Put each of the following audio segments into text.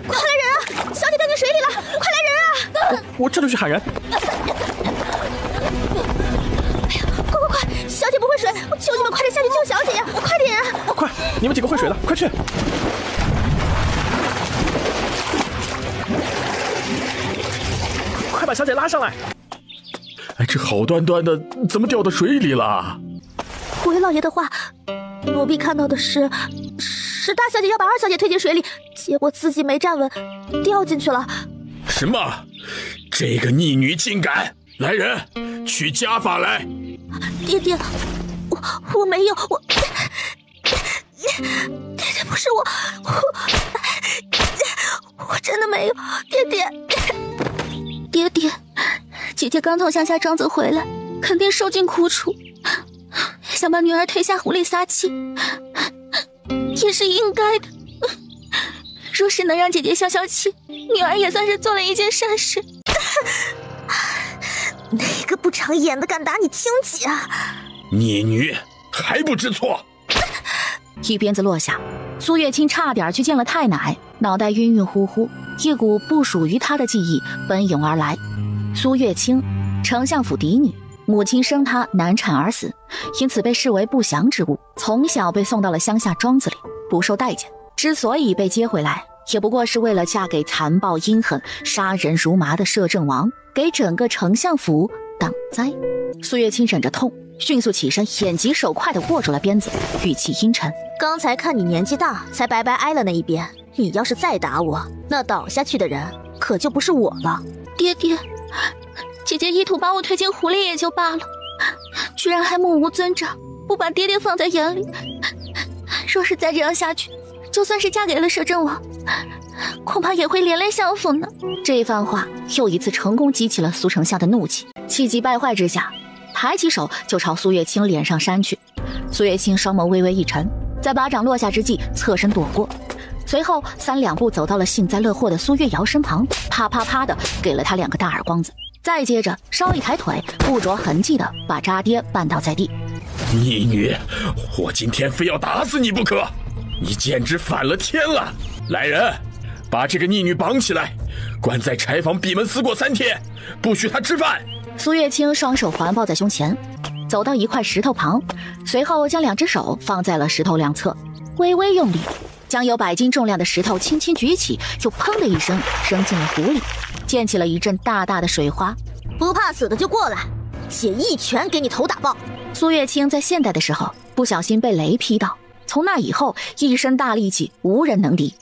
快来人啊！小姐掉进水里了，快来人啊！我这就去喊人。哎呀，快！小姐不会水，我求你们快点下去救小姐呀！快点啊！快，你们几个会水的，快去！快把小姐拉上来！哎，这好端端的怎么掉到水里了？回老爷的话，奴婢看到的是大小姐要把二小姐推进水里，结果自己没站稳，掉进去了。什么？这个逆女竟敢！来人，取家法来！爹，我没有，爹不是我真的没有，爹，姐姐刚从乡下庄子回来，肯定受尽苦楚，想把女儿推下湖里撒气，也是应该的。若是能让姐姐消消气，女儿也算是做了一件善事。那个不长眼的敢打你亲姐啊！逆女还不知错！一鞭子落下，苏月清差点去见了太奶，脑袋晕晕乎乎，一股不属于她的记忆奔涌而来。苏月清，丞相府嫡女，母亲生她难产而死，因此被视为不祥之物，从小被送到了乡下庄子里，不受待见。之所以被接回来，也不过是为了嫁给残暴阴狠、杀人如麻的摄政王，给整个丞相府挡灾。苏月清忍着痛，迅速起身，眼疾手快地握住了鞭子，语气阴沉：刚才看你年纪大，才白白挨了那一鞭，你要是再打我，那倒下去的人可就不是我了。爹，姐姐意图把我推进湖里也就罢了，居然还目无尊长，不把爹放在眼里。若是再这样下去，就算是嫁给了摄政王，恐怕也会连累相府呢。这番话又一次成功激起了苏丞相的怒气，气急败坏之下，抬起手就朝苏月清脸上扇去。苏月清双眸微微一沉，在巴掌落下之际侧身躲过，随后3两步走到了幸灾乐祸的苏月瑶身旁，啪啪啪的给了他2个大耳光子，再接着稍一抬腿，不着痕迹的把渣爹绊倒在地。逆女，我今天非要打死你不可！你简直反了天了！来人，把这个逆女绑起来，关在柴房闭门思过3天，不许她吃饭。苏月清双手环抱在胸前，走到一块石头旁，随后将2只手放在了石头两侧，微微用力，将有100斤重量的石头轻轻举起，就砰的一声扔进了湖里，溅起了一阵大大的水花。不怕死的就过来，姐一拳给你头打爆。苏月清在现代的时候不小心被雷劈到，从那以后一身大力气无人能敌。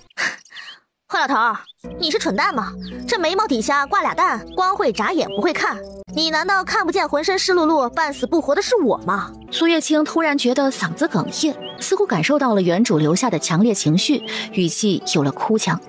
坏老头，你是蠢蛋吗？这眉毛底下挂俩蛋，光会眨眼不会看，你难道看不见浑身湿漉漉半死不活的是我吗？苏月清突然觉得嗓子哽咽，似乎感受到了原主留下的强烈情绪，语气有了哭腔。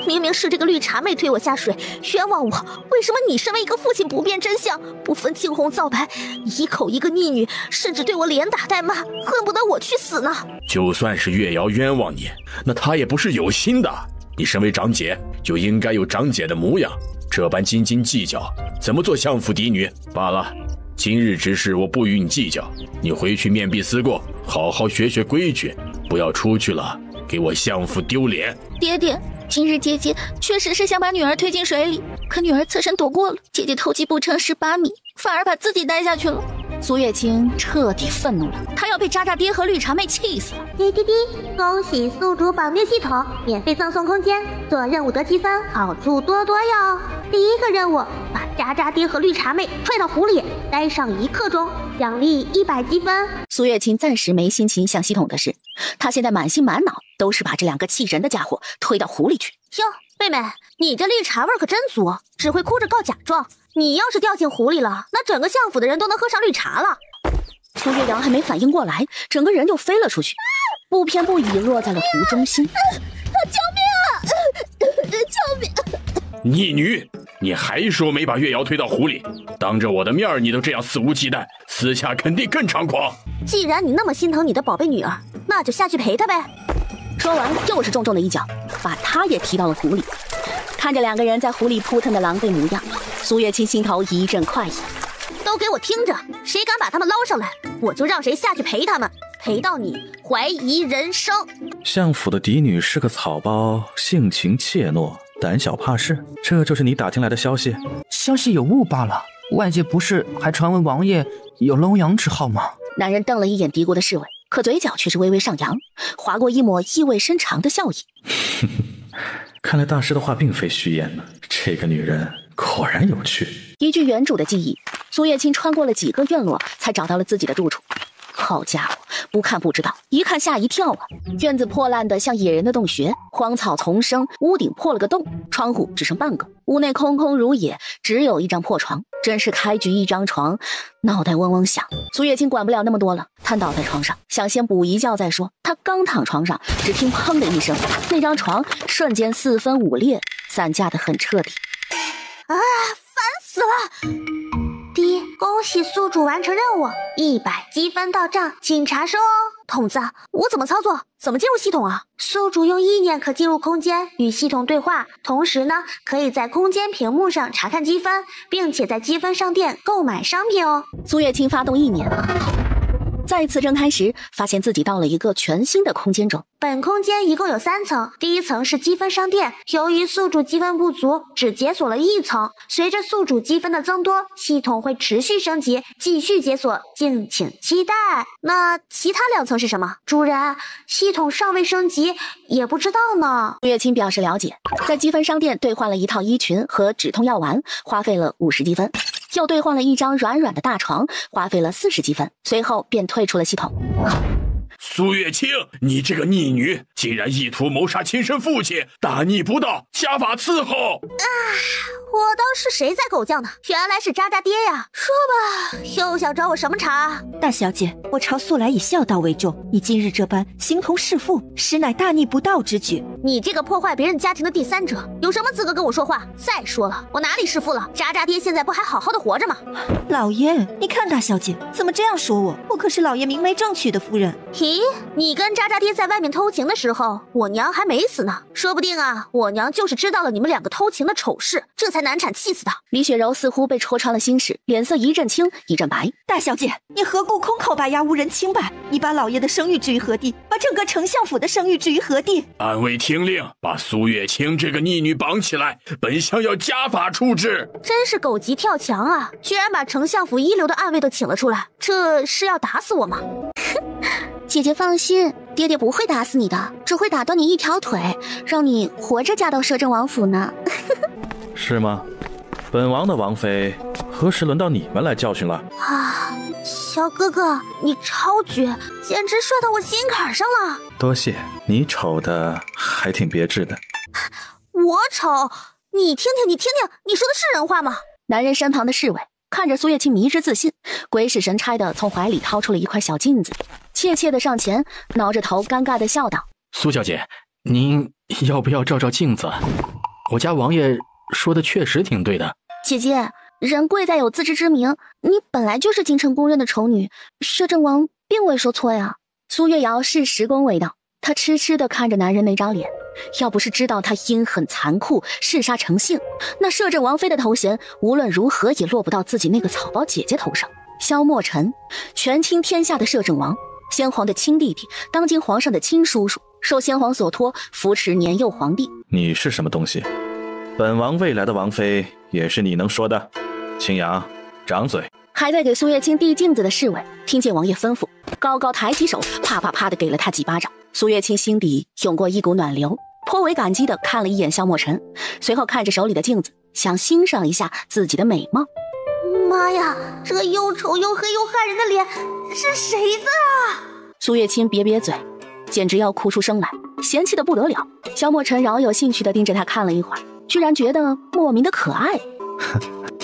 明明是这个绿茶妹推我下水，冤枉我，为什么你身为一个父亲不辨真相，不分青红皂白，一口一个逆女，甚至对我连打带骂，恨不得我去死呢？就算是月瑶冤枉你，那她也不是有心的。你身为长姐，就应该有长姐的模样，这般斤斤计较，怎么做相府嫡女？罢了，今日之事我不与你计较，你回去面壁思过，好好学学规矩，不要出去了给我相府丢脸。爹，今日姐姐确实是想把女儿推进水里，可女儿侧身躲过了，姐姐偷鸡不成蚀把米，反而把自己带下去了。苏月清彻底愤怒了，她要被渣渣爹和绿茶妹气死了。滴滴滴，恭喜宿主绑定系统免费赠送空间，做任务得积分，好处多多哟。第一个任务，把渣渣爹和绿茶妹踹到湖里，待上1刻钟，奖励100积分。苏月清暂时没心情想系统的事，她现在满心满脑都是把这2个气人的家伙推到湖里去。哟，妹妹，你这绿茶味可真足，只会哭着告假状。你要是掉进湖里了，那整个相府的人都能喝上绿茶了。苏月瑶还没反应过来，整个人就飞了出去，不偏不倚落在了湖中心。救命啊！救命！逆女，你还说没把月瑶推到湖里，当着我的面你都这样肆无忌惮，私下肯定更猖狂。既然你那么心疼你的宝贝女儿，那就下去陪她呗。说完又是重重的一脚，把她也踢到了湖里。看着2个人在湖里扑腾的狼狈模样，苏月清心头一阵快意。都给我听着，谁敢把他们捞上来，我就让谁下去陪他们，陪到你怀疑人生。相府的嫡女是个草包，性情怯懦，胆小怕事，这就是你打听来的消息？消息有误罢了，外界不是还传闻王爷有搂养之好吗？男人瞪了一眼嘀咕的侍卫，可嘴角却是微微上扬，划过一抹意味深长的笑意。看来大师的话并非虚言呢，这个女人果然有趣。依据原主的记忆，苏月清穿过了几个院落，才找到了自己的住处。好家伙，不看不知道，一看吓一跳啊！院子破烂的像野人的洞穴，荒草丛生，屋顶破了个洞，窗户只剩半个，屋内空空如也，只有一张破床。真是开局一张床，脑袋嗡嗡响。苏月清管不了那么多了，瘫倒在床上，想先补一觉再说。他刚躺床上，只听砰的一声，那张床瞬间4分5裂，散架得很彻底。啊，烦死了！爹，恭喜宿主完成任务，100积分到账，请查收哦。筒子，我怎么操作？怎么进入系统啊？宿主用意念可进入空间，与系统对话，同时呢，可以在空间屏幕上查看积分，并且在积分商店购买商品哦。苏月清发动意念，再次睁开时，发现自己到了一个全新的空间中。本空间一共有3层，第1层是积分商店，由于宿主积分不足，只解锁了1层。随着宿主积分的增多，系统会持续升级，继续解锁，敬请期待。那其他2层是什么？主人，系统尚未升级，也不知道呢。苏月清表示了解，在积分商店兑换了一套衣裙和止痛药丸，花费了50积分。又兑换了一张软软的大床，花费了40积分，随后便退出了系统。苏月清，你这个逆女，竟然意图谋杀亲生父亲，大逆不道，家法伺候！我当是谁在狗叫呢？原来是渣渣爹呀！说吧，又想找我什么茬？大小姐，我朝素来以孝道为重，你今日这般形同弑父，实乃大逆不道之举。你这个破坏别人家庭的第三者，有什么资格跟我说话？再说了，我哪里弑父了？渣渣爹现在不还好好的活着吗？老爷，你看大小姐怎么这样说我？我可是老爷明媒正娶的夫人。咦，你跟渣渣爹在外面偷情的时候，我娘还没死呢。说不定啊，我娘就是知道了你们2个偷情的丑事，这才难产气死的。李雪柔似乎被戳穿了心事，脸色一阵青一阵白。大小姐，你何故空口拔牙，无人清白？你把老爷的声誉置于何地？把整个丞相府的声誉置于何地？暗卫听令，把苏月清这个逆女绑起来，本相要家法处置。真是狗急跳墙啊！居然把丞相府一流的暗卫都请了出来，这是要打死我吗？姐姐放心，爹爹不会打死你的，只会打断你一条腿，让你活着嫁到摄政王府呢。是吗？本王的王妃，何时轮到你们来教训了？啊，小哥哥，你超绝，简直帅到我心坎上了。多谢，你丑的还挺别致的。我丑？你听听，你说的是人话吗？男人身旁的侍卫看着苏月清迷之自信，鬼使神差的从怀里掏出了一块小镜子，怯怯的上前，挠着头尴尬的笑道：苏小姐，您要不要照照镜子？我家王爷说的确实挺对的。姐姐，人贵在有自知之明，你本来就是京城公认的丑女，摄政王并未说错呀。苏月瑶适时恭维道，她痴痴地看着男人那张脸，要不是知道他阴狠残酷，嗜杀成性，那摄政王妃的头衔无论如何也落不到自己那个草包姐姐头上。萧墨尘，权倾天下的摄政王，先皇的亲弟弟，当今皇上的亲叔叔，受先皇所托扶持年幼皇帝。你是什么东西？本王未来的王妃也是你能说的？青阳，掌嘴！还在给苏月清递镜子的侍卫听见王爷吩咐，高高抬起手，啪啪啪的给了他几巴掌。苏月清心底涌过一股暖流，颇为感激的看了一眼萧墨尘，随后看着手里的镜子，想欣赏一下自己的美貌。妈呀，这个又丑又黑又害人的脸是谁的啊？苏月清瘪瘪嘴，简直要哭出声来，嫌弃的不得了。萧墨尘饶有兴趣的盯着他看了一会儿，居然觉得莫名的可爱。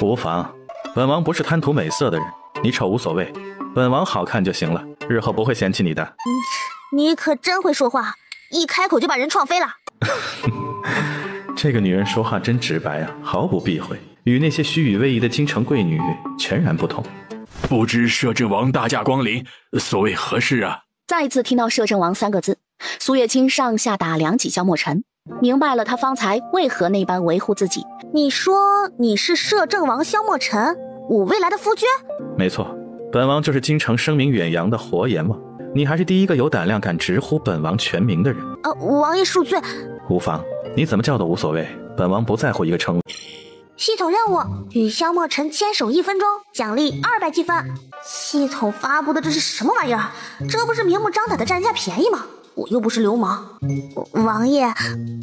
无妨，本王不是贪图美色的人，你丑无所谓，本王好看就行了，日后不会嫌弃你的。你可真会说话，一开口就把人撞飞了。这个女人说话真直白啊，毫不避讳，与那些虚与委蛇的京城贵女全然不同。不知摄政王大驾光临，所谓何事啊？再次听到摄政王3个字，苏月清上下打量起萧墨尘，明白了他方才为何那般维护自己。你说你是摄政王萧墨尘，我未来的夫君？没错，本王就是京城声名远扬的活阎王。你还是第一个有胆量敢直呼本王全名的人。王爷恕罪。无妨，你怎么叫都无所谓，本王不在乎一个称谓。系统任务：与萧莫尘牵手1分钟，奖励200积分。系统发布的这是什么玩意儿？这不是明目张胆的占人家便宜吗？我又不是流氓。王爷，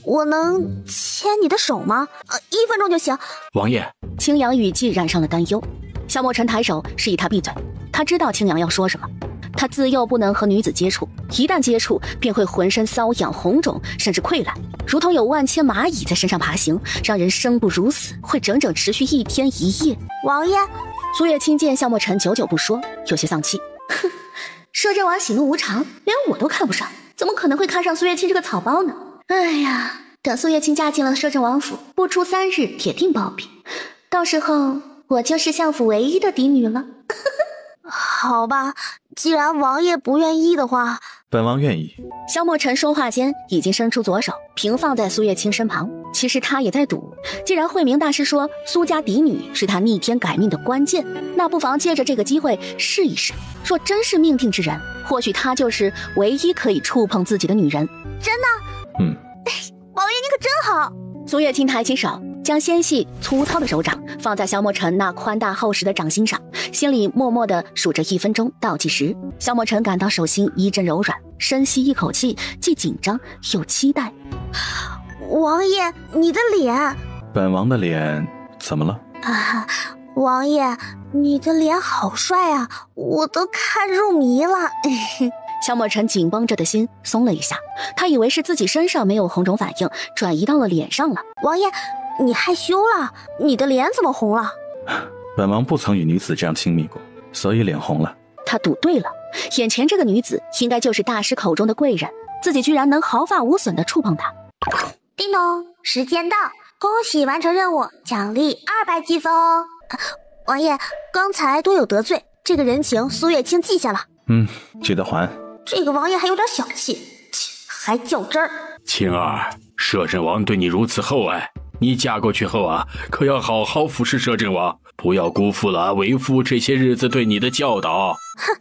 我能牵你的手吗？1分钟就行。王爷，青阳语气染上了担忧。萧莫尘抬手示意他闭嘴，他知道青阳要说什么。他自幼不能和女子接触，一旦接触便会浑身瘙痒红肿，甚至溃烂，如同有万千蚂蚁在身上爬行，让人生不如死，会整整持续1天1夜。王爷，苏月清见萧莫尘久久不说，有些丧气。哼，摄政王喜怒无常，连我都看不上，怎么可能会看上苏月清这个草包呢？哎呀，等苏月清嫁进了摄政王府，不出3日铁定暴毙，到时候我就是相府唯一的嫡女了。好吧，既然王爷不愿意的话，本王愿意。萧莫尘说话间已经伸出左手平放在苏月清身旁，其实他也在赌，既然慧明大师说苏家嫡女是他逆天改命的关键，那不妨借着这个机会试一试，若真是命定之人，或许她就是唯一可以触碰自己的女人。真的？王爷你可真好。苏月清抬起手，将纤细粗糙的手掌放在萧莫尘那宽大厚实的掌心上，心里默默地数着1分钟倒计时。萧莫尘感到手心一阵柔软，深吸一口气，既紧张又期待。王爷，你的脸。本王的脸怎么了？王爷，你的脸好帅啊，我都看入迷了。萧莫尘紧绷着的心松了一下，他以为是自己身上没有红肿反应，转移到了脸上了。王爷，你害羞了？你的脸怎么红了？本王不曾与女子这样亲密过，所以脸红了。他赌对了，眼前这个女子应该就是大师口中的贵人，自己居然能毫发无损地触碰她。叮咚，时间到，恭喜完成任务，奖励200积分哦。王爷，刚才多有得罪，这个人情苏月清记下了。记得还。这个王爷还有点小气，还较真儿。青儿，摄政王对你如此厚爱，你嫁过去后可要好好服侍摄政王，不要辜负了为夫这些日子对你的教导。哼，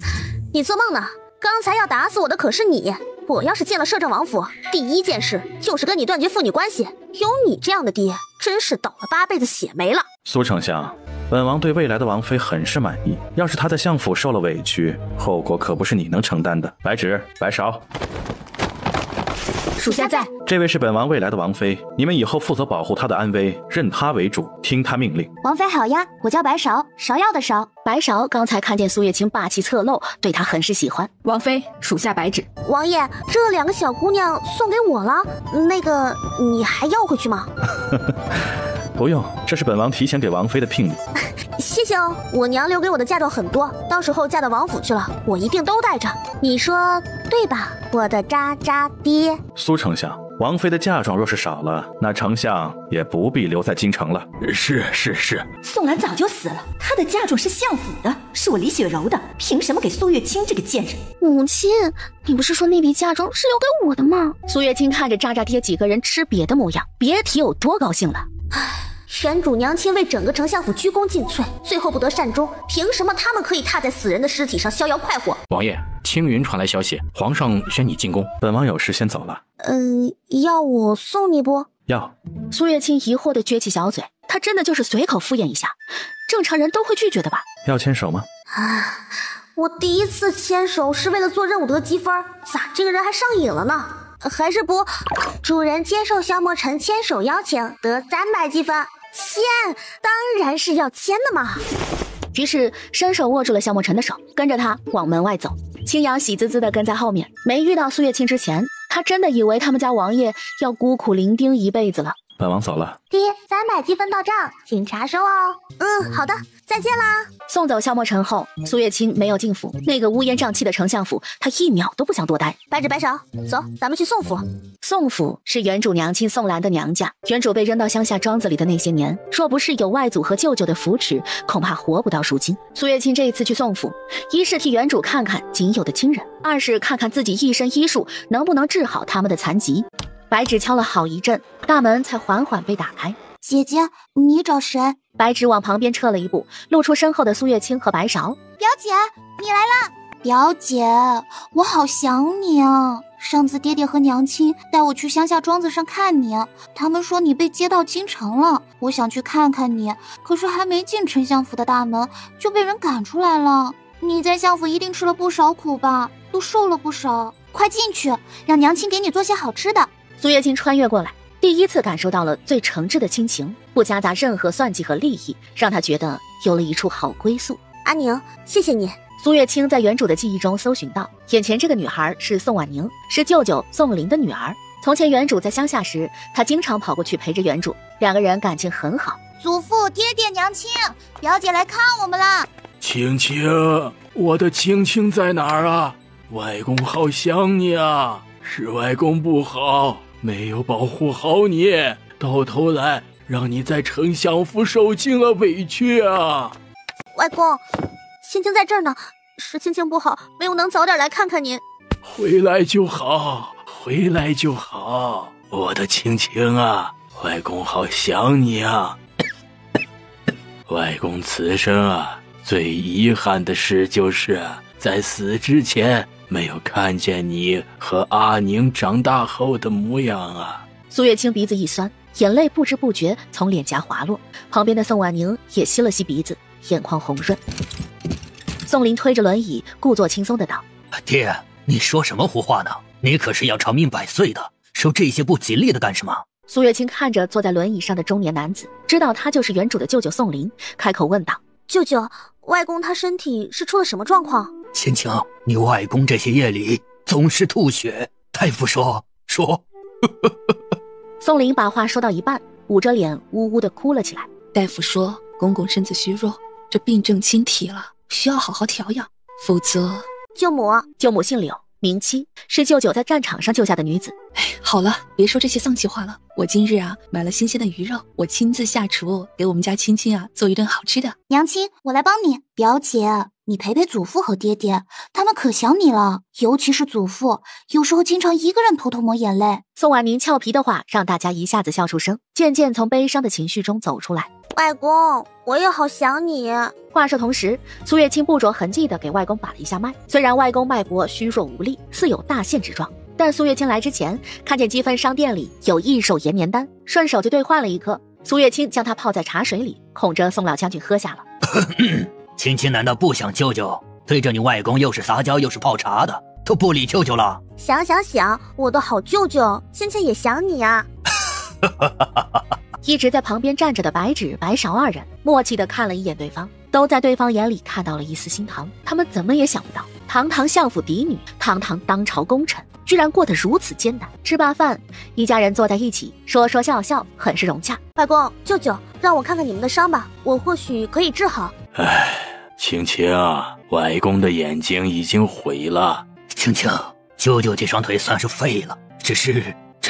你做梦呢！刚才要打死我的可是你。我要是进了摄政王府，第一件事就是跟你断绝父女关系。有你这样的爹，真是倒了8辈子血霉了。苏丞相，本王对未来的王妃很是满意，要是她在相府受了委屈，后果可不是你能承担的。白芷、白芍，属下在。这位是本王未来的王妃，你们以后负责保护她的安危，任她为主，听她命令。王妃好呀，我叫白芍，芍药的芍。白芍刚才看见苏月清霸气侧漏，对她很是喜欢。王妃，属下白芷。王爷，这2个小姑娘送给我了，那个你还要回去吗？不用，这是本王提前给王妃的聘礼。谢谢哦，我娘留给我的嫁妆很多，到时候嫁到王府去了，我一定都带着。你说对吧，我的渣渣爹？苏丞相，王妃的嫁妆若是少了，那丞相也不必留在京城了。是。宋兰早就死了，她的嫁妆是相府的，是我李雪柔的，凭什么给苏月清这个贱人？母亲，你不是说那笔嫁妆是留给我的吗？苏月清看着渣渣爹几个人吃瘪的模样，别提有多高兴了。原主娘亲为整个丞相府鞠躬尽瘁，最后不得善终，凭什么他们可以踏在死人的尸体上逍遥快活？王爷，青云传来消息，皇上宣你进宫。本王有事先走了。要我送你不？要。苏月清疑惑地撅起小嘴，他真的就是随口敷衍一下，正常人都会拒绝的吧？要牵手吗？我第一次牵手是为了做任务得积分，咋这个人还上瘾了呢？还是不？主人接受萧莫尘牵手邀请，得300积分。牵，当然是要牵的嘛。于是伸手握住了萧莫尘的手，跟着他往门外走。青阳喜滋滋地跟在后面，没遇到苏月清之前，他真的以为他们家王爷要孤苦伶仃一辈子了。本王走了。爹，300积分到账，请查收哦。好的，再见啦。送走萧莫尘后，苏月清没有进府，那个乌烟瘴气的丞相府，他1秒都不想多待。白芷白芍，走，咱们去宋府。宋府是原主娘亲宋兰的娘家，原主被扔到乡下庄子里的那些年，若不是有外祖和舅舅的扶持，恐怕活不到如今。苏月清这一次去宋府，一是替原主看看仅有的亲人，二是看看自己一身医术能不能治好他们的残疾。白芷敲了好一阵，大门才缓缓被打开。姐姐，你找谁？白芷往旁边撤了一步，露出身后的苏月清和白芍。表姐，你来了。表姐，我好想你啊！上次爹爹和娘亲带我去乡下庄子上看你，他们说你被接到京城了，我想去看看你，可是还没进丞相府的大门就被人赶出来了。你在相府一定吃了不少苦吧，都瘦了不少，快进去，让娘亲给你做些好吃的。苏月清穿越过来，第一次感受到了最诚挚的亲情，不夹杂任何算计和利益，让他觉得有了一处好归宿。阿宁，谢谢你。苏月清在原主的记忆中搜寻到，眼前这个女孩是宋婉宁，是舅舅宋林的女儿。从前原主在乡下时，她经常跑过去陪着原主，两个人感情很好。祖父、爹爹、娘亲，表姐来看我们了。青青，我的青青在哪儿啊？外公好想你啊！是外公不好，没有保护好你，到头来让你在丞相府受尽了委屈啊！外公，青青在这儿呢，是青青不好，没有能早点来看看您。回来就好，回来就好，我的青青啊，外公好想你啊！外公此生啊，最遗憾的事就是在死之前没有看见你和阿宁长大后的模样啊！苏月清鼻子一酸，眼泪不知不觉从脸颊滑落，旁边的宋婉宁也吸了吸鼻子，眼眶红润。宋林推着轮椅，故作轻松的道：爹，你说什么胡话呢？你可是要长命百岁的，受这些不吉利的干什么？苏月清看着坐在轮椅上的中年男子，知道他就是原主的舅舅宋林，开口问道：舅舅，外公他身体是出了什么状况？青青，你外公这些夜里总是吐血，大夫说宋林把话说到一半，捂着脸呜呜地哭了起来。大夫说公公身子虚弱，这病症侵体了，需要好好调养，否则……舅母姓柳，名妻，是舅舅在战场上救下的女子。好了，别说这些丧气话了。我今日啊买了新鲜的鱼肉，我亲自下厨给我们家青青啊做一顿好吃的。娘亲，我来帮你。表姐，你陪陪祖父和爹爹，他们可想你了，尤其是祖父，有时候经常一个人偷偷抹眼泪。宋婉宁俏皮的话让大家一下子笑出声，渐渐从悲伤的情绪中走出来。外公，我也好想你。话说同时，苏月清不着痕迹地给外公把了一下脉，虽然外公脉搏虚弱无力，似有大限之状，但苏月清来之前看见积分商店里有一手延年丹，顺手就兑换了一颗。苏月清将它泡在茶水里，哄着宋老将军喝下了。青青难道不想舅舅？对着你外公又是撒娇又是泡茶的，都不理舅舅了？想，我的好舅舅，青青也想你啊。一直在旁边站着的白芷、白芍二人默契地看了一眼对方，都在对方眼里看到了一丝心疼。他们怎么也想不到，堂堂相府嫡女，堂堂当朝功臣，居然过得如此艰难。吃罢饭，一家人坐在一起，说说笑笑，很是融洽。外公、舅舅，让我看看你们的伤吧，我或许可以治好。唉，青青啊，外公的眼睛已经毁了。青青，舅舅这双腿算是废了，只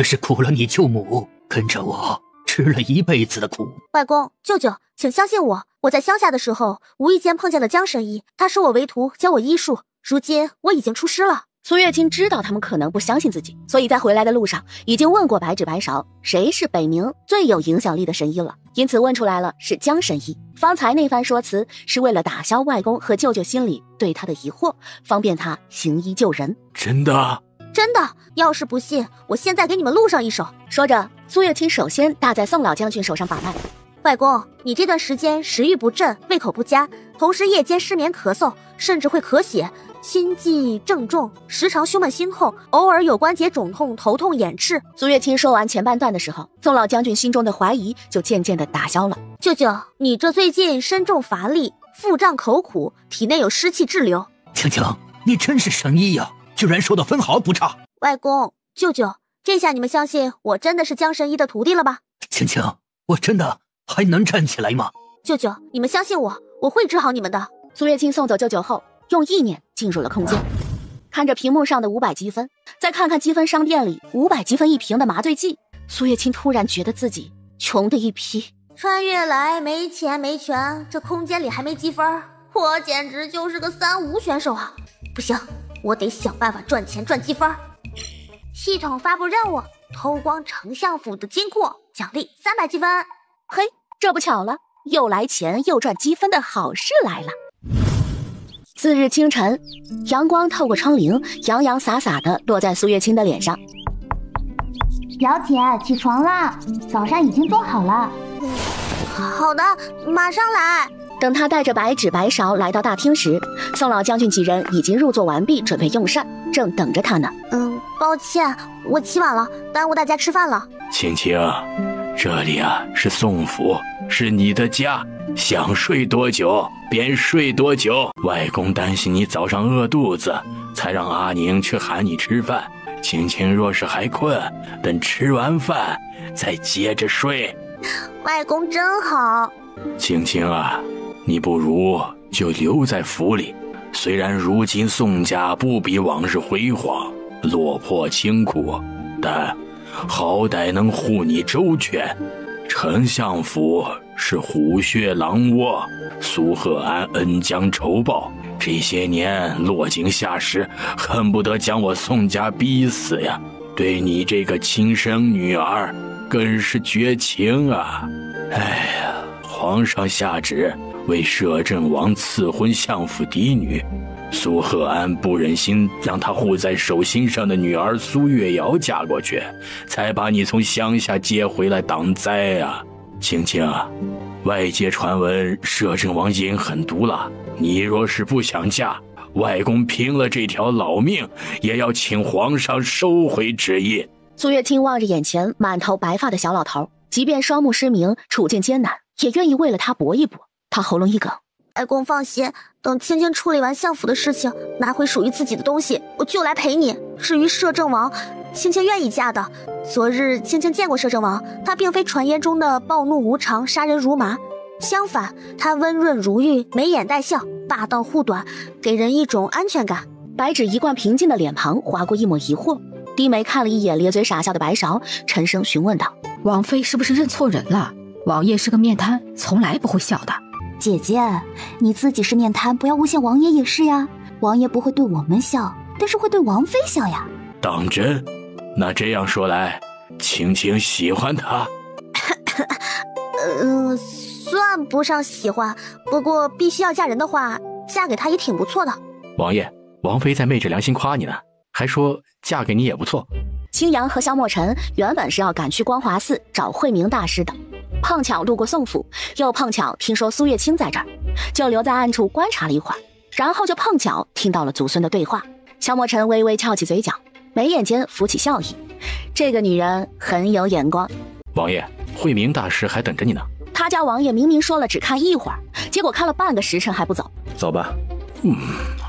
是苦了你舅母，跟着我吃了一辈子的苦。外公、舅舅，请相信我，我在乡下的时候无意间碰见了江神医，他收我为徒，教我医术，如今我已经出师了。苏月清知道他们可能不相信自己，所以在回来的路上已经问过白芷白芍谁是北冥最有影响力的神医了，因此问出来了是江神医。方才那番说辞是为了打消外公和舅舅心里对他的疑惑，方便他行医救人。真的？真的，要是不信，我现在给你们录上一首。说着，苏月清首先搭在宋老将军手上把脉。外公，你这段时间食欲不振，胃口不佳，同时夜间失眠咳嗽，甚至会咳血，心悸症重，时常胸闷心痛，偶尔有关节肿痛、头痛、眼赤。苏月清说完前半段的时候，宋老将军心中的怀疑就渐渐的打消了。舅舅，你这最近身重乏力，腹胀口苦，体内有湿气滞留。青青，你真是神医呀，居然说的分毫不差。外公、舅舅，这下你们相信我真的是江神医的徒弟了吧？青青，我真的还能站起来吗？舅舅，你们相信我，我会治好你们的。苏月清送走舅舅后，用意念进入了空间，看着屏幕上的500积分，再看看积分商店里500积分一瓶的麻醉剂，苏月清突然觉得自己穷的一批。穿越来没钱没权，这空间里还没积分，我简直就是个3无选手啊！不行，我得想办法赚钱赚积分。系统发布任务，偷光丞相府的金库，奖励300积分。嘿，这不巧了，又来钱又赚积分的好事来了。次日清晨，阳光透过窗棂，洋洋洒洒地落在苏月清的脸上。表姐，起床啦，早膳已经做好了。好的，马上来。等他带着白纸白勺来到大厅时，宋老将军几人已经入座完毕，准备用膳，正等着他呢。抱歉，我起晚了，耽误大家吃饭了。青青，这里啊是宋府，是你的家，想睡多久便睡多久。外公担心你早上饿肚子，才让阿宁去喊你吃饭。青青若是还困，等吃完饭再接着睡。外公真好。青青啊，你不如就留在府里。虽然如今宋家不比往日辉煌，落魄清苦，但好歹能护你周全。丞相府是虎穴狼窝，苏贺安恩将仇报，这些年落井下石，恨不得将我宋家逼死呀。对你这个亲生女儿更是绝情啊。哎呀，皇上下旨为摄政王赐婚相府嫡女，苏贺安不忍心让他护在手心上的女儿苏月瑶嫁过去，才把你从乡下接回来挡灾啊。青青，外界传闻摄政王阴狠毒辣，你若是不想嫁，外公拼了这条老命也要请皇上收回旨意。苏月清望着眼前满头白发的小老头，即便双目失明，处境艰难，也愿意为了他搏一搏。他喉咙一哽，外公放心，等青青处理完相府的事情，拿回属于自己的东西，我就来陪你。至于摄政王，青青愿意嫁的。昨日青青见过摄政王，他并非传言中的暴怒无常、杀人如麻，相反，他温润如玉，眉眼带笑，霸道护短，给人一种安全感。白纸一贯平静的脸庞划过一抹疑惑，低眉看了一眼咧嘴傻笑的白勺，沉声询问道：王妃是不是认错人了？王爷是个面瘫，从来不会笑的。姐姐，你自己是面瘫，不要诬陷王爷也是呀。王爷不会对我们笑，但是会对王妃笑呀。当真？那这样说来，青青喜欢他？算不上喜欢，不过必须要嫁人的话，嫁给他也挺不错的。王爷，王妃在昧着良心夸你呢，还说嫁给你也不错。青阳和萧墨尘原本是要赶去光华寺找慧明大师的，碰巧路过宋府，又碰巧听说苏月清在这儿，就留在暗处观察了一会儿，然后就碰巧听到了祖孙的对话。萧墨尘微微翘起嘴角，眉眼间浮起笑意，这个女人很有眼光。王爷，慧明大师还等着你呢。他家王爷明明说了只看一会儿，结果看了半个时辰还不走。走吧。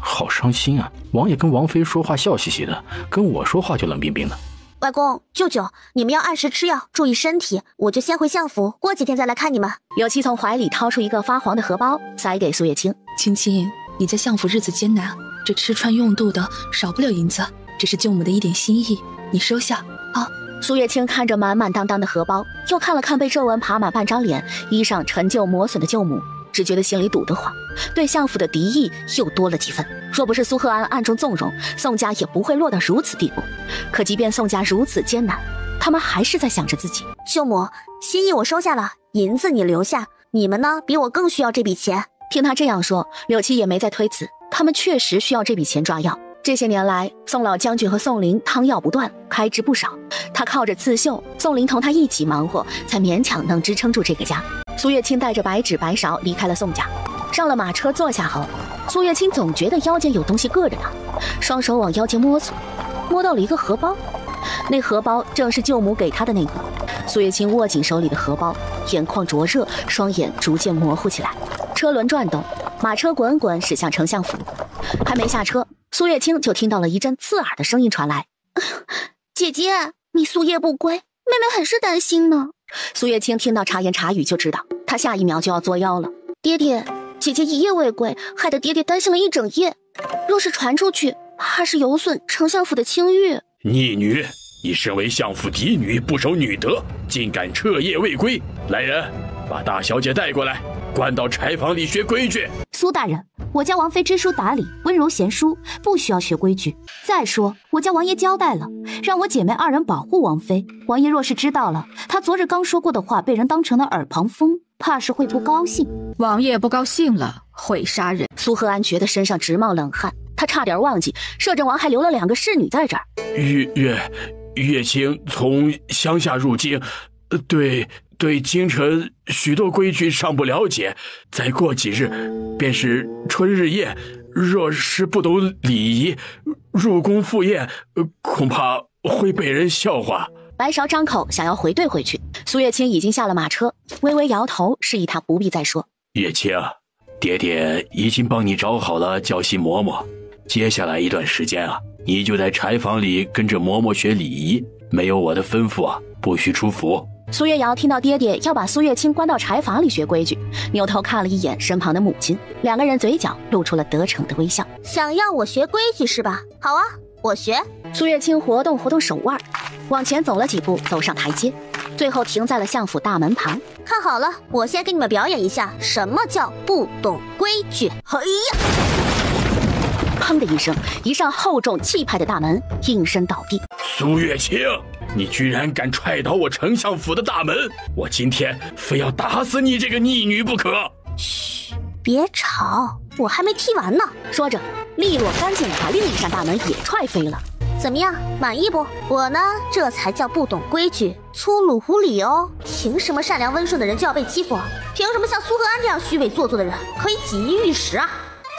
好伤心啊！王爷跟王妃说话笑嘻嘻的，跟我说话就冷冰冰的。外公、舅舅，你们要按时吃药，注意身体。我就先回相府，过几天再来看你们。柳七从怀里掏出一个发黄的荷包，塞给苏月清。青青，你在相府日子艰难，这吃穿用度的少不了银子，这是舅母的一点心意，你收下啊。苏月清看着满满当当的荷包，又看了看被皱纹爬满半张脸、衣裳陈旧磨损的舅母，只觉得心里堵得慌，对相府的敌意又多了几分。若不是苏贺安暗中纵容，宋家也不会落到如此地步。可即便宋家如此艰难，他们还是在想着自己。舅母，心意我收下了，银子你留下，你们呢，比我更需要这笔钱。听他这样说，柳七也没再推辞，他们确实需要这笔钱抓药。这些年来，宋老将军和宋林汤药不断，开支不少。他靠着刺绣，宋林同他一起忙活，才勉强能支撑住这个家。苏月清带着白纸白勺离开了宋家，上了马车坐下后，苏月清总觉得腰间有东西硌着他，双手往腰间摸索，摸到了一个荷包。那荷包正是舅母给他的那个。苏月清握紧手里的荷包，眼眶灼热，双眼逐渐模糊起来。车轮转动，马车滚滚驶向丞相府。还没下车，苏月清就听到了一阵刺耳的声音传来：姐姐，你夙夜不归，妹妹很是担心呢。苏月清听到茶言茶语就知道，她下一秒就要作妖了。爹爹，姐姐一夜未归，害得爹爹担心了一整夜，若是传出去，怕是有损丞相府的清誉。逆女，你身为相府嫡女，不守女德，竟敢彻夜未归！来人，把大小姐带过来，关到柴房里学规矩。苏大人，我家王妃知书达理，温柔贤淑，不需要学规矩。再说，我家王爷交代了，让我姐妹二人保护王妃。王爷若是知道了，他昨日刚说过的话被人当成了耳旁风，怕是会不高兴。王爷不高兴了，会杀人。苏荷安觉得身上直冒冷汗，他差点忘记摄政王还留了2个侍女在这儿。月清从乡下入京，对京城许多规矩尚不了解，再过几日便是春日宴，若是不懂礼仪，入宫赴宴，恐怕会被人笑话。白勺张口想要回怼回去，苏月清已经下了马车，微微摇头示意他不必再说。月清，爹爹已经帮你找好了教习嬷嬷，接下来一段时间啊，你就在柴房里跟着嬷嬷学礼仪，没有我的吩咐啊，不许出府。苏月瑶听到爹爹要把苏月清关到柴房里学规矩，扭头看了一眼身旁的母亲，2个人嘴角露出了得逞的微笑。想要我学规矩是吧？好啊，我学。苏月清活动活动手腕，往前走了几步，走上台阶，最后停在了相府大门旁。看好了，我先给你们表演一下什么叫不懂规矩。嘿呀！砰的一声，一扇厚重气派的大门应声倒地。苏月清，你居然敢踹倒我丞相府的大门，我今天非要打死你这个逆女不可。嘘，别吵，我还没踢完呢。说着利落干净地把另一扇大门也踹飞了。怎么样，满意不？我呢，这才叫不懂规矩，粗鲁无礼哦。凭什么善良温顺的人就要被欺负？凭什么像苏荷安这样虚伪做作的人可以锦衣玉食啊？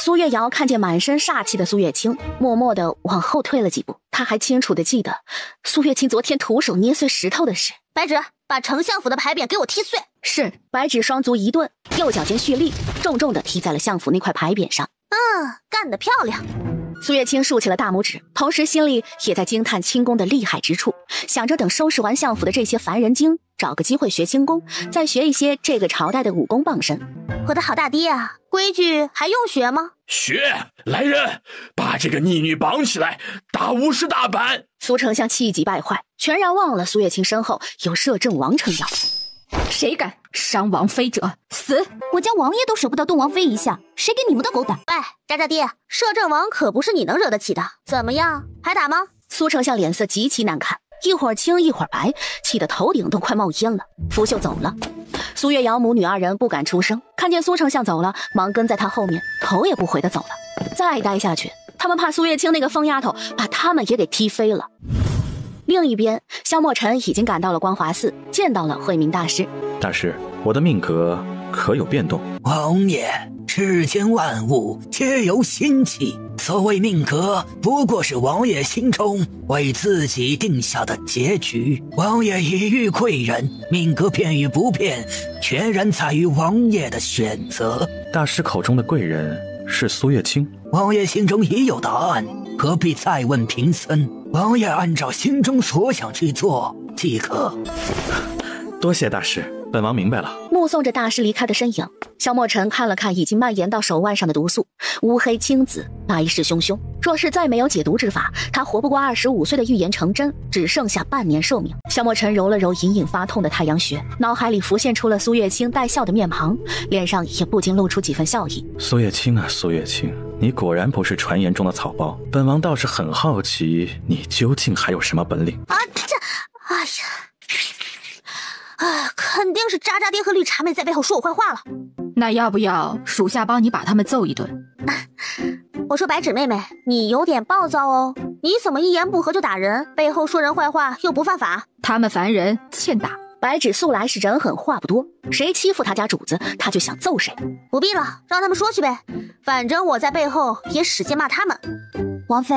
苏月瑶看见满身煞气的苏月清，默默地往后退了几步。她还清楚地记得苏月清昨天徒手捏碎石头的事。白芷，把丞相府的牌匾给我踢碎。是。白芷双足一顿，右脚尖蓄力，重重地踢在了相府那块牌匾上。干得漂亮。苏月清竖起了大拇指，同时心里也在惊叹轻功的厉害之处，想着等收拾完相府的这些凡人精，找个机会学轻功，再学一些这个朝代的武功傍身。我的好大爹啊，规矩还用学吗？学！来人，把这个逆女绑起来，打50大板！苏丞相气急败坏，全然忘了苏月清身后有摄政王撑腰。谁敢伤王妃者死！我家王爷都舍不得动王妃一下，谁给你们的狗胆？哎，渣渣爹，摄政王可不是你能惹得起的。怎么样，还打吗？苏丞相脸色极其难看，一会儿青一会儿白，气得头顶都快冒烟了。拂袖走了。苏月瑶母女2人不敢出声，看见苏丞相走了，忙跟在他后面，头也不回的走了。再待下去，他们怕苏月清那个疯丫头把他们也给踢飞了。另一边，萧墨尘已经赶到了光华寺，见到了慧明大师。大师，我的命格可有变动？王爷，世间万物皆有心气，所谓命格，不过是王爷心中为自己定下的结局。王爷已遇贵人，命格变与不变，全然在于王爷的选择。大师口中的贵人是苏月清？王爷心中已有答案，何必再问贫僧？王爷按照心中所想去做即可。多谢大师，本王明白了。目送着大师离开的身影，萧墨尘看了看已经蔓延到手腕上的毒素，乌黑青紫，来势汹汹。若是再没有解毒之法，他活不过25岁的预言成真，只剩下半年寿命。萧墨尘揉了揉隐隐发痛的太阳穴，脑海里浮现出了苏月清带笑的面庞，脸上也不禁露出几分笑意。苏月清啊，苏月清，你果然不是传言中的草包，本王倒是很好奇，你究竟还有什么本领啊？肯定是渣渣爹和绿茶妹在背后说我坏话了。那要不要属下帮你把他们揍一顿？我说白芷妹妹，你有点暴躁哦，你怎么一言不合就打人，背后说人坏话又不犯法？他们凡人欠打。白芷素来是人狠话不多，谁欺负他家主子，他就想揍谁。不必了，让他们说去呗，反正我在背后也使劲骂他们。王妃，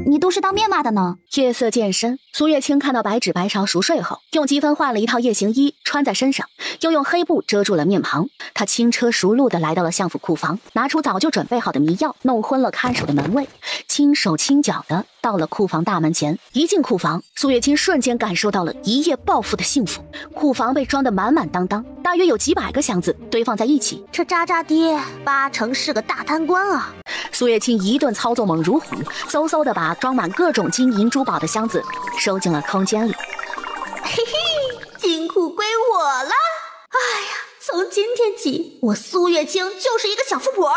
你都是当面骂的呢。夜色渐深，苏月清看到白芷白勺熟睡后，用积分换了一套夜行衣穿在身上，又用黑布遮住了面庞。他轻车熟路地来到了相府库房，拿出早就准备好的迷药，弄昏了看守的门卫，轻手轻脚地到了库房大门前。一进库房，苏月清瞬间感受到了一夜暴富的幸福。库房被装得满满当当，大约有几百个箱子堆放在一起。这渣渣爹8成是个大贪官啊！苏月清一顿操作猛如虎，嗖嗖地把装满各种金银珠宝的箱子收进了空间里。嘿嘿，金库归我了！哎呀，从今天起，我苏月清就是一个小富婆了。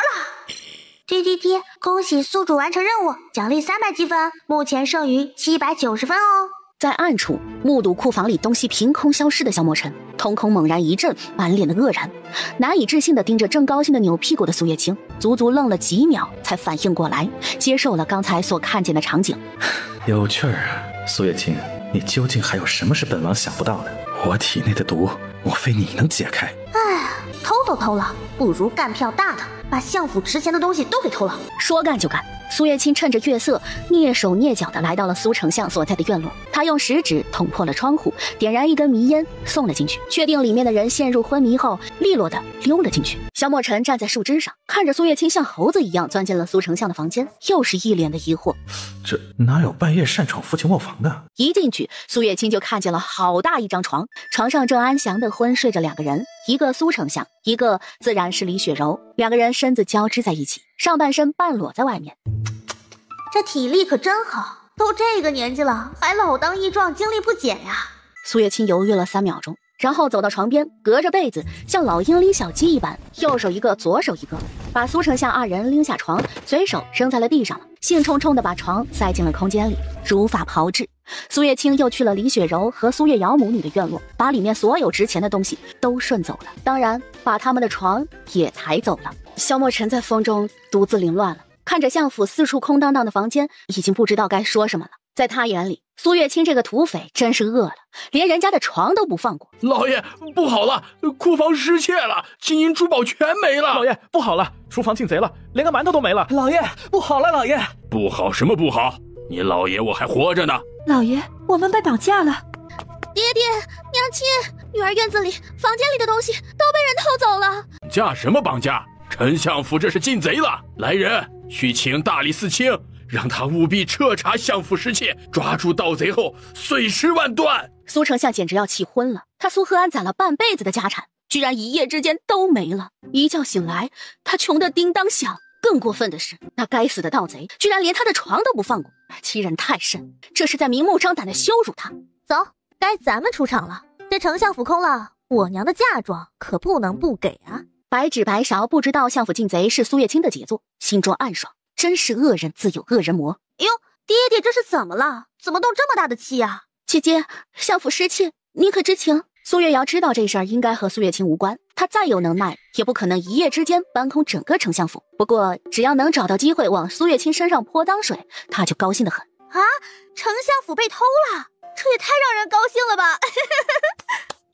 GGT， 恭喜宿主完成任务，奖励300积分，目前剩余790分哦。在暗处目睹库房里东西凭空消失的萧墨尘，瞳孔猛然一震，满脸的愕然，难以置信地盯着正高兴的扭屁股的苏月清，足足愣了几秒才反应过来，接受了刚才所看见的场景。有趣儿啊，苏月清，你究竟还有什么是本王想不到的？我体内的毒，莫非你能解开？哎，偷都偷了，不如干票大的，把相府值钱的东西都给偷了。说干就干。苏月清趁着月色，蹑手蹑脚地来到了苏丞相所在的院落。他用食指捅破了窗户，点燃一根迷烟，送了进去。确定里面的人陷入昏迷后，利落地溜了进去。萧墨尘站在树枝上，看着苏月清像猴子一样钻进了苏丞相的房间，又是一脸的疑惑。这哪有半夜擅闯父亲卧房的？一进去，苏月清就看见了好大一张床，床上正安详地昏睡着两个人，一个苏丞相，一个自然是李雪柔。两个人身子交织在一起，上半身半裸在外面。这体力可真好，都这个年纪了，还老当益壮，精力不减呀。苏月清犹豫了3秒钟，然后走到床边，隔着被子像老鹰拎小鸡一般，右手一个，左手一个，把苏丞相二人拎下床，随手扔在了地上了，兴冲冲地把床塞进了空间里，如法炮制。苏月清又去了李雪柔和苏月瑶母女的院落，把里面所有值钱的东西都顺走了，当然把他们的床也抬走了。萧墨尘在风中独自凌乱了，看着相府四处空荡荡的房间，已经不知道该说什么了。在他眼里，苏月清这个土匪真是饿了，连人家的床都不放过。老爷，不好了，库房失窃了，金银珠宝全没了。老爷，不好了，厨房进贼了，连个馒头都没了。老爷，不好了，老爷！不好什么不好？你老爷我还活着呢。老爷，我们被绑架了。爹爹，娘亲，女儿院子里、房间里的东西都被人偷走了。架什么绑架？丞相府这是进贼了！来人，去请大理寺卿，让他务必彻查相府失窃，抓住盗贼后碎尸万段。苏丞相简直要气昏了，他苏和安攒了半辈子的家产，居然一夜之间都没了。一觉醒来，他穷得叮当响。更过分的是，那该死的盗贼居然连他的床都不放过，欺人太甚，这是在明目张胆地羞辱他。走，该咱们出场了。这丞相府空了，我娘的嫁妆可不能不给啊！白纸白芍不知道相府进贼是苏月清的杰作，心中暗爽，真是恶人自有恶人磨。哟，爹爹这是怎么了？怎么动这么大的气啊？姐姐，相府失窃，你可知情？苏月瑶知道这事儿应该和苏月清无关，她再有能耐，也不可能一夜之间搬空整个丞相府。不过，只要能找到机会往苏月清身上泼脏水，她就高兴得很。啊，丞相府被偷了，这也太让人高兴了吧！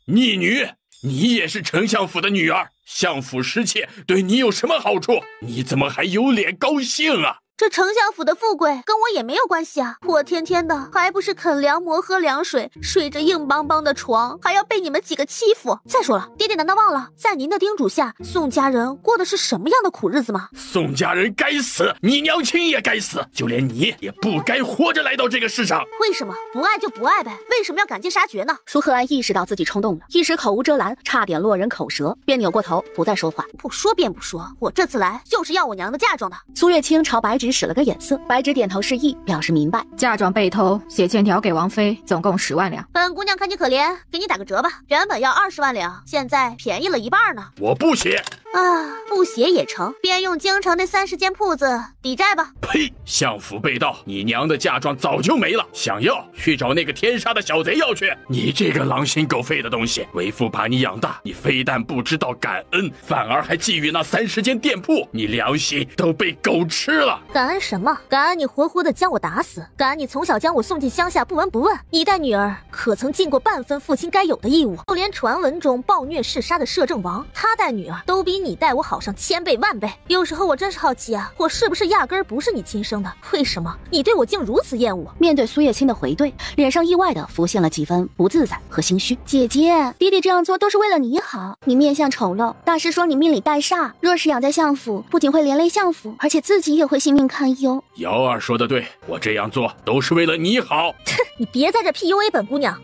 逆女，你也是丞相府的女儿，相府失窃对你有什么好处？你怎么还有脸高兴啊？这丞相府的富贵跟我也没有关系啊，我天天的还不是啃凉馍喝凉水，睡着硬邦邦的床，还要被你们几个欺负。再说了，爹爹难道忘了在您的叮嘱下，宋家人过的是什么样的苦日子吗？宋家人该死，你娘亲也该死，就连你也不该活着来到这个世上。为什么不爱就不爱呗？为什么要赶尽杀绝呢？苏和安意识到自己冲动了，一时口无遮拦，差点落人口舌，便扭过头不再说话。不说便不说，我这次来就是要我娘的嫁妆的。苏月清朝白纸使了个眼色，白纸点头示意，表示明白。嫁妆被偷，写欠条给王妃，总共10万两。本姑娘看你可怜，给你打个折吧，原本要20万两，现在便宜了一半呢。我不写啊，不写也成，便用京城那30间铺子抵债吧。呸！相府被盗，你娘的嫁妆早就没了，想要去找那个天杀的小贼要去。你这个狼心狗肺的东西，为父把你养大，你非但不知道感恩，反而还觊觎那30间店铺，你良心都被狗吃了。感恩什么？感恩你活活的将我打死，感恩你从小将我送进乡下不闻不问。你待女儿可曾尽过半分父亲该有的义务？就连传闻中暴虐嗜杀的摄政王，他待女儿都比你待我好上1000倍万倍。有时候我真是好奇啊，我是不是压根儿不是你亲生的？为什么你对我竟如此厌恶？面对苏月清的回怼，脸上意外的浮现了几分不自在和心虚。姐姐，爹爹这样做都是为了你好，你面相丑陋，大师说你命里带煞，若是养在相府，不仅会连累相府，而且自己也会性命堪忧。瑶儿说的对，我这样做都是为了你好。你别在这 PUA 本姑娘。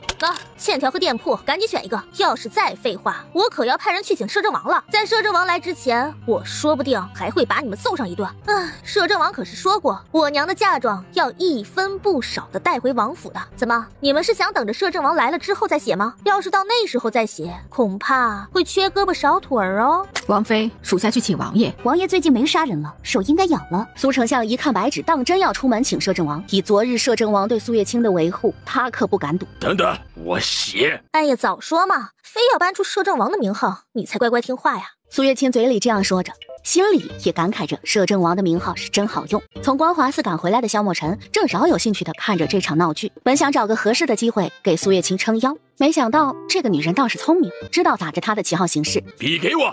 欠条和店铺赶紧选一个，要是再废话，我可要派人去请摄政王了。在摄政王王来之前，我说不定还会把你们揍上一顿。摄政王可是说过，我娘的嫁妆要一分不少的带回王府的。怎么，你们是想等着摄政王来了之后再写吗？要是到那时候再写，恐怕会缺胳膊少腿儿哦。王妃，属下去请王爷。王爷最近没杀人了，手应该痒了。苏丞相一看白纸，当真要出门请摄政王。以昨日摄政王对苏月卿的维护，他可不敢赌。等等，我写。哎呀，早说嘛，非要搬出摄政王的名号，你才乖乖听话呀。苏月卿嘴里这样说着，心里也感慨着摄政王的名号是真好用。从光华寺赶回来的萧墨尘正少有兴趣的看着这场闹剧，本想找个合适的机会给苏月卿撑腰，没想到这个女人倒是聪明，知道打着她的旗号行事。笔给我。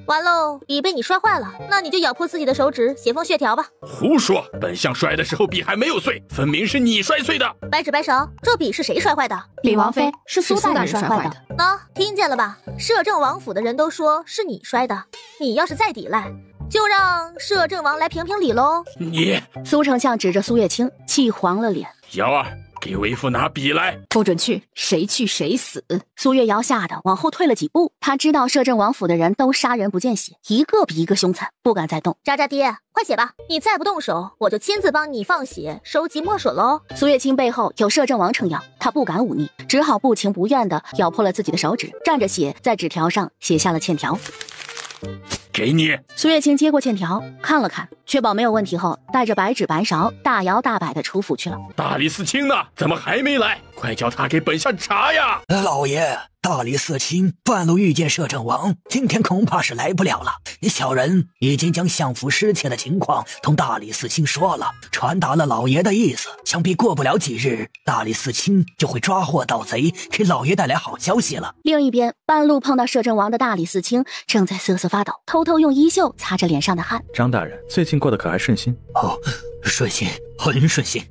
完喽，笔被你摔坏了，那你就咬破自己的手指，写封血条吧。胡说，本相摔的时候笔还没有碎，分明是你摔碎的。白纸白勺，这笔是谁摔坏的？李王妃，是苏大人摔坏的。听见了吧？摄政王府的人都说是你摔的，你要是再抵赖，就让摄政王来评评理喽。你，苏丞相指着苏月卿，气黄了脸。瑶儿，给为父拿笔来。不准去，谁去谁死。苏月瑶吓得往后退了几步，他知道摄政王府的人都杀人不见血，一个比一个凶残，不敢再动。渣渣爹，快写吧，你再不动手，我就亲自帮你放血收集墨水喽。苏月卿背后有摄政王撑腰，他不敢忤逆，只好不情不愿地咬破了自己的手指，蘸着血在纸条上写下了欠条。给你。苏月卿接过欠条看了看，确保没有问题后，带着白纸白勺大摇大摆地出府去了。大理寺卿呢？怎么还没来？快叫他给本相查呀！老爷，大理寺卿半路遇见摄政王，今天恐怕是来不了了。小人已经将相府失窃的情况同大理寺卿说了，传达了老爷的意思，想必过不了几日，大理寺卿就会抓获盗贼，给老爷带来好消息了。另一边，半路碰到摄政王的大理寺卿正在瑟瑟发抖，偷偷用衣袖擦着脸上的汗。张大人，最近过得可还顺心？顺心，很顺心。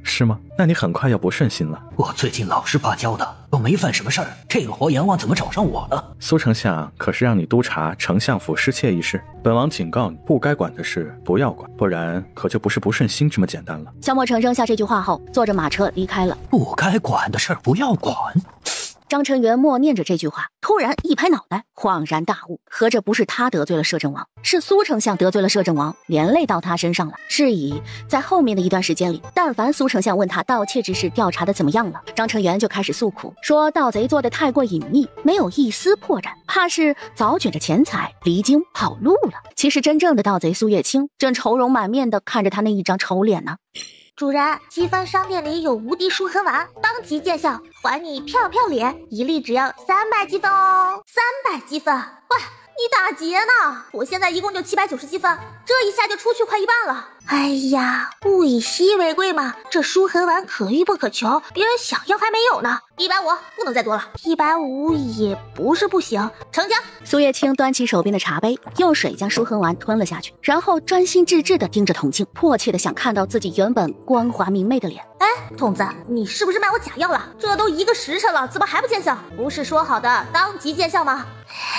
是吗？那你很快要不顺心了。我最近老实巴交的，都没犯什么事儿，这个活阎王怎么找上我了？苏丞相可是让你督察丞相府失窃一事，本王警告你，不该管的事不要管，不然可就不是不顺心这么简单了。萧墨尘扔下这句话后，坐着马车离开了。不该管的事不要管。张晨元默念着这句话，突然一拍脑袋，恍然大悟，合着不是他得罪了摄政王，是苏丞相得罪了摄政王，连累到他身上了。是以在后面的一段时间里，但凡苏丞相问他盗窃之事调查的怎么样了，张晨元就开始诉苦，说盗贼做的太过隐秘，没有一丝破绽，怕是早卷着钱财离京跑路了。其实真正的盗贼苏月卿正愁容满面的看着他那一张丑脸呢。主人，积分商店里有无敌舒痕丸，当即见效，还你漂漂脸，一粒只要300积分哦！300积分，喂，你打劫呢？我现在一共就790积分，这一下就出去快一半了。哎呀，物以稀为贵嘛，这舒痕丸可遇不可求，别人想要还没有呢。150，不能再多了。150也不是不行，成交。苏月卿端起手边的茶杯，用水将舒痕丸吞了下去，然后专心致志地盯着铜镜，迫切地想看到自己原本光滑明媚的脸。哎，童子，你是不是卖我假药了？这都1个时辰了，怎么还不见效？不是说好的当即见效吗？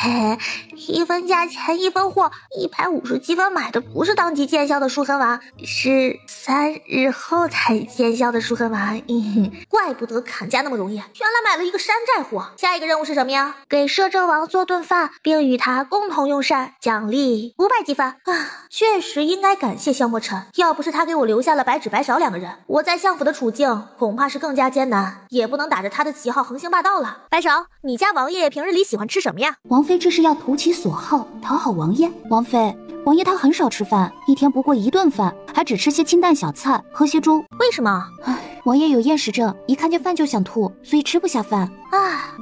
嘿，一分价钱一分货，150积分买的不是当即见效的舒痕丸，是3日后才见效的舒痕丸。怪不得砍价那么容易，原来买了一个山寨货。下一个任务是什么呀？给摄政王做顿饭，并与他共同用膳，奖励500积分。确实应该感谢萧墨尘，要不是他给我留下了白纸白勺2个人，我在相府的处境恐怕是更加艰难，也不能打着他的旗号横行霸道了。白勺，你家王爷平日里喜欢吃什么呀？王妃这是要投其所好，讨好王爷。王妃，王爷他很少吃饭，一天不过1顿饭，还只吃些清淡小菜，喝些粥。为什么？王爷有厌食症，一看见饭就想吐，所以吃不下饭。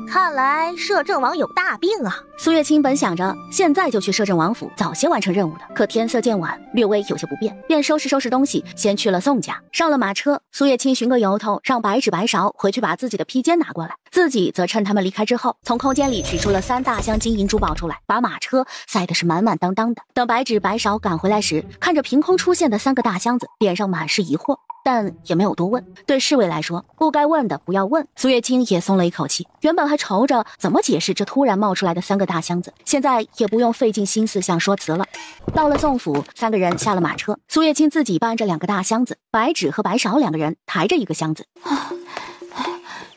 看来摄政王有大病啊。苏月卿本想着现在就去摄政王府，早些完成任务的，可天色渐晚，略微有些不便，便收拾收拾东西，先去了宋家。上了马车，苏月卿寻个由头，让白纸白勺回去把自己的披肩拿过来，自己则趁他们离开之后，从空间里取出了3大箱金银珠宝出来，把马车塞得是满满当当的。等白纸白勺赶回来时，看着凭空出现的3个大箱子，脸上满是疑惑，但也没有多问。对侍卫来说，不该问的不要问。苏月卿也松了一口气，原本还愁着怎么解释这突然冒出来的3个大箱子，现在也不用费尽心思想说辞了。到了宋府，3个人下了马车，苏月卿自己搬着2个大箱子，白纸和白勺2个人抬着1个箱子。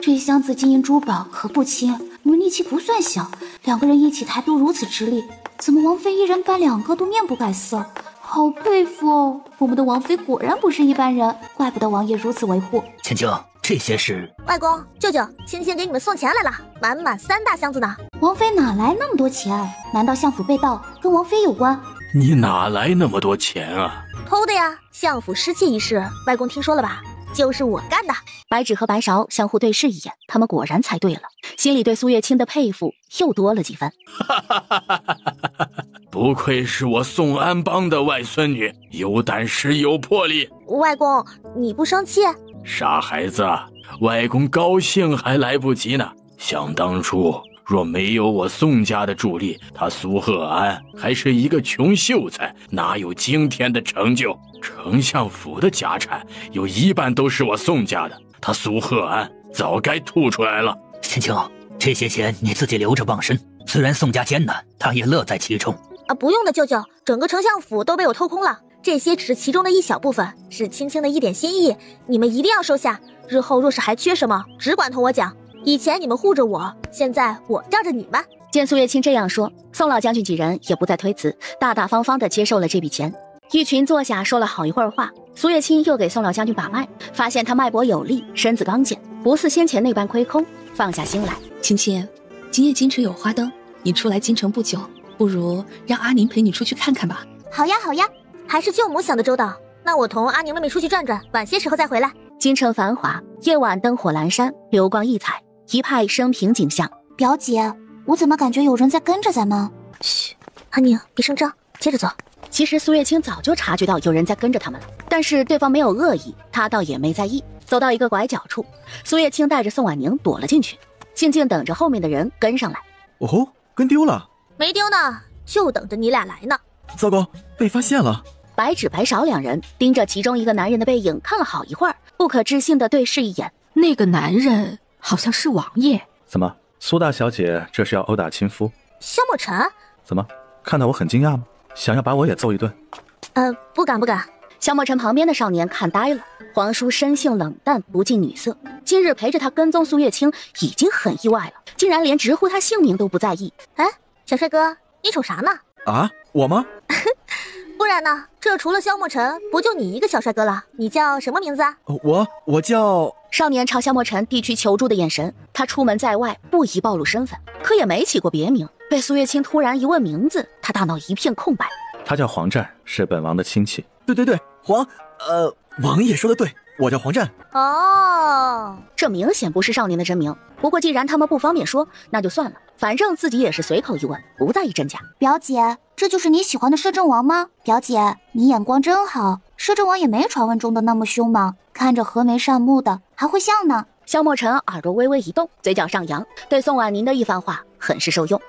这一箱子金银珠宝可不轻，你们力气不算小，2个人一起抬不如此吃力。怎么王妃一人搬2个都面不改色？好佩服哦！我们的王妃果然不是一般人，怪不得王爷如此维护。青青，这些是……外公、舅舅，青青给你们送钱来了，满满3大箱子呢。王妃哪来那么多钱？难道相府被盗跟王妃有关？你哪来那么多钱啊？偷的呀！相府失窃一事，外公听说了吧？就是我干的。白芷和白芍相互对视一眼，他们果然猜对了，心里对苏月清的佩服又多了几分。不愧是我宋安邦的外孙女，有胆识有魄力。外公，你不生气？傻孩子，外公高兴还来不及呢。想当初若没有我宋家的助力，他苏贺安还是一个穷秀才，哪有今天的成就？丞相府的家产有1半都是我宋家的，他苏贺安早该吐出来了。青青，这些钱你自己留着傍身，虽然宋家艰难，他也乐在其中。啊，不用的，舅舅，整个丞相府都被我偷空了，这些只是其中的一小部分，是青青的一点心意，你们一定要收下。日后若是还缺什么，只管同我讲。以前你们护着我，现在我罩着你们。见苏月清这样说，宋老将军几人也不再推辞，大大方方地接受了这笔钱。一群坐下说了好一会儿话，苏月清又给宋老将军把脉，发现他脉搏有力，身子刚健，不似先前那般亏空，放下心来。青青，今夜京城有花灯，你初来京城不久，不如让阿宁陪你出去看看吧。好呀好呀，还是舅母想的周到。那我同阿宁妹妹出去转转，晚些时候再回来。京城繁华，夜晚灯火阑珊，流光溢彩，一派生平景象。表姐，我怎么感觉有人在跟着咱们？嘘，阿宁，别声张，接着走。其实苏月清早就察觉到有人在跟着他们了，但是对方没有恶意，他倒也没在意。走到一个拐角处，苏月清带着宋婉宁躲了进去，静静等着后面的人跟上来。哦，跟丢了？没丢呢，就等着你俩来呢。糟糕，被发现了。白芷白芍两人盯着其中一个男人的背影看了好一会儿，不可置信地对视一眼。那个男人好像是王爷。怎么，苏大小姐这是要殴打亲夫？萧墨尘？怎么，看到我很惊讶吗？想要把我也揍一顿？不敢不敢。萧墨尘旁边的少年看呆了，皇叔生性冷淡，不近女色，今日陪着他跟踪苏月清已经很意外了，竟然连直呼他姓名都不在意。哎，小帅哥，你瞅啥呢？啊，我吗？不然呢？这除了萧墨尘，不就你一个小帅哥了？你叫什么名字啊？我叫……少年朝萧墨尘递去求助的眼神。他出门在外，不宜暴露身份，可也没起过别名。被苏月清突然一问名字，他大脑一片空白。他叫黄湛，是本王的亲戚。对，王爷说的对，我叫黄湛。哦，这明显不是少年的真名。不过既然他们不方便说，那就算了，反正自己也是随口一问，不在意真假。表姐，这就是你喜欢的摄政王吗？表姐，你眼光真好，摄政王也没传闻中的那么凶嘛，看着和眉善目的，还会笑呢。萧墨尘耳朵微微一动，嘴角上扬，对宋婉宁的一番话很是受用。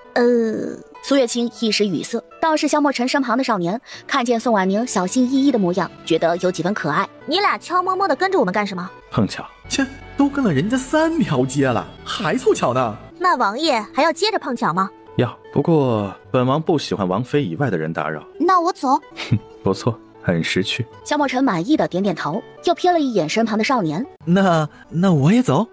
苏月清一时语塞，倒是萧墨尘身旁的少年看见宋婉宁小心翼翼的模样，觉得有几分可爱。你俩悄摸摸的跟着我们干什么？碰巧，切，都跟了人家3条街了，还凑巧呢？那王爷还要接着碰巧吗？要，不过本王不喜欢王妃以外的人打扰。那我走。哼，不错，很识趣。萧墨尘满意的点点头，又瞥了一眼身旁的少年。那我也走。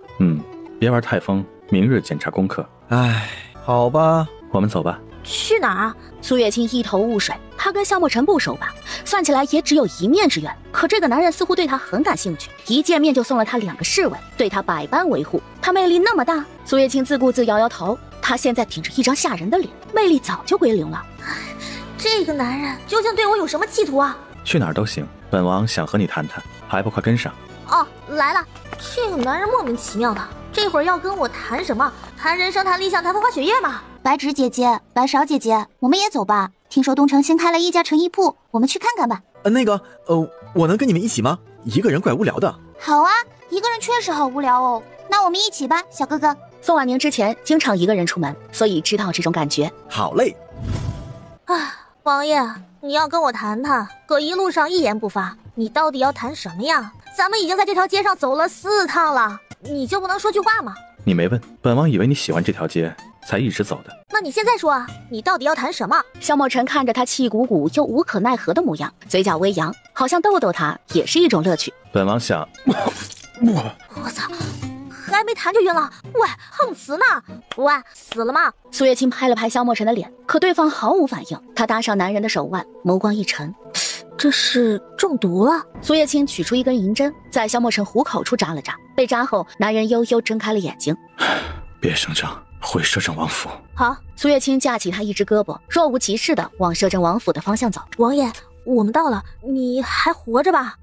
别玩太疯，明日检查功课。唉，好吧，我们走吧。去哪儿啊？苏月清一头雾水，他跟萧墨尘不熟吧？算起来也只有一面之缘，可这个男人似乎对他很感兴趣，一见面就送了他2个侍卫，对他百般维护。他魅力那么大？苏月清自顾自摇摇头，他现在顶着一张吓人的脸，魅力早就归零了。这个男人究竟对我有什么企图啊？去哪儿都行，本王想和你谈谈，还不快跟上？哦，来了。这个男人莫名其妙的，这会儿要跟我谈什么？谈人生，谈理想，谈风花雪月吗？白芷姐姐，白芍姐姐，我们也走吧。听说东城新开了一家成衣铺，我们去看看吧。我能跟你们一起吗？一个人怪无聊的。好啊，一个人确实好无聊哦。那我们一起吧，小哥哥。宋婉宁之前经常一个人出门，所以知道这种感觉。好嘞。王爷，你要跟我谈谈，可一路上一言不发，你到底要谈什么呀？咱们已经在这条街上走了4趟了，你就不能说句话吗？你没问，本王以为你喜欢这条街，才一直走的。那你现在说啊，你到底要谈什么？萧墨尘看着他气鼓鼓又无可奈何的模样，嘴角微扬，好像逗逗他也是一种乐趣。本王想，我操，还没谈就晕了，喂，横词呢？喂，死了吗？苏月清拍了拍萧莫尘的脸，可对方毫无反应。他搭上男人的手腕，眸光一沉，这是中毒了。苏月清取出一根银针，在萧莫尘虎口处扎了扎。被扎后，男人悠悠睁开了眼睛。别声张，回摄政王府。好。苏月清架起他一只胳膊，若无其事地往摄政王府的方向走。王爷，我们到了，你还活着吧？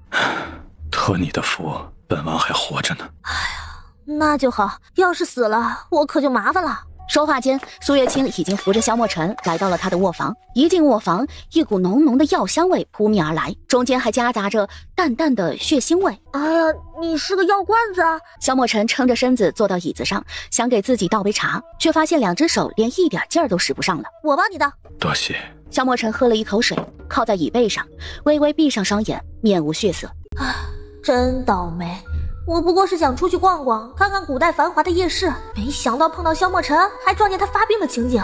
托你的福，本王还活着呢。哎呀，那就好，要是死了，我可就麻烦了。说话间，苏月清已经扶着萧莫尘来到了他的卧房。一进卧房，一股浓浓的药香味扑面而来，中间还夹杂着淡淡的血腥味。哎呀，你是个药罐子啊！萧莫尘撑着身子坐到椅子上，想给自己倒杯茶，却发现两只手连一点劲儿都使不上了。我帮你倒。多谢。萧莫尘喝了一口水，靠在椅背上，微微闭上双眼，面无血色。唉，真倒霉。我不过是想出去逛逛，看看古代繁华的夜市，没想到碰到萧莫尘，还撞见他发病的情景。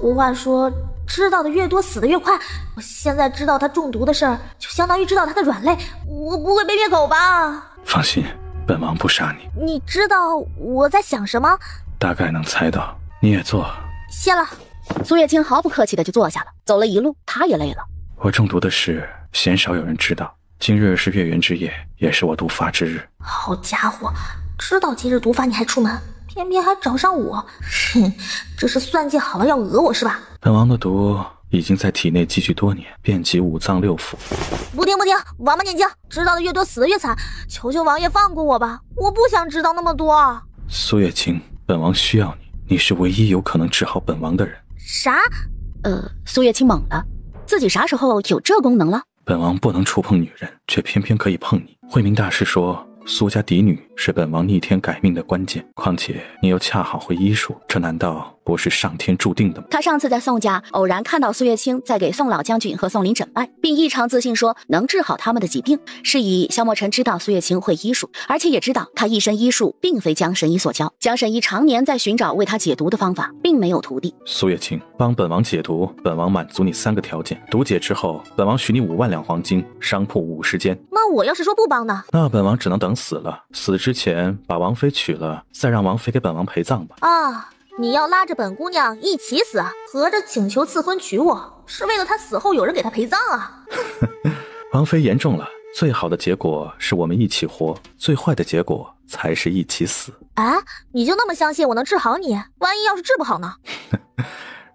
俗话说，知道的越多，死的越快。我现在知道他中毒的事儿，就相当于知道他的软肋。我不会被灭口吧？放心，本王不杀你。你知道我在想什么？大概能猜到。你也坐。谢了。苏月清毫不客气的就坐下了。走了一路，他也累了。我中毒的事，鲜少有人知道。今日是月圆之夜，也是我毒发之日。好家伙，知道今日毒发你还出门，偏偏还找上我。哼，这是算计好了要讹我是吧？本王的毒已经在体内积聚多年，遍及五脏六腑。不听，王八念经，知道的越多，死的越惨。求求王爷放过我吧，我不想知道那么多。苏月清，本王需要你，你是唯一有可能治好本王的人。啥？苏月清懵了，自己啥时候有这功能了？本王不能触碰女人，却偏偏可以碰你。慧明大师说，苏家嫡女是本王逆天改命的关键，况且你又恰好会医术，这难道不是上天注定的吗？他上次在宋家偶然看到苏月清在给宋老将军和宋林诊脉，并异常自信说能治好他们的疾病，是以萧莫尘知道苏月清会医术，而且也知道他一身医术并非江神医所教，江神医常年在寻找为他解毒的方法，并没有徒弟。苏月清，帮本王解毒，本王满足你3个条件。毒解之后，本王许你5万两黄金，商铺50间。那我要是说不帮呢？那本王只能等死了，死之前把王妃娶了，再让王妃给本王陪葬吧。啊，你要拉着本姑娘一起死啊？合着请求赐婚娶我，是为了她死后有人给她陪葬啊？王妃言重了，最好的结果是我们一起活，最坏的结果才是一起死。啊，你就那么相信我能治好你？万一要是治不好呢？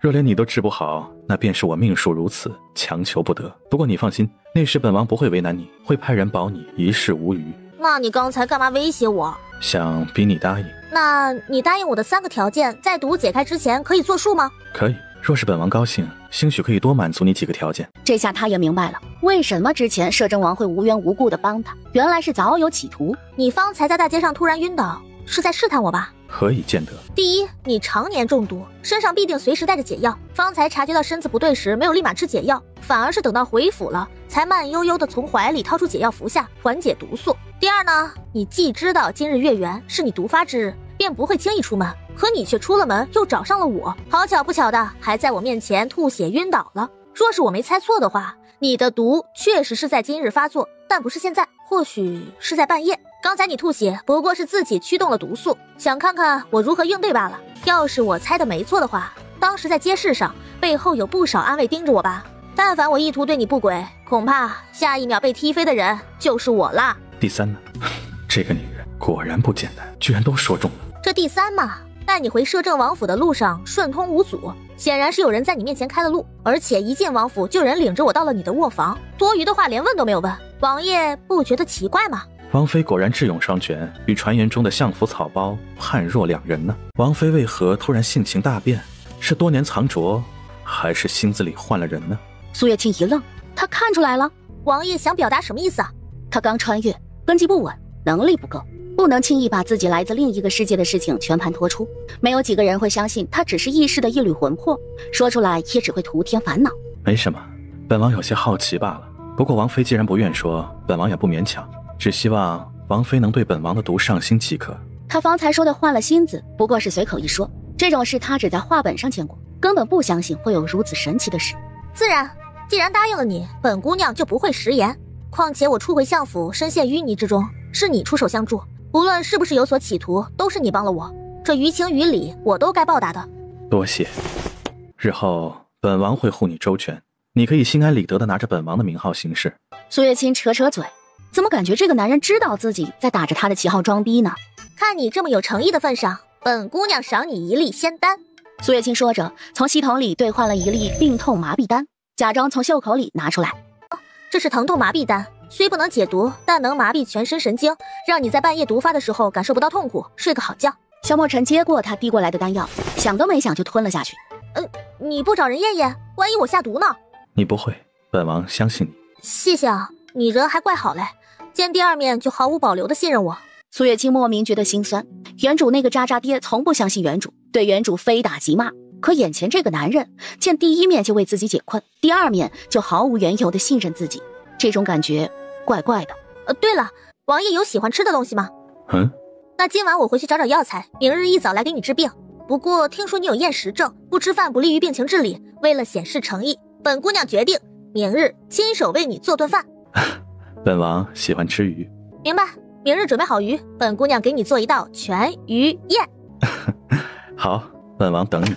若连你都治不好，那便是我命数如此，强求不得。不过你放心，那时本王不会为难你，会派人保你一世无虞。那你刚才干嘛威胁我？想逼你答应。那你答应我的3个条件，在毒解开之前可以作数吗？可以，若是本王高兴，兴许可以多满足你几个条件。这下他也明白了，为什么之前摄政王会无缘无故的帮他，原来是早有企图。你方才在大街上突然晕倒，是在试探我吧？何以见得？第一，你常年中毒，身上必定随时带着解药，方才察觉到身子不对时，没有立马吃解药，反而是等到回府了，才慢悠悠地从怀里掏出解药服下，缓解毒素。第二呢，你既知道今日月圆是你毒发之日，便不会轻易出门，可你却出了门，又找上了我，好巧不巧的还在我面前吐血晕倒了。若是我没猜错的话，你的毒确实是在今日发作，但不是现在，或许是在半夜。刚才你吐血不过是自己驱动了毒素，想看看我如何应对罢了。要是我猜的没错的话，当时在街市上背后有不少暗卫盯着我吧，但凡我意图对你不轨，恐怕下一秒被踢飞的人就是我啦。第3呢？这个女人果然不简单，居然都说中了。这第3嘛，带你回摄政王府的路上顺通无阻，显然是有人在你面前开了路，而且一进王府就有人领着我到了你的卧房，多余的话连问都没有问，王爷不觉得奇怪吗？王妃果然智勇双全，与传言中的相府草包判若两人呢。王妃为何突然性情大变？是多年藏拙，还是心子里换了人呢？苏月清一愣，他看出来了。王爷想表达什么意思啊？他刚穿越，根基不稳，能力不够，不能轻易把自己来自另一个世界的事情全盘托出。没有几个人会相信他只是异世的一缕魂魄，说出来也只会徒添烦恼。没什么，本王有些好奇罢了。不过王妃既然不愿说，本王也不勉强，只希望王妃能对本王的毒上心即可。他方才说的换了心子，不过是随口一说，这种事他只在画本上见过，根本不相信会有如此神奇的事。自然，既然答应了你，本姑娘就不会食言。况且我初回相府，深陷淤泥之中，是你出手相助，无论是不是有所企图，都是你帮了我，这于情于理我都该报答的。多谢，日后本王会护你周全，你可以心安理得地拿着本王的名号行事。苏月清扯扯嘴，怎么感觉这个男人知道自己在打着他的旗号装逼呢？看你这么有诚意的份上，本姑娘赏你一粒仙丹。苏月清说着，从系统里兑换了一粒病痛麻痹丹，假装从袖口里拿出来。这是疼痛麻痹丹，虽不能解毒，但能麻痹全身神经，让你在半夜毒发的时候感受不到痛苦，睡个好觉。萧墨尘接过他递过来的丹药，想都没想就吞了下去。你不找人验验，万一我下毒呢？你不会，本王相信你。谢谢啊，你人还怪好嘞，见第二面就毫无保留的信任我。苏月清莫名觉得心酸，原主那个渣渣爹从不相信原主，对原主非打即骂，可眼前这个男人见第一面就为自己解困，第二面就毫无缘由的信任自己，这种感觉怪怪的。对了，王爷有喜欢吃的东西吗？那今晚我回去找找药材，明日一早来给你治病。不过听说你有厌食症，不吃饭不利于病情治理，为了显示诚意，本姑娘决定明日亲手为你做顿饭。本王喜欢吃鱼。明白，明日准备好鱼，本姑娘给你做一道全鱼宴。好，本王等你。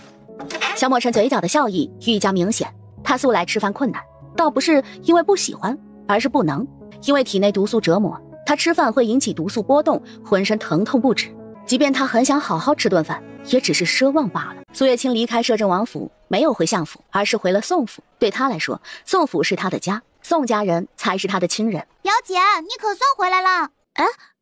萧墨尘嘴角的笑意愈加明显，他素来吃饭困难，倒不是因为不喜欢，而是不能，因为体内毒素折磨他，吃饭会引起毒素波动，浑身疼痛不止。即便他很想好好吃顿饭，也只是奢望罢了。苏月清离开摄政王府，没有回相府，而是回了宋府。对他来说，宋府是他的家，宋家人才是他的亲人。表姐，你可算回来了。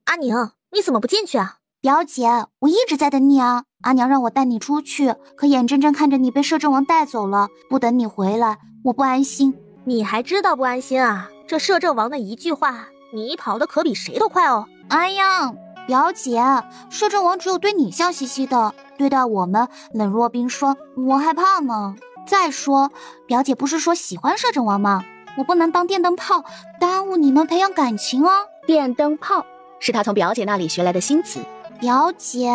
阿宁，你怎么不进去啊？表姐，我一直在等你啊。阿娘让我带你出去，可眼睁睁看着你被摄政王带走了，不等你回来，我不安心。你还知道不安心啊？这摄政王的一句话，你跑得可比谁都快哦。哎呀，表姐，摄政王只有对你笑嘻嘻的，对待我们冷若冰霜，我害怕呢。再说，表姐不是说喜欢摄政王吗？我不能当电灯泡，耽误你们培养感情哦。电灯泡是他从表姐那里学来的新词。表姐，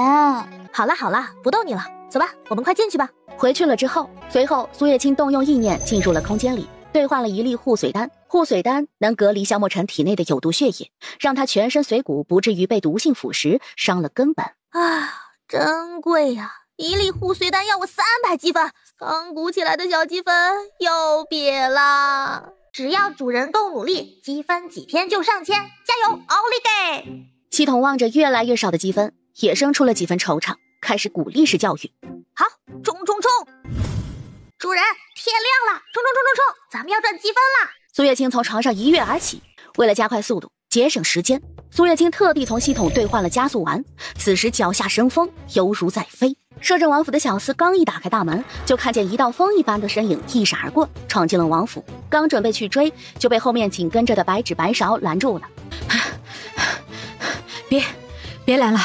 好啦，不逗你了，走吧，我们快进去吧。回去了之后，随后苏月清动用意念进入了空间里，兑换了一粒护髓丹。护髓丹能隔离萧墨尘体内的有毒血液，让他全身髓骨不至于被毒性腐蚀，伤了根本。真贵呀！一粒护髓丹要我300积分，刚鼓起来的小积分又瘪啦。只要主人够努力，积分几天就上千，加油，奥利给！系统望着越来越少的积分，也生出了几分惆怅，开始鼓励式教育。好，冲！主人，天亮了，冲！咱们要赚积分啦！苏月清从床上一跃而起，为了加快速度，节省时间，苏月清特地从系统兑换了加速丸。此时脚下生风，犹如在飞。摄政王府的小厮刚一打开大门，就看见一道风一般的身影一闪而过，闯进了王府。刚准备去追，就被后面紧跟着的白纸白勺拦住了。别拦了，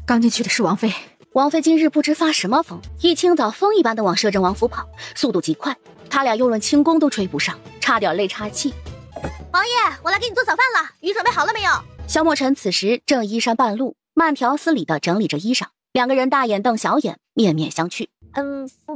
刚进去的是王妃。王妃今日不知发什么疯，一清早风一般的往摄政王府跑，速度极快，他俩用论轻功都追不上，差点累岔气。王爷，我来给你做早饭了，鱼准备好了没有？萧墨尘此时正衣衫半露，慢条斯理地整理着衣裳，两个人大眼瞪小眼，面面相觑。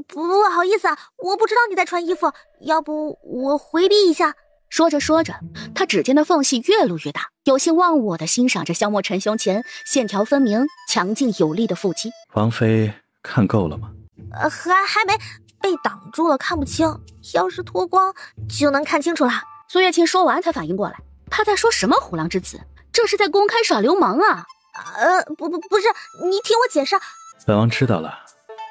不好意思啊，我不知道你在穿衣服，要不我回避一下。说着说着，他指尖的缝隙越撸越大，有些忘我地欣赏着萧墨尘胸前线条分明、强劲有力的腹肌。王妃看够了吗？还没，被挡住了，看不清。要是脱光就能看清楚了。苏月清说完才反应过来，他在说什么虎狼之词？这是在公开耍流氓啊！不是，你听我解释。本王知道了，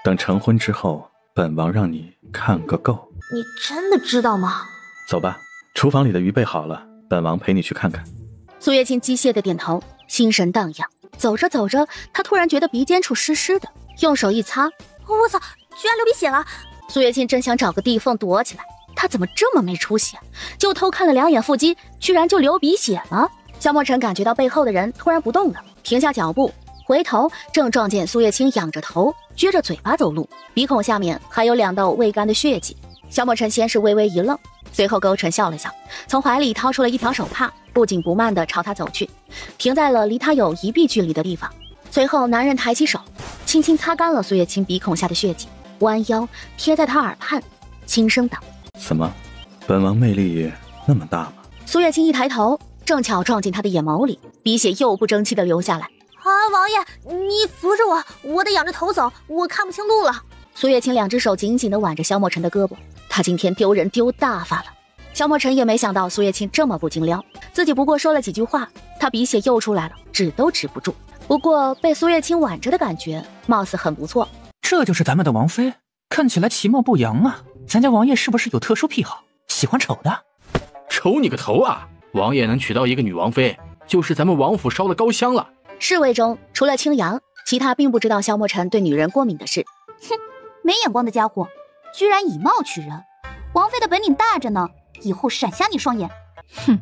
等成婚之后，本王让你看个够。你真的知道吗？走吧，厨房里的鱼备好了，本王陪你去看看。苏月清机械的点头，心神荡漾。走着走着，他突然觉得鼻尖处湿湿的，用手一擦，我操，居然流鼻血了！苏月清真想找个地缝躲起来，他怎么这么没出息？就偷看了2眼腹肌，居然就流鼻血了。萧墨尘感觉到背后的人突然不动了，停下脚步，回头正撞见苏月清仰着头，撅着嘴巴走路，鼻孔下面还有2道未干的血迹。萧墨尘先是微微一愣，随后勾唇笑了笑，从怀里掏出了一条手帕，不紧不慢地朝他走去，停在了离他有1臂距离的地方。随后男人抬起手，轻轻擦干了苏月清鼻孔下的血迹，弯腰贴在他耳畔，轻声道：怎么，本王魅力那么大吗？苏月清一抬头，正巧撞进他的眼眸里，鼻血又不争气地流下来。王爷，你扶着我，我得仰着头走，我看不清路了。苏月清2只手紧紧地挽着萧墨尘的胳膊，他今天丢人丢大发了。萧墨尘也没想到苏月清这么不经撩，自己不过说了几句话，他鼻血又出来了，止都止不住。不过被苏月清挽着的感觉貌似很不错。这就是咱们的王妃，看起来其貌不扬啊。咱家王爷是不是有特殊癖好，喜欢丑的？丑你个头啊！王爷能娶到一个女王妃，就是咱们王府烧了高香了。侍卫中除了青阳，其他并不知道萧墨尘对女人过敏的事。哼，没眼光的家伙，居然以貌取人。王妃的本领大着呢，以后闪瞎你双眼。哼，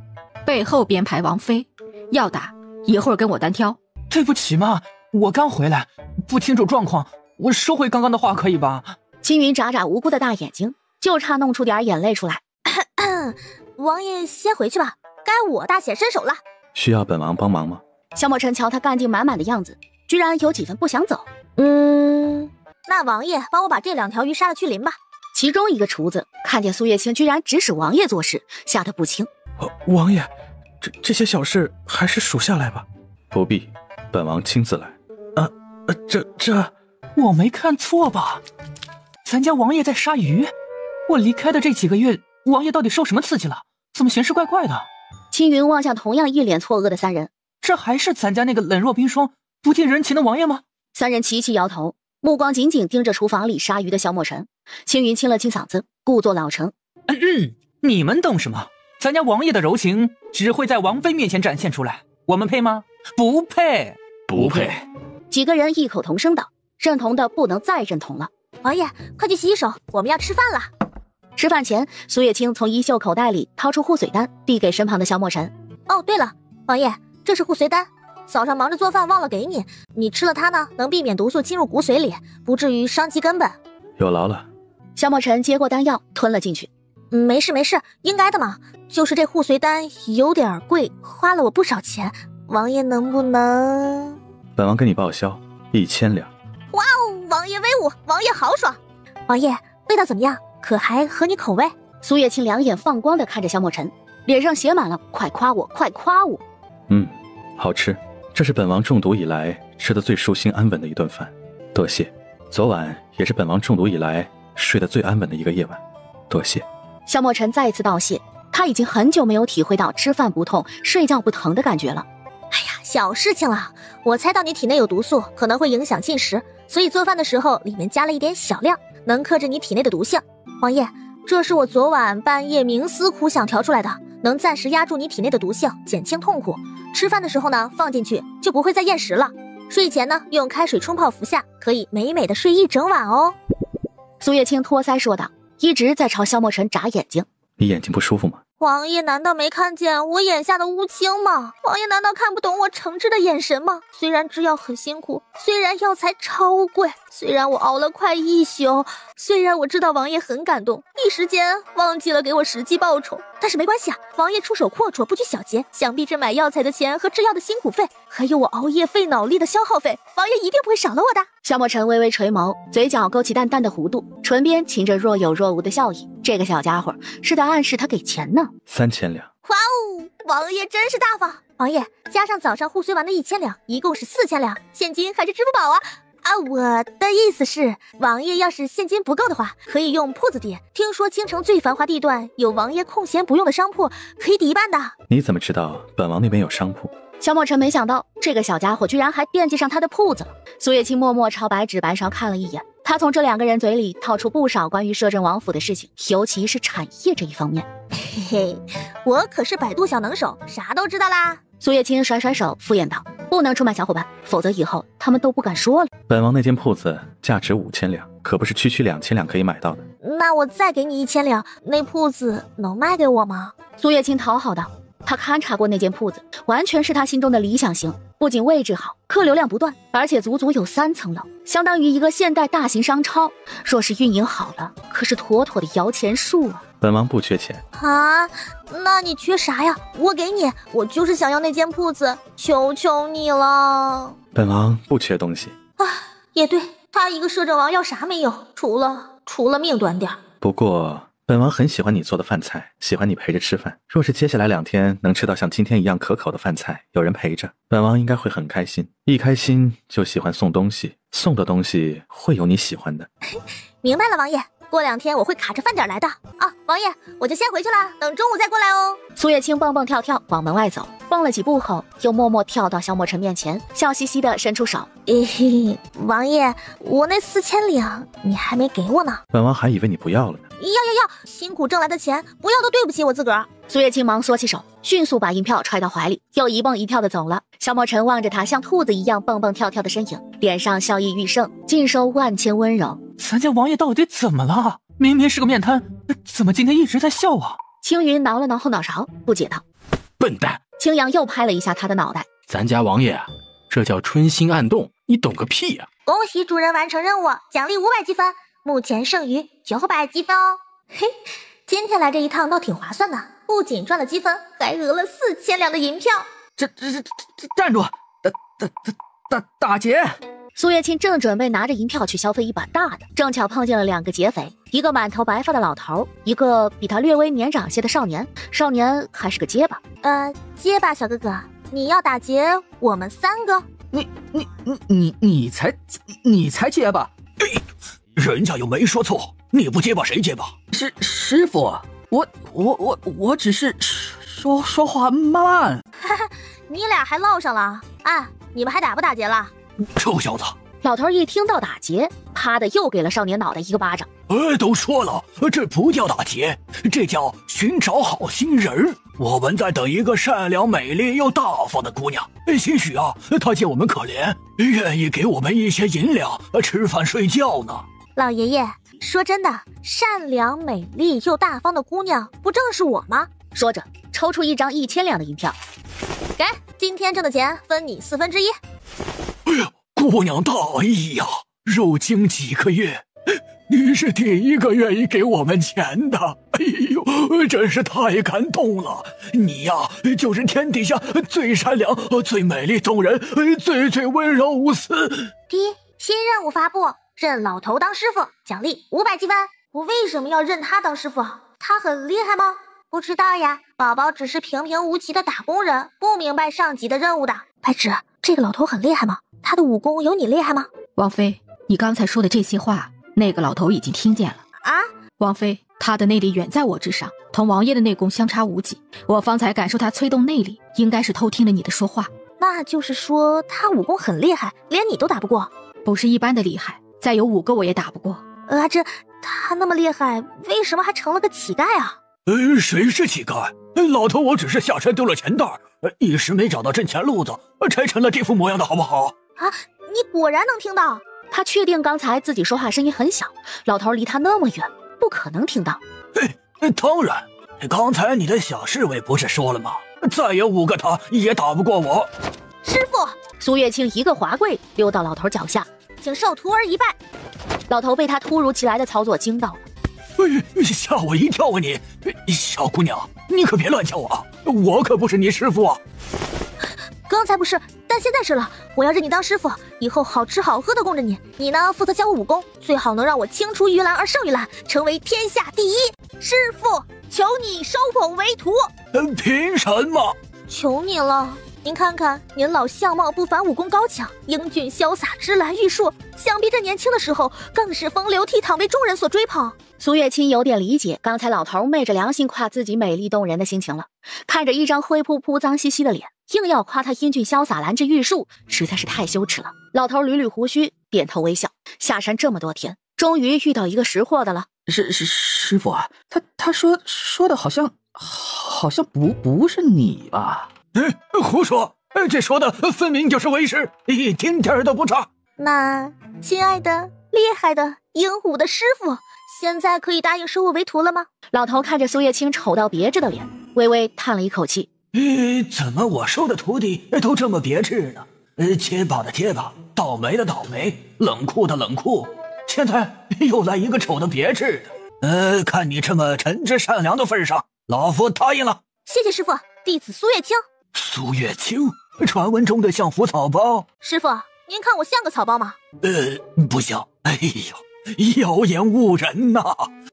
背后编排王妃，要打一会儿跟我单挑。对不起嘛，我刚回来，不清楚状况，我收回刚刚的话可以吧？青云眨眨无辜的大眼睛，就差弄出点眼泪出来。王爷先回去吧，该我大显身手了。需要本王帮忙吗？萧墨尘瞧他干劲满满的样子，居然有几分不想走。那王爷帮我把这2条鱼杀了去鳞吧。其中一个厨子看见苏月清居然指使王爷做事，吓得不轻。王爷，这些小事还是属下来吧。不必，本王亲自来。这我没看错吧？咱家王爷在杀鱼？我离开的这几个月，王爷到底受什么刺激了？怎么行事怪怪的？青云望向同样一脸错愕的3人，这还是咱家那个冷若冰霜、不近人情的王爷吗？3人齐齐摇头，目光紧紧盯着厨房里杀鱼的萧墨尘。青云清了清嗓子，故作老成。你们懂什么？咱家王爷的柔情只会在王妃面前展现出来，我们配吗？不配，不配。几个人异口同声道，认同的不能再认同了。王爷，快去洗手，我们要吃饭了。吃饭前，苏月清从衣袖口袋里掏出护髓丹，递给身旁的萧墨尘。哦，对了，王爷，这是护髓丹，早上忙着做饭忘了给你，你吃了它呢，能避免毒素进入骨髓里，不至于伤及根本。有劳了。萧墨尘接过丹药，吞了进去。没事，应该的嘛。就是这护髓丹有点贵，花了我不少钱，王爷能不能……本王跟你报销1000两。哇哦，王爷威武，王爷豪爽。王爷，味道怎么样？可还合你口味？苏月清2眼放光的看着萧墨尘，脸上写满了快夸我，快夸我。好吃，这是本王中毒以来吃的最舒心安稳的一顿饭，多谢。昨晚也是本王中毒以来睡得最安稳的一个夜晚，多谢。萧墨尘再次道谢，他已经很久没有体会到吃饭不痛睡觉不疼的感觉了。哎呀，小事情了，我猜到你体内有毒素，可能会影响进食，所以做饭的时候里面加了一点小量，能克制你体内的毒性。王爷，这是我昨晚半夜冥思苦想调出来的，能暂时压住你体内的毒性，减轻痛苦。吃饭的时候呢，放进去就不会再厌食了。睡前呢，用开水冲泡服下，可以美美的睡一整晚哦。苏月清托腮说道，一直在朝萧墨尘眨眼睛。你眼睛不舒服吗？王爷难道没看见我眼下的乌青吗？王爷难道看不懂我诚挚的眼神吗？虽然制药很辛苦，虽然药材超贵，虽然我熬了快1宿，虽然我知道王爷很感动，一时间忘记了给我实际报酬，但是没关系啊，王爷出手阔绰，不拘小节，想必这买药材的钱和制药的辛苦费，还有我熬夜费脑力的消耗费，王爷一定不会少了我的。萧墨尘微微垂眸，嘴角勾起淡淡的弧度，唇边噙着若有若无的笑意。这个小家伙是在暗示他给钱呢。3000两。哇哦，王爷真是大方。王爷，加上早上护髓丸的1000两，一共是4000两，现金还是支付宝啊？我的意思是，王爷要是现金不够的话，可以用铺子抵。听说京城最繁华地段有王爷空闲不用的商铺，可以抵一半的。你怎么知道本王那边有商铺？萧墨尘没想到这个小家伙居然还惦记上他的铺子了。苏月清默默朝白纸白烧看了一眼，他从这2个人嘴里套出不少关于摄政王府的事情，尤其是产业这一方面。嘿嘿，我可是百度小能手，啥都知道啦。苏月清甩甩手敷衍道，不能出卖小伙伴，否则以后他们都不敢说了。本王那间铺子价值5000两，可不是区区2000两可以买到的。那我再给你1000两，那铺子能卖给我吗？苏月清讨好道，他勘察过那间铺子，完全是他心中的理想型，不仅位置好，客流量不断，而且足足有3层楼，相当于一个现代大型商超。若是运营好了，可是妥妥的摇钱树啊！本王不缺钱啊，那你缺啥呀？我给你，我就是想要那间铺子，求求你了。本王不缺东西啊，也对，他一个摄政王要啥没有，除了命短点。不过本王很喜欢你做的饭菜，喜欢你陪着吃饭。若是接下来2天能吃到像今天一样可口的饭菜，有人陪着，本王应该会很开心。一开心就喜欢送东西，送的东西会有你喜欢的。明白了，王爷。过2天我会卡着饭点来的啊，王爷，我就先回去了，等中午再过来哦。苏月清蹦蹦跳跳往门外走，蹦了几步后，又默默跳到萧墨尘面前，笑嘻嘻地伸出手。王爷，我那4000两你还没给我呢。本王还以为你不要了呢。要，辛苦挣来的钱，不要都对不起我自个儿。苏月清忙缩起手，迅速把银票揣到怀里，又一蹦一跳地走了。萧墨尘望着他像兔子一样蹦蹦跳跳的身影，脸上笑意愈盛，尽收万千温柔。咱家王爷到底怎么了？明明是个面瘫，怎么今天一直在笑啊？青云挠了挠后脑勺，不解道：笨蛋！青阳又拍了一下他的脑袋。咱家王爷啊，这叫春心暗动，你懂个屁啊！恭喜主人完成任务，奖励500积分，目前剩余900积分哦。嘿，今天来这一趟倒挺划算的，不仅赚了积分，还讹了4000两的银票。这站住！大姐！苏月清正准备拿着银票去消费一把大的，正巧碰见了2个劫匪，一个满头白发的老头，一个比他略微年长些的少年。少年还是个结巴。结巴小哥哥，你要打劫我们3个？你才结巴！人家又没说错，你不结巴谁结巴？师傅，我只是说话慢。你俩还唠上了啊？你们还打不打劫了？臭小子！老头一听到打劫，啪的又给了少年脑袋一个巴掌。都说了，这不叫打劫，这叫寻找好心人。我们在等一个善良、美丽又大方的姑娘，兴许啊，她见我们可怜，愿意给我们一些银两，吃饭睡觉呢。老爷爷，说真的，善良、美丽又大方的姑娘，不正是我吗？说着，抽出一张1000两的银票，给，今天挣的钱分你1/4。哎呀，姑娘大义呀！入京几个月，你是第1个愿意给我们钱的。哎呦，真是太感动了！你呀，就是天底下最善良、最美丽动人、最温柔无私。第一，新任务发布，认老头当师傅，奖励500积分。我为什么要认他当师傅？他很厉害吗？不知道呀，宝宝只是平平无奇的打工人，不明白上级的任务的。白芷，这个老头很厉害吗？他的武功有你厉害吗？王妃，你刚才说的这些话，那个老头已经听见了啊！王妃，他的内力远在我之上，同王爷的内功相差无几。我方才感受他催动内力，应该是偷听了你的说话。那就是说他武功很厉害，连你都打不过？不是一般的厉害，再有5个我也打不过。这他那么厉害，为什么还成了个乞丐啊？谁是乞丐？老头，我只是下山丢了钱袋，一时没找到挣钱路子，拆成了地府模样的好不好？啊，你果然能听到。他确定刚才自己说话声音很小，老头离他那么远，不可能听到。当然，刚才你的小侍卫不是说了吗？再有5个他也打不过我。师傅，苏月清一个滑跪溜到老头脚下，请受徒儿一拜。老头被他突如其来的操作惊到了。吓我一跳啊你！小姑娘，你可别乱叫我，我可不是你师傅啊。刚才不是，但现在是了。我要认你当师傅，以后好吃好喝的供着你。你呢，负责教我武功，最好能让我青出于蓝而胜于蓝，成为天下第一。师傅，求你收我为徒。凭什么？求你了。您看看，您老相貌不凡，武功高强，英俊潇洒，芝兰玉树，想必这年轻的时候更是风流倜傥，被众人所追捧。苏月清有点理解刚才老头昧着良心夸自己美丽动人的心情了，看着一张灰扑扑脏兮兮的脸，硬要夸他英俊潇洒，兰芝玉树，实在是太羞耻了。老头捋捋胡须，点头微笑，下山这么多天，终于遇到一个识货的了。师傅啊，他说的好像不是你吧？胡说！这说的分明就是为师，一丁点儿都不差。那亲爱的、厉害的、英武的师傅，现在可以答应收我为徒了吗？老头看着苏月清丑到别致的脸，微微叹了一口气。怎么我收的徒弟都这么别致呢？结巴的结巴，倒霉的倒霉，冷酷的冷酷，现在又来一个丑的别致的。看你这么诚挚善良的份上，老夫答应了。谢谢师傅，弟子苏月清。苏月清，传闻中的相府草包。师傅，您看我像个草包吗？不像。哎呦，妖言误人呐！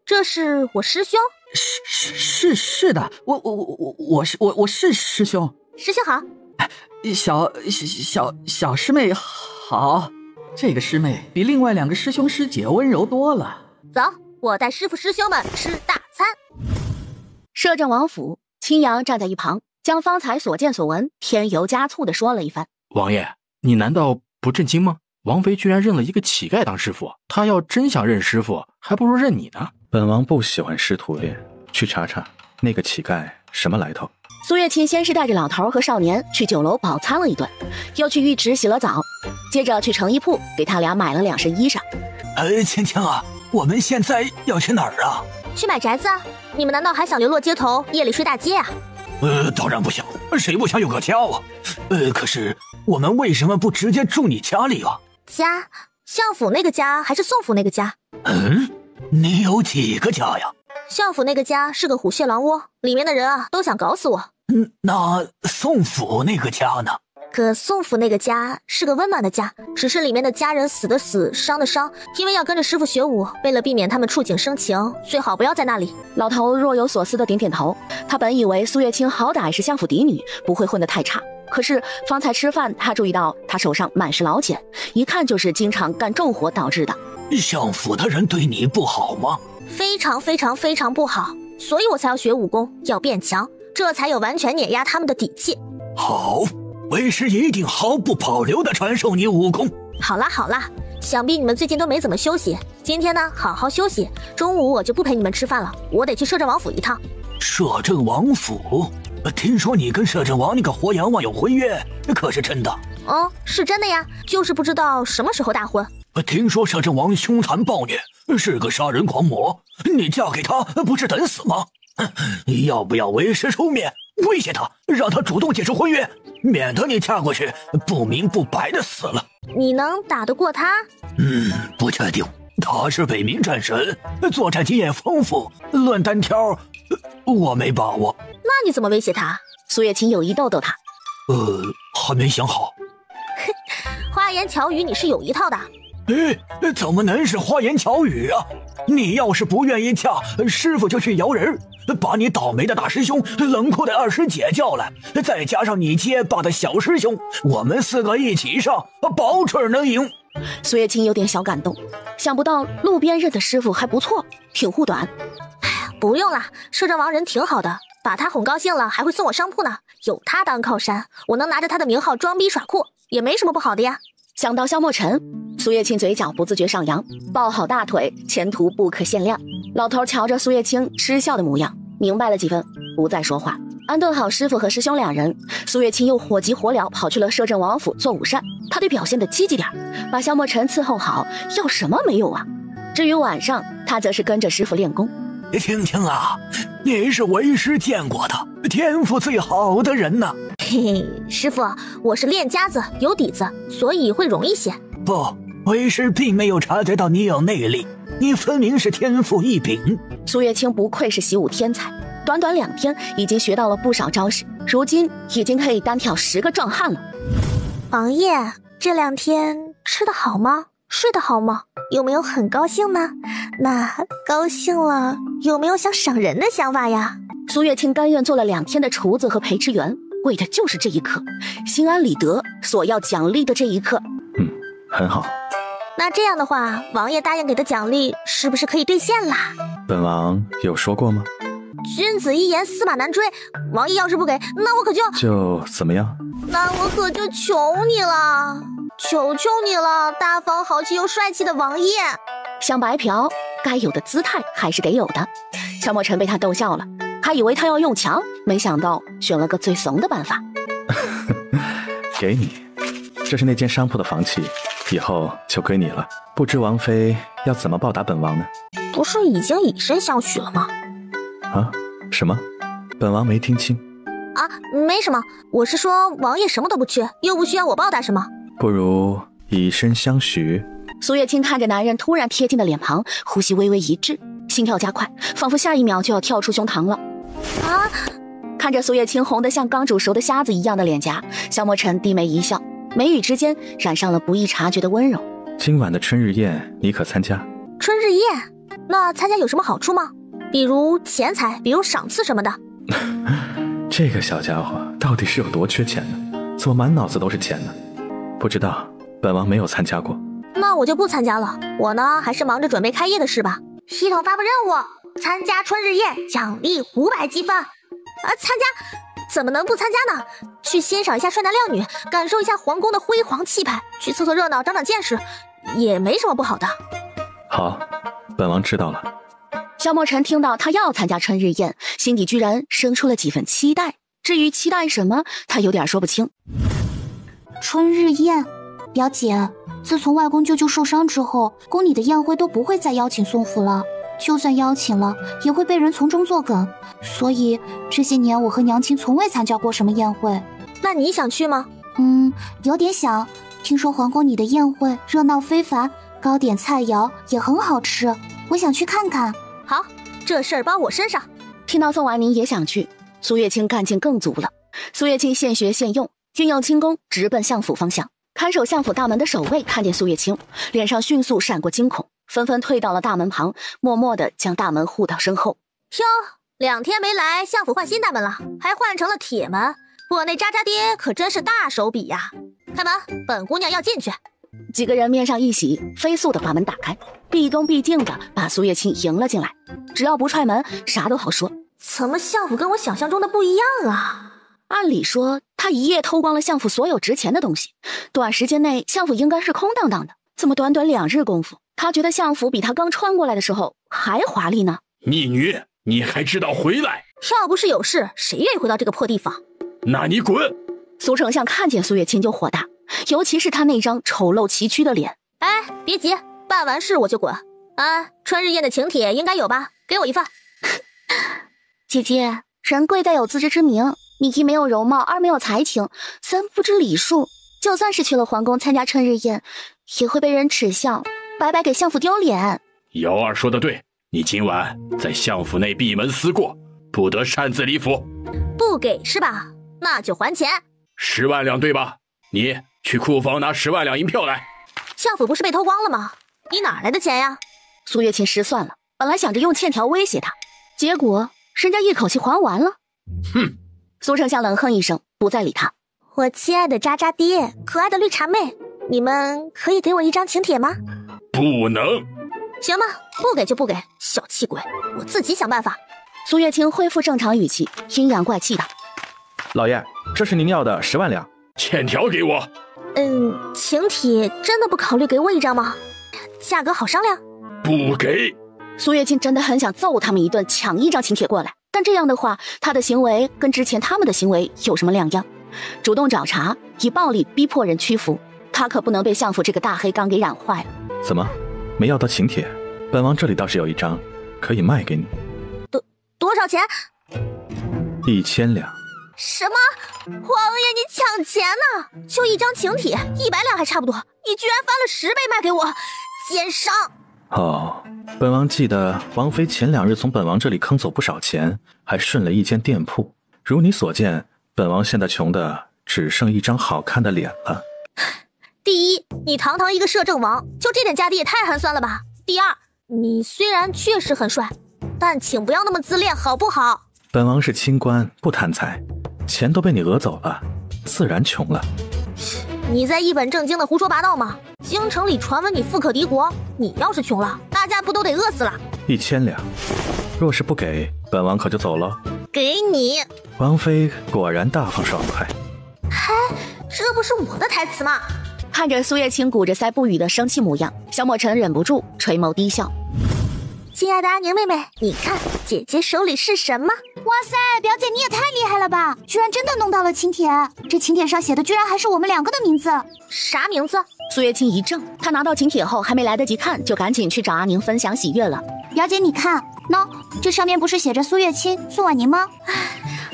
这是我师兄？是的，我是师兄。师兄好。小师妹好。这个师妹比另外2个师兄师姐温柔多了。走，我带师傅师兄们吃大餐。摄政王府，青阳站在一旁，将方才所见所闻添油加醋地说了一番。王爷，你难道不震惊吗？王妃居然认了一个乞丐当师傅，他要真想认师傅，还不如认你呢。本王不喜欢师徒恋，去查查那个乞丐什么来头。苏月清先是带着老头和少年去酒楼饱餐了一顿，又去浴池洗了澡，接着去成衣铺给他俩买了2身衣裳。青青啊，我们现在要去哪儿啊？去买宅子啊！你们难道还想流落街头，夜里睡大街啊？当然不想，谁不想有个家啊？可是我们为什么不直接住你家里啊？家？相府那个家还是宋府那个家？你有几个家呀？相府那个家是个虎穴狼窝，里面的人啊都想搞死我。那宋府那个家呢？可宋府那个家是个温暖的家，只是里面的家人死的死，伤的伤，因为要跟着师傅学武，为了避免他们触景生情，最好不要在那里。老头若有所思的点点头，他本以为苏月清好歹是相府嫡女，不会混得太差，可是方才吃饭他注意到他手上满是老茧，一看就是经常干重活导致的。相府的人对你不好吗？非常非常非常不好，所以我才要学武功，要变强，这才有完全碾压他们的底气。好，为师一定毫不保留地传授你武功。好啦好啦，想必你们最近都没怎么休息，今天呢好好休息，中午我就不陪你们吃饭了，我得去摄政王府一趟。摄政王府？听说你跟摄政王那个活阎王有婚约，可是真的？是真的呀，就是不知道什么时候大婚。听说摄政王凶残暴虐，是个杀人狂魔，你嫁给他不是等死吗？要不要为师出面威胁他，让他主动解除婚约，免得你嫁过去不明不白的死了。你能打得过他？不确定，他是北冥战神，作战经验丰富，论单挑我没把握。那你怎么威胁他？苏月清有意逗逗他。还没想好。花言巧语你是有一套的。怎么能是花言巧语啊？你要是不愿意嫁，师傅就去摇人，把你倒霉的大师兄、冷酷的二师姐叫来，再加上你结巴的小师兄，我们4个一起上，保准能赢。苏月清有点小感动，想不到路边认的师傅还不错，挺护短。不用了，摄政王人挺好的，把他哄高兴了还会送我商铺呢，有他当靠山，我能拿着他的名号装逼耍酷，也没什么不好的呀。想到萧墨尘，苏月清嘴角不自觉上扬，抱好大腿，前途不可限量。老头瞧着苏月清失笑的模样，明白了几分，不再说话。安顿好师傅和师兄2人，苏月清又火急火燎跑去了摄政王府做午膳。他得表现得积极点，把萧墨尘伺候好，要什么没有啊？至于晚上，他则是跟着师傅练功。青青啊，你是为师见过的天赋最好的人呢。师傅，我是练家子，有底子，所以会容易些。不，为师并没有察觉到你有内力，你分明是天赋异禀。苏月清不愧是习武天才，短短2天已经学到了不少招式，如今已经可以单挑10个壮汉了。王爷，这2天吃得好吗？睡得好吗？有没有很高兴呢？那高兴了，有没有想赏人的想法呀？苏月清甘愿做了2天的厨子和陪吃员，为的就是这一刻，心安理得，索要奖励的这一刻。很好。那这样的话，王爷答应给的奖励是不是可以兑现啦？本王有说过吗？君子一言，驷马难追。王爷要是不给，那我可就怎么样？那我可就求你了，求求你了，大方豪气又帅气的王爷。香白嫖，该有的姿态还是得有的。萧墨尘被他逗笑了，还以为他要用强，没想到选了个最怂的办法。给你，这是那间商铺的房契，以后就归你了。不知王妃要怎么报答本王呢？不是已经以身相许了吗？啊？什么？本王没听清。啊，没什么，我是说王爷什么都不缺，又不需要我报答什么。不如以身相许。苏月清看着男人突然贴近的脸庞，呼吸微微一滞，心跳加快，仿佛下一秒就要跳出胸膛了。啊！看着苏月清红得像刚煮熟的虾子一样的脸颊，萧墨尘低眉一笑，眉宇之间染上了不易察觉的温柔。今晚的春日宴你可参加？春日宴，那参加有什么好处吗？比如钱财，比如赏赐什么的。这个小家伙到底是有多缺钱呢？怎么满脑子都是钱呢？不知道，本王没有参加过。那我就不参加了，我呢还是忙着准备开业的事吧。系统发布任务，参加春日宴，奖励500积分。参加？怎么能不参加呢？去欣赏一下帅男靓女，感受一下皇宫的辉煌气派，去凑凑热闹，长长见识，也没什么不好的。好，本王知道了。萧墨尘听到他要参加春日宴，心底居然生出了几分期待。至于期待什么，他有点说不清。春日宴，表姐，自从外公舅舅受伤之后，宫里的宴会都不会再邀请宋府了，就算邀请了，也会被人从中作梗。所以这些年我和娘亲从未参加过什么宴会。那你想去吗？有点想。听说皇宫里的宴会热闹非凡，糕点菜肴也很好吃，我想去看看。好，这事儿包我身上。听到宋婉宁也想去，苏月清干劲更足了。苏月清现学现用，运用轻功直奔相府方向。看守相府大门的守卫看见苏月清，脸上迅速闪过惊恐，纷纷退到了大门旁，默默地将大门护到身后。哟，2天没来，相府换新大门了，还换成了铁门。我那渣渣爹可真是大手笔呀！开门，本姑娘要进去。几个人面上一喜，飞速地把门打开，毕恭毕敬地把苏月清迎了进来。只要不踹门，啥都好说。怎么相府跟我想象中的不一样啊？按理说，他一夜偷光了相府所有值钱的东西，短时间内相府应该是空荡荡的。怎么短短2日功夫，他觉得相府比他刚穿过来的时候还华丽呢？逆女，你还知道回来？要不是有事，谁愿意回到这个破地方？那你滚！苏丞相看见苏月清就火大，尤其是他那张丑陋崎岖的脸。别急，办完事我就滚。春日宴的请帖应该有吧？给我一份。姐姐，人贵在有自知之明，你一没有容貌，二没有才情，三不知礼数，就算是去了皇宫参加春日宴，也会被人耻笑，白白给相府丢脸。姚二说的对，你今晚在相府内闭门思过，不得擅自离府。不给是吧？那就还钱。10万两对吧？你去库房拿10万两银票来。相府不是被偷光了吗？你哪来的钱呀？苏月琴失算了，本来想着用欠条威胁他，结果人家一口气还完了。哼！苏丞相冷哼一声，不再理他。我亲爱的渣渣爹，可爱的绿茶妹，你们可以给我一张请帖吗？不能。行吧，不给就不给，小气鬼，我自己想办法。苏月清恢复正常语气，阴阳怪气的。老爷，这是您要的10万两。欠条给我。请帖真的不考虑给我一张吗？价格好商量。不给。苏月清真的很想揍他们一顿，抢一张请帖过来，但这样的话，他的行为跟之前他们的行为有什么两样？主动找茬，以暴力逼迫人屈服，他可不能被相府这个大黑缸给染坏了。怎么，没要到请帖？本王这里倒是有一张，可以卖给你。多少钱？1000两。什么？皇爷，你抢钱呢？就一张请帖，100两还差不多，你居然翻了10倍卖给我，奸商！哦，本王记得王妃前2日从本王这里坑走不少钱，还顺了一间店铺。如你所见，本王现在穷的只剩一张好看的脸了。第一，你堂堂一个摄政王，就这点家底也太寒酸了吧。第二，你虽然确实很帅，但请不要那么自恋好不好？本王是清官，不贪财，钱都被你讹走了，自然穷了。你在一本正经的胡说八道吗？京城里传闻你富可敌国，你要是穷了，大家不都得饿死了？1000两，若是不给，本王可就走了。给你。王妃果然大方爽快。嗨，这不是我的台词吗？看着苏月清鼓着腮不语的生气模样，萧墨尘忍不住垂眸低笑。亲爱的阿宁妹妹，你看姐姐手里是什么？哇塞，表姐你也太厉害了吧！居然真的弄到了请帖，这请帖上写的居然还是我们2个的名字。啥名字？苏月清一怔，她拿到请帖后还没来得及看，就赶紧去找阿宁分享喜悦了。表姐你看，喏，这上面不是写着苏月清、宋婉宁吗？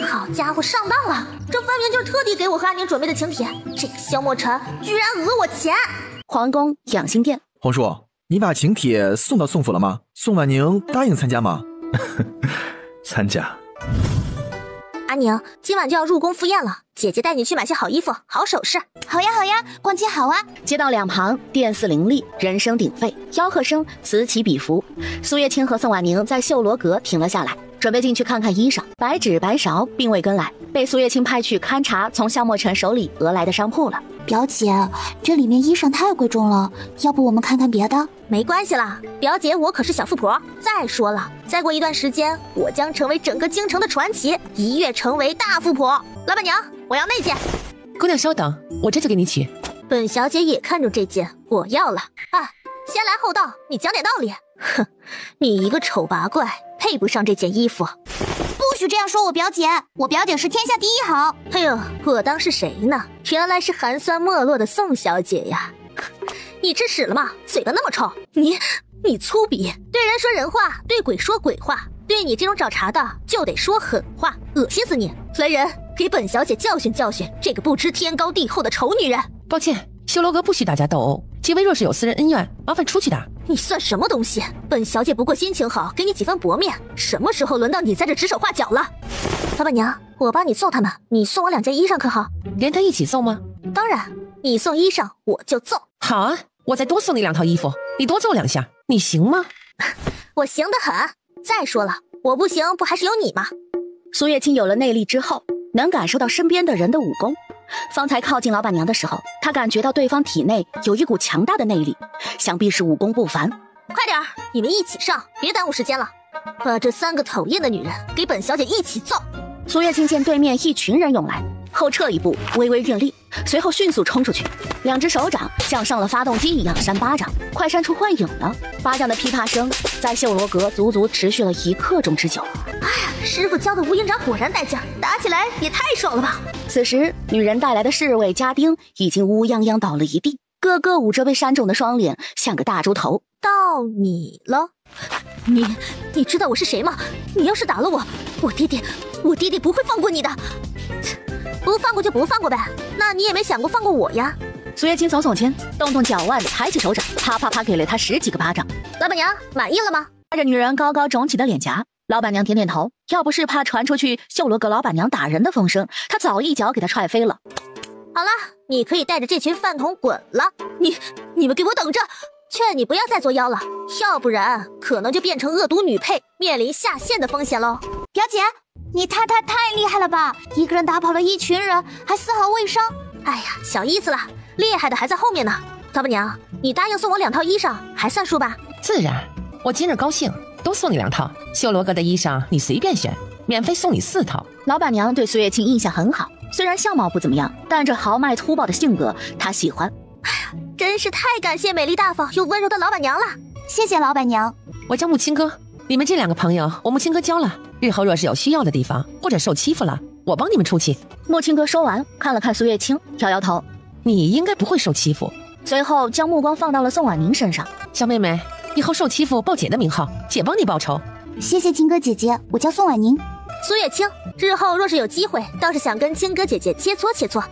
好家伙，上当了！这分明就是特地给我和阿宁准备的请帖，这个萧墨尘居然讹我钱！皇宫养心殿，皇叔，你把请帖送到宋府了吗？宋婉宁答应参加吗？参加。阿宁，今晚就要入宫赴宴了，姐姐带你去买些好衣服、好首饰。好呀好呀，逛街好啊！街道两旁电嘶林立，人声鼎沸，吆喝声此起彼伏。苏月清和宋婉宁在秀罗阁停了下来，准备进去看看衣裳。白芷、白芍并未跟来，被苏月清派去勘察从萧墨尘手里讹来的商铺了。表姐，这里面衣裳太贵重了，要不我们看看别的？没关系啦，表姐我可是小富婆。再说了，再过一段时间，我将成为整个京城的传奇，一跃成为大富婆。老板娘，我要那件。姑娘稍等，我这就给你取。本小姐也看中这件，我要了。啊，先来后到，你讲点道理。哼，你一个丑八怪，配不上这件衣服。不许这样说我表姐，我表姐是天下第一好。哎呦，我当是谁呢？原来是寒酸没落的宋小姐呀！你吃屎了吗？嘴巴那么臭！你粗鄙，对人说人话，对鬼说鬼话，对你这种找茬的就得说狠话，恶心死你！来人，给本小姐教训教训这个不知天高地厚的丑女人！抱歉，修罗阁不许大家斗殴，几位若是有私人恩怨，麻烦出去打。你算什么东西？本小姐不过心情好，给你几分薄面，什么时候轮到你在这指手画脚了？老板娘，我帮你揍他们，你送我2件衣裳可好？连他一起揍吗？当然，你送衣裳我就揍。好啊，我再多送你2套衣服，你多揍2下，你行吗？我行得很。再说了，我不行不还是有你吗？苏月清有了内力之后，能感受到身边的人的武功。方才靠近老板娘的时候，他感觉到对方体内有一股强大的内力，想必是武功不凡。快点，你们一起上，别耽误时间了。把这3个讨厌的女人给本小姐一起揍！苏月清见对面一群人涌来，后撤一步，微微运力，随后迅速冲出去，2只手掌像上了发动机一样扇巴掌，快扇出幻影了。巴掌的噼啪声在秀罗阁足足持续了1刻钟之久。哎呀，师傅教的无影掌果然带劲，打起来也太爽了吧！此时，女人带来的侍卫家丁已经乌泱泱倒了一地，个个捂着被扇肿的双脸，像个大猪头。到你了，你知道我是谁吗？你要是打了我，我爹爹不会放过你的。不放过就不放过呗，那你也没想过放过我呀？苏月清耸耸肩，动动脚腕，抬起手掌，啪啪啪给了他10几个巴掌。老板娘满意了吗？看着女人高高肿起的脸颊，老板娘点点头。要不是怕传出去秀罗阁老板娘打人的风声，她早一脚给她踹飞了。好了，你可以带着这群饭桶滚了。你们给我等着！劝你不要再作妖了，要不然可能就变成恶毒女配，面临下线的风险喽。表姐，你太厉害了吧！一个人打跑了一群人，还丝毫未伤。哎呀，小意思了，厉害的还在后面呢。老板娘，你答应送我2套衣裳，还算数吧？自然，我今日高兴，多送你2套。秀罗阁的衣裳你随便选，免费送你4套。老板娘对苏月清印象很好，虽然相貌不怎么样，但这豪迈粗暴的性格她喜欢。哎呀，真是太感谢美丽大方又温柔的老板娘了。谢谢老板娘。我叫木青哥，你们这2个朋友我木青哥教了，日后若是有需要的地方或者受欺负了，我帮你们出气。木青哥说完，看了看苏月清，摇摇头，你应该不会受欺负。随后将目光放到了宋婉宁身上。小妹妹，以后受欺负报姐的名号，姐帮你报仇。谢谢青哥姐姐，我叫宋婉宁。苏月清，日后若是有机会，倒是想跟青哥姐姐切磋切磋。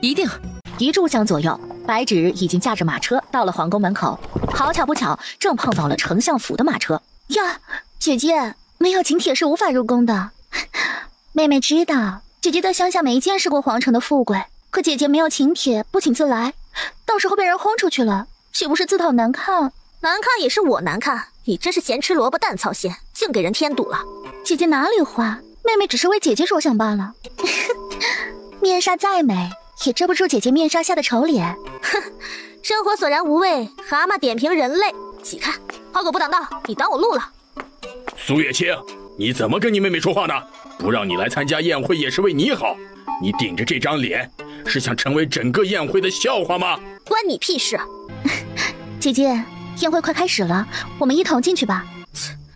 一定。一炷香左右，白芷已经驾着马车到了皇宫门口。好巧不巧，正碰到了丞相府的马车。呀，姐姐，没有请帖是无法入宫的。妹妹知道，姐姐在乡下没见识过皇城的富贵，可姐姐没有请帖，不请自来，到时候被人轰出去了，岂不是自讨难看？难看也是我难看，你真是咸吃萝卜淡操心，净给人添堵了。姐姐哪里话，妹妹只是为姐姐着想罢了。面纱再美，也遮不住姐姐面纱下的丑脸。哼，生活索然无味，蛤蟆点评人类。起开，好狗不挡道，你当我录了？苏月清，你怎么跟你妹妹说话呢？不让你来参加宴会也是为你好，你顶着这张脸，是想成为整个宴会的笑话吗？关你屁事！姐姐，宴会快开始了，我们一同进去吧。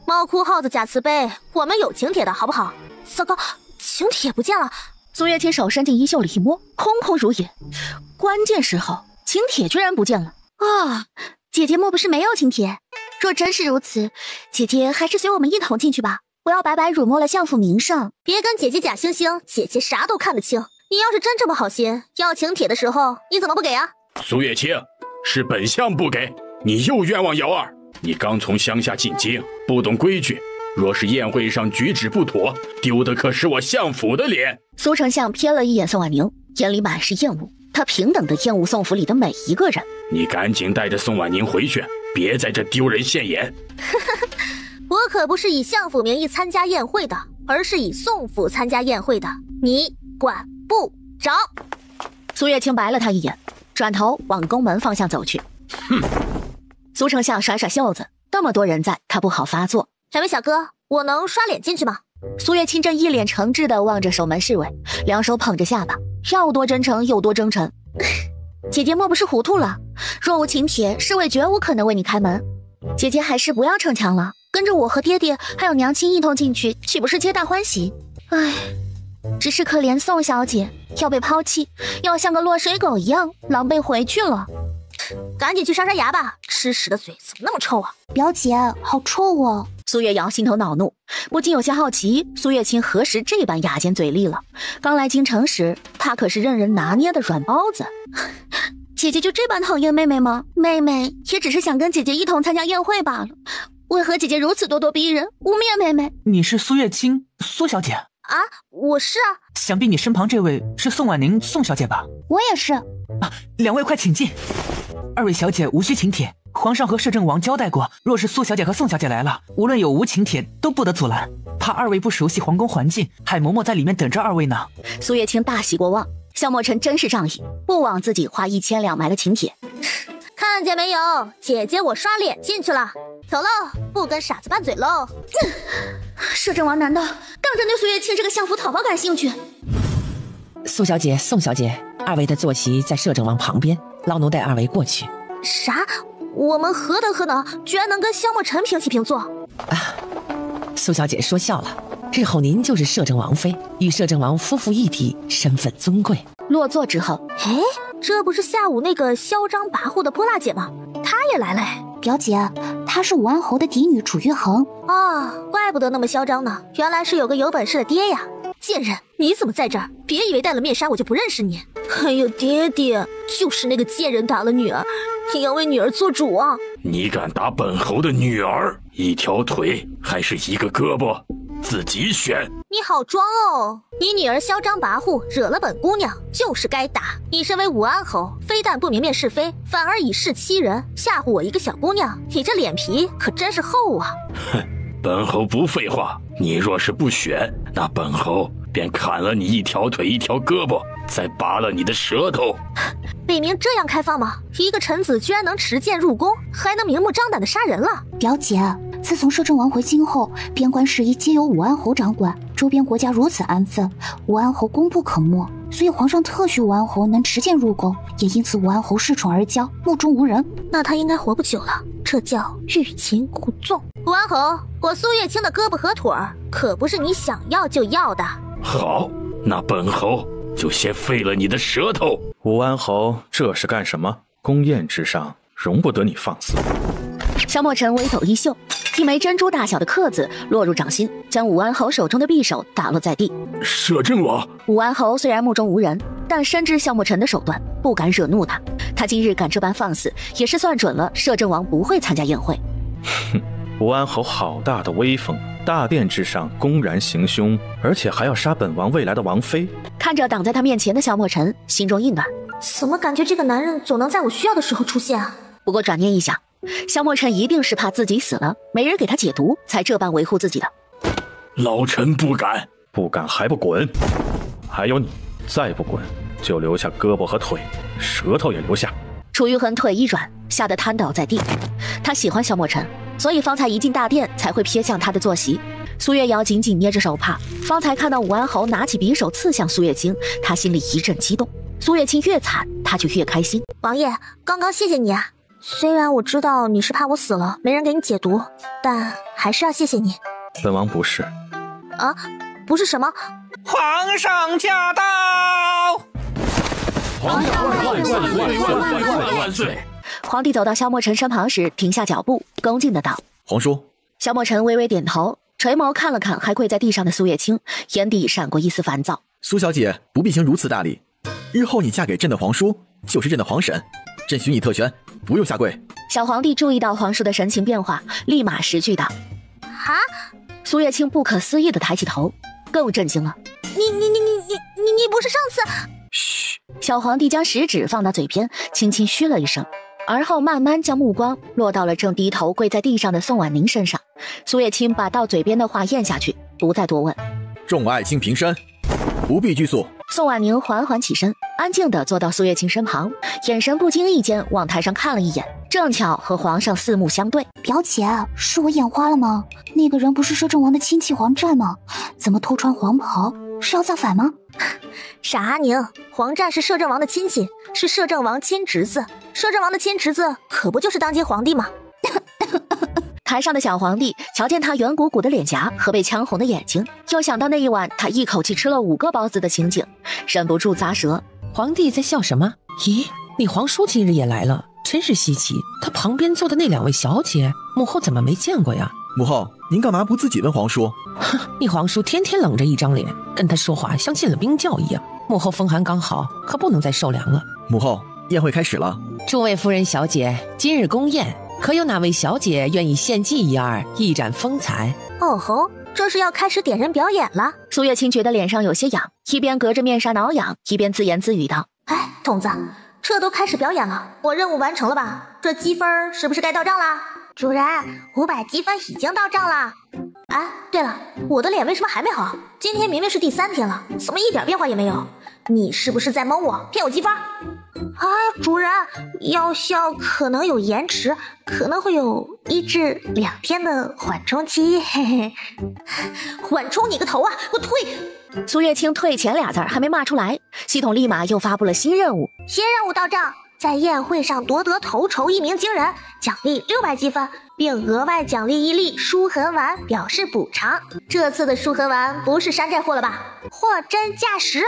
猫哭耗子假慈悲，我们有请帖的好不好？糟糕，请帖不见了。苏月清手伸进衣袖里一摸，空空如也。关键时候，请帖居然不见了啊！姐姐莫不是没有请帖？若真是如此，姐姐还是随我们一同进去吧，不要白白辱没了相府名声。别跟姐姐假惺惺，姐姐啥都看得清。你要是真这么好心，要请帖的时候你怎么不给啊？苏月清，是本相不给，你又冤枉瑶儿。你刚从乡下进京，不懂规矩，若是宴会上举止不妥，丢的可是我相府的脸。苏丞相瞥了一眼宋婉宁，眼里满是厌恶。他平等地厌恶宋府里的每一个人。你赶紧带着宋婉宁回去，别在这丢人现眼。我可不是以相府名义参加宴会的，而是以宋府参加宴会的，你管不着。苏月清白了他一眼，转头往宫门方向走去。哼！苏丞相甩甩袖子，那么多人在，他不好发作。小妹小哥，我能刷脸进去吗？苏月清正一脸诚挚地望着守门侍卫，两手捧着下巴，要多真诚有多真诚。姐姐莫不是糊涂了？若无请帖，侍卫绝无可能为你开门。姐姐还是不要逞强了，跟着我和爹爹还有娘亲一同进去，岂不是皆大欢喜？唉，只是可怜宋小姐要被抛弃，要像个落水狗一样狼狈回去了。赶紧去刷刷牙吧，吃屎的嘴怎么那么臭啊！表姐，好臭啊！苏月瑶心头恼怒，不禁有些好奇，苏月清何时这般牙尖嘴利了？刚来京城时，她可是任人拿捏的软包子。姐姐就这般讨厌妹妹吗？妹妹也只是想跟姐姐一同参加宴会罢了，为何姐姐如此咄咄逼人，污蔑妹妹？你是苏月清，苏小姐啊？我是啊。想必你身旁这位是宋婉宁，宋小姐吧？我也是。两位快请进。二位小姐无需请帖，皇上和摄政王交代过，若是苏小姐和宋小姐来了，无论有无请帖都不得阻拦。怕二位不熟悉皇宫环境，海嬷嬷在里面等着二位呢。苏月清大喜过望，萧墨尘真是仗义，不枉自己花1000两买了请帖。看见没有，姐姐我刷脸进去了，走喽，不跟傻子拌嘴喽。摄政王难道当真对苏月清这个相府讨包感兴趣？苏小姐、宋小姐，二位的坐席在摄政王旁边，老奴带二位过去。啥？我们何德何能，居然能跟萧墨尘平起平坐？啊，苏小姐说笑了，日后您就是摄政王妃，与摄政王夫妇一体，身份尊贵。落座之后，哎，这不是下午那个嚣张跋扈的波辣姐吗？她也来了。表姐，她是武安侯的嫡女楚玉衡。啊，怪不得那么嚣张呢，原来是有个有本事的爹呀！贱人，你怎么在这儿？别以为戴了面纱我就不认识你。哎呦，爹爹，就是那个贱人打了女儿，你要为女儿做主啊！你敢打本侯的女儿？一条腿还是一个胳膊？自己选。你好装哦！你女儿嚣张跋扈，惹了本姑娘，就是该打。你身为武安侯，非但不明辨是非，反而以势欺人，吓唬我一个小姑娘，你这脸皮可真是厚啊！哼，本侯不废话，你若是不选，那本侯便砍了你一条腿一条胳膊，再拔了你的舌头。北冥这样开放吗？一个臣子居然能持剑入宫，还能明目张胆的杀人了？表姐，自从摄政王回京后，边关事宜皆由武安侯掌管，周边国家如此安分，武安侯功不可没，所以皇上特许武安侯能持剑入宫，也因此武安侯恃宠而骄，目中无人。那他应该活不久了，这叫欲擒故纵。武安侯，我苏月清的胳膊和腿儿可不是你想要就要的。好，那本侯就先废了你的舌头。武安侯这是干什么？宫宴之上，容不得你放肆。萧墨尘微抖衣袖，一枚珍珠大小的刻子落入掌心，将武安侯手中的匕首打落在地。摄政王！武安侯虽然目中无人，但深知萧墨尘的手段，不敢惹怒他。他今日敢这般放肆，也是算准了摄政王不会参加宴会。哼，武安侯好大的威风，大殿之上公然行凶，而且还要杀本王未来的王妃。看着挡在他面前的萧墨尘，心中一暖。怎么感觉这个男人总能在我需要的时候出现啊？不过转念一想，萧墨尘一定是怕自己死了，没人给他解毒，才这般维护自己的。老臣不敢。不敢还不滚！还有你，再不滚就留下胳膊和腿，舌头也留下。楚玉衡腿一软，吓得瘫倒在地。他喜欢萧墨尘，所以方才一进大殿才会瞥向他的坐席。苏月瑶紧紧捏着手帕，方才看到武安侯拿起匕首刺向苏月清，他心里一阵激动。苏月清越惨，他就越开心。王爷，刚刚谢谢你啊！虽然我知道你是怕我死了没人给你解毒，但还是要谢谢你。本王不是。啊？不是什么？皇上驾到！皇上万岁万岁万岁万岁！皇帝走到萧墨尘身旁时，停下脚步，恭敬的道：“皇叔。”萧墨尘微微点头，垂眸看了看还跪在地上的苏月清，眼底闪过一丝烦躁。苏小姐不必行如此大礼，日后你嫁给朕的皇叔，就是朕的皇婶，朕许你特权，不用下跪。小皇帝注意到皇叔的神情变化，立马识趣道：“啊，苏月清不可思议地抬起头，更震惊了。你不是上次……嘘！小皇帝将食指放到嘴边，轻轻嘘了一声，而后慢慢将目光落到了正低头跪在地上的宋婉宁身上。苏月清把到嘴边的话咽下去，不再多问。众爱卿平身，不必拘束。宋婉宁缓缓起身，安静地坐到苏月清身旁，眼神不经意间往台上看了一眼，正巧和皇上四目相对。表姐，是我眼花了吗？那个人不是摄政王的亲戚黄湛吗？怎么偷穿黄袍？是要造反吗？傻阿宁，黄湛是摄政王的亲戚，是摄政王亲侄子。摄政王的亲侄子可不就是当今皇帝吗？台上的小皇帝瞧见他圆鼓鼓的脸颊和被呛红的眼睛，又想到那一晚他一口气吃了5个包子的情景，忍不住咂舌。皇帝在笑什么？咦，你皇叔今日也来了，真是稀奇。他旁边坐的那2位小姐，母后怎么没见过呀？母后，您干嘛不自己问皇叔？哼，你皇叔天天冷着一张脸，跟他说话像进了冰窖一样。母后风寒刚好，可不能再受凉了。母后，宴会开始了。诸位夫人小姐，今日宫宴，可有哪位小姐愿意献计一二，一展风采？哦吼，这是要开始点人表演了。苏月清觉得脸上有些痒，一边隔着面纱挠痒，一边自言自语道：哎，童子，这都开始表演了，我任务完成了吧？这积分是不是该到账啦？主人，500积分已经到账了。哎，对了，我的脸为什么还没好？今天明明是第3天了，怎么一点变化也没有？你是不是在蒙我，骗我积分？啊，主人，药效可能有延迟，可能会有1至2天的缓冲期。嘿嘿，缓冲你个头啊！我退！苏月清退前2字还没骂出来，系统立马又发布了新任务。新任务到账，在宴会上夺得头筹1名惊人，奖励600积分，并额外奖励1粒舒痕丸表示补偿。这次的舒痕丸不是山寨货了吧？货真价实。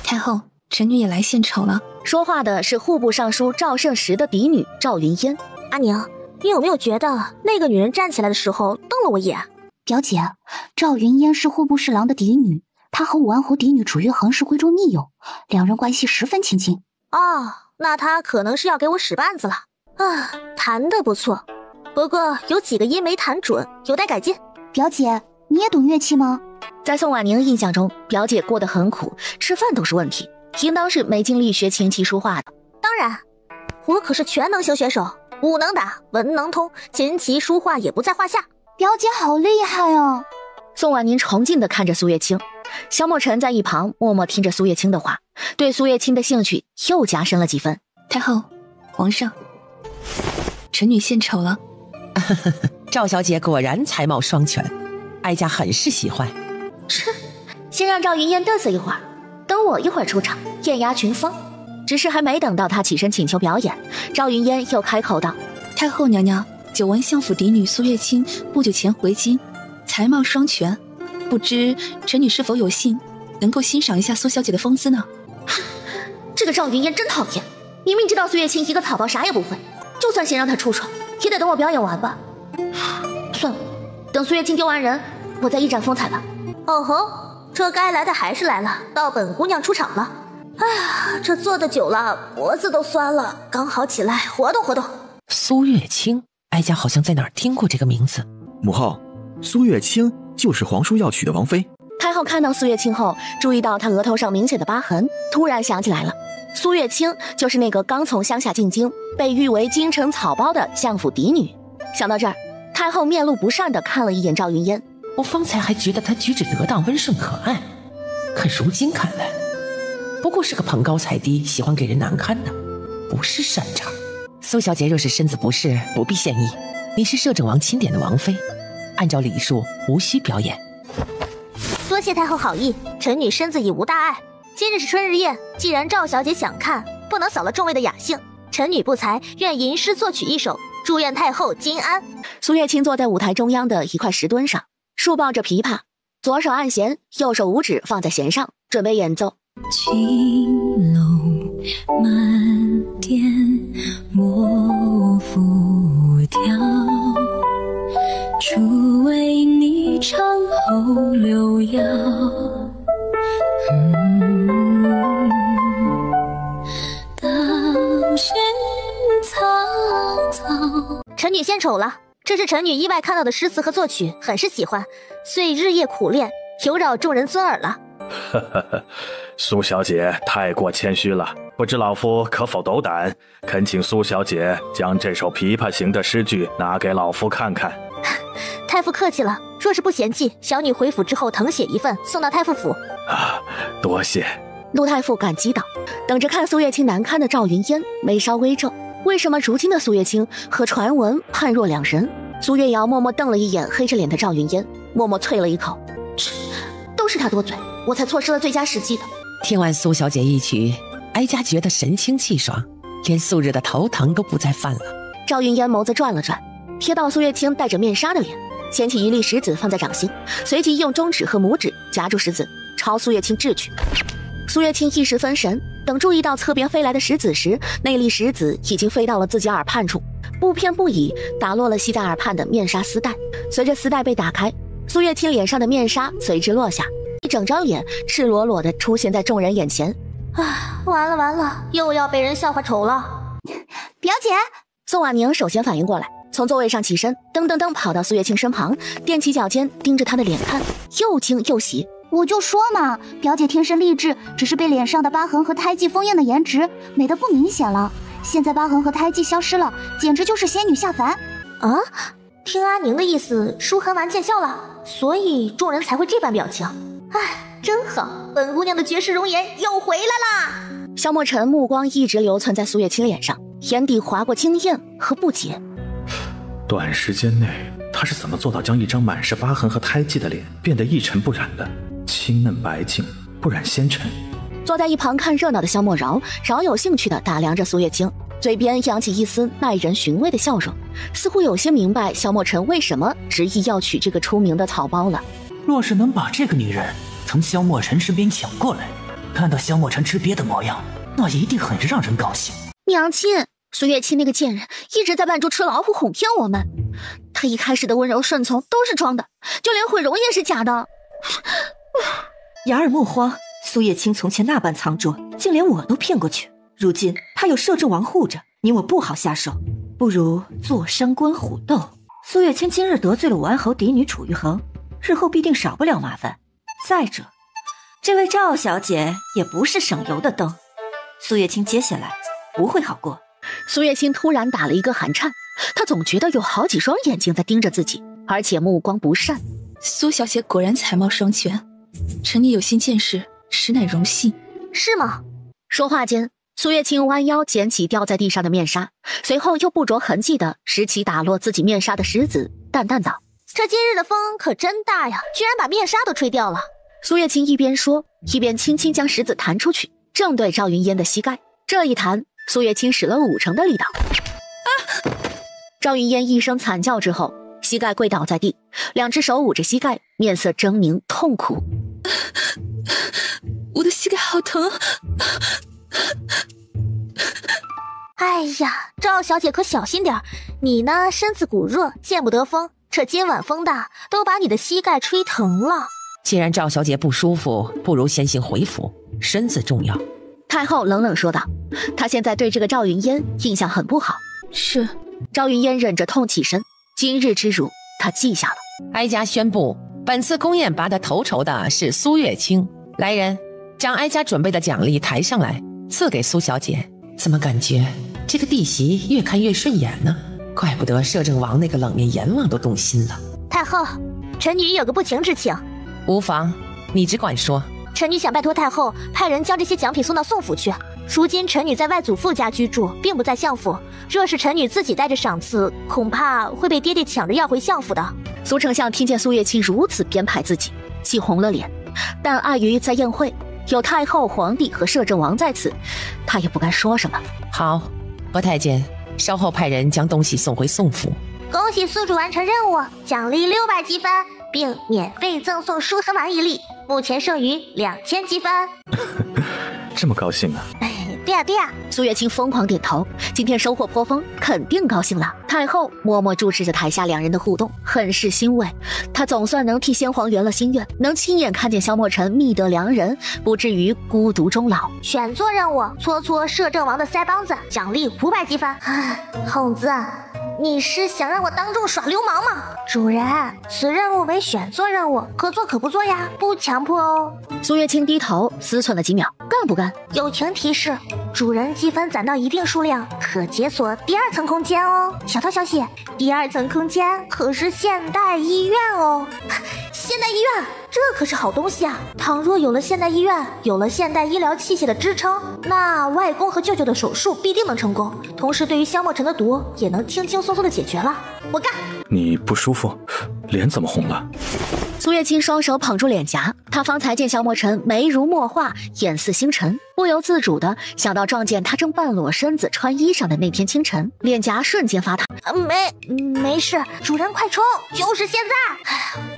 太后，臣女也来献丑了。说话的是户部尚书赵胜时的嫡女赵云嫣。阿宁，你有没有觉得那个女人站起来的时候瞪了我一眼？表姐，赵云嫣是户部侍郎的嫡女，她和武安侯嫡女楚月衡是闺中密友，2人关系十分亲近。哦，那她可能是要给我使绊子了啊！弹得不错，不过有几个音没弹准，有待改进。表姐，你也懂乐器吗？在宋婉宁印象中，表姐过得很苦，吃饭都是问题，应当是没精力学琴棋书画的。当然，我可是全能型选手，武能打，文能通，琴棋书画也不在话下。表姐好厉害啊！宋婉宁崇敬地看着苏月清，萧墨尘在一旁默默听着苏月清的话，对苏月清的兴趣又加深了几分。太后，皇上，臣女献丑了。赵小姐果然才貌双全，哀家很是喜欢。切，先让赵云嫣嘚瑟一会儿，等我一会儿出场艳压群芳。只是还没等到她起身请求表演，赵云嫣又开口道：太后娘娘，久闻相府嫡女苏月清不久前回京，才貌双全，不知臣女是否有幸能够欣赏一下苏小姐的风姿呢？这个赵云嫣真讨厌，明明知道苏月清一个草包啥也不会，就算先让她出场，也得等我表演完吧。算了，等苏月清丢完人，我再一展风采吧。哦吼，这该来的还是来了，到本姑娘出场了。哎呀，这坐得久了，脖子都酸了，刚好起来活动活动。苏月清，哀家好像在哪儿听过这个名字。母后，苏月清就是皇叔要娶的王妃。太后看到苏月清后，注意到她额头上明显的疤痕，突然想起来了，苏月清就是那个刚从乡下进京，被誉为京城草包的相府嫡女。想到这儿，太后面露不善地看了一眼赵云嫣。我方才还觉得她举止得当、温顺可爱，可如今看来，不过是个捧高踩低、喜欢给人难堪的，不是善茬。苏小姐若是身子不适，不必献艺。你是摄政王钦点的王妃，按照礼数无需表演。多谢太后好意，臣女身子已无大碍。今日是春日宴，既然赵小姐想看，不能扫了众位的雅兴。臣女不才，愿吟诗作曲一首，祝愿太后金安。苏月清坐在舞台中央的一块石墩上，竖抱着琵琶，左手按弦，右手五指放在弦上，准备演奏。青龙满天莫复调，初为你唱后留摇。当轩草草。臣女献丑了，这是臣女意外看到的诗词和作曲，很是喜欢，遂日夜苦练，有扰众人尊耳了。呵呵呵，苏小姐太过谦虚了，不知老夫可否斗胆，恳请苏小姐将这首琵琶行的诗句拿给老夫看看。太傅客气了，若是不嫌弃，小女回府之后誊写一份送到太傅府。多谢。陆太傅感激道。等着看苏月清难堪的赵云烟眉梢微皱，为什么如今的苏月清和传闻判若两人？苏月瑶默默瞪了一眼黑着脸的赵云烟，默默啐了一口，都是他多嘴，我才错失了最佳时机的。听完苏小姐一曲，哀家觉得神清气爽，连素日的头疼都不再犯了。赵云烟眸子转了转，瞥到苏月清戴着面纱的脸，掀起一粒石子放在掌心，随即用中指和拇指夹住石子，朝苏月清掷去。苏月清一时分神，等注意到侧边飞来的石子时，那粒石子已经飞到了自己耳畔处，不偏不倚打落了系在耳畔的面纱丝带。随着丝带被打开，苏月清脸上的面纱随之落下，一整张脸赤裸裸地出现在众人眼前。完了完了，又要被人笑话丑了。表姐，宋婉宁首先反应过来，从座位上起身，噔噔噔跑到苏月清身旁，踮起脚尖盯着她的脸看，又惊又喜。我就说嘛，表姐天生丽质，只是被脸上的疤痕和胎记封印的颜值美得不明显了。现在疤痕和胎记消失了，简直就是仙女下凡啊！听阿宁的意思，舒痕丸见效了，所以众人才会这般表情。真好，本姑娘的绝世容颜又回来啦！萧莫尘目光一直留存在苏月清脸上，眼底划过惊艳和不解。短时间内，他是怎么做到将一张满是疤痕和胎记的脸变得一尘不染的？清嫩白净，不染纤尘。坐在一旁看热闹的萧莫饶饶有兴趣地打量着苏月清，嘴边扬起一丝耐人寻味的笑容，似乎有些明白萧莫尘为什么执意要娶这个出名的草包了。若是能把这个女人从萧莫尘身边抢过来，看到萧莫尘吃瘪的模样，那一定很让人高兴。娘亲，苏月清那个贱人一直在扮猪吃老虎哄骗我们，她一开始的温柔顺从都是装的，就连毁容也是假的。雅尔莫慌，苏叶青从前那般藏拙，竟连我都骗过去。如今他有摄政王护着，你我不好下手，不如坐山观虎斗。苏月清今日得罪了武安侯嫡女楚玉衡，日后必定少不了麻烦。再者，这位赵小姐也不是省油的灯，苏月清接下来不会好过。苏月清突然打了一个寒颤，她总觉得有好几双眼睛在盯着自己，而且目光不善。苏小姐果然才貌双全，臣女有心见识，实乃荣幸。是吗？说话间，苏月清弯腰捡起掉在地上的面纱，随后又不着痕迹地拾起打落自己面纱的石子，淡淡道：这今日的风可真大呀，居然把面纱都吹掉了。苏月清一边说，一边轻轻将石子弹出去，正对赵云烟的膝盖。这一弹，苏月清使了5成的力道。赵云烟一声惨叫之后，膝盖跪倒在地，两只手捂着膝盖，面色狰狞痛苦。我的膝盖好疼。哎呀，赵小姐可小心点，你呢身子骨弱，见不得风，这今晚风大，都把你的膝盖吹疼了。既然赵小姐不舒服，不如先行回府，身子重要。太后冷冷说道，她现在对这个赵云烟印象很不好。是。赵云烟忍着痛起身，今日之辱她记下了。哀家宣布，本次宫宴拔得头筹的是苏月清，来人，将哀家准备的奖励抬上来，赐给苏小姐。怎么感觉这个弟媳越看越顺眼呢？怪不得摄政王那个冷面阎王都动心了。太后，臣女有个不情之请。无妨，你只管说。臣女想拜托太后派人将这些奖品送到宋府去。如今臣女在外祖父家居住，并不在相府，若是臣女自己带着赏赐，恐怕会被爹爹抢着要回相府的。苏丞相听见苏月清如此编排自己，气红了脸，但碍于在宴会有太后、皇帝和摄政王在此，他也不敢说什么。好，何太监，稍后派人将东西送回宋府。恭喜宿主完成任务，奖励600积分，并免费赠送舒痕丸1粒，目前剩余2000积分。这么高兴啊？对呀对呀。苏月清疯狂点头，今天收获颇丰，肯定高兴了。太后默默注视着台下两人的互动，很是欣慰。她总算能替先皇圆了心愿，能亲眼看见萧莫尘觅得良人，不至于孤独终老。选做任务，搓搓摄政王的腮帮子，奖励500积分。哄子，你是想让我当众耍流氓吗？主人，此任务为选做任务，可做可不做呀，不强迫哦。苏月清低头思忖了几秒，干不干？友情提示：主人积分攒到一定数量，可解锁第2层空间哦。小道消息，第2层空间可是现代医院哦。现代医院，这可是好东西啊！倘若有了现代医院，有了现代医疗器械的支撑，那外公和舅舅的手术必定能成功，同时对于萧莫尘的毒也能轻轻松松的解决了。我干！你不舒服？脸怎么红了？苏月清双手捧住脸颊，他方才见萧莫尘眉如墨画，眼似星辰，不由自主的想到撞见他正半裸身子穿衣裳的那天清晨，脸颊瞬间发烫。没事，主人快冲，就是现在！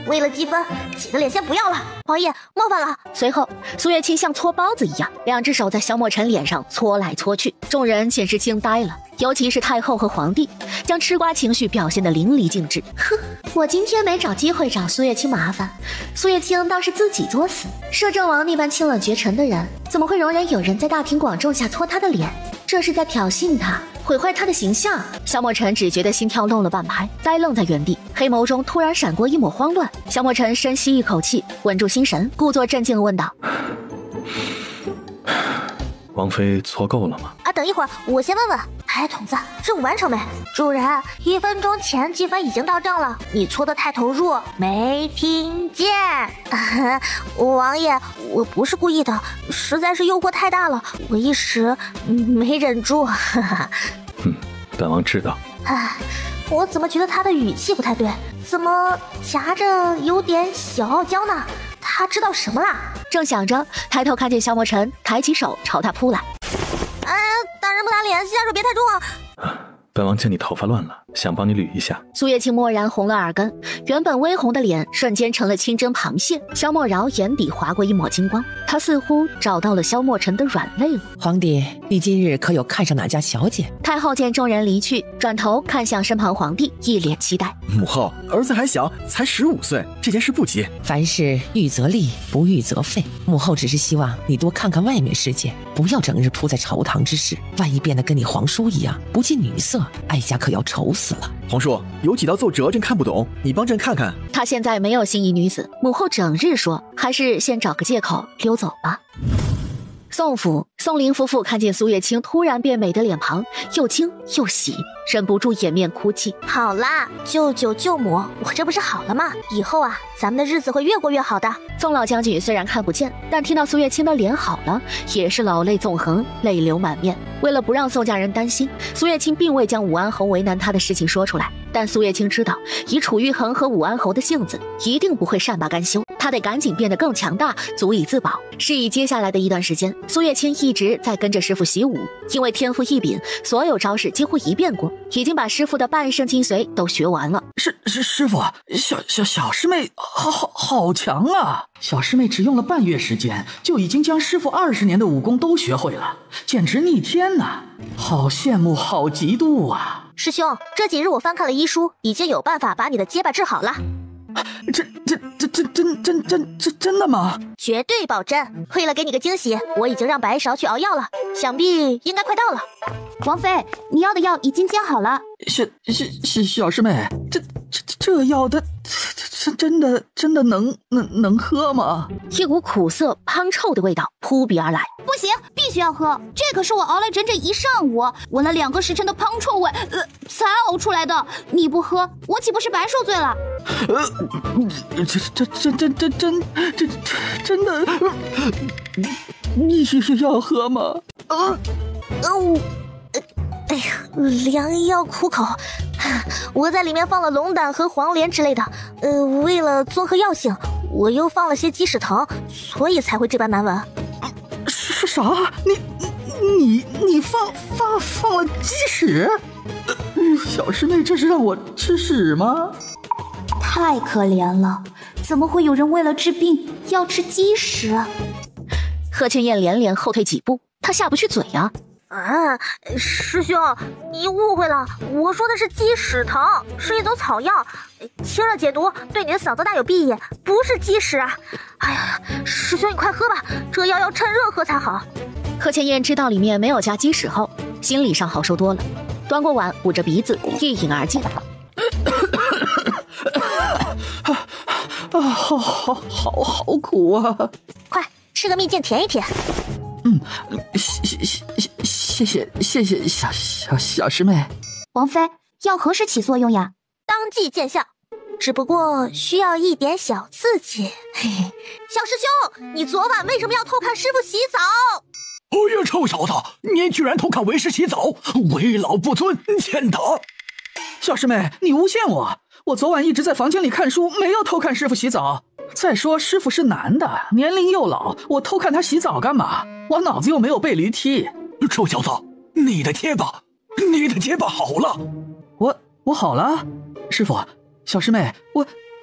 为了积分，挤的脸先不要了，王爷冒犯了。随后，苏月清像搓包子一样，2只手在萧莫尘脸上搓来搓去，众人简直惊呆了。尤其是太后和皇帝，将吃瓜情绪表现得淋漓尽致。哼，我今天没找机会找苏月清麻烦，苏月清倒是自己作死。摄政王那般清冷绝尘的人，怎么会容忍有人在大庭广众下搓他的脸？这是在挑衅他，毁坏他的形象。萧莫尘只觉得心跳漏了半拍，呆愣在原地，黑眸中突然闪过一抹慌乱。萧莫尘深吸一口气，稳住心神，故作镇静问道：王妃搓够了吗？等一会儿，我先问问。童子，任务完成没？主人，1分钟前积分已经到账了，你搓得太投入，没听见。王爷，我不是故意的，实在是诱惑太大了，我一时没忍住。本王知道。我怎么觉得他的语气不太对？怎么夹着有点小傲娇呢？他知道什么啦？正想着，抬头看见萧莫尘抬起手朝他扑来。打人不打脸，下手别太重啊！本王见你头发乱了，想帮你捋一下。苏月清蓦然红了耳根，原本微红的脸瞬间成了清蒸螃蟹。萧莫饶眼底划过一抹金光，他似乎找到了萧莫尘的软肋了。皇帝，你今日可有看上哪家小姐？太后见众人离去，转头看向身旁皇帝，一脸期待。母后，儿子还小，才15岁，这件事不急。凡事预则立，不预则废。母后只是希望你多看看外面世界，不要整日扑在朝堂之事，万一变得跟你皇叔一样不近女色，哀家可要愁死了。皇叔，有几道奏折朕看不懂，你帮朕看看。他现在没有心仪女子，母后整日说，还是先找个借口溜走吧。宋府，宋林夫妇看见苏月清突然变美的脸庞，又惊又喜，忍不住掩面哭泣。好啦，舅舅舅母，我这不是好了吗？以后啊，咱们的日子会越过越好的。宋老将军虽然看不见，但听到苏月清的脸好了，也是老泪纵横，泪流满面。为了不让宋家人担心，苏月清并未将武安侯为难他的事情说出来。但苏月清知道，以楚玉衡和武安侯的性子，一定不会善罢甘休，他得赶紧变得更强大，足以自保。是以接下来的一段时间，苏月清一直在跟着师傅习武，因为天赋异禀，所有招式几乎一遍过，已经把师傅的半生精髓都学完了。师傅，小师妹好强啊！小师妹只用了半月时间，就已经将师傅20年的武功都学会了，简直逆天呐！好羡慕，好嫉妒啊！师兄，这几日我翻看了医书，已经有办法把你的结巴治好了。真的吗？绝对保真。为了给你个惊喜，我已经让白芍去熬药了，想必应该快到了。王妃，你要的药已经煎好了。小师妹，这药的真的能喝吗？一股苦涩滂臭的味道扑鼻而来。不行，必须要喝，这可是我熬了整整1上午，闻了2个时辰的滂臭味，才熬出来的。你不喝，我岂不是白受罪了？真的，你要喝吗？哎呀，良药苦口，我在里面放了龙胆和黄连之类的，为了综合药性，我又放了些鸡屎藤，所以才会这般难闻。是啥？你放了鸡屎？小师妹，这是让我吃屎吗？太可怜了，怎么会有人为了治病要吃鸡屎？贺倩燕连连后退几步，她下不去嘴啊。师兄，你误会了，我说的是鸡屎藤，是一种草药，清热解毒，对你的嗓子大有裨益，不是鸡屎啊！哎呀，师兄你快喝吧，这药要趁热喝才好。贺倩燕知道里面没有加鸡屎后，心理上好受多了。端过碗，捂着鼻子一饮而尽。好苦啊！快吃个蜜饯甜一甜。谢谢小师妹。王妃，药何时起作用呀？当即见效，只不过需要一点小刺激。嘿嘿，小师兄，你昨晚为什么要偷看师傅洗澡？哎呀，臭小子，你居然偷看为师洗澡，为老不尊，欠打！小师妹，你诬陷我！我昨晚一直在房间里看书，没有偷看师傅洗澡。再说师傅是男的，年龄又老，我偷看他洗澡干嘛？我脑子又没有被驴踢。臭小子，你的结巴好了。我好了，师傅，小师妹，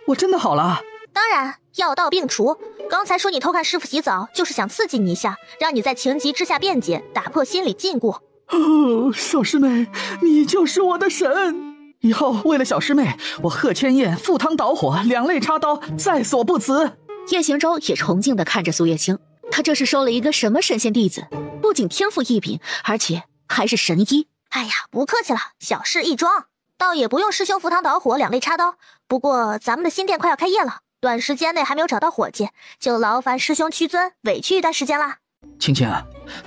我真的好了。当然，药到病除。刚才说你偷看师傅洗澡，就是想刺激你一下，让你在情急之下辩解，打破心理禁锢。哦，小师妹，你就是我的神！以后为了小师妹，我贺千燕赴汤蹈火，两肋插刀，在所不辞。叶行舟也崇敬地看着苏月清，他这是收了一个什么神仙弟子？不仅天赋异禀，而且还是神医。哎呀，不客气了，小事一桩，倒也不用师兄赴汤蹈火，两肋插刀。不过咱们的新店快要开业了，短时间内还没有找到伙计，就劳烦师兄屈尊，委屈一段时间啦。青青，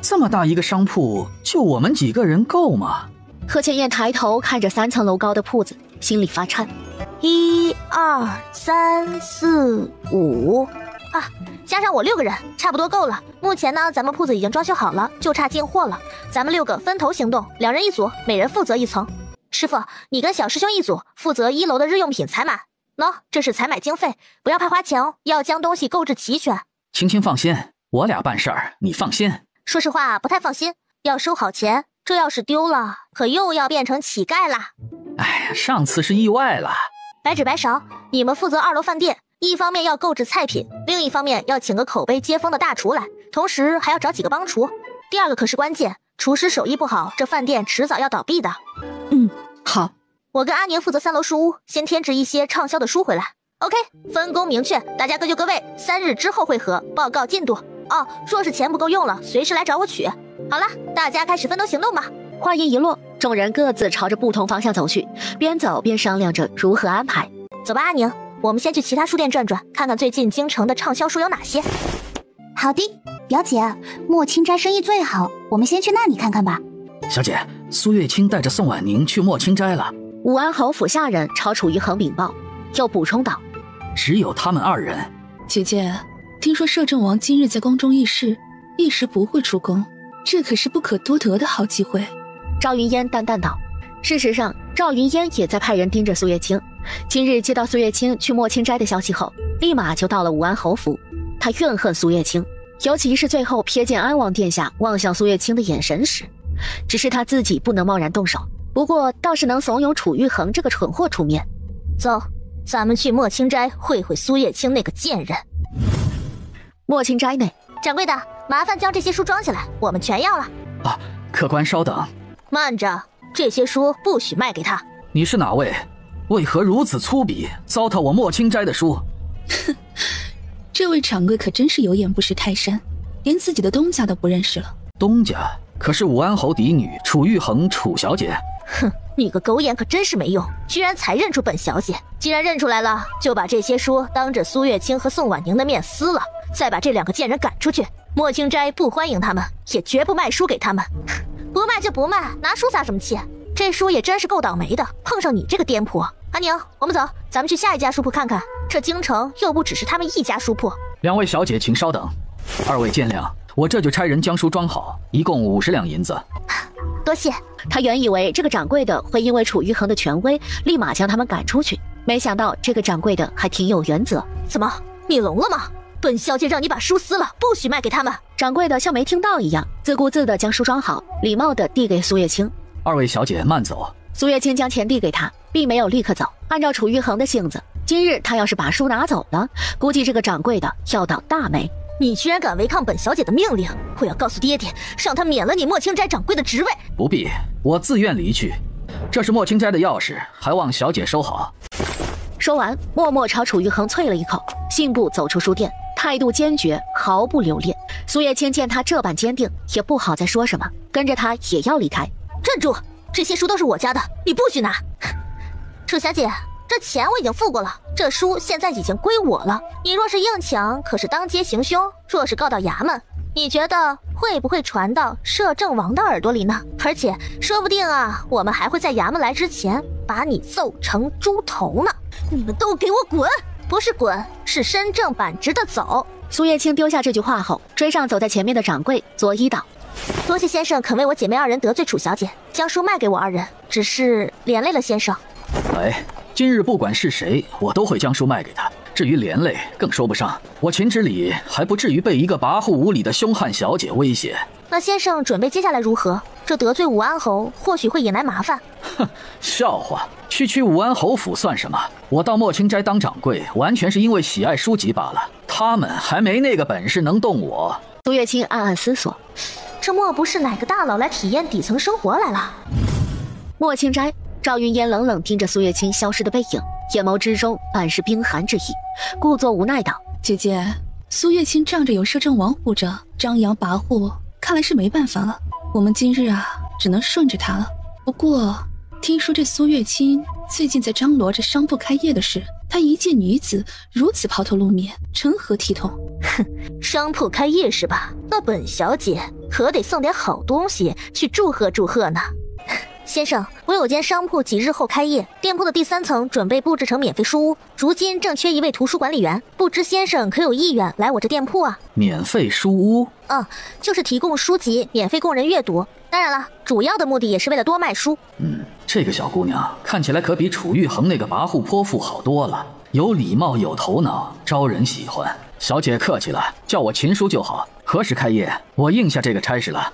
这么大一个商铺，就我们几个人够吗？贺千燕抬头看着3层楼高的铺子，心里发颤。1、2、3、4、5啊，加上我6个人，差不多够了。目前呢，咱们铺子已经装修好了，就差进货了。咱们6个分头行动，2人一组，每人负责1层。师傅，你跟小师兄一组，负责1楼的日用品采买。喏，这是采买经费，不要怕花钱哦，要将东西购置齐全。青青放心，我俩办事儿，你放心。说实话，不太放心，要收好钱，这要是丢了，可又要变成乞丐啦。哎呀，上次是意外了。白纸白勺，你们负责2楼饭店，一方面要购置菜品，另一方面要请个口碑接风的大厨来，同时还要找几个帮厨。第2个可是关键，厨师手艺不好，这饭店迟早要倒闭的。好。我跟阿宁负责3楼书屋，先添置一些畅销的书回来。OK， 分工明确，大家各就各位，3日之后会合，报告进度。哦，若是钱不够用了，随时来找我取。好了，大家开始分头行动吧。话音一落，众人各自朝着不同方向走去，边走边商量着如何安排。走吧，阿宁，我们先去其他书店转转，看看最近京城的畅销书有哪些。好的，表姐，莫清斋生意最好，我们先去那里看看吧。小姐，苏月清带着宋婉宁去莫清斋了。武安侯府下人朝楚玉衡禀报，又补充道：只有他们2人。姐姐，听说摄政王今日在宫中议事，一时不会出宫，这可是不可多得的好机会。赵云烟淡淡道。事实上，赵云烟也在派人盯着苏月清。今日接到苏月清去莫清斋的消息后，立马就到了武安侯府。他怨恨苏月清，尤其是最后瞥见安王殿下望向苏月清的眼神时，只是他自己不能贸然动手。不过倒是能怂恿楚玉衡这个蠢货出面。走，咱们去莫清斋会会苏月清那个贱人。莫清斋内，掌柜的，麻烦将这些书装起来，我们全要了。啊，客官稍等。慢着，这些书不许卖给他。你是哪位？为何如此粗鄙，糟蹋我莫清斋的书？这位掌柜可真是有眼不识泰山，连自己的东家都不认识了。东家可是武安侯嫡女楚玉衡楚小姐。哼，你个狗眼可真是没用，居然才认出本小姐。既然认出来了，就把这些书当着苏月清和宋婉宁的面撕了，再把这2个贱人赶出去。莫清斋不欢迎他们，也绝不卖书给他们。不卖就不卖，拿书撒什么气？这书也真是够倒霉的，碰上你这个颠婆。阿宁，我们走，咱们去下一家书铺看看。这京城又不只是他们一家书铺。2位小姐请稍等，2位见谅，我这就差人将书装好，一共50两银子。多谢。他原以为这个掌柜的会因为楚玉衡的权威立马将他们赶出去，没想到这个掌柜的还挺有原则。怎么，你聋了吗？本小姐让你把书撕了，不许卖给他们。掌柜的像没听到一样，自顾自地将书装好，礼貌地递给苏月清。2位小姐慢走。苏月清将钱递给他，并没有立刻走。按照楚玉衡的性子，今日他要是把书拿走了，估计这个掌柜的要倒大霉。你居然敢违抗本小姐的命令，我要告诉爹爹，让他免了你莫清斋掌柜的职位。不必，我自愿离去。这是莫清斋的钥匙，还望小姐收好。说完，默默朝楚玉衡啐了一口，信步走出书店，态度坚决，毫不留恋。苏月清见他这般坚定，也不好再说什么，跟着他也要离开。站住！这些书都是我家的，你不许拿。楚小姐，这钱我已经付过了，这书现在已经归我了。你若是硬抢，可是当街行凶；若是告到衙门，你觉得会不会传到摄政王的耳朵里呢？而且说不定啊，我们还会在衙门来之前把你揍成猪头呢！你们都给我滚！不是滚，是身正板直的走。苏月清丢下这句话后，追上走在前面的掌柜作揖道：“多谢先生肯为我姐妹二人得罪楚小姐，将书卖给我二人，只是连累了先生。”哎，今日不管是谁，我都会将书卖给他。至于连累，更说不上。我秦之礼还不至于被一个跋扈无礼的凶悍小姐威胁。那先生准备接下来如何？这得罪武安侯，或许会引来麻烦。哼，笑话！区武安侯府算什么？我到莫清斋当掌柜，完全是因为喜爱书籍罢了。他们还没那个本事能动我。苏月清暗暗思索，这莫不是哪个大佬来体验底层生活来了？莫清斋，赵云烟冷冷盯着苏月清消失的背影，眼眸之中满是冰寒之意，故作无奈道：“姐姐，苏月清仗着有摄政王护着，张扬跋扈，看来是没办法了。我们今日啊，只能顺着他了。不过，听说这苏月清最近在张罗着商铺开业的事，她一介女子如此抛头露面，成何体统？”哼，商铺开业是吧？那本小姐可得送点好东西去祝贺祝贺呢。先生，我有间商铺几日后开业，店铺的第3层准备布置成免费书屋，如今正缺一位图书管理员，不知先生可有意愿来我这店铺啊？免费书屋？就是提供书籍免费供人阅读，当然了，主要的目的也是为了多卖书。这个小姑娘看起来可比楚玉衡那个跋扈泼妇好多了，有礼貌有头脑，招人喜欢。小姐客气了，叫我秦叔就好。何时开业？我应下这个差事了。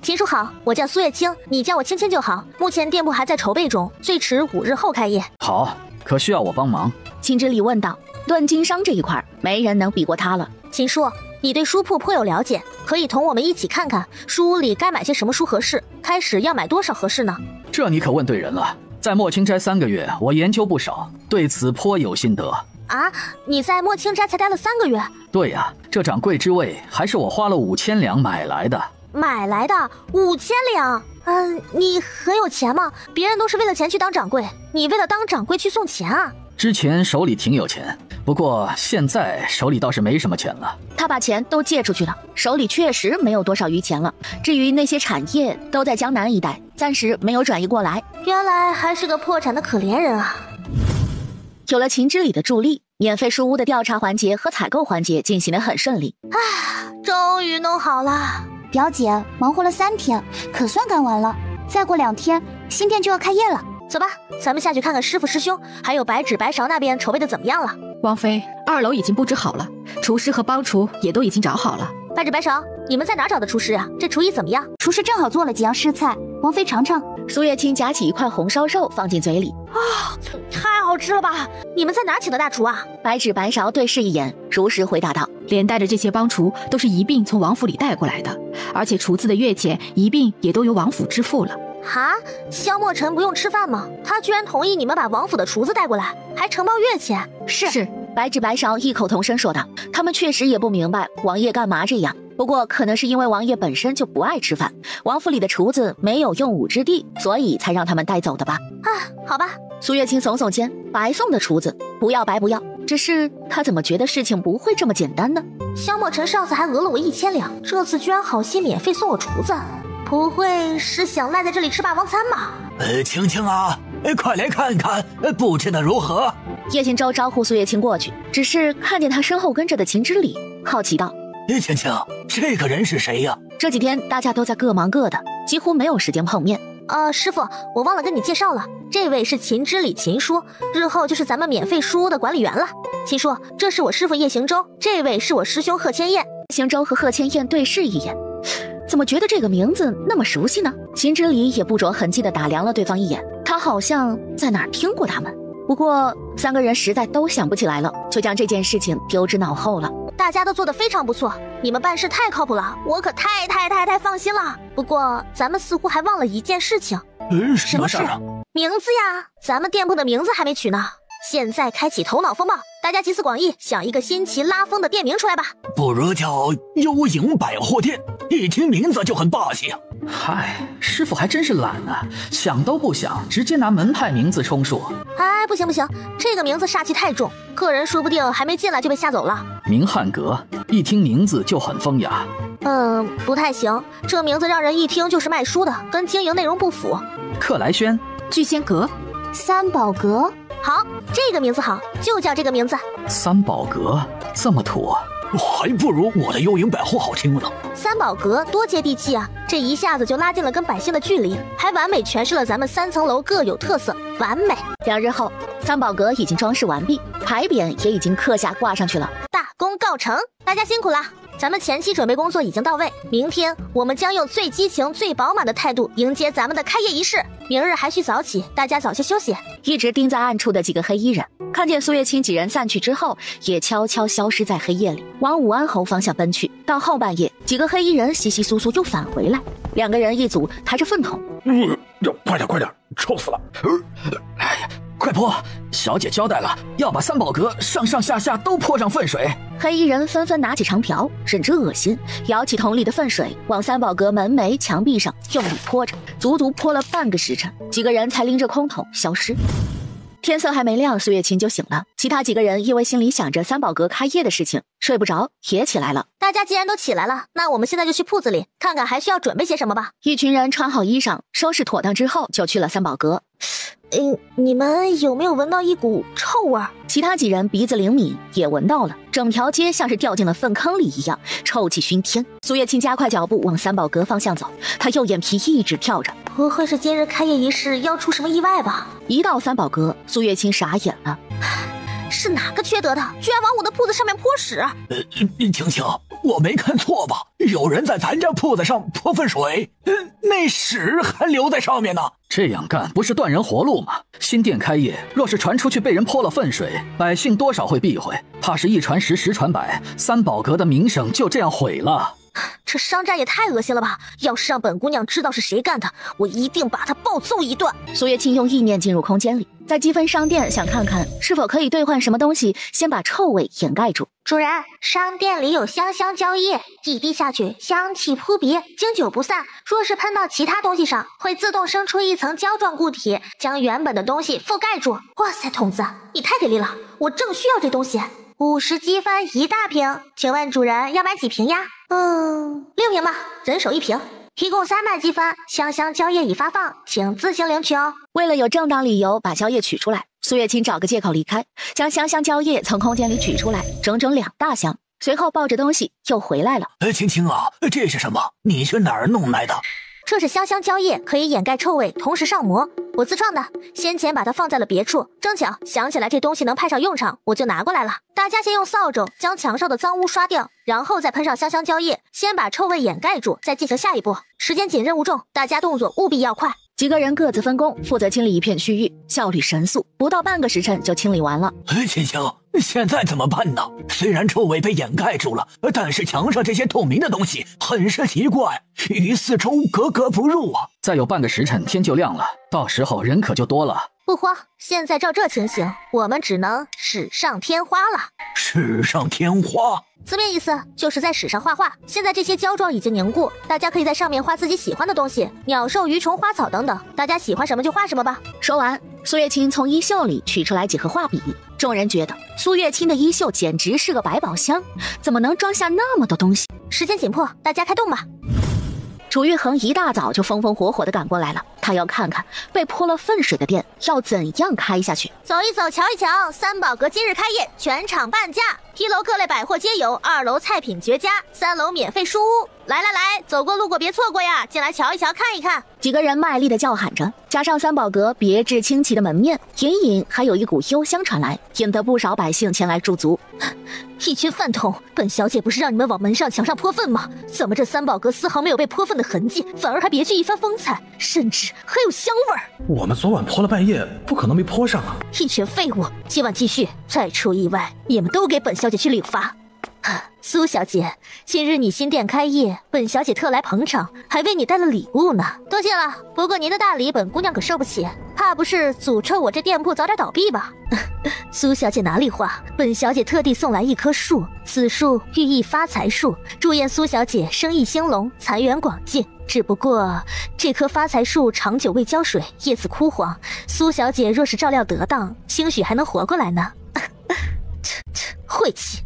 秦叔好，我叫苏月清，你叫我青青就好。目前店铺还在筹备中，最迟5日后开业。好，可需要我帮忙？秦之礼问道。论经商这一块，没人能比过他了。秦叔，你对书铺颇有了解，可以同我们一起看看书屋里该买些什么书合适，开始要买多少合适呢？这你可问对人了。在莫清斋3个月，我研究不少，对此颇有心得。啊，你在莫清斋才待了3个月？对呀，这掌柜之位还是我花了5000两买来的。买来的5000两？你很有钱吗？别人都是为了钱去当掌柜，你为了当掌柜去送钱啊？之前手里挺有钱，不过现在手里倒是没什么钱了。他把钱都借出去了，手里确实没有多少余钱了。至于那些产业，都在江南一带，暂时没有转移过来。原来还是个破产的可怜人啊！有了秦之礼的助力，免费书屋的调查环节和采购环节进行得很顺利。终于弄好了。表姐忙活了3天，可算干完了。再过2天，新店就要开业了。走吧，咱们下去看看师傅师兄，还有白纸白芍那边筹备的怎么样了。王妃，2楼已经布置好了，厨师和帮厨也都已经找好了。白纸白芍，你们在哪找的厨师啊？这厨艺怎么样？厨师正好做了几样试菜，王妃尝尝。苏月清夹起一块红烧肉放进嘴里，太好吃了吧！你们在哪请的大厨啊？白纸白芍对视一眼，如实回答道：“连带着这些帮厨都是一并从王府里带过来的，而且厨子的月钱一并也都由王府支付了。”哈，萧墨尘不用吃饭吗？他居然同意你们把王府的厨子带过来，还承包月钱。是。白纸白芍异口同声说道。他们确实也不明白王爷干嘛这样，不过可能是因为王爷本身就不爱吃饭，王府里的厨子没有用武之地，所以才让他们带走的吧。好吧。苏月清耸耸肩，白送的厨子不要白不要，只是他怎么觉得事情不会这么简单呢？萧墨尘上次还讹了我1000两，这次居然好心免费送我厨子，不会是想赖在这里吃霸王餐吧？青青啊，快来看看布置的如何。叶行舟招呼苏月清过去，只是看见他身后跟着的秦之礼，好奇道：“青青，这个人是谁呀？”这几天大家都在各忙各的，几乎没有时间碰面。师傅，我忘了跟你介绍了，这位是秦之礼秦叔，日后就是咱们免费书屋的管理员了。秦叔，这是我师傅叶行舟，这位是我师兄贺千燕。行舟和贺千燕对视一眼，怎么觉得这个名字那么熟悉呢？秦之礼也不着痕迹地打量了对方一眼，他好像在哪儿听过他们。不过3个人实在都想不起来了，就将这件事情丢之脑后了。大家都做得非常不错，你们办事太靠谱了，我可太放心了。不过咱们似乎还忘了一件事情。什么事啊？名字呀，咱们店铺的名字还没取呢。现在开启头脑风暴，大家集思广益，想一个新奇拉风的店名出来吧。不如叫幽影百货店，一听名字就很霸气啊。嗨，师傅还真是懒啊，想都不想，直接拿门派名字充数。哎，不行不行，这个名字煞气太重，客人说不定还没进来就被吓走了。明汉阁，一听名字就很风雅。不太行，这名字让人一听就是卖书的，跟经营内容不符。克莱轩，聚仙阁，三宝阁。好，这个名字好，就叫这个名字。三宝阁这么土，还不如我的幽影百户好听呢。三宝阁多接地气啊，这一下子就拉近了跟百姓的距离，还完美诠释了咱们3层楼各有特色，完美。2日后，三宝阁已经装饰完毕，牌匾也已经刻下挂上去了。大功告成，大家辛苦了。咱们前期准备工作已经到位，明天我们将用最激情、最饱满的态度迎接咱们的开业仪式。明日还需早起，大家早些休息。一直盯在暗处的几个黑衣人，看见苏月清几人散去之后，也悄悄消失在黑夜里，往武安侯方向奔去。到后半夜，几个黑衣人稀稀疏疏又返回来，2个人一组，抬着粪桶。快点，臭死了！哎呀，快泼！小姐交代了，要把三宝阁上上下下都泼上粪水。黑衣人纷纷拿起长瓢，忍着恶心，舀起桶里的粪水，往三宝阁门楣、墙壁上用力泼着，足足泼了半个时辰，几个人才拎着空桶消失。天色还没亮，苏月清就醒了。其他几个人因为心里想着三宝阁开业的事情，睡不着，也起来了。大家既然都起来了，那我们现在就去铺子里看看还需要准备些什么吧。一群人穿好衣裳，收拾妥当之后，就去了三宝阁。你们有没有闻到一股臭味？其他几人鼻子灵敏，也闻到了，整条街像是掉进了粪坑里一样，臭气熏天。苏月清加快脚步往三宝阁方向走，他右眼皮一直跳着，不会是今日开业仪式要出什么意外吧？一到三宝阁，苏月清傻眼了，是哪个缺德的，居然往我的铺子上面泼屎？晴晴，我没看错吧？有人在咱家铺子上泼粪水，那屎还留在上面呢。这样干不是断人活路吗？新店开业，若是传出去被人泼了粪水，百姓多少会避讳，怕是一传十，十传百，三宝阁的名声就这样毁了。这商战也太恶心了吧！要是让本姑娘知道是谁干的，我一定把她暴揍一顿。苏月清用意念进入空间里，在积分商店想看看是否可以兑换什么东西，先把臭味掩盖住。主人，商店里有香香蕉液，一滴下去，香气扑鼻，经久不散。若是喷到其他东西上，会自动生出一层胶状固体，将原本的东西覆盖住。哇塞，童子，你太给力了！我正需要这东西。 50积分1大瓶，请问主人要买几瓶呀？6瓶吧，人手1瓶。一共300积分，香香蕉液已发放，请自行领取哦。为了有正当理由把蕉液取出来，苏月清找个借口离开，将香香蕉液从空间里取出来，整整2大箱。随后抱着东西又回来了。青青啊，这是什么？你是哪儿弄来的？ 这是香香蕉液，可以掩盖臭味，同时上膜。我自创的，先前把它放在了别处，正巧想起来这东西能派上用场，我就拿过来了。大家先用扫帚将墙上的脏污刷掉，然后再喷上香香蕉液，先把臭味掩盖住，再进行下一步。时间紧，任务重，大家动作务必要快。几个人各自分工，负责清理一片区域，效率神速，不到半个时辰就清理完了。青青，现在怎么办呢？虽然臭味被掩盖住了，但是墙上这些透明的东西很是奇怪，与四周格格不入啊！再有半个时辰，天就亮了，到时候人可就多了。 不慌，现在照这情形，我们只能史上添花了。史上添花，字面意思就是在史上画画。现在这些胶状已经凝固，大家可以在上面画自己喜欢的东西，鸟兽鱼虫花草等等，大家喜欢什么就画什么吧。说完，苏月清从衣袖里取出来几盒画笔，众人觉得苏月清的衣袖简直是个百宝箱，怎么能装下那么多东西？时间紧迫，大家开动吧。 楚玉衡一大早就风风火火地赶过来了，他要看看被泼了粪水的店要怎样开下去。走一走，瞧一瞧，三宝阁今日开业，全场半价，1楼各类百货皆有，2楼菜品绝佳，3楼免费书屋。来来来，走过路过别错过呀，进来瞧一瞧，看一看。几个人卖力地叫喊着，加上三宝阁别致清奇的门面，隐隐还有一股幽香传来，引得不少百姓前来驻足。一群饭桶！本小姐不是让你们往门上墙上泼粪吗？怎么这三宝阁丝毫没有被泼粪的痕迹，反而还别具一番风采，甚至还有香味儿？我们昨晚泼了半夜，不可能没泼上啊！一群废物！今晚继续，再出意外，你们都给本小姐去领罚。 苏小姐，今日你新店开业，本小姐特来捧场，还为你带了礼物呢。多谢了，不过您的大礼本姑娘可受不起，怕不是诅咒我这店铺早点倒闭吧？苏小姐哪里话，本小姐特地送来一棵树，此树寓意发财树，祝愿苏小姐生意兴隆，财源广进。只不过这棵发财树长久未浇水，叶子枯黄，苏小姐若是照料得当，兴许还能活过来呢。晦气！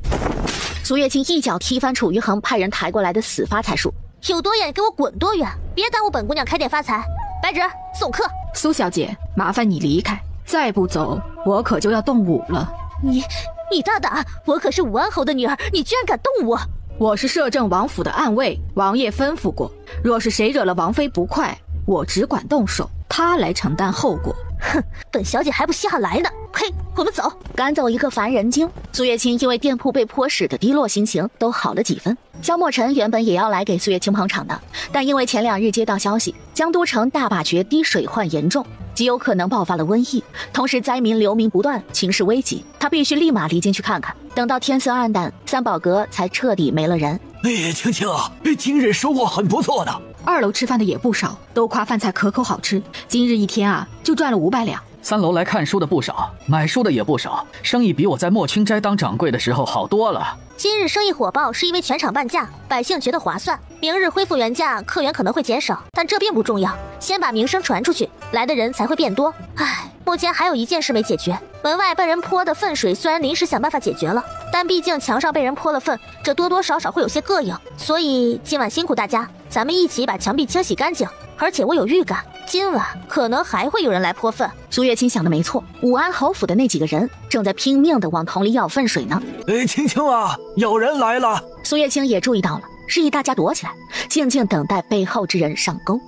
苏月清一脚踢翻楚玉衡派人抬过来的死发财树，有多远给我滚多远，别耽误本姑娘开店发财。白纸送客。苏小姐，麻烦你离开，再不走我可就要动武了。你大胆！我可是武安侯的女儿，你居然敢动我！我是摄政王府的暗卫，王爷吩咐过，若是谁惹了王妃不快，我只管动手，她来承担后果。哼，本小姐还不下来呢！嘿，我们走。赶走一个凡人精，苏月清因为店铺被泼屎的低落心情都好了几分。萧墨尘原本也要来给苏月清捧场的，但因为前2日接到消息，江都城大坝决堤水患严重，极有可能爆发了瘟疫，同时灾民流民不断，情势危急，他必须立马离京去看看。等到天色暗淡，三宝阁才彻底没了人。青青，今日收获很不错的。2楼吃饭的也不少，都夸饭菜可口好吃。今日一天啊，就赚了500两。3楼来看书的不少，买书的也不少，生意比我在莫清斋当掌柜的时候好多了。今日生意火爆，是因为全场半价，百姓觉得划算。明日恢复原价，客源可能会减少，但这并不重要，先把名声传出去，来的人才会变多。唉，目前还有一件事没解决，门外被人泼的粪水虽然临时想办法解决了，但毕竟墙上被人泼了粪，这多多少少会有些膈应，所以今晚辛苦大家，咱们一起把墙壁清洗干净。而且我有预感，今晚可能还会有人来泼粪。苏月清想的没错，武安侯府的那几个人正在拼命地往桶里舀粪水呢。青青啊，有人来了！苏月清也注意到了，示意大家躲起来，静静等待背后之人上钩。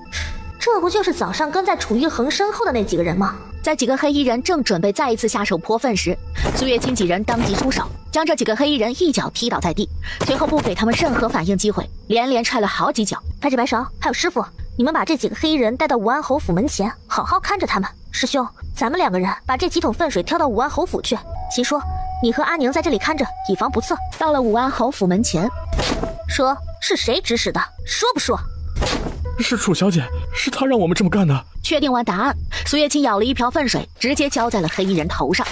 这不就是早上跟在楚玉衡身后的那几个人吗？在几个黑衣人正准备再一次下手泼粪时，苏月清几人当即出手，将这几个黑衣人一脚踢倒在地，随后不给他们任何反应机会，连连踹了好几脚。白纸白勺，还有师傅，你们把这几个黑衣人带到武安侯府门前，好好看着他们。师兄，咱们2个人把这几桶粪水挑到武安侯府去。秦说，你和阿宁在这里看着，以防不测。到了武安侯府门前，说是谁指使的？说不说？是楚小姐，是她让我们这么干的。确定完答案，苏月清舀了一瓢粪水，直接浇在了黑衣人头上。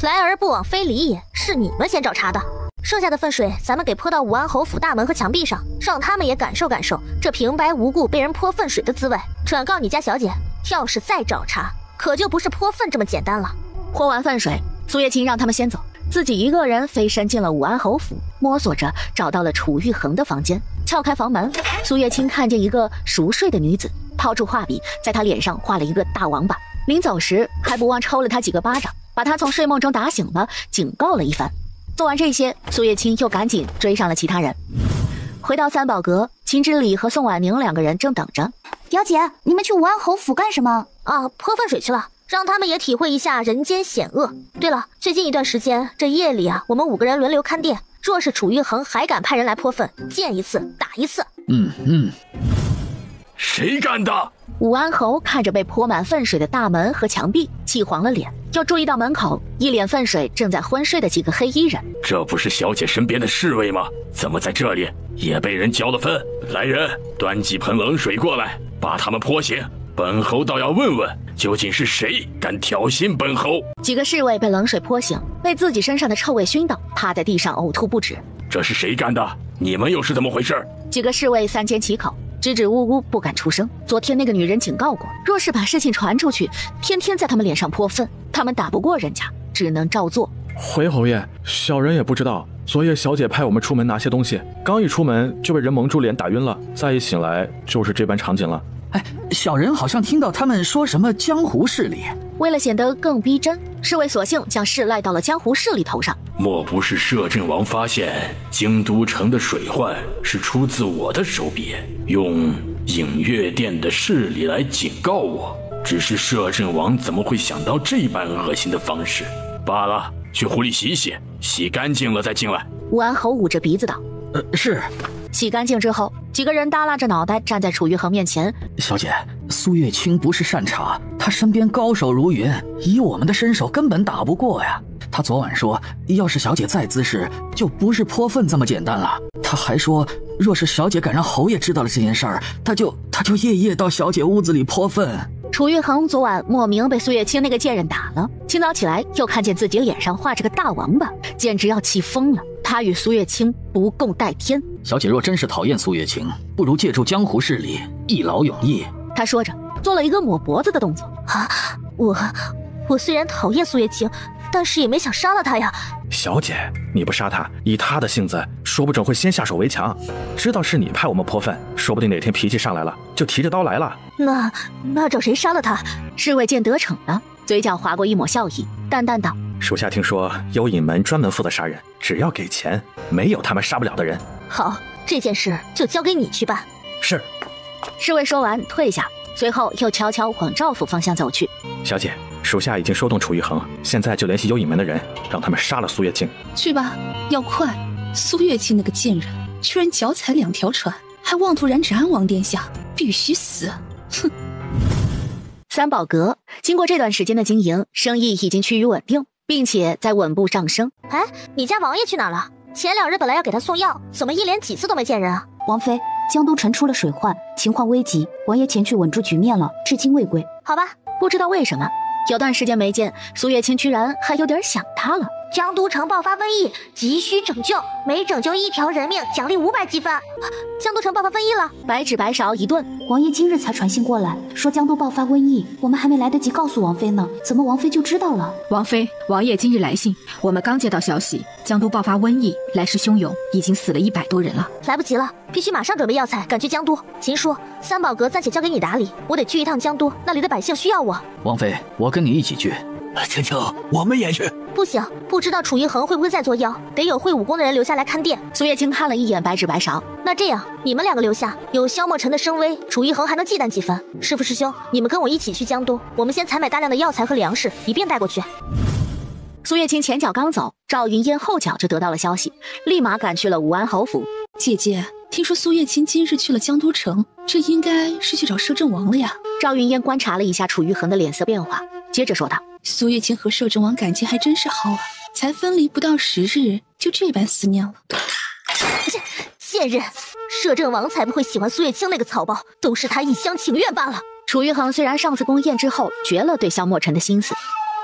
来而不往非礼也，是你们先找茬的。剩下的粪水咱们给泼到武安侯府大门和墙壁上，让他们也感受感受这平白无故被人泼粪水的滋味。转告你家小姐，要是再找茬，可就不是泼粪这么简单了。泼完粪水，苏月清让他们先走，自己一个人飞身进了武安侯府，摸索着找到了楚玉衡的房间。撬开房门，苏月清看见一个熟睡的女子，掏出画笔在她脸上画了一个大王八，临走时还不忘抽了她几个巴掌，把她从睡梦中打醒了，警告了一番。做完这些，苏月清又赶紧追上了其他人。回到三宝阁，秦之礼和宋婉宁2个人正等着。表姐，你们去武安侯府干什么？啊，泼粪水去了，让他们也体会一下人间险恶。对了，最近一段时间，这夜里啊，我们5个人轮流看店，若是楚玉衡还敢派人来泼粪，见一次打一次。谁干的？武安侯看着被泼满粪水的大门和墙壁，气黄了脸，又注意到门口一脸粪水正在昏睡的几个黑衣人。这不是小姐身边的侍卫吗？怎么在这里也被人浇了粪？来人，端几盆冷水过来，把他们泼醒。本侯倒要问问，究竟是谁敢挑衅本侯？几个侍卫被冷水泼醒，被自己身上的臭味熏到，趴在地上呕吐不止。这是谁干的？你们又是怎么回事？几个侍卫3缄其口，支支吾吾不敢出声。昨天那个女人警告过，若是把事情传出去，天天在他们脸上泼粪，他们打不过人家，只能照做。回侯爷，小人也不知道，昨夜小姐派我们出门拿些东西，刚一出门就被人蒙住脸打晕了，再一醒来就是这般场景了。小人好像听到他们说什么江湖势力。为了显得更逼真，侍卫索性将事赖到了江湖势力头上。莫不是摄政王发现京都城的水患是出自我的手笔，用影月殿的势力来警告我？只是摄政王怎么会想到这般恶心的方式？罢了，去湖里洗洗，洗干净了再进来。武安侯捂着鼻子道：是。洗干净之后，几个人耷拉着脑袋站在楚玉衡面前。小姐，苏月清不是善茬，他身边高手如云，以我们的身手根本打不过呀。他昨晚说，要是小姐再滋事，就不是泼粪这么简单了。他还说，若是小姐敢让侯爷知道了这件事儿，他就夜夜到小姐屋子里泼粪。楚玉衡昨晚莫名被苏月清那个贱人打了，清早起来又看见自己脸上画着个大王八，简直要气疯了。他与苏月清不共戴天。小姐若真是讨厌苏月清，不如借助江湖势力，一劳永逸。他说着，做了一个抹脖子的动作。啊，我虽然讨厌苏月清，但是也没想杀了他呀。小姐，你不杀他，以他的性子，说不准会先下手为强。知道是你派我们泼粪，说不定哪天脾气上来了，就提着刀来了。那找谁杀了他？侍卫见得逞了，嘴角划过一抹笑意，淡淡道：属下听说幽隐门专门负责杀人，只要给钱，没有他们杀不了的人。好，这件事就交给你去办。是。侍卫说完退下，随后又悄悄往赵府方向走去。小姐，属下已经收动楚玉衡，现在就联系幽隐门的人，让他们杀了苏月清。去吧，要快。苏月清那个贱人，居然脚踩2条船，还妄图染指安王殿下，必须死！哼。三宝阁经过这段时间的经营，生意已经趋于稳定，并且在稳步上升。哎，你家王爷去哪了？前2日本来要给他送药，怎么一连几次都没见人啊？王妃，江都城出了水患，情况危急，王爷前去稳住局面了，至今未归。好吧，不知道为什么，有段时间没见，苏月清居然还有点想他了。江都城爆发瘟疫，急需拯救，每拯救1条人命，奖励500积分。江都城爆发瘟疫了，白纸白勺一顿。王爷今日才传信过来，说江都爆发瘟疫，我们还没来得及告诉王妃呢，怎么王妃就知道了？王妃，王爷今日来信，我们刚接到消息，江都爆发瘟疫，来势汹涌，已经死了100多人了。来不及了，必须马上准备药材，赶去江都。秦叔，三宝阁暂且交给你打理，我得去一趟江都，那里的百姓需要我。王妃，我跟你一起去。青青，我们也去。不行，不知道楚玉衡会不会再作妖，得有会武功的人留下来看店。苏月清看了一眼白纸白勺，那这样你们2个留下，有萧墨尘的声威，楚玉衡还能忌惮几分。师父师兄，你们跟我一起去江都，我们先采买大量的药材和粮食，以便带过去。苏月清前脚刚走，赵云烟后脚就得到了消息，立马赶去了武安侯府。姐姐，听说苏月清今日去了江都城，这应该是去找摄政王了呀。赵云烟观察了一下楚玉衡的脸色变化，接着说道：苏月清和摄政王感情还真是好啊，才分离不到10日，就这般思念了。贱人，摄政王才不会喜欢苏月清那个草包，都是他一厢情愿罢了。楚玉衡虽然上次宫宴之后绝了对萧墨尘的心思，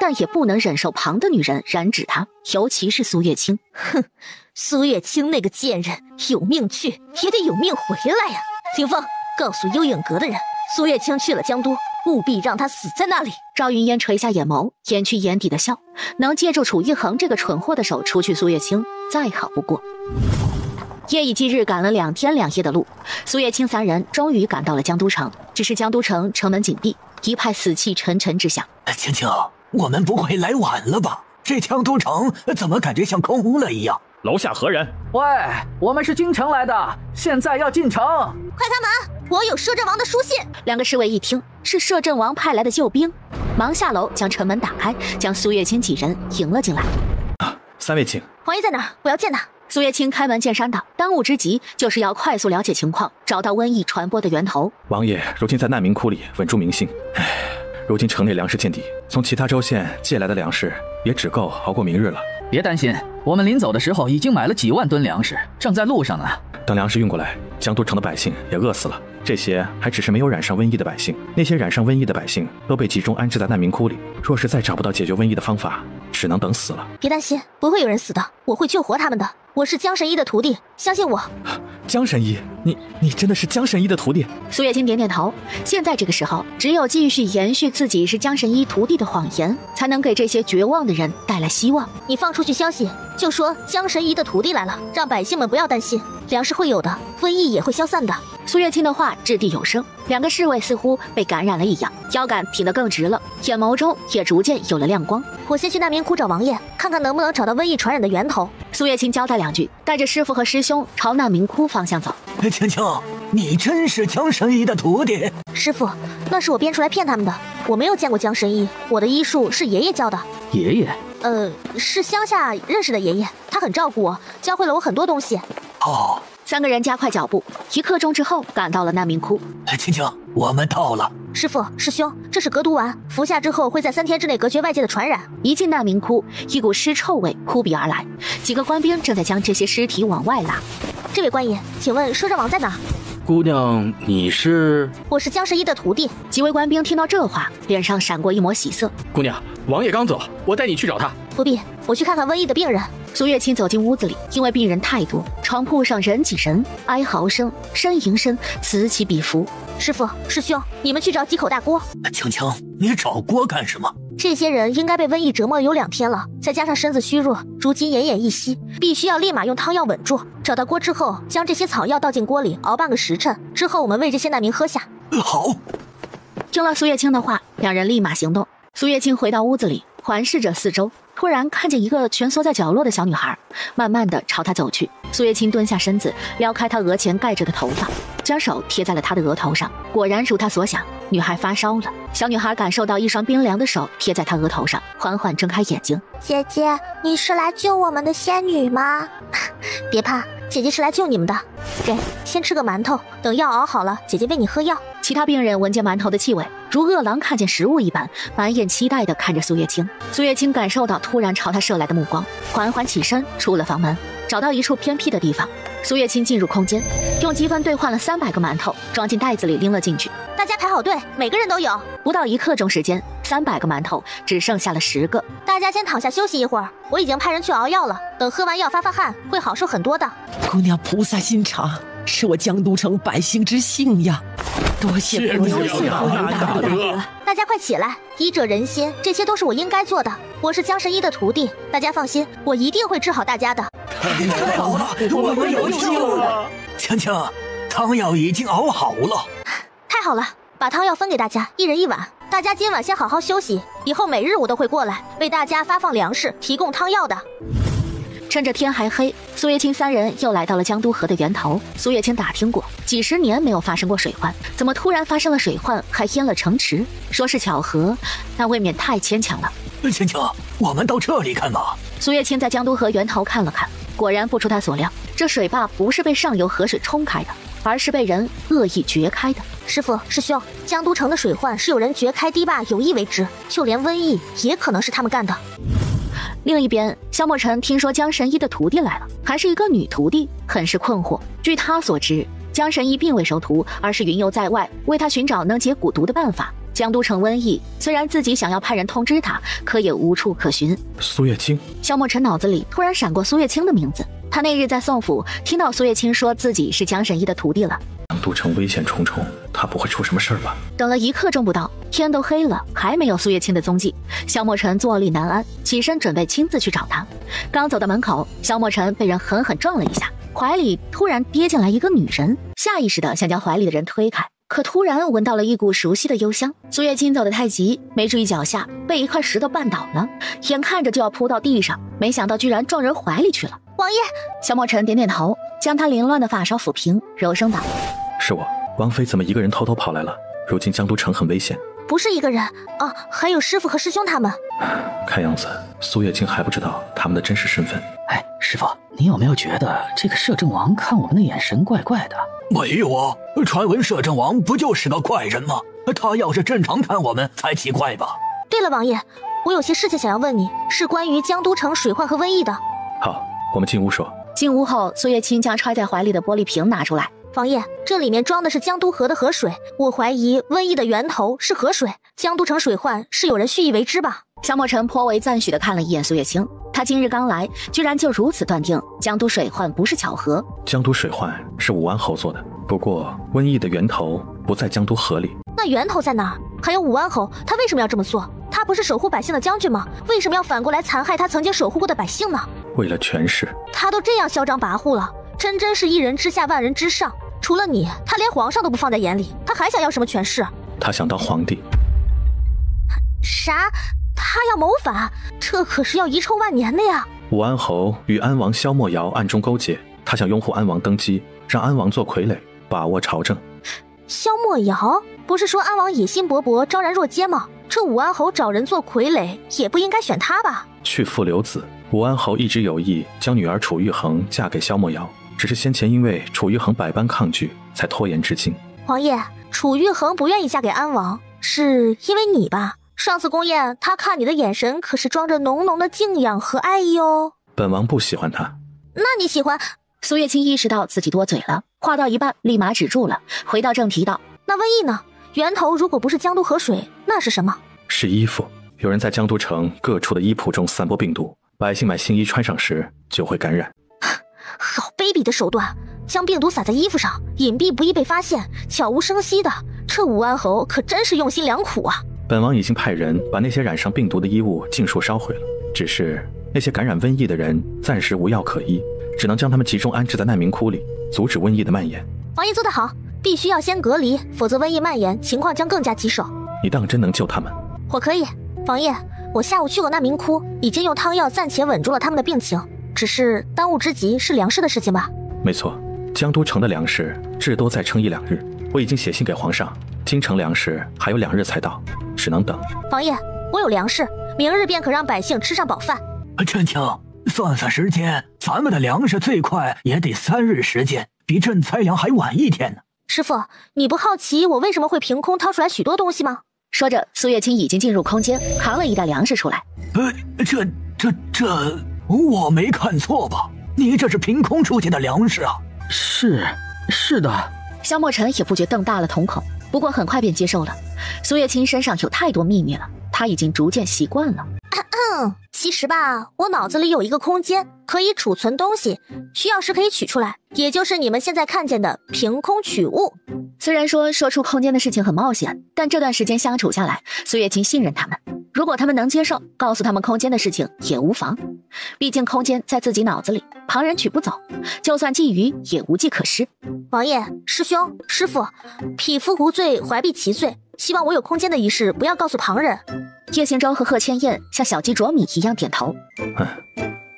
但也不能忍受旁的女人染指他，尤其是苏月清。哼，苏月清那个贱人，有命去也得有命回来呀。凌风，告诉幽影阁的人，苏月清去了江都，务必让他死在那里。赵云烟垂下眼眸，掩去眼底的笑，能借助楚玉衡这个蠢货的手除去苏月清，再好不过。夜以继日赶了2天2夜的路，苏月清3人终于赶到了江都城。只是江都城城门紧闭，一派死气沉沉之象。青青，我们不会来晚了吧？这江都城怎么感觉像空了一样？楼下何人？喂，我们是京城来的，现在要进城。快开门，我有摄政王的书信。2个侍卫一听是摄政王派来的救兵，忙下楼将城门打开，将苏月清几人迎了进来。3位请。王爷在哪儿？我要见他。苏月清开门见山道，当务之急就是要快速了解情况，找到瘟疫传播的源头。王爷如今在难民窟里稳住民心，如今城内粮食见底，从其他州县借来的粮食也只够熬过明日了。别担心，我们临走的时候已经买了几万吨粮食，正在路上呢。等粮食运过来，江都城的百姓也饿死了。这些还只是没有染上瘟疫的百姓，那些染上瘟疫的百姓都被集中安置在难民窟里。若是再找不到解决瘟疫的方法，只能等死了。别担心，不会有人死的，我会救活他们的。我是江神医的徒弟，相信我。江神医，你真的是江神医的徒弟？苏月清点点头。现在这个时候，只有继续延续自己是江神医徒弟的谎言，才能给这些绝望的人带来希望。你放出去消息，就说江神医的徒弟来了，让百姓们不要担心，粮食会有的，瘟疫也会消散的。苏月清的话掷地有声，2个侍卫似乎被感染了一样，腰杆挺得更直了，眼眸中也逐渐有了亮光。我先去难民窟找王爷，看看能不能找到瘟疫传染的源头。苏月清交代2句，带着师傅和师兄朝难民窟方向走。青青，你真是江神医的徒弟？师傅，那是我编出来骗他们的，我没有见过江神医，我的医术是爷爷教的。爷爷？是乡下认识的爷爷，他很照顾我，教会了我很多东西。哦。 3个人加快脚步，1刻钟之后赶到了难民窟。青青，我们到了。师父、师兄，这是隔毒丸，服下之后会在3天之内隔绝外界的传染。一进难民窟，一股尸臭味扑鼻而来，几个官兵正在将这些尸体往外拉。这位官爷，请问摄政王在哪？姑娘，你是？我是江神医的徒弟。几位官兵听到这话，脸上闪过一抹喜色。姑娘，王爷刚走，我带你去找他。不必，我去看看瘟疫的病人。苏月清走进屋子里，因为病人太多，床铺上人挤人，哀嚎声、呻吟声此起彼伏。师傅、师兄，你们去找几口大锅。青青，你找锅干什么？这些人应该被瘟疫折磨有2天了，再加上身子虚弱，如今奄奄一息，必须要立马用汤药稳住。找到锅之后，将这些草药倒进锅里，熬半个时辰，之后我们喂这些难民喝下。好。听了苏月清的话，两人立马行动。苏月清回到屋子里，环视着四周，突然看见一个蜷缩在角落的小女孩，慢慢的朝她走去。苏月清蹲下身子，撩开她额前盖着的头发，将手贴在了她的额头上。果然如她所想，女孩发烧了。小女孩感受到一双冰凉的手贴在她额头上，缓缓睁开眼睛。姐姐，你是来救我们的仙女吗？别怕，姐姐是来救你们的。给，先吃个馒头，等药熬好了，姐姐喂你喝药。其他病人闻见馒头的气味，如饿狼看见食物一般，满眼期待地看着苏月清。苏月清感受到突然朝他射来的目光，缓缓起身出了房门，找到一处偏僻的地方。苏月清进入空间，用积分兑换了300个馒头，装进袋子里拎了进去。大家排好队，每个人都有。不到1刻钟时间，300个馒头只剩下了10个。大家先躺下休息一会儿，我已经派人去熬药了，等喝完药发发汗，会好受很多的。姑娘菩萨心肠，是我江都城百姓之幸呀！多谢姑娘大德。大家快起来，医者仁心，这些都是我应该做的。我是江神医的徒弟，大家放心，我一定会治好大家的。太好了，我们有救了！青青，汤药已经熬好了。太好了，把汤药分给大家，1人1碗。大家今晚先好好休息，以后每日我都会过来为大家发放粮食，提供汤药的。趁着天还黑，苏月清3人又来到了江都河的源头。苏月清打听过，几10年没有发生过水患，怎么突然发生了水患，还淹了城池？说是巧合，但未免太牵强了。青青，我们到这里看吧。苏月清在江都河源头看了看，果然不出他所料，这水坝不是被上游河水冲开的，而是被人恶意掘开的。师傅、师兄，江都城的水患是有人掘开堤坝有意为之，就连瘟疫也可能是他们干的。另一边，萧墨尘听说江神医的徒弟来了，还是一个女徒弟，很是困惑。据他所知，江神医并未收徒，而是云游在外，为他寻找能解蛊毒的办法。江都城瘟疫，虽然自己想要派人通知他，可也无处可寻。苏月清，萧墨尘脑子里突然闪过苏月清的名字。他那日在宋府听到苏月清说自己是江神医的徒弟了。江都城危险重重，他不会出什么事儿吧？等了1刻钟不到，天都黑了，还没有苏月清的踪迹。萧墨尘坐立难安，起身准备亲自去找他。刚走到门口，萧墨尘被人狠狠撞了一下，怀里突然跌进来一个女人，下意识的想将怀里的人推开，可突然闻到了一股熟悉的幽香。苏月清走得太急，没注意脚下，被一块石头绊倒了，眼看着就要扑到地上，没想到居然撞人怀里去了。王爷，萧墨尘点点头，将他凌乱的发梢抚平，柔声道：是我。王妃怎么一个人偷偷跑来了？如今江都城很危险。不是一个人啊，还有师傅和师兄他们。看样子苏月清还不知道他们的真实身份。哎，师傅，你有没有觉得这个摄政王看我们的眼神怪怪的？没有啊，传闻摄政王不就是个怪人吗？他要是正常看我们才奇怪吧。对了，王爷，我有些事情想要问你，是关于江都城水患和瘟疫的。好，我们进屋说。进屋后，苏月清将揣在怀里的玻璃瓶拿出来。王爷，这里面装的是江都河的河水，我怀疑瘟疫的源头是河水，江都城水患是有人蓄意为之吧？萧墨尘颇为赞许地看了一眼苏月清，他今日刚来，居然就如此断定江都水患不是巧合。江都水患是武安侯做的，不过瘟疫的源头不在江都河里。那源头在哪儿？还有武安侯，他为什么要这么做？他不是守护百姓的将军吗？为什么要反过来残害他曾经守护过的百姓呢？为了权势。他都这样嚣张跋扈了，真是一人之下万人之上。除了你，他连皇上都不放在眼里，他还想要什么权势？他想当皇帝。啥？他要谋反？这可是要遗臭万年的呀！武安侯与安王萧莫瑶暗中勾结，他想拥护安王登基，让安王做傀儡，把握朝政。萧莫瑶不是说安王野心勃勃，昭然若揭吗？这武安侯找人做傀儡，也不应该选他吧？去父留子，武安侯一直有意将女儿楚玉衡嫁给萧莫瑶。只是先前因为楚玉衡百般抗拒，才拖延至今。王爷，楚玉衡不愿意嫁给安王，是因为你吧？上次宫宴，他看你的眼神可是装着浓浓的敬仰和爱意哦。本王不喜欢他。那你喜欢？苏月清意识到自己多嘴了，话到一半立马止住了，回到正题道：那瘟疫呢？源头如果不是江都河水，那是什么？是衣服。有人在江都城各处的衣铺中散播病毒，百姓买新衣穿上时就会感染。好卑鄙的手段，将病毒撒在衣服上，隐蔽不易被发现，悄无声息的。这武安侯可真是用心良苦啊！本王已经派人把那些染上病毒的衣物尽数烧毁了，只是那些感染瘟疫的人暂时无药可医，只能将他们集中安置在难民窟里，阻止瘟疫的蔓延。王爷做得好，必须要先隔离，否则瘟疫蔓延情况将更加棘手。你当真能救他们？我可以。王爷，我下午去过难民窟，已经用汤药暂且稳住了他们的病情，只是当务之急是粮食的事情吧？没错，江都城的粮食至多再撑1-2日，我已经写信给皇上，京城粮食还有2日才到，只能等。王爷，我有粮食，明日便可让百姓吃上饱饭。陈青，算算时间，咱们的粮食最快也得3日时间，比赈灾粮还晚1天呢。师父，你不好奇我为什么会凭空掏出来许多东西吗？说着，苏月清已经进入空间，扛了一袋粮食出来。这，我没看错吧？你这是凭空出现的粮食啊？是的。萧墨尘也不觉瞪大了瞳孔，不过很快便接受了。苏月清身上有太多秘密了，他已经逐渐习惯了。其实吧，我脑子里有一个空间可以储存东西，需要时可以取出来，也就是你们现在看见的凭空取物。虽然说出空间的事情很冒险，但这段时间相处下来，苏月清信任他们。如果他们能接受，告诉他们空间的事情也无妨。毕竟空间在自己脑子里，旁人取不走，就算觊觎也无计可施。王爷、师兄、师父，匹夫无罪，怀璧其罪，希望我有空间的一事不要告诉旁人。叶行舟和贺千燕像小鸡啄米一样点头。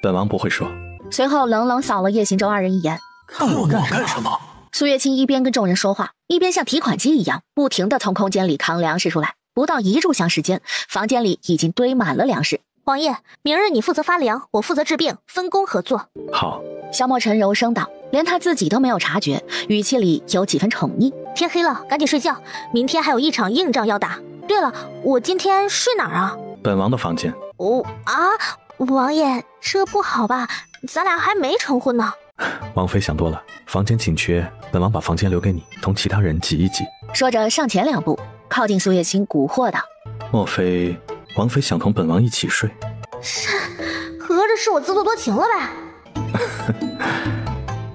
本王不会说。随后冷冷扫了叶行舟2人一眼。看我干什么？苏月清一边跟众人说话，一边像提款机一样不停地从空间里扛粮食出来。不到1炷香时间，房间里已经堆满了粮食。王爷，明日你负责发粮，我负责治病，分工合作。好。萧墨尘柔声道，连他自己都没有察觉，语气里有几分宠溺。天黑了，赶紧睡觉，明天还有一场硬仗要打。对了，我今天睡哪儿啊？本王的房间。王爷，这不好吧？咱俩还没成婚呢。王妃想多了，房间紧缺，本王把房间留给你，同其他人挤一挤。说着上前2步，靠近苏月清，蛊惑道：莫非王妃想同本王一起睡？合着是我自作多情了呗？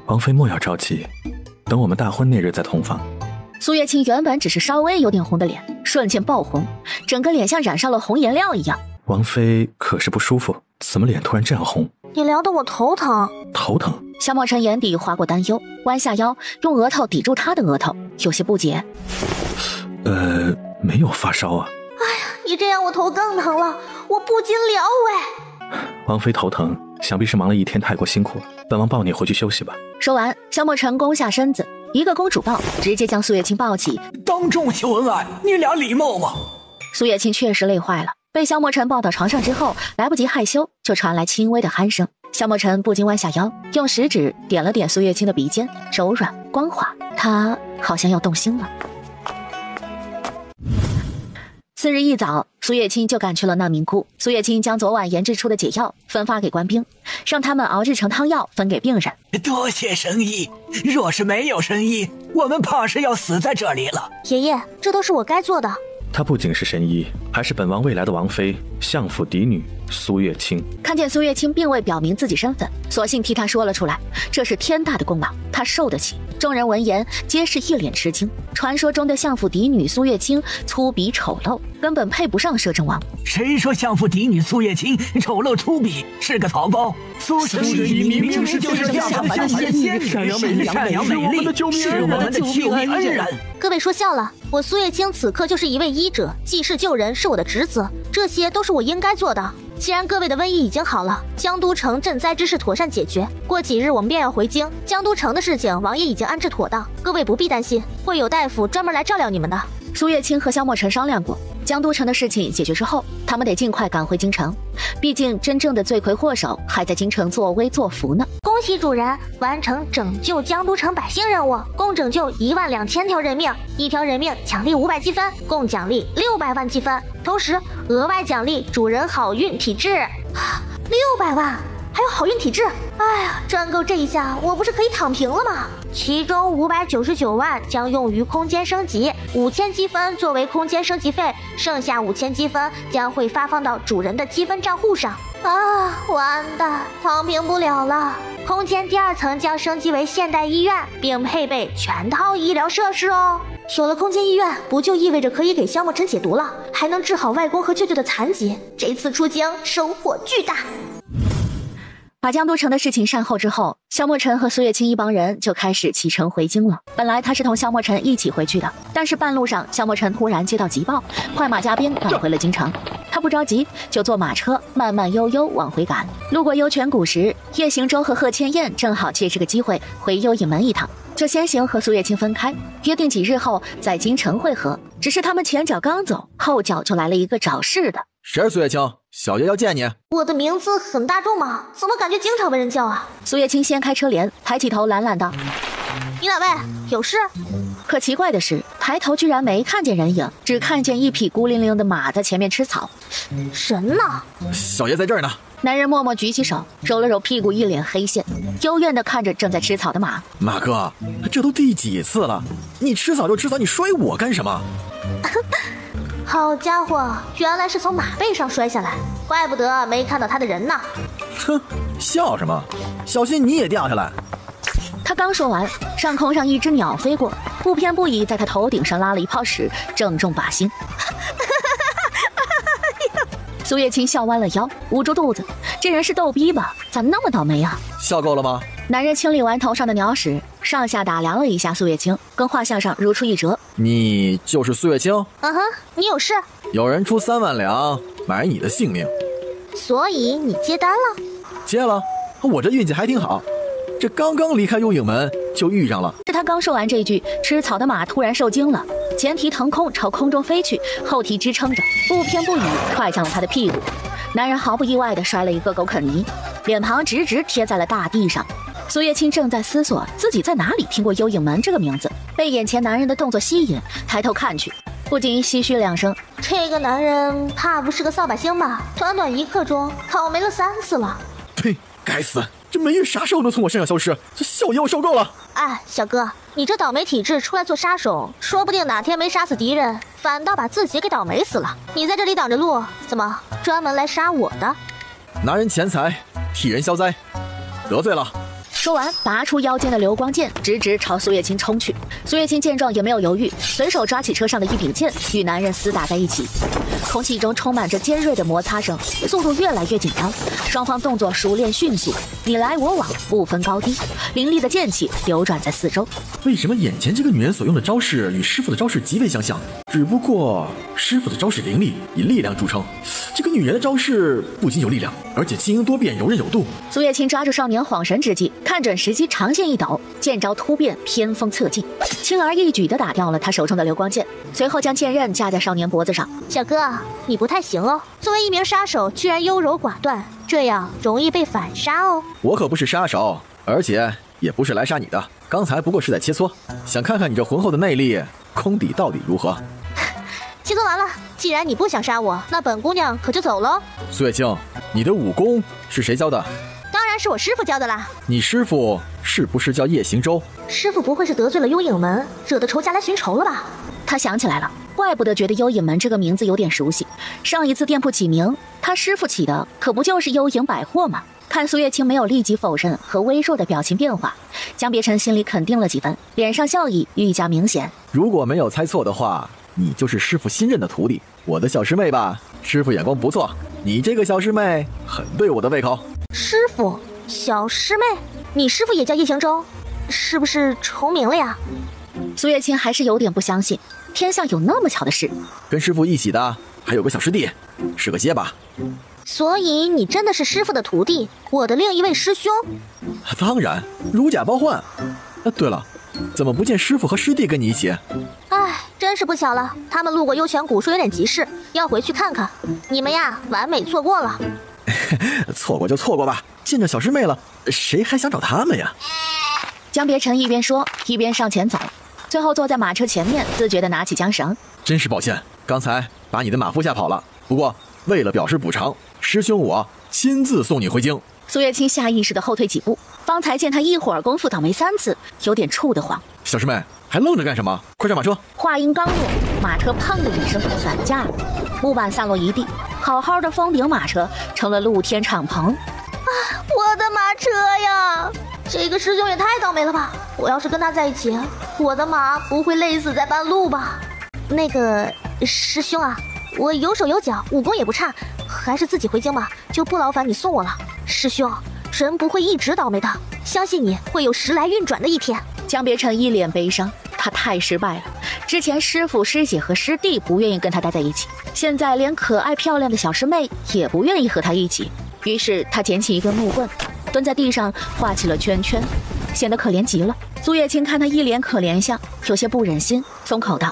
王妃莫要着急，等我们大婚那日再同房。苏月清原本只是稍微有点红的脸，瞬间爆红，整个脸像染上了红颜料一样。王妃可是不舒服？怎么脸突然这样红？你聊得我头疼。头疼？萧墨尘眼底划过担忧，弯下腰，用额头抵住他的额头，有些不解。没有发烧啊。哎呀，你这样我头更疼了，我不禁撩喂。王妃头疼，想必是忙了一天太过辛苦了，本王抱你回去休息吧。说完，萧墨尘弓下身子，一个公主抱，直接将苏月清抱起，当众秀恩爱，你俩礼貌吗？苏月清确实累坏了，被萧墨尘抱到床上之后，来不及害羞，就传来轻微的鼾声。萧墨尘不禁弯下腰，用食指点了点苏月清的鼻尖，柔软光滑，她好像要动心了。次日一早，苏月清就赶去了难民窟。苏月清将昨晚研制出的解药分发给官兵，让他们熬制成汤药分给病人。多谢神医，若是没有神医，我们怕是要死在这里了。爷爷，这都是我该做的。她不仅是神医，还是本王未来的王妃，相府嫡女苏月清。看见苏月清并未表明自己身份，索性替她说了出来，这是天大的功劳，她受得起。众人闻言皆是一脸吃惊，传说中的相府嫡女苏月清粗鄙丑陋，根本配不上摄政王。谁说相府嫡女苏月清丑陋粗鄙，是个草包？苏神医明明就是下凡的仙女，善良美丽，是我们的救命恩人。各位说笑了，我苏月清此刻就是一位医者，济世救人是我的职责，这些都是我应该做的。既然各位的瘟疫已经好了，江都城赈灾之事妥善解决，过几日我们便要回京。江都城的事情，王爷已经安置妥当，各位不必担心，会有大夫专门来照料你们的。苏月清和萧墨尘商量过，江都城的事情解决之后，他们得尽快赶回京城，毕竟真正的罪魁祸首还在京城作威作福呢。恭喜主人完成拯救江都城百姓任务，共拯救12000条人命，1条人命奖励500积分，共奖励600万积分，同时额外奖励主人好运体质。600万，还有好运体质。哎呀，赚够这一下，我不是可以躺平了吗？其中599万将用于空间升级，5000积分作为空间升级费，剩下5000积分将会发放到主人的积分账户上。啊，完蛋，躺平不了了。空间第2层将升级为现代医院，并配备全套医疗设施哦。有了空间医院，不就意味着可以给萧莫尘解毒了，还能治好外公和舅舅的残疾。这次出京收获巨大。把江都城的事情善后之后，萧莫尘和苏月清一帮人就开始启程回京了。本来他是同萧莫尘一起回去的，但是半路上萧莫尘突然接到急报，快马加鞭赶回了京城。他不着急，就坐马车慢慢悠悠往回赶。路过幽泉谷时，叶行舟和贺千燕正好借这个机会回幽隐门一趟，就先行和苏月清分开，约定几日后在京城会合。只是他们前脚刚走，后脚就来了一个找事的。谁是苏月清？小爷要见你。我的名字很大众吗？怎么感觉经常被人叫啊？苏月清掀开车帘，抬起头懒懒道：你哪位？有事？可奇怪的是，抬头居然没看见人影，只看见一匹孤零零的马在前面吃草。人呢？小爷在这儿呢。男人默默举起手，揉了揉屁股，一脸黑线，幽怨地看着正在吃草的马。马哥，这都第几次了？你吃草就吃草，你摔我干什么？好家伙，原来是从马背上摔下来，怪不得没看到他的人呢。哼，笑什么？小心你也掉下来。他刚说完，上空上一只鸟飞过，不偏不倚在他头顶上拉了一泡屎，正中靶心。苏月清笑弯了腰，捂住肚子，这人是逗逼吧？咋那么倒霉啊？笑够了吗？男人清理完头上的鸟屎，上下打量了一下苏月清，跟画像上如出一辙。你就是苏月清？嗯哼，你有事？有人出3万两买你的性命，所以你接单了？接了，我这运气还挺好，这刚刚离开幽影门就遇上了。是他刚说完这句，吃草的马突然受惊了，前蹄腾空朝空中飞去，后蹄支撑着，不偏不倚踹向了他的屁股。男人毫不意外地摔了一个狗啃泥，脸庞直直贴在了大地上。苏月清正在思索自己在哪里听过幽影门这个名字，被眼前男人的动作吸引，抬头看去，不禁唏嘘2声。这个男人怕不是个扫把星吧？短短1刻钟倒霉了3次了。呸！该死，这梅玉啥时候能从我身上消失？这小爷我受够了。哎，小哥，你这倒霉体质出来做杀手，说不定哪天没杀死敌人，反倒把自己给倒霉死了。你在这里挡着路，怎么专门来杀我的？拿人钱财，替人消灾，得罪了。说完，拔出腰间的流光剑，直直朝苏月清冲去。苏月清见状也没有犹豫，随手抓起车上的一柄剑，与男人厮打在一起。空气中充满着尖锐的摩擦声，速度越来越紧张，双方动作熟练迅速，你来我往，不分高低，凌厉的剑气流转在四周。为什么眼前这个女人所用的招式与师傅的招式极为相像？只不过师傅的招式凌厉，以力量著称，这个女人的招式不仅有力量，而且轻盈多变，游刃有度。苏月清抓住少年恍神之际，看准时机，长剑一抖，剑招突变，偏锋侧进，轻而易举地打掉了他手中的流光剑，随后将剑刃架在少年脖子上。小哥，你不太行哦，作为一名杀手，居然优柔寡断，这样容易被反杀哦。我可不是杀手，而且也不是来杀你的，刚才不过是在切磋，想看看你这浑厚的内力功底到底如何。切磋完了，既然你不想杀我，那本姑娘可就走喽。苏月清，你的武功是谁教的？当然是我师傅教的啦。你师傅是不是叫叶行舟？师傅不会是得罪了幽影门，惹得仇家来寻仇了吧？他想起来了，怪不得觉得幽影门这个名字有点熟悉，上一次店铺起名，他师傅起的可不就是幽影百货吗？看苏月清没有立即否认和微弱的表情变化，江别尘心里肯定了几分，脸上笑意愈加明显。如果没有猜错的话，你就是师傅新任的徒弟，我的小师妹吧？师傅眼光不错，你这个小师妹很对我的胃口。师傅，小师妹，你师傅也叫叶行舟，是不是重名了呀？苏月清还是有点不相信，天下有那么巧的事。跟师傅一起的还有个小师弟，是个结巴。所以你真的是师傅的徒弟，我的另一位师兄？当然，如假包换。对了，怎么不见师傅和师弟跟你一起？唉，真是不巧了，他们路过幽泉谷说有点急事，要回去看看。你们呀，完美错过了。错过就错过吧，见着小师妹了，谁还想找他们呀？江别尘一边说一边上前走，最后坐在马车前面，自觉地拿起缰绳。真是抱歉，刚才把你的马夫吓跑了，不过为了表示补偿，师兄我亲自送你回京。苏月清下意识地后退几步，方才见他一会儿功夫倒霉3次，有点怵得慌。小师妹，还愣着干什么？快上马车！话音刚落，马车砰的一声散架了，木板散落一地，好好的峰顶马车成了露天敞篷。我的马车呀！这个师兄也太倒霉了吧！我要是跟他在一起，我的马不会累死在半路吧？那个师兄啊，我有手有脚，武功也不差，还是自己回京吧，就不劳烦你送我了。师兄，人不会一直倒霉的，相信你会有时来运转的一天。江别尘一脸悲伤，他太失败了。之前师父、师姐和师弟不愿意跟他待在一起，现在连可爱漂亮的小师妹也不愿意和他一起。于是他捡起一根木棍，蹲在地上画起了圈圈，显得可怜极了。苏月清看他一脸可怜相，有些不忍心，松口道：“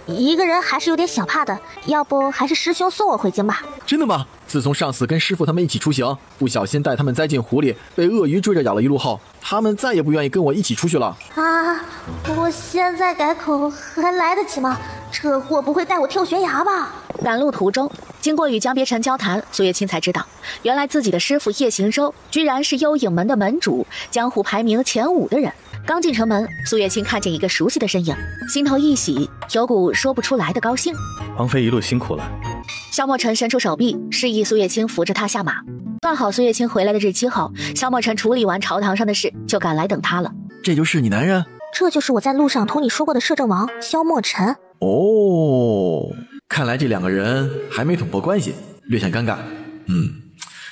一个人还是有点小怕的，要不还是师兄送我回京吧。”真的吗？自从上次跟师傅他们一起出行，不小心带他们栽进湖里，被鳄鱼追着咬了一路后，他们再也不愿意跟我一起出去了。啊，我现在改口还来得及吗？这货不会带我跳悬崖吧？赶路途中，经过与江别尘交谈，苏月清才知道，原来自己的师傅叶行舟居然是幽影门的门主，江湖排名前5的人。刚进城门，苏月清看见一个熟悉的身影，心头一喜，有股说不出来的高兴。王妃一路辛苦了。萧墨尘伸出手臂，示意苏月清扶着他下马。算好苏月清回来的日期后，萧墨尘处理完朝堂上的事，就赶来等他了。这就是你男人？这就是我在路上同你说过的摄政王萧墨尘。哦，看来这2个人还没捅破关系，略显尴尬。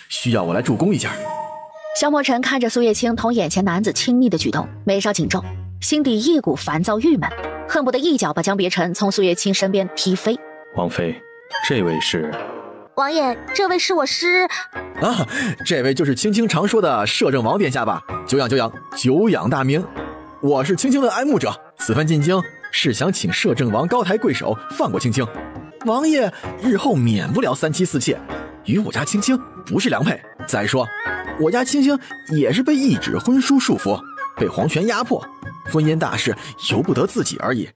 需要我来助攻一下。萧墨尘看着苏月清同眼前男子亲密的举动，眉梢紧皱，心底一股烦躁郁闷，恨不得一脚把江别尘从苏月清身边踢飞。王妃，这位是？王爷，这位是我师……啊，这位就是青青常说的摄政王殿下吧？久仰久仰，久仰大名。我是青青的爱慕者，此番进京是想请摄政王高抬贵手，放过青青。王爷日后免不了3妻4妾，与我家青青不是良配。再说我家青青也是被一纸婚书束缚，被皇权压迫，婚姻大事由不得自己而已。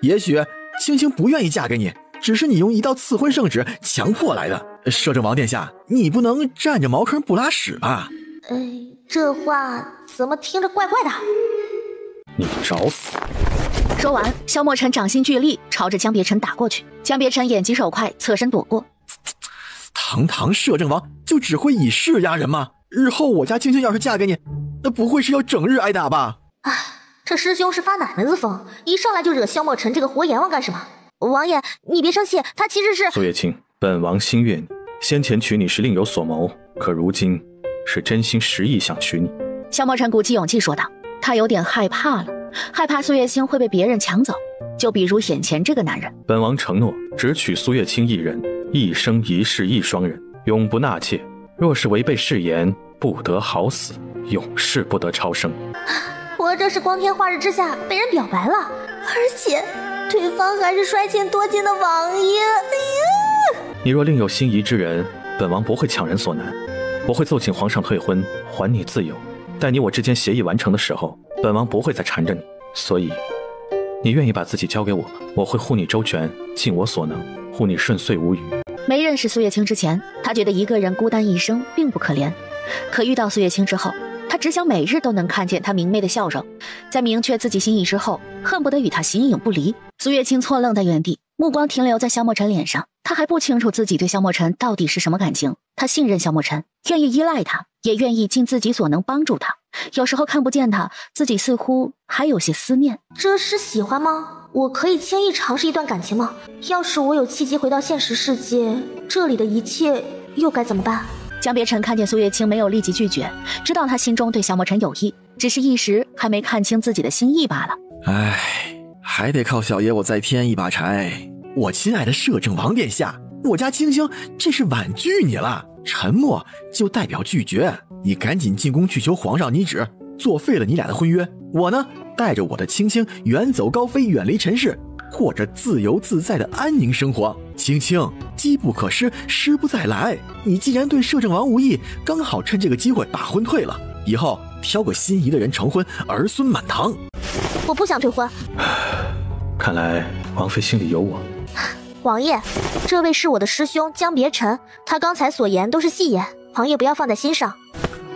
也许青青不愿意嫁给你，只是你用一道赐婚圣旨强迫来的。摄政王殿下，你不能占着茅坑不拉屎吧？这话怎么听着怪怪的？你找死！说完，萧墨尘掌心巨力，朝着江别尘打过去。江别尘眼疾手快，侧身躲过。堂堂摄政王就只会以势压人吗？日后我家青青要是嫁给你，那不会是要整日挨打吧？这师兄是发哪门子疯？一上来就惹萧墨尘这个活阎王干什么？王爷，你别生气，他其实是……苏月清，本王心悦你，先前娶你是另有所谋，可如今是真心实意想娶你。萧墨尘鼓起勇气说道，他有点害怕了，害怕苏月清会被别人抢走，就比如眼前这个男人。本王承诺只娶苏月清一人，一生一世一双人，永不纳妾。若是违背誓言，不得好死，永世不得超生。我这是光天化日之下被人表白了，而且对方还是率钱多金的王爷。你若另有心仪之人，本王不会强人所难，我会奏请皇上退婚，还你自由。待你我之间协议完成的时候，本王不会再缠着你，所以你愿意把自己交给我吗？我会护你周全，尽我所能，护你顺遂无虞。没认识苏月清之前，他觉得一个人孤单一生并不可怜，可遇到苏月清之后，他只想每日都能看见她明媚的笑容。在明确自己心意之后，恨不得与她形影不离。苏月清错愣在原地，目光停留在萧墨尘脸上。他还不清楚自己对萧墨尘到底是什么感情，他信任萧墨尘，愿意依赖他，也愿意尽自己所能帮助他。有时候看不见他，自己似乎还有些思念。这是喜欢吗？我可以轻易尝试一段感情吗？要是我有契机回到现实世界，这里的一切又该怎么办？江别尘看见苏月清没有立即拒绝，知道他心中对萧墨尘有意，只是一时还没看清自己的心意罢了。还得靠小爷我再添一把柴。我亲爱的摄政王殿下，我家青青这是婉拒你了，沉默就代表拒绝。你赶紧进宫去求皇上拟旨，作废了你俩的婚约。我呢，带着我的青青远走高飞，远离尘世，过着自由自在的安宁生活。青青，机不可失，失不再来。你既然对摄政王无意，刚好趁这个机会把婚退了，以后挑个心仪的人成婚，儿孙满堂。我不想退婚。看来王妃心里有我。王爷，这位是我的师兄江别尘，他刚才所言都是戏言，王爷不要放在心上。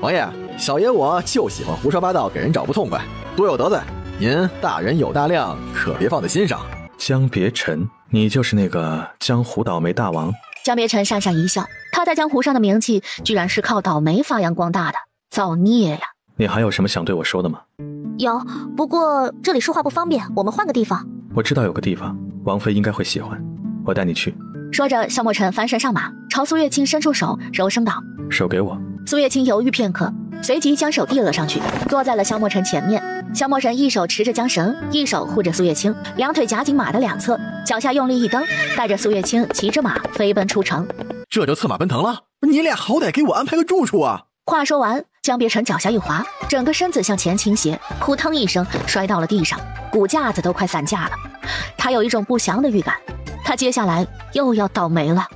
王爷，小爷我就喜欢胡说八道，给人找不痛快，多有得罪。您大人有大量，可别放在心上。江别尘，你就是那个江湖倒霉大王？江别尘讪讪一笑，他在江湖上的名气居然是靠倒霉发扬光大的，造孽呀！你还有什么想对我说的吗？有，不过这里说话不方便，我们换个地方。我知道有个地方，王妃应该会喜欢，我带你去。说着，萧墨尘翻身上马，朝苏月清伸出手，柔声道：“手给我。”苏月清犹豫片刻，随即将手递了上去，坐在了萧墨尘前面。萧墨尘一手持着缰绳，一手护着苏月清，两腿夹紧马的两侧，脚下用力一蹬，带着苏月清骑着马飞奔出城。这就策马奔腾了？你俩好歹给我安排个住处啊！话说完，江别尘脚下一滑，整个身子向前倾斜，扑腾一声摔到了地上，骨架子都快散架了。他有一种不祥的预感，他接下来又要倒霉了。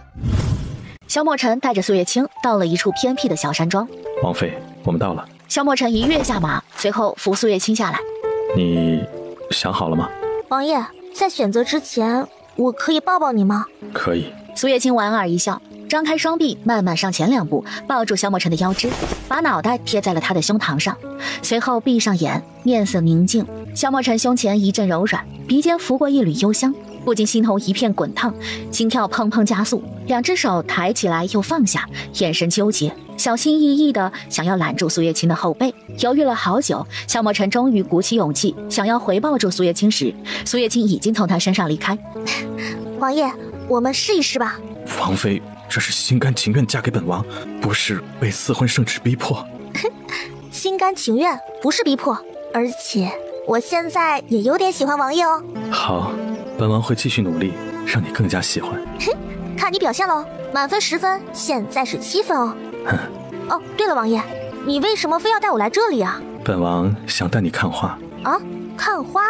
萧墨尘带着苏月清到了一处偏僻的小山庄。王妃，我们到了。萧墨尘一跃下马，随后扶苏月清下来。你想好了吗？王爷，在选择之前，我可以抱抱你吗？可以。苏月清莞尔一笑，张开双臂，慢慢上前2步，抱住萧墨尘的腰肢，把脑袋贴在了他的胸膛上，随后闭上眼，面色宁静。萧墨尘胸前一阵柔软，鼻尖拂过一缕幽香，不禁心头一片滚烫，心跳砰砰加速，两只手抬起来又放下，眼神纠结，小心翼翼地想要揽住苏月清的后背。犹豫了好久，萧墨尘终于鼓起勇气，想要回抱住苏月清时，苏月清已经从他身上离开。王爷，我们试一试吧。王妃，这是心甘情愿嫁给本王，不是被赐婚圣旨逼迫。心甘情愿不是逼迫，而且我现在也有点喜欢王爷哦。好，本王会继续努力，让你更加喜欢。看你表现喽，满分10分，现在是7分哦。哦，对了，王爷，你为什么非要带我来这里啊？本王想带你看花。啊？看花？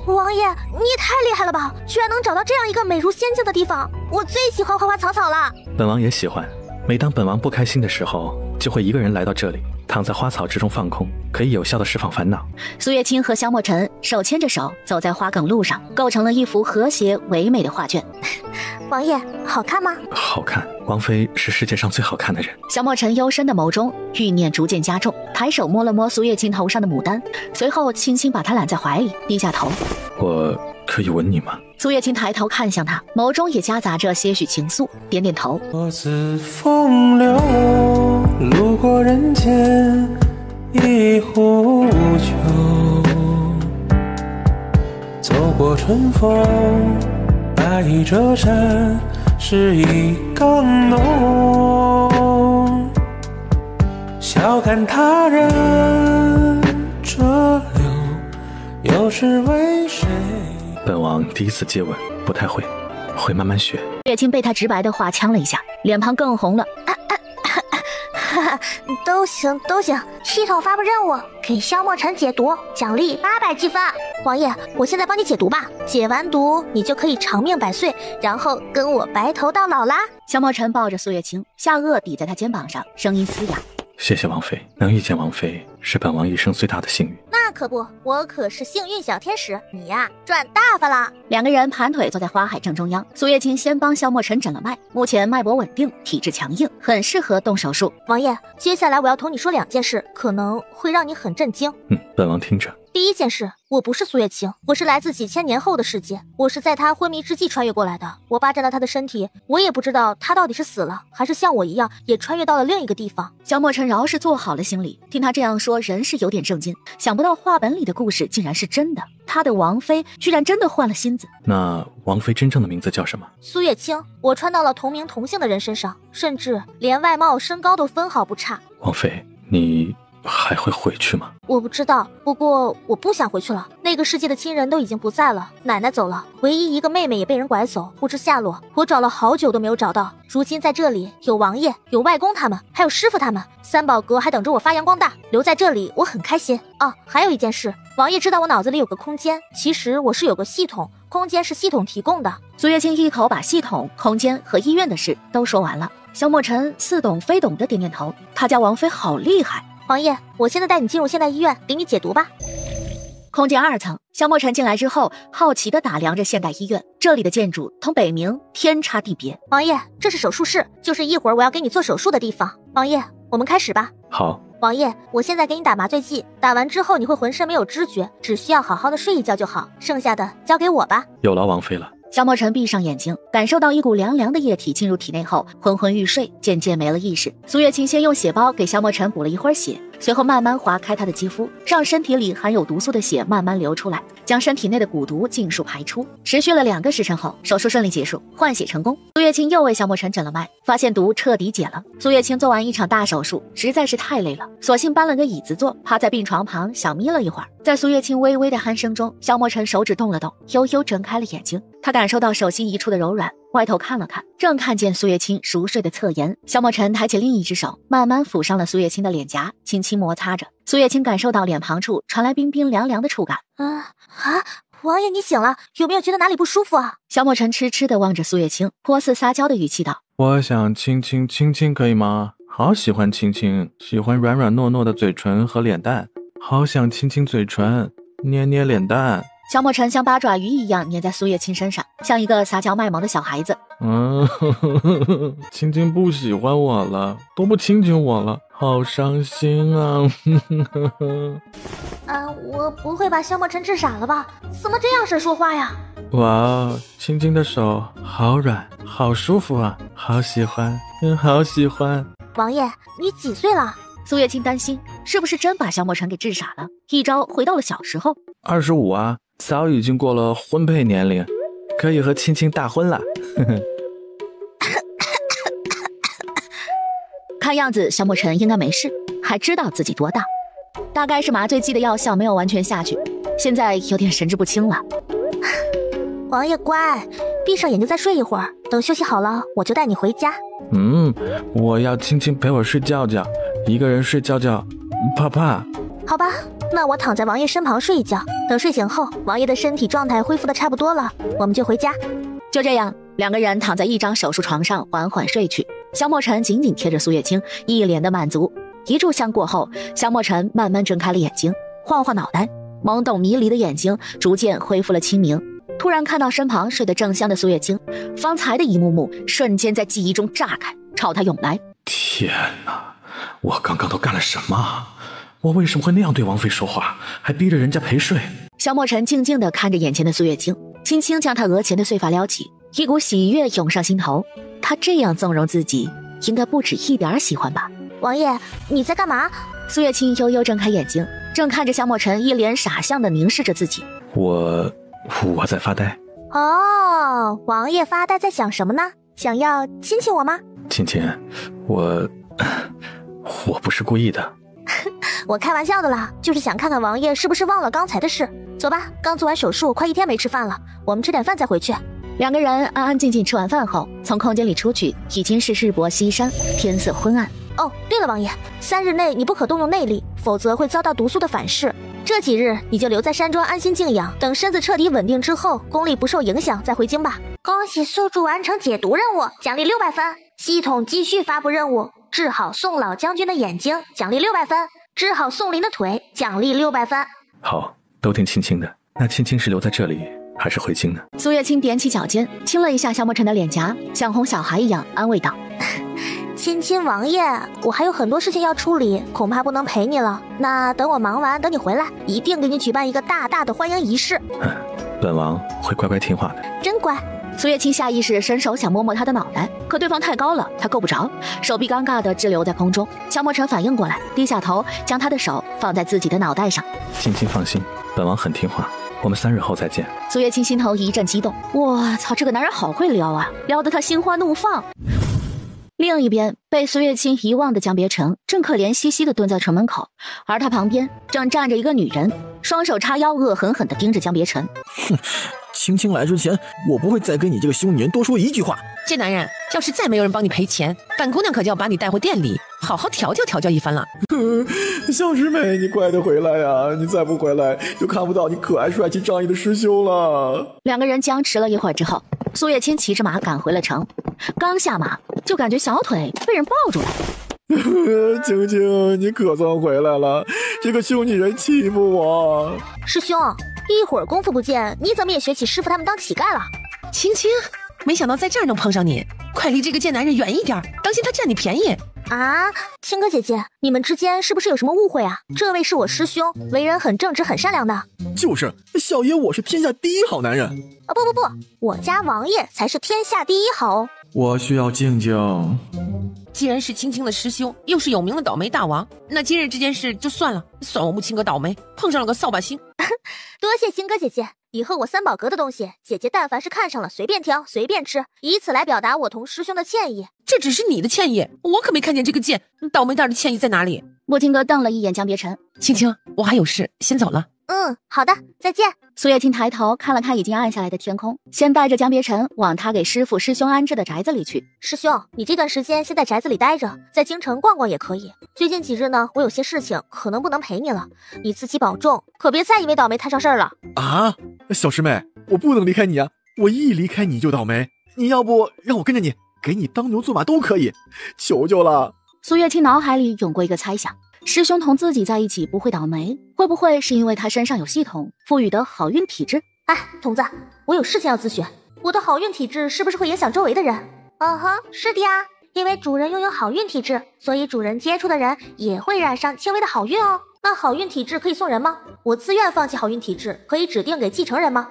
王爷，你也太厉害了吧！居然能找到这样一个美如仙境的地方，我最喜欢花花草草了。本王也喜欢，每当本王不开心的时候，就会一个人来到这里，躺在花草之中放空，可以有效的释放烦恼。苏月清和萧墨尘手牵着手走在花梗路上，构成了一幅和谐唯美的画卷。王爷，好看吗？好看，王妃是世界上最好看的人。萧墨尘幽深的眸中欲念逐渐加重，抬手摸了摸苏月清头上的牡丹，随后轻轻把她揽在怀里，低下头。我可以吻你吗？苏月清抬头看向他，眸中也夹杂着些许情愫，点点头。我自风流，路过人间一壶酒，走过春风，白衣遮衫，是一缸浓。笑看他人折流，又是为谁？本王第一次接吻，不太会，会慢慢学。月清被他直白的话呛了一下，脸庞更红了。都行都行，系统发布任务，给萧墨尘解毒，奖励800积分。王爷，我现在帮你解毒吧，解完毒你就可以长命百岁，然后跟我白头到老啦。萧墨尘抱着苏月清，下颚抵在他肩膀上，声音嘶哑。谢谢王妃，能遇见王妃是本王一生最大的幸运。那可不，我可是幸运小天使，你呀赚大发了。两个人盘腿坐在花海正中央，苏月清先帮萧墨尘诊了脉，目前脉搏稳定，体质强硬，很适合动手术。王爷，接下来我要同你说2件事，可能会让你很震惊。本王听着。第一件事，我不是苏月清，我是来自几千年后的世界，我是在他昏迷之际穿越过来的。我霸占了他的身体，我也不知道他到底是死了，还是像我一样也穿越到了另一个地方。萧墨尘饶是做好了心理，听他这样说，人是有点震惊，想不到话本里的故事竟然是真的，他的王妃居然真的换了心子。那王妃真正的名字叫什么？苏月清，我穿到了同名同姓的人身上，甚至连外貌身高都分毫不差。王妃，你还会回去吗？我不知道，不过我不想回去了。那个世界的亲人都已经不在了，奶奶走了，唯一一个妹妹也被人拐走，不知下落。我找了好久都没有找到，如今在这里有王爷，有外公他们，还有师傅他们，三宝阁还等着我发扬光大。留在这里我很开心。哦，还有一件事，王爷知道我脑子里有个空间，其实我是有个系统，空间是系统提供的。苏月清一口把系统、空间和医院的事都说完了。萧墨尘似懂非懂的点点头，他家王妃好厉害。王爷，我现在带你进入现代医院，给你解毒吧。空间2层，萧墨尘进来之后，好奇地打量着现代医院，这里的建筑同北冥天差地别。王爷，这是手术室，就是一会儿我要给你做手术的地方。王爷，我们开始吧。好。王爷，我现在给你打麻醉剂，打完之后你会浑身没有知觉，只需要好好的睡一觉就好，剩下的交给我吧。有劳王妃了。萧墨尘闭上眼睛，感受到一股凉凉的液体进入体内后，昏昏欲睡，渐渐没了意识。苏月清先用血包给萧墨尘补了一会儿血，随后慢慢划开他的肌肤，让身体里含有毒素的血慢慢流出来，将身体内的蛊毒尽数排出。持续了2个时辰后，手术顺利结束，换血成功。苏月清又为萧墨尘诊了脉，发现毒彻底解了。苏月清做完一场大手术，实在是太累了，索性搬了个椅子坐，趴在病床旁小眯了一会儿。在苏月清微微的鼾声中，萧墨尘手指动了动，悠悠睁开了眼睛。他感受到手心一处的柔软，歪头看了看，正看见苏月清熟睡的侧颜。萧墨尘抬起另一只手，慢慢抚上了苏月清的脸颊，轻轻摩擦着。苏月清感受到脸庞处传来冰冰凉凉的触感。王爷你醒了，有没有觉得哪里不舒服啊？萧墨尘痴痴地望着苏月清，颇似撒娇的语气道：我想亲亲可以吗？好喜欢亲亲，喜欢软软糯糯的嘴唇和脸蛋，好想亲亲嘴唇，捏捏脸蛋。萧墨尘像八爪鱼一样粘在苏月清身上，像一个撒娇卖萌的小孩子。青青不喜欢我了，都不亲亲我了，好伤心啊！我不会把萧墨尘治傻了吧？怎么这样式说话呀？哇，青青的手好软，好舒服啊，好喜欢，好喜欢。王爷，你几岁了？苏月清担心是不是真把萧墨尘给治傻了，一朝回到了小时候。25啊，早已经过了婚配年龄，可以和青青大婚了。看样子萧墨尘应该没事，还知道自己多大，大概是麻醉剂的药效没有完全下去，现在有点神志不清了。王爷乖，闭上眼睛再睡一会儿，等休息好了我就带你回家。我要青青陪我睡觉觉，一个人睡觉觉怕怕。好吧，那我躺在王爷身旁睡一觉，等睡醒后王爷的身体状态恢复的差不多了，我们就回家。就这样，2个人躺在一张手术床上缓缓睡去。萧墨尘紧紧贴着苏月清，一脸的满足。一炷香过后，萧墨尘慢慢睁开了眼睛，晃晃脑袋，懵懂迷离的眼睛逐渐恢复了清明。突然看到身旁睡得正香的苏月清，方才的一幕幕瞬间在记忆中炸开，朝他涌来。天哪，我刚刚都干了什么？我为什么会那样对王妃说话，还逼着人家陪睡？萧墨尘静静地看着眼前的苏月清，轻轻将她额前的碎发撩起，一股喜悦涌上心头。他这样纵容自己，应该不止一点喜欢吧？王爷，你在干嘛？苏月清悠悠睁开眼睛，正看着萧墨尘一脸傻相地凝视着自己。我在发呆。哦，王爷发呆在想什么呢？想要亲亲我吗？亲亲，我不是故意的。我开玩笑的啦，就是想看看王爷是不是忘了刚才的事。走吧，刚做完手术，快1天没吃饭了，我们吃点饭再回去。2个人安安静静吃完饭后，从空间里出去，已经是日薄西山，天色昏暗。哦，对了，王爷，3日内你不可动用内力，否则会遭到毒素的反噬。这几日你就留在山庄安心静养，等身子彻底稳定之后，功力不受影响再回京吧。恭喜宿主完成解毒任务，奖励600分。系统继续发布任务，治好宋老将军的眼睛，奖励600分；治好宋林的腿，奖励600分。好，都听青青的。那青青是留在这里还是回京呢？苏月清踮起脚尖，亲了一下萧墨尘的脸颊，像哄小孩一样安慰道：亲亲王爷，我还有很多事情要处理，恐怕不能陪你了。那等我忙完，等你回来，一定给你举办一个大大的欢迎仪式。本王会乖乖听话的。真乖。苏月清下意识伸手想摸摸他的脑袋，可对方太高了，他够不着，手臂尴尬地滞留在空中。萧墨尘反应过来，低下头将他的手放在自己的脑袋上。青青放心，本王很听话，我们3日后再见。苏月清心头一阵激动，我操，这个男人好会撩啊，撩得他心花怒放。另一边，被苏月清遗忘的江别成正可怜兮兮地蹲在城门口，而他旁边正站着一个女人，双手叉腰，恶狠狠地盯着江别成。哼，青青来之前，我不会再跟你这个凶女人多说一句话。这男人要是再没有人帮你赔钱，本姑娘可就要把你带回店里，好好调教一番了。向师妹，你快点回来呀！你再不回来，就看不到你可爱帅气仗义的师兄了。2个人僵持了一会儿之后，苏月清骑着马赶回了城，刚下马就感觉小腿被人抱住了。青青，你可算回来了！这个凶女人欺负我。师兄，一会儿功夫不见，你怎么也学起师傅他们当乞丐了？青青，没想到在这儿能碰上你，快离这个贱男人远一点，当心他占你便宜。啊，青哥姐姐，你们之间是不是有什么误会啊？这位是我师兄，为人很正直很善良的。就是小爷，我是天下第一好男人。啊不，我家王爷才是天下第一好哦。我需要静静。既然是青青的师兄，又是有名的倒霉大王，那今日这件事就算了，算我木青哥倒霉，碰上了个扫把星。多谢星哥姐姐，以后我三宝阁的东西，姐姐但凡是看上了，随便挑，随便吃，以此来表达我同师兄的歉意。这只是你的歉意，我可没看见这个剑，倒霉蛋的歉意在哪里？木青哥瞪了一眼江别尘，青青，我还有事，先走了。好的，再见。苏月清抬头看了看已经暗下来的天空，先带着江别尘往他给师父师兄安置的宅子里去。师兄，你这段时间先在宅子里待着，在京城逛逛也可以。最近几日呢，我有些事情可能不能陪你了，你自己保重，可别再因为倒霉摊上事儿了。啊，小师妹，我不能离开你啊！我一离开你就倒霉，你要不让我跟着你，给你当牛做马都可以，求求了。苏月清脑海里涌过一个猜想，师兄同自己在一起不会倒霉，会不会是因为他身上有系统赋予的好运体质？哎，童子，我有事情要咨询，我的好运体质是不是会影响周围的人？是的呀，因为主人拥有好运体质，所以主人接触的人也会染上轻微的好运哦。那好运体质可以送人吗？我自愿放弃好运体质，可以指定给继承人吗？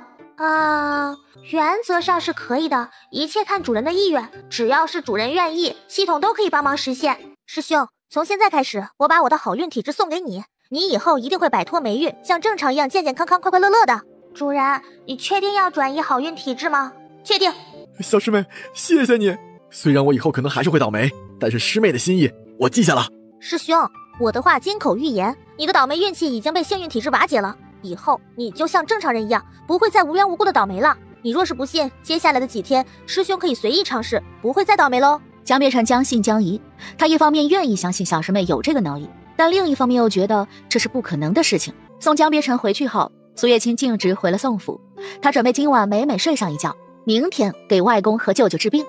原则上是可以的，一切看主人的意愿，只要是主人愿意，系统都可以帮忙实现。师兄，从现在开始，我把我的好运体质送给你，你以后一定会摆脱霉运，像正常一样健健康康、快快乐乐的。主人，你确定要转移好运体质吗？确定。小师妹，谢谢你。虽然我以后可能还是会倒霉，但是师妹的心意我记下了。师兄，我的话金口玉言，你的倒霉运气已经被幸运体质瓦解了，以后你就像正常人一样，不会再无缘无故的倒霉了。你若是不信，接下来的几天，师兄可以随意尝试，不会再倒霉喽。江别尘将信将疑，他一方面愿意相信小师妹有这个能力，但另一方面又觉得这是不可能的事情。送江别尘回去后，苏月清径直回了宋府，他准备今晚美美睡上一觉，明天给外公和舅舅治病。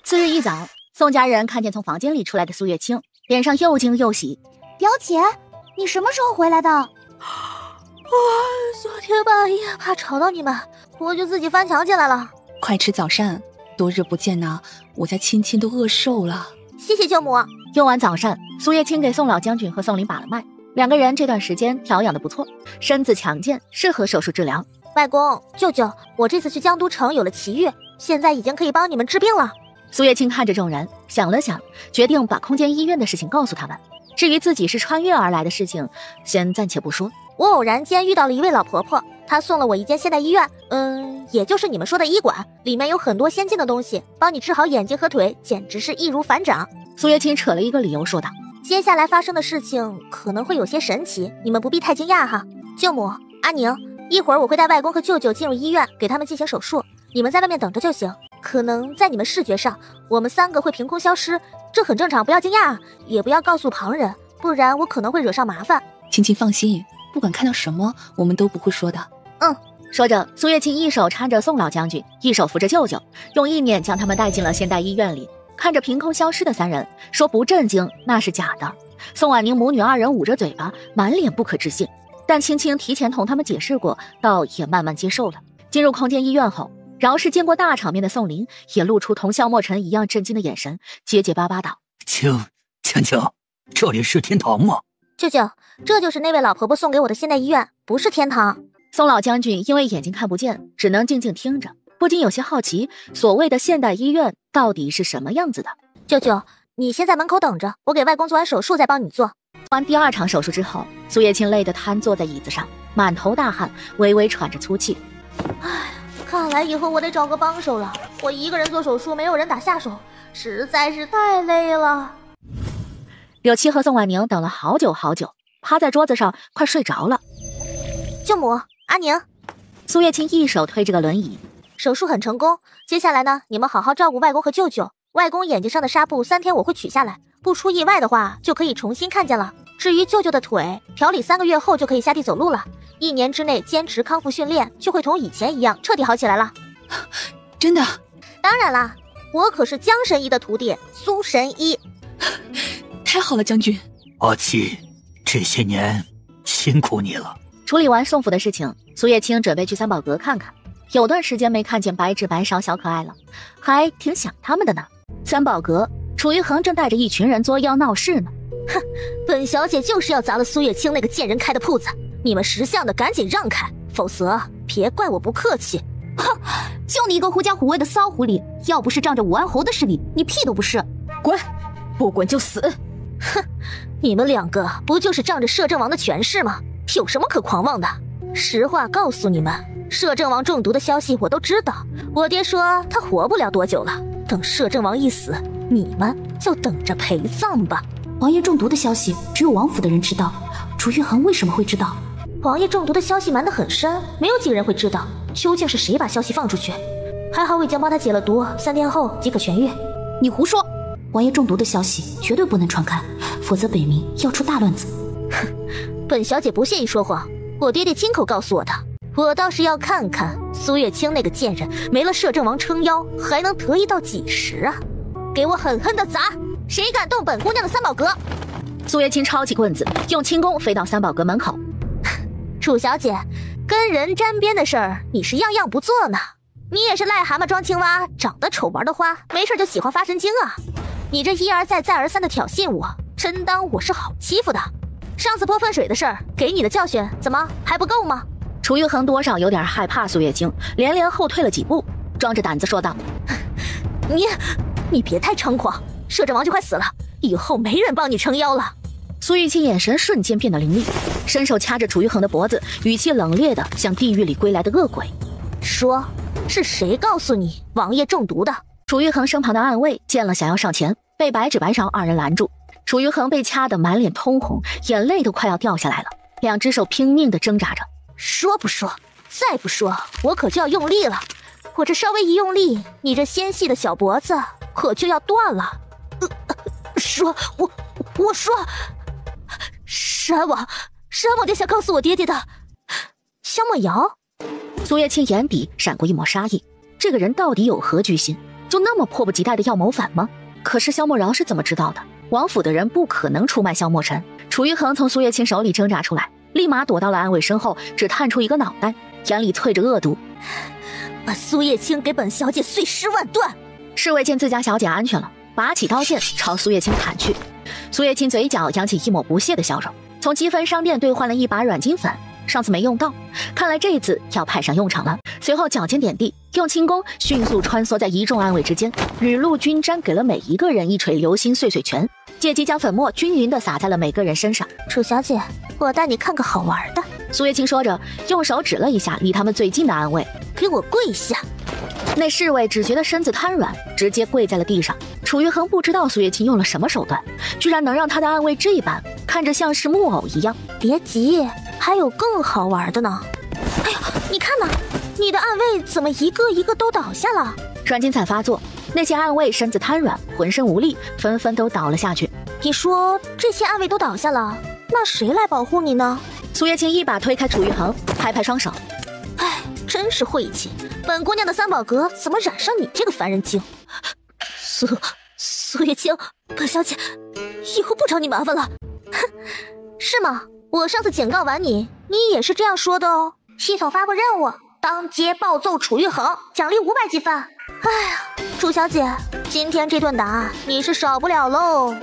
次日一早，宋家人看见从房间里出来的苏月清，脸上又惊又喜。表姐，你什么时候回来的？昨天半夜怕吵到你们，我就自己翻墙进来了。快吃早膳，多日不见呐，我家青青都饿瘦了。谢谢舅母。用完早膳，苏月清给宋老将军和宋林把了脉，两个人这段时间调养的不错，身子强健，适合手术治疗。外公、舅舅，我这次去江都城有了奇遇，现在已经可以帮你们治病了。苏月清看着众人，想了想，决定把空间医院的事情告诉他们。至于自己是穿越而来的事情，先暂且不说。我偶然间遇到了一位老婆婆，她送了我一间现代医院，也就是你们说的医馆，里面有很多先进的东西，帮你治好眼睛和腿，简直是易如反掌。苏月清扯了一个理由说道，接下来发生的事情可能会有些神奇，你们不必太惊讶哈。舅母、阿宁，一会儿我会带外公和舅舅进入医院，给他们进行手术，你们在外面等着就行。可能在你们视觉上，我们三个会凭空消失，这很正常，不要惊讶，也不要告诉旁人，不然我可能会惹上麻烦。青青放心，不管看到什么，我们都不会说的。说着，苏月清一手搀着宋老将军，一手扶着舅舅，用意念将他们带进了现代医院里。看着凭空消失的三人，说不震惊那是假的。宋婉宁母女二人捂着嘴巴，满脸不可置信，但青青提前同他们解释过，倒也慢慢接受了。进入空间医院后，饶是见过大场面的宋林也露出同萧墨尘一样震惊的眼神，结结巴巴道：青，这里是天堂吗？舅舅，这就是那位老婆婆送给我的现代医院，不是天堂。宋老将军因为眼睛看不见，只能静静听着，不禁有些好奇，所谓的现代医院到底是什么样子的。舅舅，你先在门口等着，我给外公做完手术再帮你做。完第二场手术之后，苏月清累得瘫坐在椅子上，满头大汗，微微喘着粗气。看来以后我得找个帮手了，我一个人做手术，没有人打下手，实在是太累了。柳七和宋婉宁等了好久，趴在桌子上快睡着了。舅母、阿宁，苏月清一手推着个轮椅。手术很成功，接下来呢，你们好好照顾外公和舅舅。外公眼睛上的纱布3天我会取下来，不出意外的话就可以重新看见了。至于舅舅的腿，调理3个月后就可以下地走路了，1年之内坚持康复训练，就会同以前一样彻底好起来了。真的？当然啦，我可是江神医的徒弟苏神医。太好了，将军。阿七，这些年辛苦你了。处理完宋府的事情，苏月清准备去三宝阁看看，有段时间没看见白纸白勺小可爱了，还挺想他们的呢。三宝阁楚玉衡正带着一群人作妖闹事呢。哼，本小姐就是要砸了苏月清那个贱人开的铺子，你们识相的赶紧让开，否则别怪我不客气。哼，就你一个狐假虎威的骚狐狸，要不是仗着武安侯的势力，你屁都不是。滚，不滚就死。哼，你们两个不就是仗着摄政王的权势吗？有什么可狂妄的？实话告诉你们，摄政王中毒的消息我都知道，我爹说他活不了多久了，等摄政王一死，你们就等着陪葬吧。王爷中毒的消息只有王府的人知道，楚玉衡为什么会知道？王爷中毒的消息瞒得很深，没有几个人会知道究竟是谁把消息放出去。还好我已经帮他解了毒，3天后即可痊愈。你胡说！王爷中毒的消息绝对不能传开，否则北冥要出大乱子。哼，本小姐不屑于说谎，我爹爹亲口告诉我的。我倒是要看看苏月清那个贱人没了摄政王撑腰，还能得意到几时啊！给我狠狠地砸！谁敢动本姑娘的三宝阁？苏月清抄起棍子，用轻功飞到三宝阁门口。楚小姐，跟人沾边的事儿你是样样不做呢。你也是癞蛤蟆装青蛙，长得丑玩的花，没事就喜欢发神经啊！你这一而再再而三的挑衅我，真当我是好欺负的？上次泼粪水的事儿，给你的教训怎么还不够吗？楚玉衡多少有点害怕苏月清，连连后退了几步，装着胆子说道：“你别太猖狂，摄政王就快死了，以后没人帮你撑腰了。”苏玉清眼神瞬间变得凌厉，伸手掐着楚玉衡的脖子，语气冷冽的像地狱里归来的恶鬼：“说，是谁告诉你王爷中毒的？”楚玉衡身旁的暗卫见了，想要上前，被白纸白芍二人拦住。楚玉衡被掐得满脸通红，眼泪都快要掉下来了，两只手拼命地挣扎着。说不说，再不说，我可就要用力了。我这稍微一用力，你这纤细的小脖子可就要断了。说，我说，山王殿下告诉我爹爹的。萧莫瑶。苏月清眼底闪过一抹杀意，这个人到底有何居心？就那么迫不及待的要谋反吗？可是萧莫瑶是怎么知道的？王府的人不可能出卖萧莫尘。楚玉衡从苏月清手里挣扎出来，立马躲到了安伟身后，只探出一个脑袋，眼里淬着恶毒：“把苏叶青给本小姐碎尸万段！”侍卫见自家小姐安全了，拔起刀剑朝苏月清砍去。苏月清嘴角扬起一抹不屑的笑容，从积分商店兑换了一把软金粉，上次没用到，看来这次要派上用场了。随后脚尖点地，用轻功迅速穿梭在一众暗卫之间，雨露均沾，给了每一个人一锤流星碎碎拳，借机将粉末均匀地洒在了每个人身上。楚小姐，我带你看个好玩的。苏月清说着，用手指了一下离他们最近的暗卫：“给我跪下！”那侍卫只觉得身子瘫软，直接跪在了地上。楚玉衡不知道苏月清用了什么手段，居然能让他的暗卫这般，看着像是木偶一样。别急，还有更好玩的呢。哎呀，你看呐，你的暗卫怎么一个一个都倒下了？软金伞发作，那些暗卫身子瘫软，浑身无力，纷纷都倒了下去。你说这些暗卫都倒下了，那谁来保护你呢？苏月清一把推开楚玉衡，拍拍双手：“哎，真是晦气，本姑娘的三宝阁怎么染上你这个凡人精？苏月清，本小姐以后不找你麻烦了。哼，是吗？我上次警告完你，你也是这样说的哦。系统发布任务，当街暴揍楚玉衡，奖励500积分。哎呀，楚小姐，今天这顿打你是少不了喽。”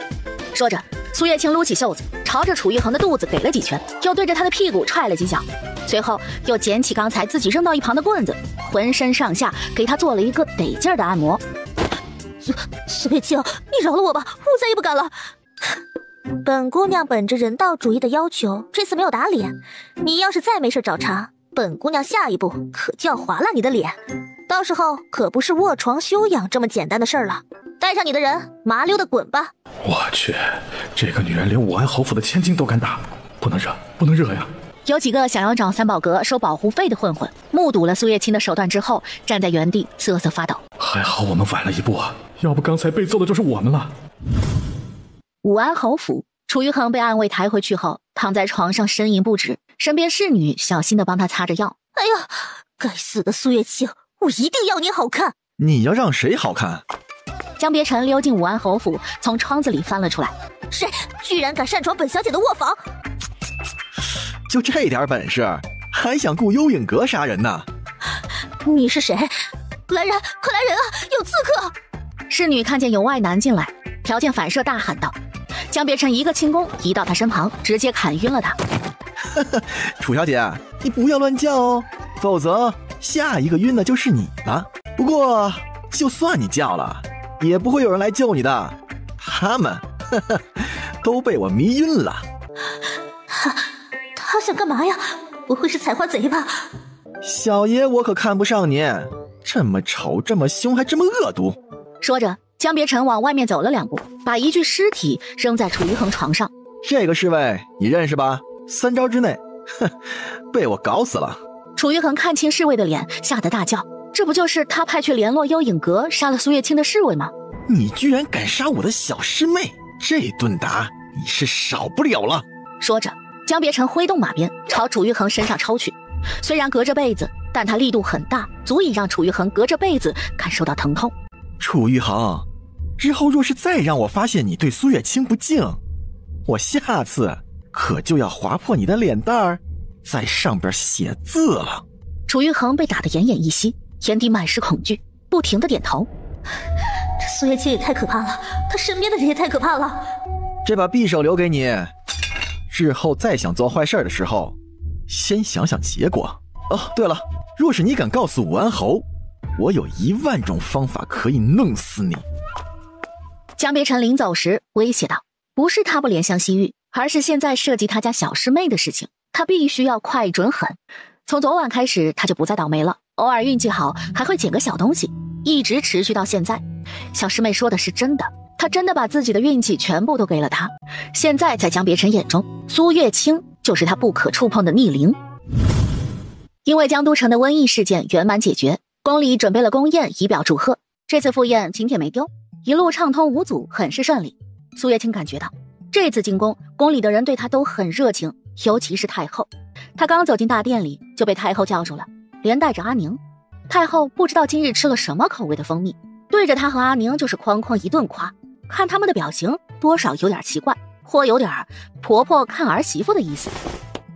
说着，苏月清撸起袖子，朝着楚玉衡的肚子给了几拳，又对着他的屁股踹了几脚，随后又捡起刚才自己扔到一旁的棍子，浑身上下给他做了一个得劲儿的按摩。苏月清，你饶了我吧，我再也不敢了。本姑娘本着人道主义的要求，这次没有打脸。你要是再没事找茬，本姑娘下一步可就要划烂你的脸，到时候可不是卧床休养这么简单的事儿了。带上你的人，麻溜的滚吧！我去，这个女人连武安侯府的千金都敢打，不能惹，不能惹呀！有几个想要找三宝阁收保护费的混混，目睹了苏月清的手段之后，站在原地瑟瑟发抖。还好我们晚了一步啊，要不刚才被揍的就是我们了。武安侯府，楚玉衡被暗卫抬回去后，躺在床上呻吟不止，身边侍女小心地帮他擦着药。哎呀，该死的苏月清，我一定要你好看！你要让谁好看？江别尘溜进武安侯府，从窗子里翻了出来。谁居然敢擅闯本小姐的卧房？就这点本事，还想雇幽影阁杀人呢？你是谁？来人，快来人啊！有刺客！侍女看见有外男进来，条件反射大喊道。江别尘一个轻功移到他身旁，直接砍晕了他。楚小姐，你不要乱叫哦，否则下一个晕的就是你了。不过就算你叫了，也不会有人来救你的，他们都被我迷晕了。他想干嘛呀？不会是采花贼吧？小爷我可看不上你，这么丑这么凶还这么恶毒。说着，江别尘往外面走了2步，把一具尸体扔在楚于恒床上。这个侍卫你认识吧？3招之内被我搞死了。楚于恒看清侍卫的脸，吓得大叫，这不就是他派去联络幽影阁杀了苏月清的侍卫吗？你居然敢杀我的小师妹，这顿打你是少不了了。说着，江别尘挥动马鞭朝楚于恒身上抽去。虽然隔着被子，但他力度很大，足以让楚于恒隔着被子感受到疼痛。楚于恒，之后若是再让我发现你对苏月清不敬，我下次可就要划破你的脸蛋儿，在上边写字了。楚于恒被打得奄奄一息，眼底满是恐惧，不停地点头。这苏月清也太可怕了，他身边的人也太可怕了。这把匕首留给你，日后再想做坏事的时候，先想想结果。哦，对了，若是你敢告诉武安侯，我有10000种方法可以弄死你。江别尘临走时威胁道，不是他不怜香惜玉，而是现在涉及他家小师妹的事情，他必须要快准狠。从昨晚开始，他就不再倒霉了，偶尔运气好还会捡个小东西，一直持续到现在。小师妹说的是真的，他真的把自己的运气全部都给了他。现在在江别尘眼中，苏月清就是他不可触碰的逆鳞。因为江都城的瘟疫事件圆满解决，宫里准备了宫宴以表祝贺。这次赴宴请帖没丢，一路畅通无阻，很是顺利。苏月清感觉到这次进宫，宫里的人对他都很热情，尤其是太后。他刚走进大殿里就被太后叫住了，连带着阿宁。太后不知道今日吃了什么口味的蜂蜜，对着他和阿宁就是哐哐一顿夸。看他们的表情，多少有点奇怪，或有点婆婆看儿媳妇的意思。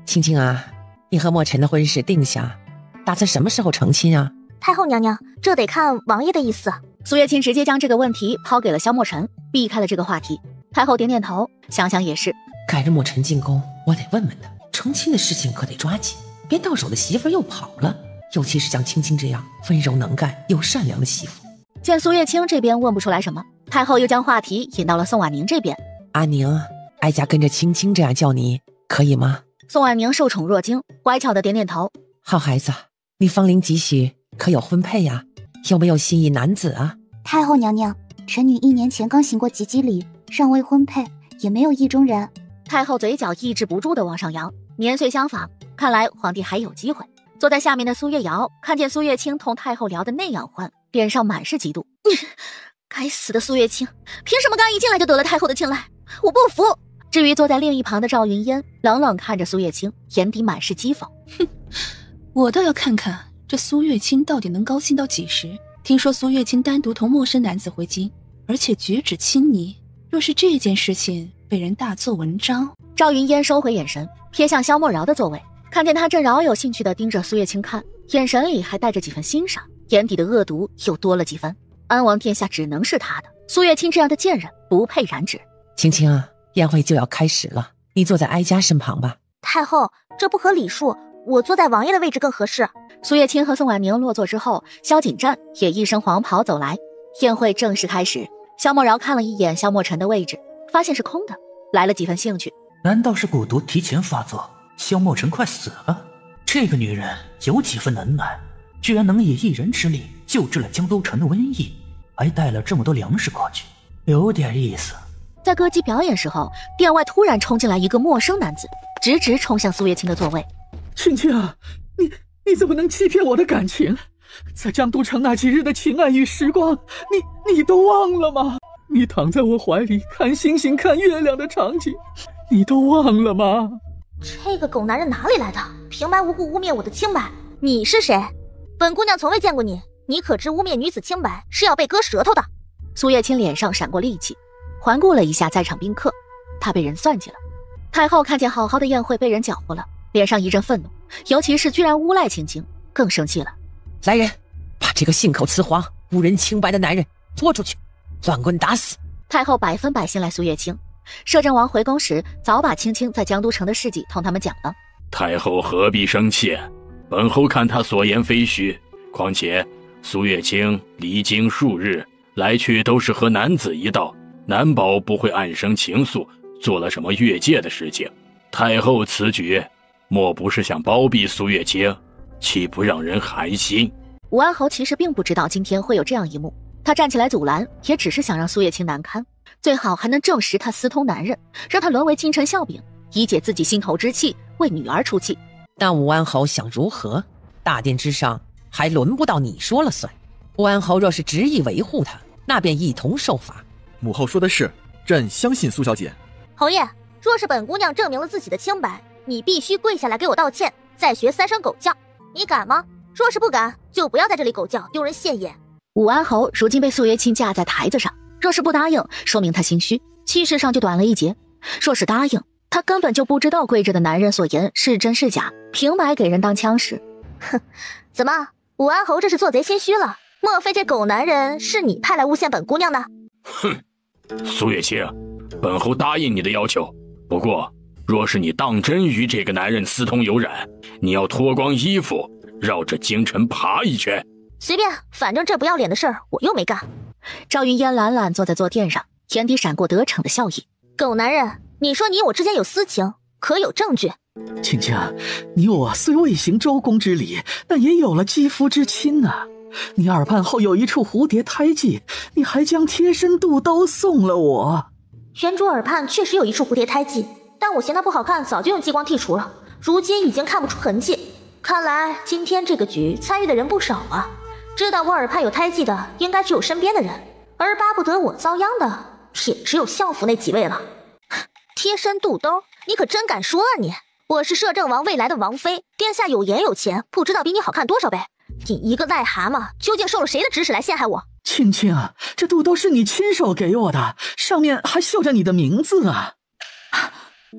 青青啊，你和墨尘的婚事定下，打算什么时候成亲啊？太后娘娘，这得看王爷的意思。苏月清直接将这个问题抛给了萧墨尘，避开了这个话题。太后点点头，想想也是，改日墨尘进宫，我得问问他，成亲的事情可得抓紧，别到手的媳妇又跑了。尤其是像青青这样温柔能干又善良的媳妇。见苏月清这边问不出来什么，太后又将话题引到了宋婉宁这边。阿宁，哀家跟着青青这样叫你，可以吗？宋婉宁受宠若惊，乖巧的点点头。好孩子，你芳龄几许，可有婚配呀？有没有心仪男子啊？太后娘娘，臣女1年前刚行过及笄礼，尚未婚配，也没有意中人。太后嘴角抑制不住的往上扬，年岁相仿，看来皇帝还有机会。坐在下面的苏月瑶看见苏月清同太后聊得那样欢，脸上满是嫉妒。该死的苏月清，凭什么刚一进来就得了太后的青睐？我不服！至于坐在另一旁的赵云烟，冷冷看着苏月清，眼底满是讥讽。哼，我倒要看看这苏月清到底能高兴到几时。听说苏月清单独同陌生男子回京，而且举止亲昵，若是这件事情被人大做文章……赵云烟收回眼神，瞥向萧莫饶的座位，看见他正饶有兴趣地盯着苏月清看，眼神里还带着几分欣赏，眼底的恶毒又多了几分。安王殿下只能是他的，苏月清这样的贱人不配染指。青青啊，宴会就要开始了，你坐在哀家身旁吧。太后，这不合礼数，我坐在王爷的位置更合适。苏月清和宋婉宁落座之后，萧锦战也一身黄袍走来。宴会正式开始，萧莫饶看了一眼萧墨尘的位置，发现是空的，来了几分兴趣。难道是蛊毒提前发作，萧墨尘快死了？这个女人有几分能耐，居然能以一人之力救治了江都城的瘟疫，还带了这么多粮食过去，有点意思。在歌姬表演时候，殿外突然冲进来一个陌生男子，直直冲向苏月清的座位。青青啊，你怎么能欺骗我的感情？在江都城那几日的情爱与时光，你都忘了吗？你躺在我怀里看星星看月亮的场景，你都忘了吗？这个狗男人哪里来的？平白无故污蔑我的清白，你是谁？本姑娘从未见过你，你可知污蔑女子清白是要被割舌头的？苏月清脸上闪过戾气，环顾了一下在场宾客，他被人算计了。太后看见好好的宴会被人搅和了，脸上一阵愤怒，尤其是居然诬赖青青，更生气了。来人，把这个信口雌黄、污人清白的男人拖出去，乱棍打死！太后百分百信赖苏月清。摄政王回宫时，早把青青在江都城的事迹同他们讲了。太后何必生气？本侯看他所言非虚，况且苏月清离京数日，来去都是和男子一道，难保不会暗生情愫，做了什么越界的事情。太后此举，莫不是想包庇苏月清，岂不让人寒心？武安侯其实并不知道今天会有这样一幕，他站起来阻拦，也只是想让苏月清难堪，最好还能证实他私通男人，让他沦为京城笑柄，以解自己心头之气，为女儿出气。但武安侯想如何？大殿之上还轮不到你说了算。武安侯若是执意维护他，那便一同受罚。母后说的是，朕相信苏小姐。侯爷，若是本姑娘证明了自己的清白，你必须跪下来给我道歉，再学3声狗叫，你敢吗？若是不敢，就不要在这里狗叫，丢人现眼。武安侯如今被苏月清架在台子上，若是不答应，说明他心虚，气势上就短了一截；若是答应，他根本就不知道跪着的男人所言是真是假，平白给人当枪使。哼，怎么，武安侯这是做贼心虚了？莫非这狗男人是你派来诬陷本姑娘的？哼，苏月清，本侯答应你的要求，不过若是你当真与这个男人私通有染，你要脱光衣服绕着京城爬一圈。随便，反正这不要脸的事儿我又没干。赵云嫣懒懒坐在坐垫上，眼底闪过得逞的笑意。狗男人，你说你我之间有私情，可有证据？青青，你我虽未行周公之礼，但也有了肌肤之亲啊。你耳畔后有一处蝴蝶胎记，你还将贴身肚兜送了我。原主耳畔确实有一处蝴蝶胎记，但我嫌它不好看，早就用激光剔除了，如今已经看不出痕迹。看来今天这个局参与的人不少啊。知道我耳畔有胎记的，应该只有身边的人，而巴不得我遭殃的，也只有相府那几位了。贴身肚兜，你可真敢说啊你！我是摄政王未来的王妃，殿下有颜有钱，不知道比你好看多少倍。你一个癞蛤蟆，究竟受了谁的指使来陷害我？青青啊，这肚兜是你亲手给我的，上面还绣着你的名字啊！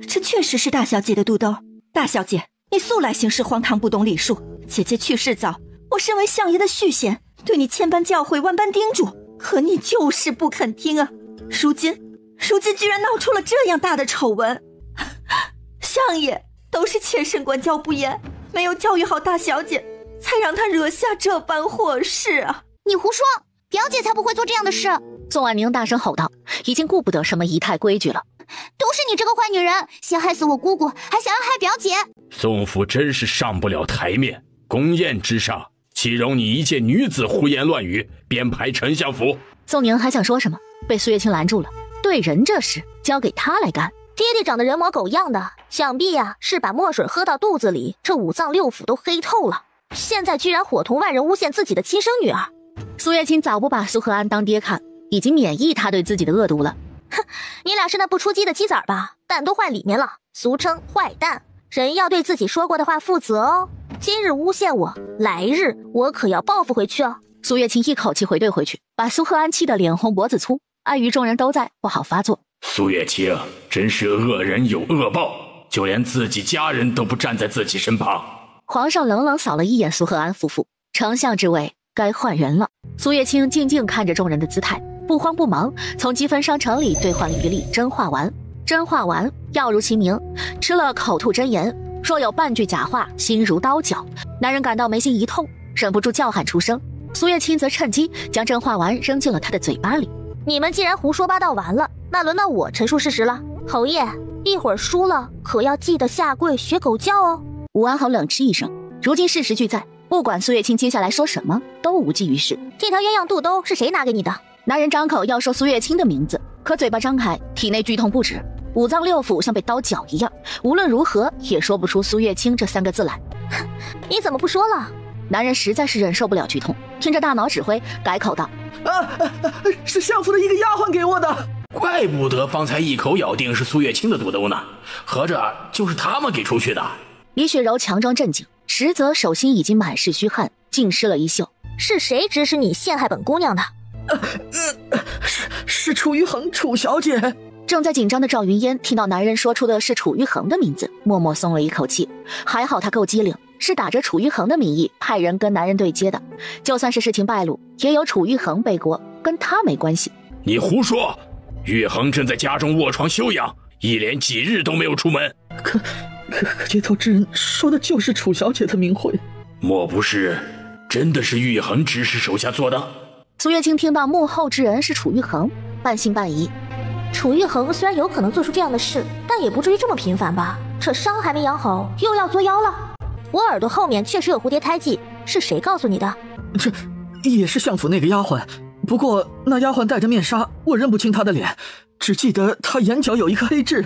这确实是大小姐的肚兜。大小姐，你素来行事荒唐，不懂礼数。姐姐去世早，我身为相爷的续弦，对你千般教诲，万般叮嘱，可你就是不肯听啊！如今居然闹出了这样大的丑闻，相爷都是妾身管教不严，没有教育好大小姐，才让她惹下这般祸事啊！你胡说，表姐才不会做这样的事。宋婉宁大声吼道，已经顾不得什么仪态规矩了。都是你这个坏女人，先害死我姑姑，还想要害表姐。宋府真是上不了台面，宫宴之上，岂容你一介女子胡言乱语，编排丞相府？宋宁还想说什么，被苏月清拦住了。对人这事交给他来干。爹爹长得人模狗样的，想必呀是把墨水喝到肚子里，这五脏六腑都黑透了。现在居然伙同外人诬陷自己的亲生女儿。苏月清早不把苏和安当爹看，已经免疫他对自己的恶毒了。哼，你俩是那不出鸡的鸡崽吧？蛋都坏里面了，俗称坏蛋。人要对自己说过的话负责哦。今日诬陷我，来日我可要报复回去哦。苏月清一口气回怼回去，把苏和安气得脸红脖子粗，碍于众人都在，不好发作。苏月清真是恶人有恶报，就连自己家人都不站在自己身旁。皇上冷冷扫了一眼苏和安夫妇，丞相之位该换人了。苏月清静静看着众人的姿态，不慌不忙从积分商城里兑换了1粒真话丸。真话丸药如其名，吃了口吐真言，若有半句假话，心如刀绞。男人感到眉心一痛，忍不住叫喊出声。苏月清则趁机将真话丸扔进了他的嘴巴里。你们既然胡说八道完了，那轮到我陈述事实了。侯爷，一会儿输了可要记得下跪学狗叫哦。武安侯冷嗤一声，如今事实俱在，不管苏月清接下来说什么都无济于事。这条鸳鸯肚兜是谁拿给你的？男人张口要说苏月清的名字，可嘴巴张开，体内剧痛不止，五脏六腑像被刀绞一样，无论如何也说不出苏月清这3个字来。你怎么不说了？男人实在是忍受不了剧痛，听着大脑指挥，改口道：是相府的一个丫鬟给我的。怪不得方才一口咬定是苏月清的肚兜呢，合着就是他们给出去的。李雪柔强装镇静，实则手心已经满是虚汗，浸湿了衣袖。是谁指使你陷害本姑娘的？是楚玉衡，楚小姐。正在紧张的赵云嫣听到男人说出的是楚玉衡的名字，默默松了一口气。还好他够机灵，是打着楚玉衡的名义派人跟男人对接的，就算是事情败露，也有楚玉衡背锅，跟他没关系。你胡说！玉衡正在家中卧床休养，一连几日都没有出门。可街头之人说的就是楚小姐的名讳，莫不是真的是玉衡指使手下做的？苏月清听到幕后之人是楚玉衡，半信半疑。楚玉衡虽然有可能做出这样的事，但也不至于这么频繁吧？这伤还没养好，又要作妖了。我耳朵后面确实有蝴蝶胎记，是谁告诉你的？这也是相府那个丫鬟，不过那丫鬟戴着面纱，我认不清她的脸，只记得她眼角有一个黑痣。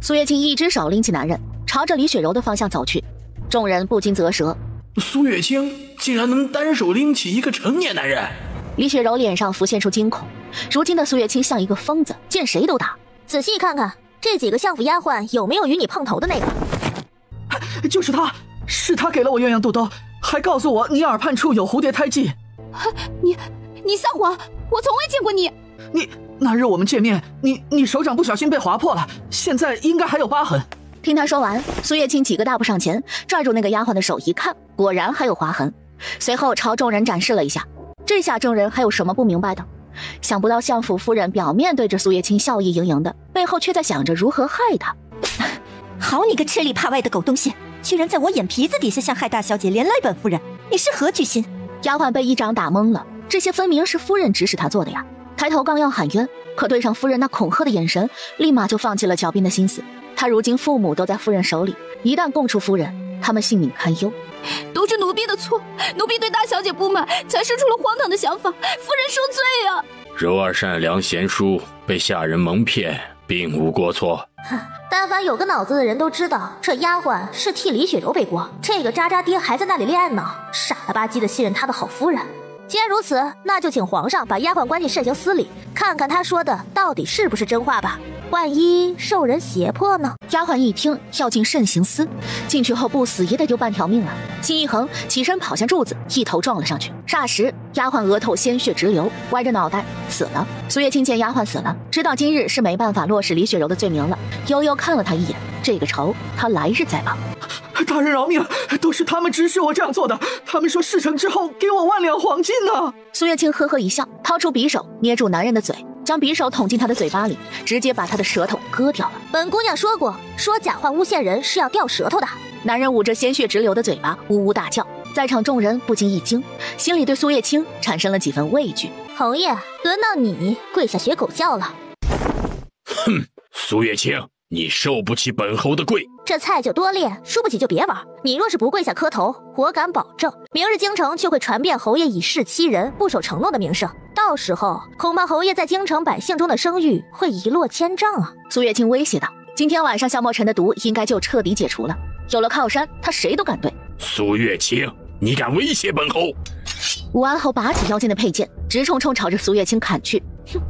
苏月清一只手拎起男人，朝着李雪柔的方向走去，众人不禁啧舌。苏月清竟然能单手拎起一个成年男人！李雪柔脸上浮现出惊恐，如今的苏月清像一个疯子，见谁都打。仔细看看这几个相府丫鬟有没有与你碰头的那个？就是他，是他给了我鸳鸯肚兜，还告诉我你耳畔处有蝴蝶胎记。你撒谎，我从未见过你。那日我们见面，你手掌不小心被划破了，现在应该还有疤痕。听他说完，苏月清几个大步上前，拽住那个丫鬟的手一看，果然还有划痕，随后朝众人展示了一下。这下众人还有什么不明白的？想不到相府夫人表面对着苏月清笑意盈盈的，背后却在想着如何害他。好你个吃里扒外的狗东西，居然在我眼皮子底下陷害大小姐，连累本夫人，你是何居心？丫鬟被一掌打懵了，这些分明是夫人指使他做的呀。抬头刚要喊冤，可对上夫人那恐吓的眼神，立马就放弃了狡辩的心思。他如今父母都在夫人手里，一旦供出夫人，他们性命堪忧。都是奴婢的错，奴婢对大小姐不满，才生出了荒唐的想法，夫人恕罪啊！柔儿善良贤淑，被下人蒙骗，并无过错。但凡有个脑子的人都知道，这丫鬟是替李雪柔背锅，这个渣渣爹还在那里恋爱呢，傻了吧唧的信任他的好夫人。既然如此，那就请皇上把丫鬟关进慎刑司里，看看他说的到底是不是真话吧。万一受人胁迫呢？丫鬟一听要进慎刑司，进去后不死也得丢半条命啊！心一横，起身跑向柱子，一头撞了上去。霎时，丫鬟额头鲜血直流，歪着脑袋死了。苏月清见丫鬟死了，知道今日是没办法落实李雪柔的罪名了，悠悠看了他一眼，这个仇他来日再报。大人饶命，都是他们指使我这样做的，他们说事成之后给我万两黄金呢。苏月清呵呵一笑，掏出匕首捏住男人的嘴，将匕首捅进他的嘴巴里，直接把他的舌头割掉了。本姑娘说过，说假话诬陷人是要掉舌头的。男人捂着鲜血直流的嘴巴呜呜大叫，在场众人不禁一惊，心里对苏月清产生了几分畏惧。侯爷，轮到你跪下学狗叫了。哼，苏月清，你受不起本侯的跪。这菜就多练，输不起就别玩。你若是不跪下磕头，我敢保证，明日京城就会传遍侯爷以势欺人、不守承诺的名声。到时候，恐怕侯爷在京城百姓中的声誉会一落千丈啊！苏月清威胁道：“今天晚上萧墨尘的毒应该就彻底解除了，有了靠山，他谁都敢对。”苏月清，你敢威胁本侯？武安侯拔起腰间的佩剑，直冲冲朝着苏月清砍去。哼，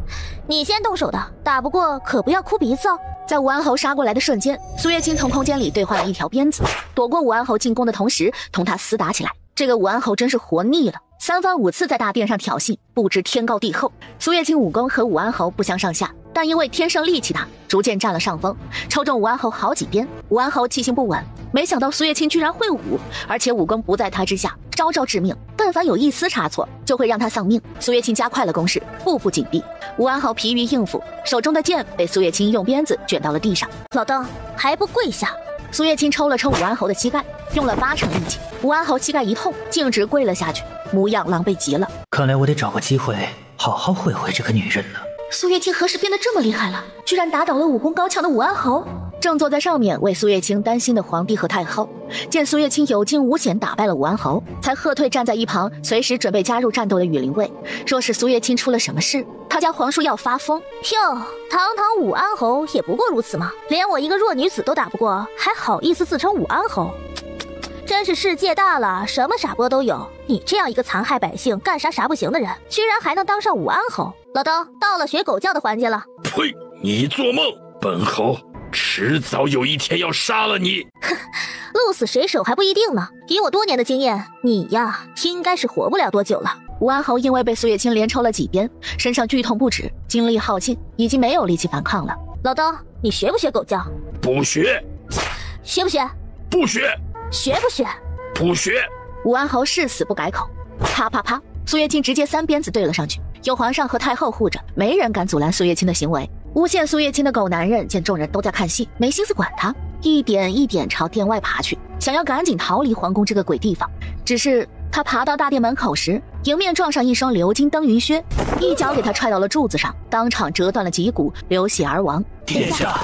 你先动手的，打不过可不要哭鼻子哦。在武安侯杀过来的瞬间，苏月清从空间里兑换了一条鞭子，躲过武安侯进攻的同时，同他厮打起来。这个武安侯真是活腻了，三番五次在大殿上挑衅，不知天高地厚。苏月清武功和武安侯不相上下，但因为天生力气大，逐渐占了上风，抽中武安侯好几鞭。武安侯气性不稳，没想到苏月清居然会武，而且武功不在他之下，招招致命，但凡有一丝差错，就会让他丧命。苏月清加快了攻势，步步紧逼。武安侯疲于应付，手中的剑被苏月清用鞭子卷到了地上。老邓，还不跪下！苏月清抽了抽武安侯的膝盖，用了8成力气。武安侯膝盖一痛，径直跪了下去，模样狼狈极了。看来我得找个机会好好会会这个女人了。苏月清何时变得这么厉害了？居然打倒了武功高强的武安侯！正坐在上面为苏月清担心的皇帝和太后，见苏月清有惊无险打败了武安侯，才喝退站在一旁随时准备加入战斗的羽林卫。若是苏月清出了什么事，他家皇叔要发疯。哟，堂堂武安侯也不过如此嘛，连我一个弱女子都打不过，还好意思自称武安侯？真是世界大了，什么傻波都有。你这样一个残害百姓、干啥不行的人，居然还能当上武安侯？老邓，到了学狗叫的环节了。呸！你做梦！本侯迟早有一天要杀了你。哼，鹿死谁手还不一定呢。以我多年的经验，你呀，应该是活不了多久了。武安侯因为被苏月清连抽了几鞭，身上剧痛不止，精力耗尽，已经没有力气反抗了。老邓，你学不学狗叫？不学。学不学？不学。学不学？不学。武安侯誓死不改口。啪啪啪，苏月清直接3鞭子对了上去。有皇上和太后护着，没人敢阻拦苏月清的行为。诬陷苏月清的狗男人见众人都在看戏，没心思管他，一点一点朝殿外爬去，想要赶紧逃离皇宫这个鬼地方。只是他爬到大殿门口时，迎面撞上一双鎏金登云靴，一脚给他踹到了柱子上，当场折断了脊骨，流血而亡。殿下！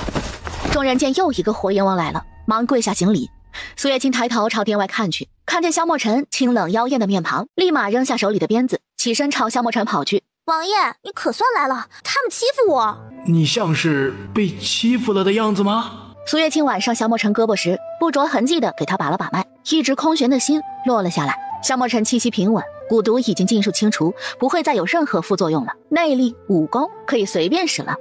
众人见又一个活阎王来了，忙跪下行礼。苏月清抬头朝殿外看去，看见萧墨尘清冷妖艳的面庞，立马扔下手里的鞭子，起身朝萧墨尘跑去。王爷，你可算来了，他们欺负我。你像是被欺负了的样子吗？苏月清挽上萧墨尘胳膊时，不着痕迹的给他把了把脉，一直空悬的心落了下来。萧墨尘气息平稳，蛊毒已经尽数清除，不会再有任何副作用了，内力武功可以随便使了。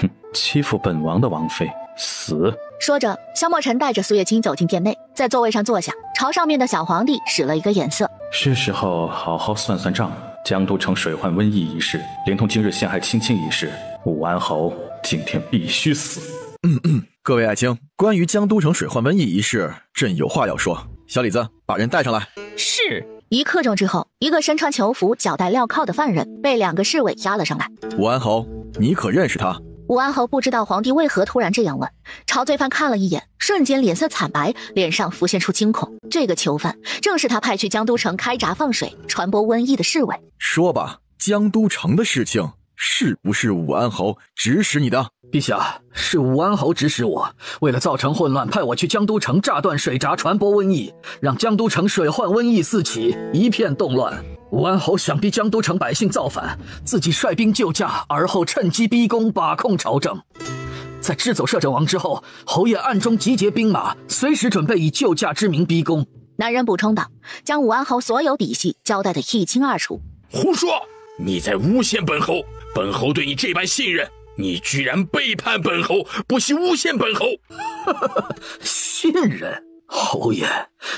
哼，欺负本王的王妃，死！说着，萧墨尘带着苏月清走进殿内，在座位上坐下，朝上面的小皇帝使了一个眼色。是时候好好算算账。江都城水患瘟疫一事，连同今日陷害青青一事，武安侯今天必须死。各位爱卿，关于江都城水患瘟疫一事，朕有话要说。小李子，把人带上来。是。一刻钟之后，一个身穿囚服、脚戴镣铐的犯人被2个侍卫押了上来。武安侯，你可认识他？武安侯不知道皇帝为何突然这样问，朝罪犯看了一眼，瞬间脸色惨白，脸上浮现出惊恐。这个囚犯正是他派去江都城开闸放水、传播瘟疫的侍卫。说吧，江都城的事情是不是武安侯指使你的？陛下，是武安侯指使我，为了造成混乱，派我去江都城炸断水闸，传播瘟疫，让江都城水患瘟疫四起，一片动乱。武安侯想逼江都城百姓造反，自己率兵救驾，而后趁机逼宫，把控朝政。在支走摄政王之后，侯爷暗中集结兵马，随时准备以救驾之名逼宫。男人补充道，将武安侯所有底细交代得一清二楚。胡说！你在诬陷本侯，本侯对你这般信任，你居然背叛本侯，不惜诬陷本侯。信任？侯爷，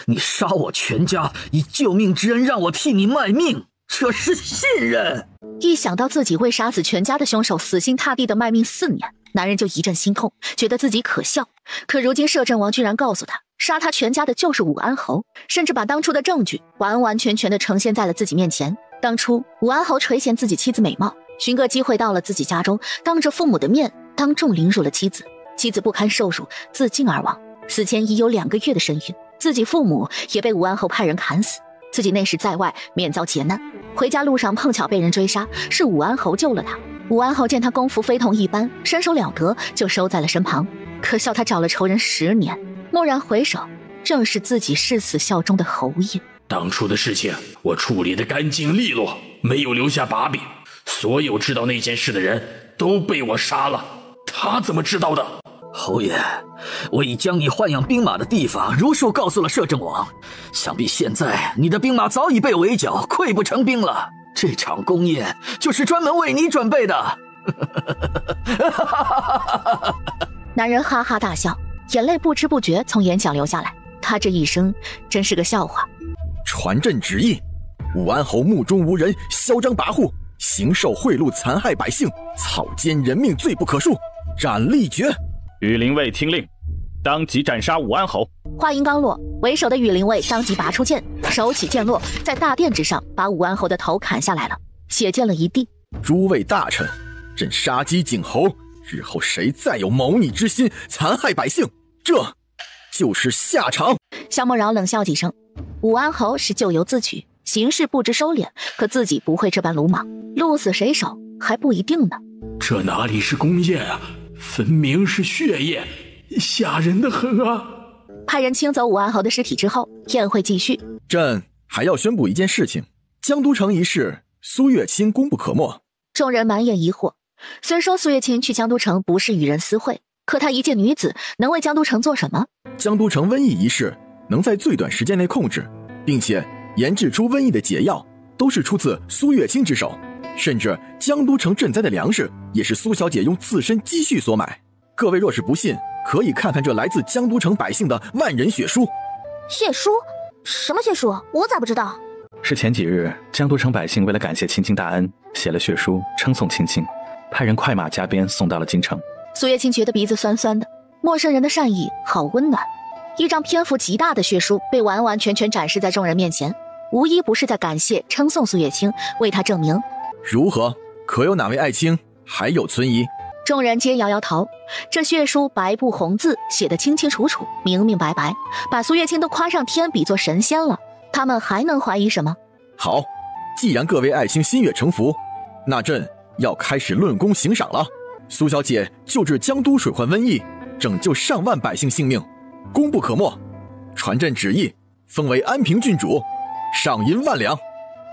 你杀我全家，以救命之恩让我替你卖命，这是信任。一想到自己为杀死全家的凶手死心塌地的卖命4年，男人就一阵心痛，觉得自己可笑。可如今摄政王居然告诉他，杀他全家的就是武安侯，甚至把当初的证据完完全全的呈现在了自己面前。当初武安侯垂涎自己妻子美貌，寻个机会到了自己家中，当着父母的面当众凌辱了妻子，妻子不堪受辱，自尽而亡。死前已有2个月的身孕，自己父母也被武安侯派人砍死，自己那时在外免遭劫难，回家路上碰巧被人追杀，是武安侯救了他。武安侯见他功夫非同一般，身手了得，就收在了身旁。可笑他找了仇人10年，蓦然回首，正是自己誓死效忠的侯爷。当初的事情我处理得干净利落，没有留下把柄，所有知道那件事的人都被我杀了，他怎么知道的？侯爷，我已将你豢养兵马的地方如数告诉了摄政王，想必现在你的兵马早已被围剿，溃不成兵了。这场宫宴就是专门为你准备的。男人哈哈大笑，眼泪不知不觉从眼角流下来。他这一生真是个笑话。传朕旨意，武安侯目中无人，嚣张跋扈，行受贿赂，残害百姓，草菅人命，罪不可恕，斩立决。羽林卫听令，当即斩杀武安侯。话音刚落，为首的羽林卫当即拔出剑，手起剑落，在大殿之上把武安侯的头砍下来了，血溅了一地。诸位大臣，朕杀鸡儆猴，日后谁再有谋逆之心，残害百姓，这就是下场。萧默饶冷笑几声，武安侯是咎由自取，行事不知收敛，可自己不会这般鲁莽，鹿死谁手还不一定呢。这哪里是宫宴啊，分明是血宴，吓人的很啊！派人清走武安侯的尸体之后，宴会继续。朕还要宣布一件事情，江都城一事，苏月清功不可没。众人满眼疑惑，虽说苏月清去江都城不是与人私会，可她一介女子能为江都城做什么？江都城瘟疫一事能在最短时间内控制，并且研制出瘟疫的解药，都是出自苏月清之手。甚至江都城赈灾的粮食也是苏小姐用自身积蓄所买。各位若是不信，可以看看这来自江都城百姓的万人血书。血书？什么血书？我咋不知道？是前几日江都城百姓为了感谢青青大恩，写了血书称颂青青，派人快马加鞭送到了京城。苏月清觉得鼻子酸酸的，陌生人的善意好温暖。一张篇幅极大的血书被完完全全展示在众人面前，无一不是在感谢称颂苏月清，为他证明。如何？可有哪位爱卿还有存疑？众人皆摇摇头。这血书白布红字写得清清楚楚，明明白白，把苏月清都夸上天，比作神仙了。他们还能怀疑什么？好，既然各位爱卿心悦诚服，那朕要开始论功行赏了。苏小姐救治江都水患瘟疫，拯救上万百姓性命，功不可没。传朕旨意，封为安平郡主，赏银10000两。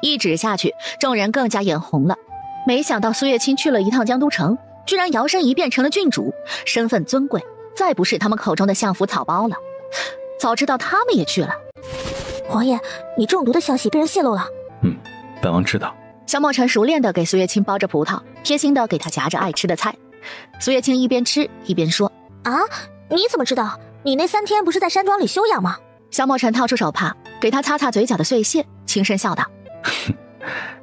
一指下去，众人更加眼红了。没想到苏月清去了一趟江都城，居然摇身一变成了郡主，身份尊贵，再不是他们口中的相府草包了。早知道他们也去了。王爷，你中毒的消息被人泄露了。本王知道。萧墨尘熟练地给苏月清剥着葡萄，贴心地给她夹着爱吃的菜。苏月清一边吃一边说：啊，你怎么知道？你那3天不是在山庄里休养吗？萧墨尘掏出手帕，给他擦擦嘴角的碎屑，轻声笑道：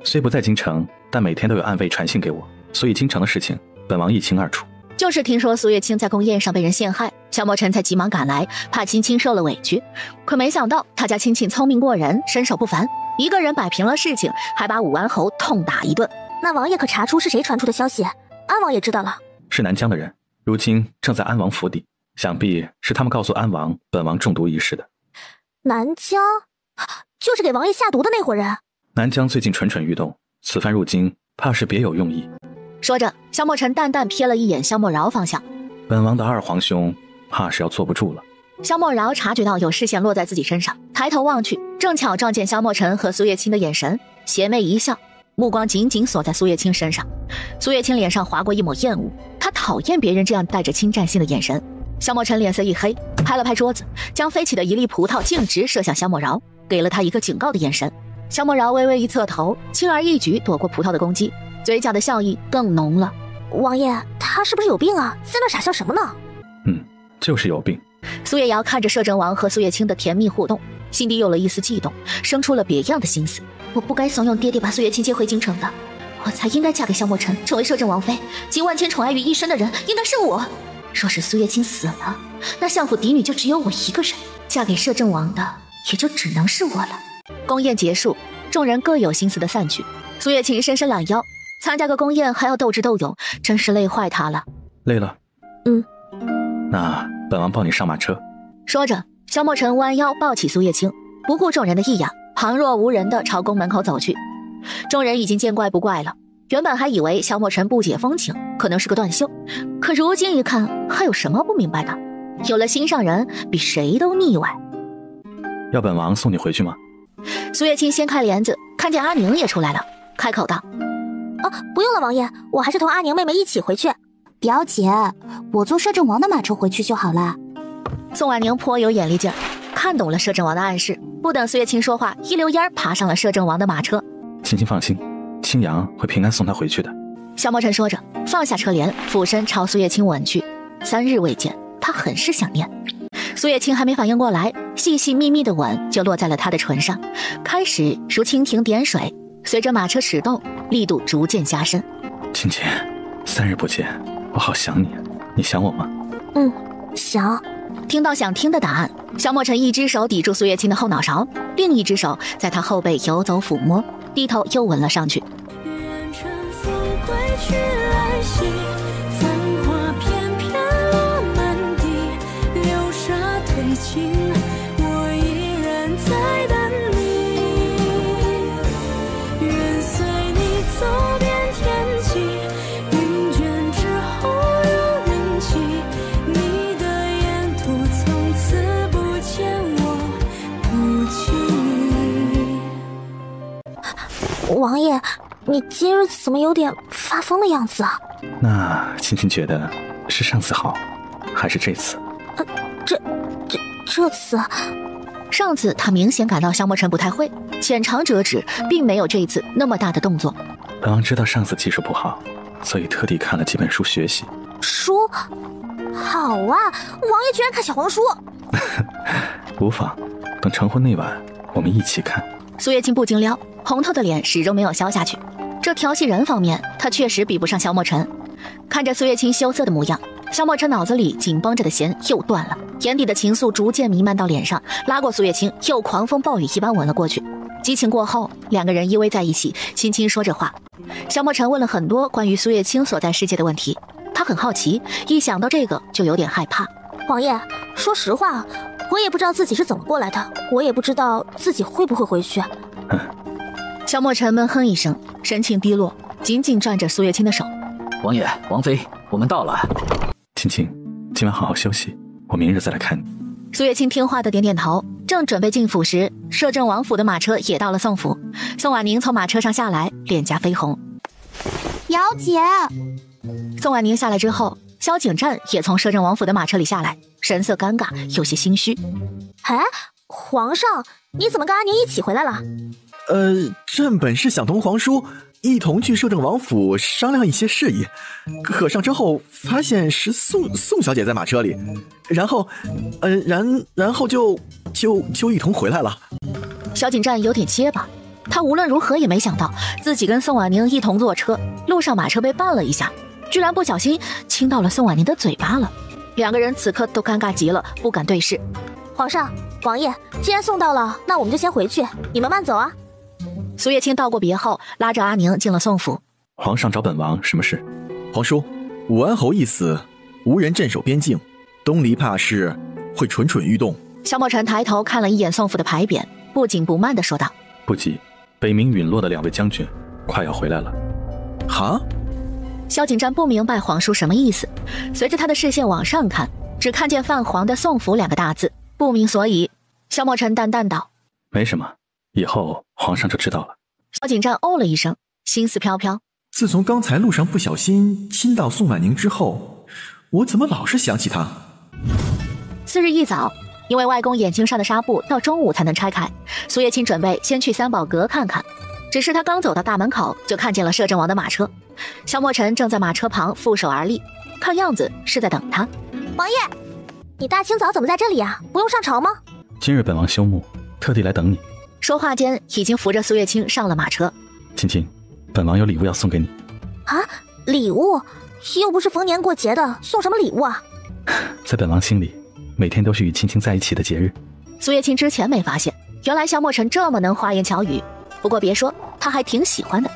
虽不在京城，但每天都有暗卫传信给我，所以京城的事情本王一清二楚。就是听说苏月清在宫宴上被人陷害，萧墨尘才急忙赶来，怕青青受了委屈。可没想到他家青青聪明过人，身手不凡，一个人摆平了事情，还把武安侯痛打一顿。那王爷可查出是谁传出的消息？安王也知道了。是南疆的人，如今正在安王府邸，想必是他们告诉安王本王中毒一事的。南疆，就是给王爷下毒的那伙人。南疆最近蠢蠢欲动，此番入京，怕是别有用意。说着，萧墨尘淡淡瞥了一眼萧墨饶方向，本王的二皇兄怕是要坐不住了。萧墨饶察觉到有视线落在自己身上，抬头望去，正巧撞见萧墨尘和苏月清的眼神，邪魅一笑，目光紧紧锁在苏月清身上。苏月清脸上划过一抹厌恶，他讨厌别人这样带着侵占性的眼神。萧墨尘脸色一黑，拍了拍桌子，将飞起的一粒葡萄径直射向萧墨饶，给了他一个警告的眼神。萧墨饶微微一侧头，轻而易举躲过葡萄的攻击，嘴角的笑意更浓了。王爷，他是不是有病啊？在那傻笑什么呢？就是有病。苏月瑶看着摄政王和苏月清的甜蜜互动，心底有了一丝悸动，生出了别样的心思。我不该怂恿爹爹把苏月清接回京城的，我才应该嫁给萧墨尘，成为摄政王妃，集万千宠爱于一身的人应该是我。若是苏月清死了，那相府嫡女就只有我一个人，嫁给摄政王的也就只能是我了。宫宴结束，众人各有心思的散去。苏月清伸伸懒腰，参加个宫宴还要斗智斗勇，真是累坏他了。累了？那本王抱你上马车。说着，萧墨尘弯腰抱起苏月清，不顾众人的异样，旁若无人地朝宫门口走去。众人已经见怪不怪了，原本还以为萧墨尘不解风情，可能是个断袖，可如今一看，还有什么不明白的？有了心上人，比谁都腻歪。要本王送你回去吗？苏月清掀开帘子，看见阿宁也出来了，开口道：不用了，王爷，我还是同阿宁妹妹一起回去。表姐，我坐摄政王的马车回去就好了。宋婉宁颇有眼力劲儿，看懂了摄政王的暗示，不等苏月清说话，一溜烟爬上了摄政王的马车。青青放心，青阳会平安送她回去的。萧墨尘说着，放下车帘，俯身朝苏月清吻去。3日未见，他很是想念。苏月清还没反应过来，细细密密的吻就落在了他的唇上，开始如蜻蜓点水，随着马车驶动，力度逐渐加深。青青，3日不见，我好想你，你想我吗？想。听到想听的答案，萧墨尘一只手抵住苏月清的后脑勺，另一只手在他后背游走抚摸，低头又吻了上去。王爷，你今日怎么有点发疯的样子啊？那青青觉得是上次好，还是这次？这次，上次他明显感到萧墨尘不太会，浅尝辄止，并没有这一次那么大的动作。本王知道上次技术不好，所以特地看了几本书学习。书？好啊，王爷居然看小黄书。无妨，等成婚那晚我们一起看。苏月清不禁撩，红透的脸始终没有消下去。这调戏人方面，他确实比不上萧墨尘。看着苏月清羞涩的模样，萧墨尘脑子里紧绷着的弦又断了，眼底的情愫逐渐弥漫到脸上，拉过苏月清，又狂风暴雨一般吻了过去。激情过后，两个人依偎在一起，轻轻说着话。萧墨尘问了很多关于苏月清所在世界的问题，他很好奇，一想到这个就有点害怕。王爷，说实话，我也不知道自己是怎么过来的，我也不知道自己会不会回去。萧墨尘闷哼一声，神情低落，紧紧攥着苏月清的手。王爷、王妃，我们到了。青青，今晚好好休息，我明日再来看你。苏月清听话的点点头，正准备进府时，摄政王府的马车也到了宋府。宋婉宁从马车上下来，脸颊绯红。瑶姐，宋婉宁下来之后，萧景战也从摄政王府的马车里下来，神色尴尬，有些心虚。哎，皇上，你怎么跟阿宁一起回来了？朕本是想同皇叔一同去摄政王府商量一些事宜，可上车后发现是宋小姐在马车里，然后就一同回来了。萧景战有点结巴，他无论如何也没想到自己跟宋婉宁一同坐车，路上马车被绊了一下，居然不小心亲到了宋婉宁的嘴巴了。两个人此刻都尴尬极了，不敢对视。皇上，王爷，既然送到了，那我们就先回去，你们慢走啊。苏月清道过别后，拉着阿宁进了宋府。皇上找本王什么事？皇叔，武安侯一死，无人镇守边境，东篱怕是会蠢蠢欲动。萧墨尘抬头看了一眼宋府的牌匾，不紧不慢地说道：不急，北冥陨落的2位将军快要回来了。哈？萧景战不明白皇叔什么意思，随着他的视线往上看，只看见泛黄的宋府2个大字，不明所以。萧墨尘淡淡道：没什么，以后皇上就知道了。萧景战哦了一声，心思飘飘。自从刚才路上不小心亲到宋婉宁之后，我怎么老是想起她？次日一早，因为外公眼睛上的纱布到中午才能拆开，苏月清准备先去三宝阁看看。只是他刚走到大门口，就看见了摄政王的马车。萧墨尘正在马车旁负手而立，看样子是在等他。王爷，你大清早怎么在这里啊？不用上朝吗？今日本王休沐，特地来等你。说话间，已经扶着苏月清上了马车。青青，本王有礼物要送给你。啊，礼物？又不是逢年过节的，送什么礼物啊？在本王心里，每天都是与青青在一起的节日。苏月清之前没发现，原来萧墨尘这么能花言巧语。不过别说，他还挺喜欢的。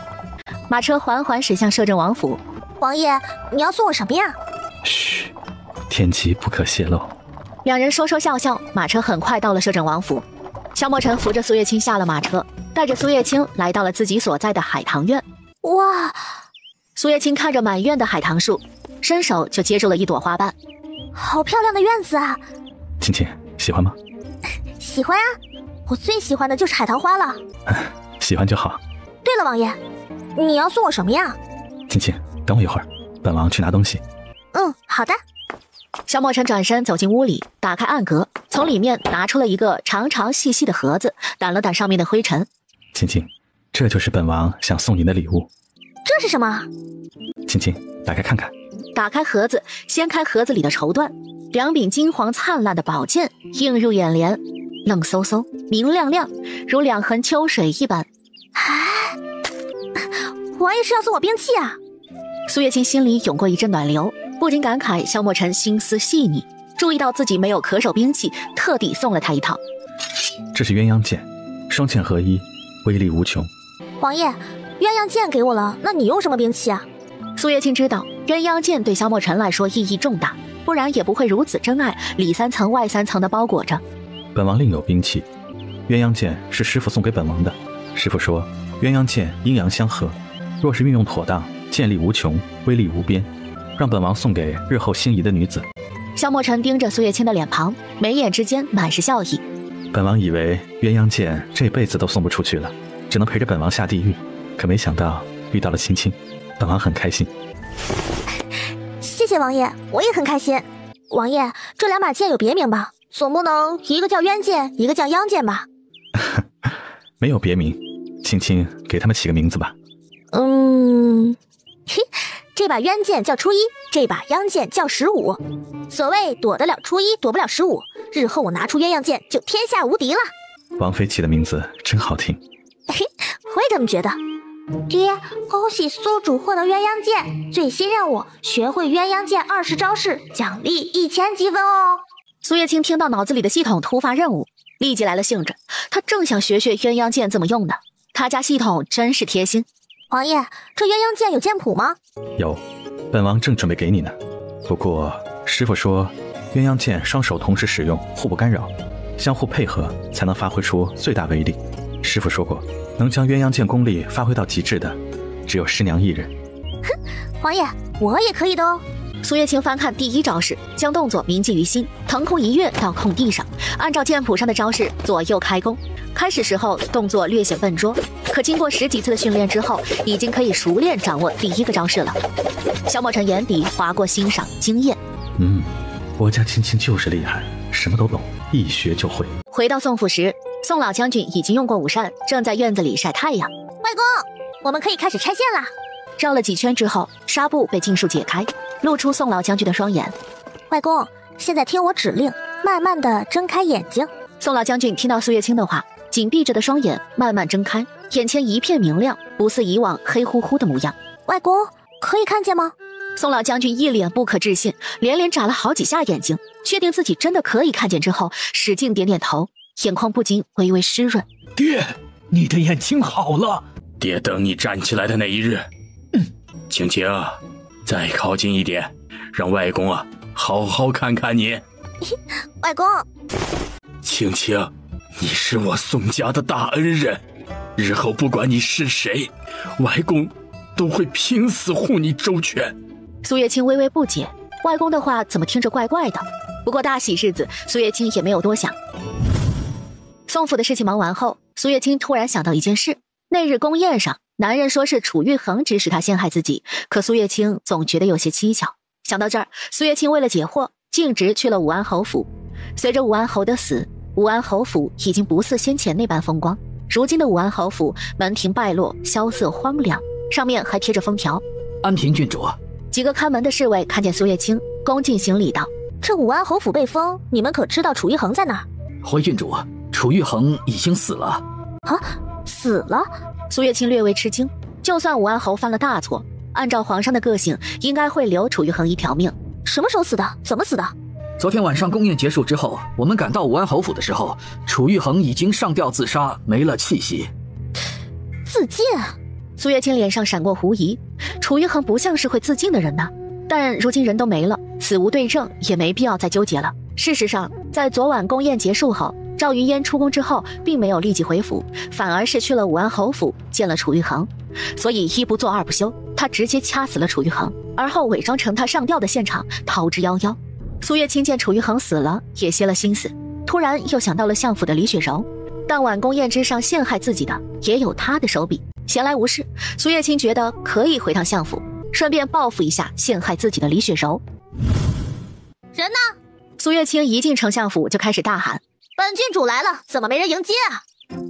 马车缓缓驶向摄政王府。王爷，你要送我什么呀？嘘，天机不可泄露。两人说说笑笑，马车很快到了摄政王府。萧墨尘扶着苏月清下了马车，带着苏月清来到了自己所在的海棠院。哇！苏月清看着满院的海棠树，伸手就接住了一朵花瓣。好漂亮的院子啊！青青，喜欢吗？喜欢啊，我最喜欢的就是海棠花了。喜欢就好。对了，王爷，你要送我什么呀？青青，等我一会儿，本王去拿东西。好的。萧墨尘转身走进屋里，打开暗格，从里面拿出了一个长长细细的盒子，掸了掸上面的灰尘。青青，这就是本王想送你的礼物。这是什么？青青，打开看看。打开盒子，掀开盒子里的绸缎，2柄金黄灿烂的宝剑映入眼帘，冷飕飕，明亮亮，如2痕秋水一般。王爷是要送我兵器啊？苏月清心里涌过一阵暖流，不禁感慨萧墨尘心思细腻，注意到自己没有恪守兵器，特地送了他一套。这是鸳鸯剑，双剑合一，威力无穷。王爷，鸳鸯剑给我了，那你用什么兵器啊？苏月清知道鸳鸯剑对萧墨尘来说意义重大，不然也不会如此珍爱，里3层外3层的包裹着。本王另有兵器，鸳鸯剑是师傅送给本王的。师傅说鸳鸯剑阴阳相合，若是运用妥当，剑力无穷，威力无边，让本王送给日后心仪的女子。萧墨尘盯着苏月清的脸庞，眉眼之间满是笑意。本王以为鸳鸯剑这辈子都送不出去了，只能陪着本王下地狱，可没想到遇到了青青，本王很开心。谢谢王爷，我也很开心。王爷，这2把剑有别名吧？总不能一个叫鸳剑，一个叫鸯剑吧？没有别名，青青给他们起个名字吧。这把鸳剑叫初一，这把鸯剑叫15。所谓躲得了初一，躲不了15。日后我拿出鸳鸯剑，就天下无敌了。王妃起的名字真好听。我也这么觉得。爹，恭喜宿主获得鸳鸯剑，最新任务学会鸳鸯剑20招式，奖励1000积分哦。苏月清听到脑子里的系统突发任务，立即来了兴致。他正想学学鸳鸯剑怎么用呢，他家系统真是贴心。王爷，这鸳鸯剑有剑谱吗？有，本王正准备给你呢。不过师傅说，鸳鸯剑双手同时使用，互不干扰，相互配合才能发挥出最大威力。师傅说过，能将鸳鸯剑功力发挥到极致的，只有师娘一人。哼，王爷，我也可以的哦。苏月清翻看第一招式，将动作铭记于心，腾空一跃到空地上，按照剑谱上的招式左右开弓。开始时候动作略显笨拙，可经过10几次的训练之后，已经可以熟练掌握第一个招式了。萧墨尘眼底划过欣赏惊艳。我家青青就是厉害，什么都懂，一学就会。回到宋府时，宋老将军已经用过午膳，正在院子里晒太阳。外公，我们可以开始拆线啦。绕了几圈之后，纱布被尽数解开，露出宋老将军的双眼。外公，现在听我指令，慢慢的睁开眼睛。宋老将军听到苏月清的话，紧闭着的双眼慢慢睁开，眼前一片明亮，不似以往黑乎乎的模样。外公，可以看见吗？宋老将军一脸不可置信，连连眨了好几下眼睛，确定自己真的可以看见之后，使劲点点头，眼眶不禁微微湿润。爹，你的眼睛好了。爹等你站起来的那一日。青青，再靠近一点，让外公好好看看你。外公，青青，你是我宋家的大恩人，日后不管你是谁，外公都会拼死护你周全。苏月清微微不解，外公的话怎么听着怪怪的？不过大喜日子，苏月清也没有多想。宋府的事情忙完后，苏月清突然想到一件事。那日宫宴上，男人说是楚玉衡指使他陷害自己，可苏月清总觉得有些蹊跷。想到这儿，苏月清为了解惑，径直去了武安侯府。随着武安侯的死，武安侯府已经不似先前那般风光。如今的武安侯府门庭败落，萧瑟荒凉，上面还贴着封条：安平郡主。几个看门的侍卫看见苏月清，恭敬行礼道：这武安侯府被封，你们可知道楚玉衡在哪儿？回郡主，楚玉衡已经死了。啊，死了？苏月清略微吃惊，就算武安侯犯了大错，按照皇上的个性，应该会留楚玉衡一条命。什么时候死的？怎么死的？昨天晚上宫宴结束之后，我们赶到武安侯府的时候，楚玉衡已经上吊自杀，没了气息。自尽？苏月清脸上闪过狐疑，楚玉衡不像是会自尽的人呢。但如今人都没了，死无对证，也没必要再纠结了。事实上，在昨晚宫宴结束后，赵云烟出宫之后，并没有立即回府，反而是去了武安侯府见了楚玉衡。所以一不做二不休，他直接掐死了楚玉衡，而后伪装成他上吊的现场逃之夭夭。苏月清见楚玉衡死了，也歇了心思，突然又想到了相府的李雪柔，当晚宫宴之上陷害自己的也有他的手笔。闲来无事，苏月清觉得可以回趟相府，顺便报复一下陷害自己的李雪柔。人呢？苏月清一进丞相府就开始大喊：本郡主来了，怎么没人迎接啊？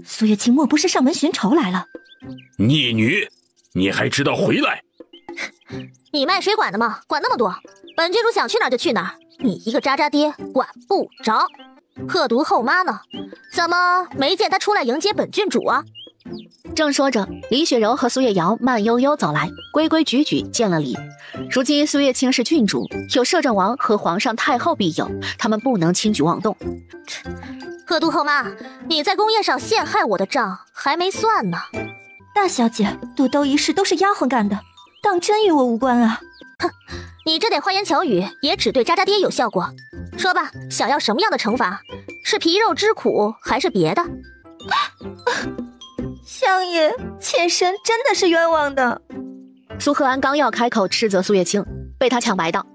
苏月清莫不是上门寻仇来了？逆女，你还知道回来？你卖水管的吗？管那么多？本郡主想去哪儿就去哪儿，你一个渣渣爹管不着。恶毒后妈呢？怎么没见她出来迎接本郡主啊？正说着，李雪柔和苏月瑶慢悠悠走来，规规矩矩见了礼。如今苏月清是郡主，有摄政王和皇上太后庇佑，他们不能轻举妄动。恶毒后妈，你在宫宴上陷害我的账还没算呢。大小姐，肚兜一事都是丫鬟干的，当真与我无关啊？哼，你这点花言巧语也只对渣渣爹有效果。说吧，想要什么样的惩罚？是皮肉之苦还是别的？相爷，妾身真的是冤枉的。苏荷安刚要开口斥责苏月清，被他抢白道：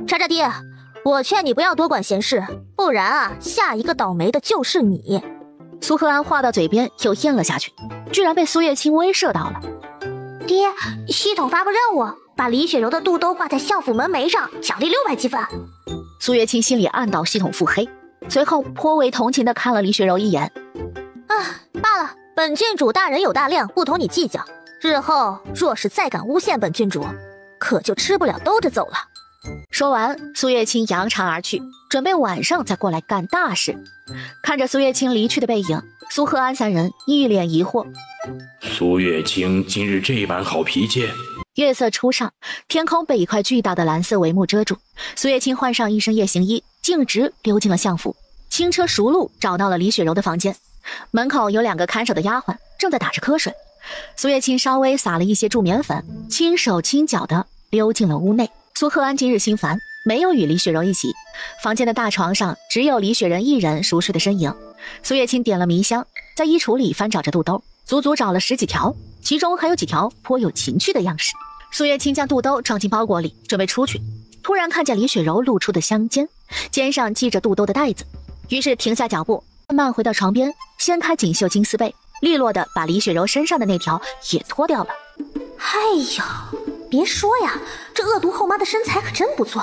渣渣爹，我劝你不要多管闲事，不然啊，下一个倒霉的就是你。苏荷安话到嘴边又咽了下去，居然被苏月清威慑到了。爹，系统发布任务，把李雪柔的肚兜挂在相府门楣上，奖励600积分。苏月清心里暗道系统腹黑，随后颇为同情地看了李雪柔一眼。罢了，本郡主大人有大量，不同你计较。日后若是再敢诬陷本郡主，可就吃不了兜着走了。说完，苏月清扬长而去，准备晚上再过来干大事。看着苏月清离去的背影，苏荷安三人一脸疑惑。苏月清今日这般好脾气。月色初上，天空被一块巨大的蓝色帷幕遮住。苏月清换上一身夜行衣，径直溜进了相府，轻车熟路找到了李雪柔的房间。门口有2个看守的丫鬟正在打着瞌睡。苏月清稍微撒了一些助眠粉，轻手轻脚的溜进了屋内。苏赫安今日心烦，没有与李雪柔一起，房间的大床上只有李雪人一人熟睡的身影。苏月清点了迷香，在衣橱里翻找着肚兜，足足找了10几条，其中还有几条颇有情趣的样式。苏月清将肚兜装进包裹里，准备出去，突然看见李雪柔露出的香肩，肩上系着肚兜的带子，于是停下脚步，慢慢回到床边，掀开锦绣金丝被，利落的把李雪柔身上的那条也脱掉了。哎呦，别说呀，这恶毒后妈的身材可真不错，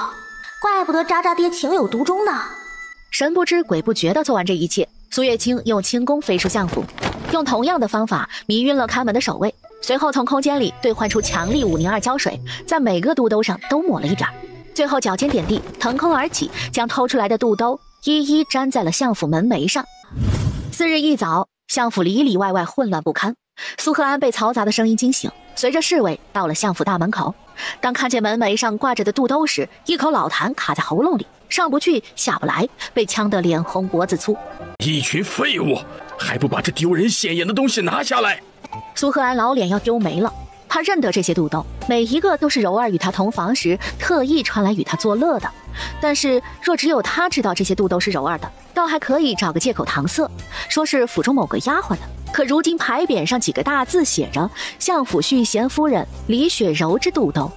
怪不得渣渣爹情有独钟呢。神不知鬼不觉地做完这一切，苏月清用轻功飞出相府，用同样的方法迷晕了看门的守卫，随后从空间里兑换出强力502胶水，在每个肚兜上都抹了一点，最后脚尖点地，腾空而起，将偷出来的肚兜一一粘在了相府门楣上。次日一早，相府里里外外混乱不堪，苏赫安被嘈杂的声音惊醒，随着侍卫到了相府大门口。当看见门楣上挂着的肚兜时，一口老痰卡在喉咙里，上不去下不来，被呛得脸红脖子粗。一群废物，还不把这丢人现眼的东西拿下来！苏赫安老脸要丢没了，他认得这些肚兜，每一个都是柔儿与他同房时特意穿来与他作乐的。但是若只有他知道这些肚兜是柔儿的，倒还可以找个借口搪塞，说是府中某个丫鬟的。可如今牌匾上几个大字写着相府续贤夫人李雪柔之肚兜。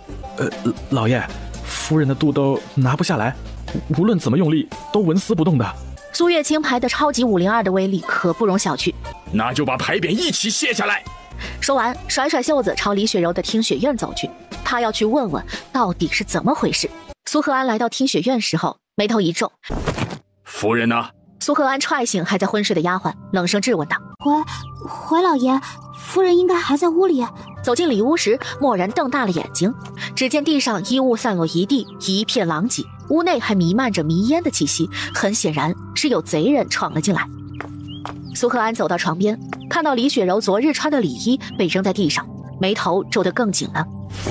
老爷，夫人的肚兜拿不下来，无论怎么用力都纹丝不动的。苏月清牌的超级502的威力可不容小觑，那就把牌匾一起卸下来。说完，甩甩袖子朝李雪柔的听雪院走去，他要去问问到底是怎么回事。苏赫安来到听雪院时候，眉头一皱：“夫人呢？”苏赫安踹醒还在昏睡的丫鬟，冷声质问道：“回老爷，夫人应该还在屋里。”走进里屋时，蓦然瞪大了眼睛，只见地上衣物散落一地，一片狼藉，屋内还弥漫着迷烟的气息，很显然是有贼人闯了进来。苏赫安走到床边，看到李雪柔昨日穿的里衣被扔在地上，眉头皱得更紧了。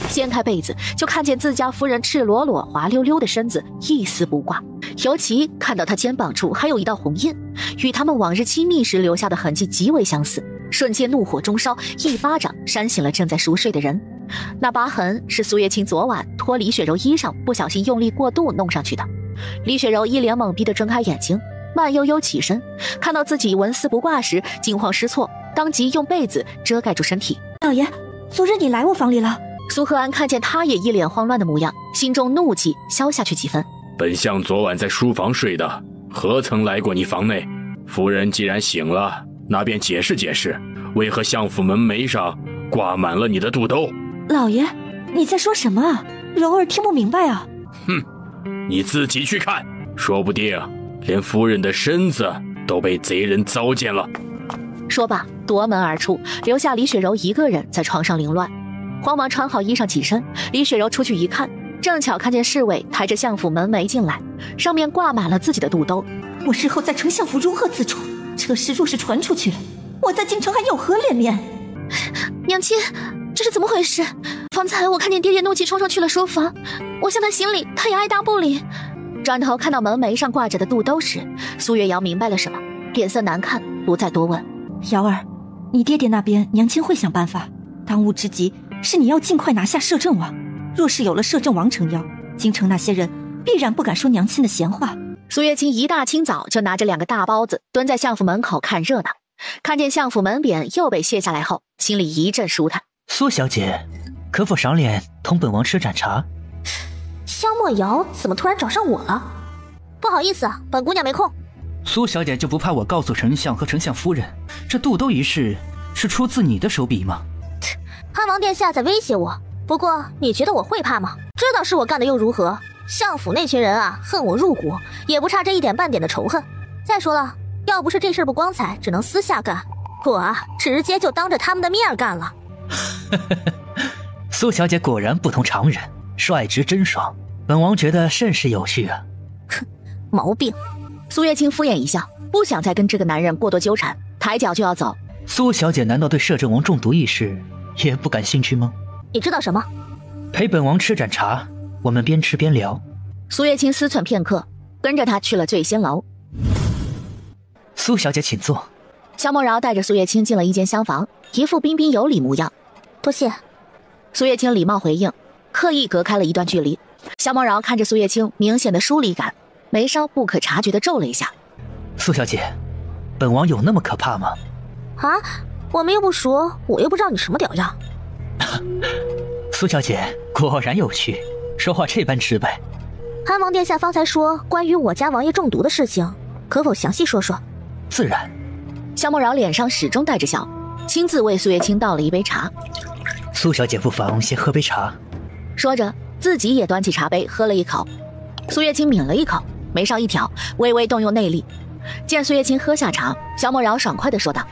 掀开被子，就看见自家夫人赤裸裸滑溜溜的身子一丝不挂，尤其看到她肩膀处还有一道红印，与他们往日亲密时留下的痕迹极为相似。瞬间怒火中烧，一巴掌扇醒了正在熟睡的人。那疤痕是苏月清昨晚脱李雪柔衣裳不小心用力过度弄上去的。李雪柔一脸懵逼地睁开眼睛，慢悠悠起身，看到自己纹丝不挂时惊慌失措，当即用被子遮盖住身体。老爷，昨日你来我房里了。苏赫安看见他也一脸慌乱的模样，心中怒气消下去几分。本相昨晚在书房睡的，何曾来过你房内？夫人既然醒了，那便解释解释，为何相府门楣上挂满了你的肚兜？老爷，你在说什么啊？柔儿听不明白啊。哼，你自己去看，说不定连夫人的身子都被贼人糟践了。说罢夺门而出，留下李雪柔一个人在床上凌乱。慌忙穿好衣裳起身，李雪柔出去一看，正巧看见侍卫抬着相府门楣进来，上面挂满了自己的肚兜。我日后在丞相府如何自处？这事若是传出去了，我在京城还有何脸面？娘亲，这是怎么回事？方才我看见爹爹怒气冲上去了书房，我向他行礼，他也爱答不理。转头看到门楣上挂着的肚兜时，苏月瑶明白了什么，脸色难看，不再多问。瑶儿，你爹爹那边娘亲会想办法，当务之急是你要尽快拿下摄政王。若是有了摄政王撑腰，京城那些人必然不敢说娘亲的闲话。苏月清一大清早就拿着2个大包子蹲在相府门口看热闹，看见相府门匾又被卸下来后，心里一阵舒坦。苏小姐，可否赏脸同本王吃盏茶？萧莫瑶怎么突然找上我了？不好意思啊，本姑娘没空。苏小姐就不怕我告诉丞相和丞相夫人，这肚兜一事是出自你的手笔吗？汉王殿下在威胁我，不过你觉得我会怕吗？知道是我干的又如何？相府那群人啊，恨我入骨，也不差这一点半点的仇恨。再说了，要不是这事不光彩，只能私下干，我啊直接就当着他们的面干了。苏小姐果然不同常人，率直真爽，本王觉得甚是有趣啊。哼，毛病。苏月清敷衍一笑，不想再跟这个男人过多纠缠，抬脚就要走。苏小姐难道对摄政王中毒一事也不感兴趣吗？你知道什么？陪本王吃盏茶，我们边吃边聊。苏月清思忖片刻，跟着他去了醉仙楼。苏小姐请坐。萧梦瑶带着苏月清进了一间厢房，一副彬彬有礼模样。多谢。苏月清礼貌回应，刻意隔开了一段距离。萧梦瑶看着苏月清明显的疏离感，眉梢不可察觉地皱了一下。苏小姐，本王有那么可怕吗？啊，我们又不熟，我又不知道你什么屌样。苏小姐果然有趣，说话这般直白。安王殿下方才说关于我家王爷中毒的事情，可否详细说说？自然。萧梦瑶脸上始终带着笑，亲自为苏月清倒了一杯茶。苏小姐不妨先喝杯茶。说着自己也端起茶杯喝了一口。苏月清抿了一口，眉梢一挑，微微动用内力。见苏月清喝下茶，萧梦瑶爽快地说道：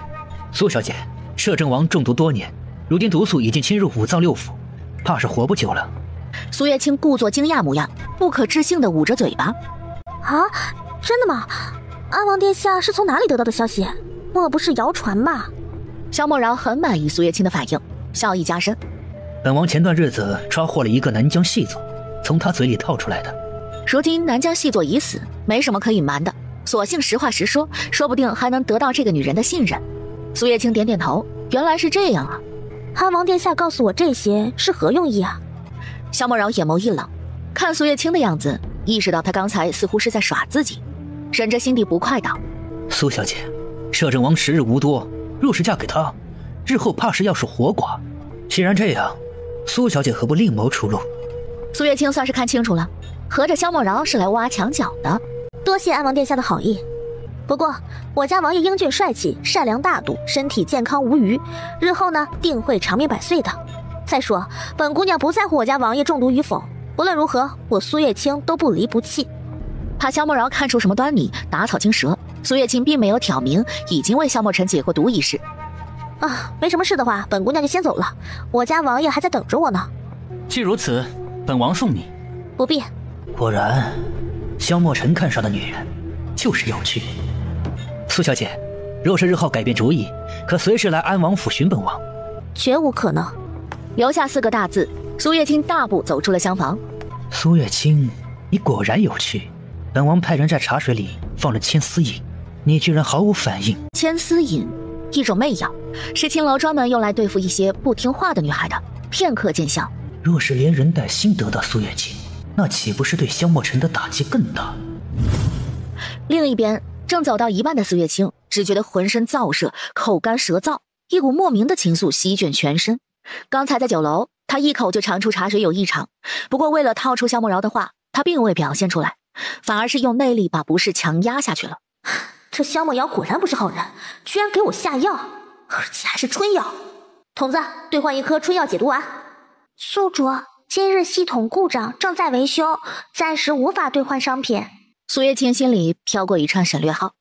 苏小姐，摄政王中毒多年，如今毒素已经侵入五脏六腑，怕是活不久了。苏月清故作惊讶模样，不可置信地捂着嘴巴。啊，真的吗？安王殿下是从哪里得到的消息？莫不是谣传吧？萧梦瑶很满意苏月清的反应，笑意加深。本王前段日子抓获了一个南疆细作，从他嘴里套出来的。如今南疆细作已死，没什么可隐瞒的，索性实话实说，说不定还能得到这个女人的信任。苏月清点点头，原来是这样啊。安王殿下告诉我这些是何用意啊？萧梦瑶眼眸一冷，看苏月清的样子，意识到他刚才似乎是在耍自己，忍着心底不快道：苏小姐，摄政王时日无多，若是嫁给他，日后怕是要是活寡。既然这样，苏小姐何不另谋出路？苏月清算是看清楚了，合着萧梦瑶是来挖墙脚的。多谢安王殿下的好意，不过我家王爷英俊帅气，善良大度，身体健康无虞，日后呢定会长命百岁的。再说本姑娘不在乎我家王爷中毒与否，无论如何我苏月清都不离不弃。怕萧梦瑶看出什么端倪，打草惊蛇，苏月清并没有挑明已经为萧墨尘解过毒一事。啊，没什么事的话，本姑娘就先走了，我家王爷还在等着我呢。既如此，本王送你。不必。果然，萧墨尘看上的女人就是有趣。苏小姐，若是日后改变主意，可随时来安王府寻本王。绝无可能。留下4个大字，苏月清大步走出了厢房。苏月清，你果然有趣。本王派人在茶水里放了千丝饮，你居然毫无反应。千丝饮，一种媚药，是青楼专门用来对付一些不听话的女孩的，片刻见效。若是连人带心得到苏月清，那岂不是对萧墨尘的打击更大？另一边，正走到一半的苏月清只觉得浑身燥热，口干舌燥，一股莫名的情愫席卷全身。刚才在酒楼，他一口就尝出茶水有异常，不过为了套出萧梦瑶的话，他并未表现出来，反而是用内力把不适强压下去了。这萧梦瑶果然不是好人，居然给我下药，而且还是春药。童子，兑换1颗春药解毒丸。宿主，今日系统故障，正在维修，暂时无法兑换商品。苏月清心里飘过一串省略号，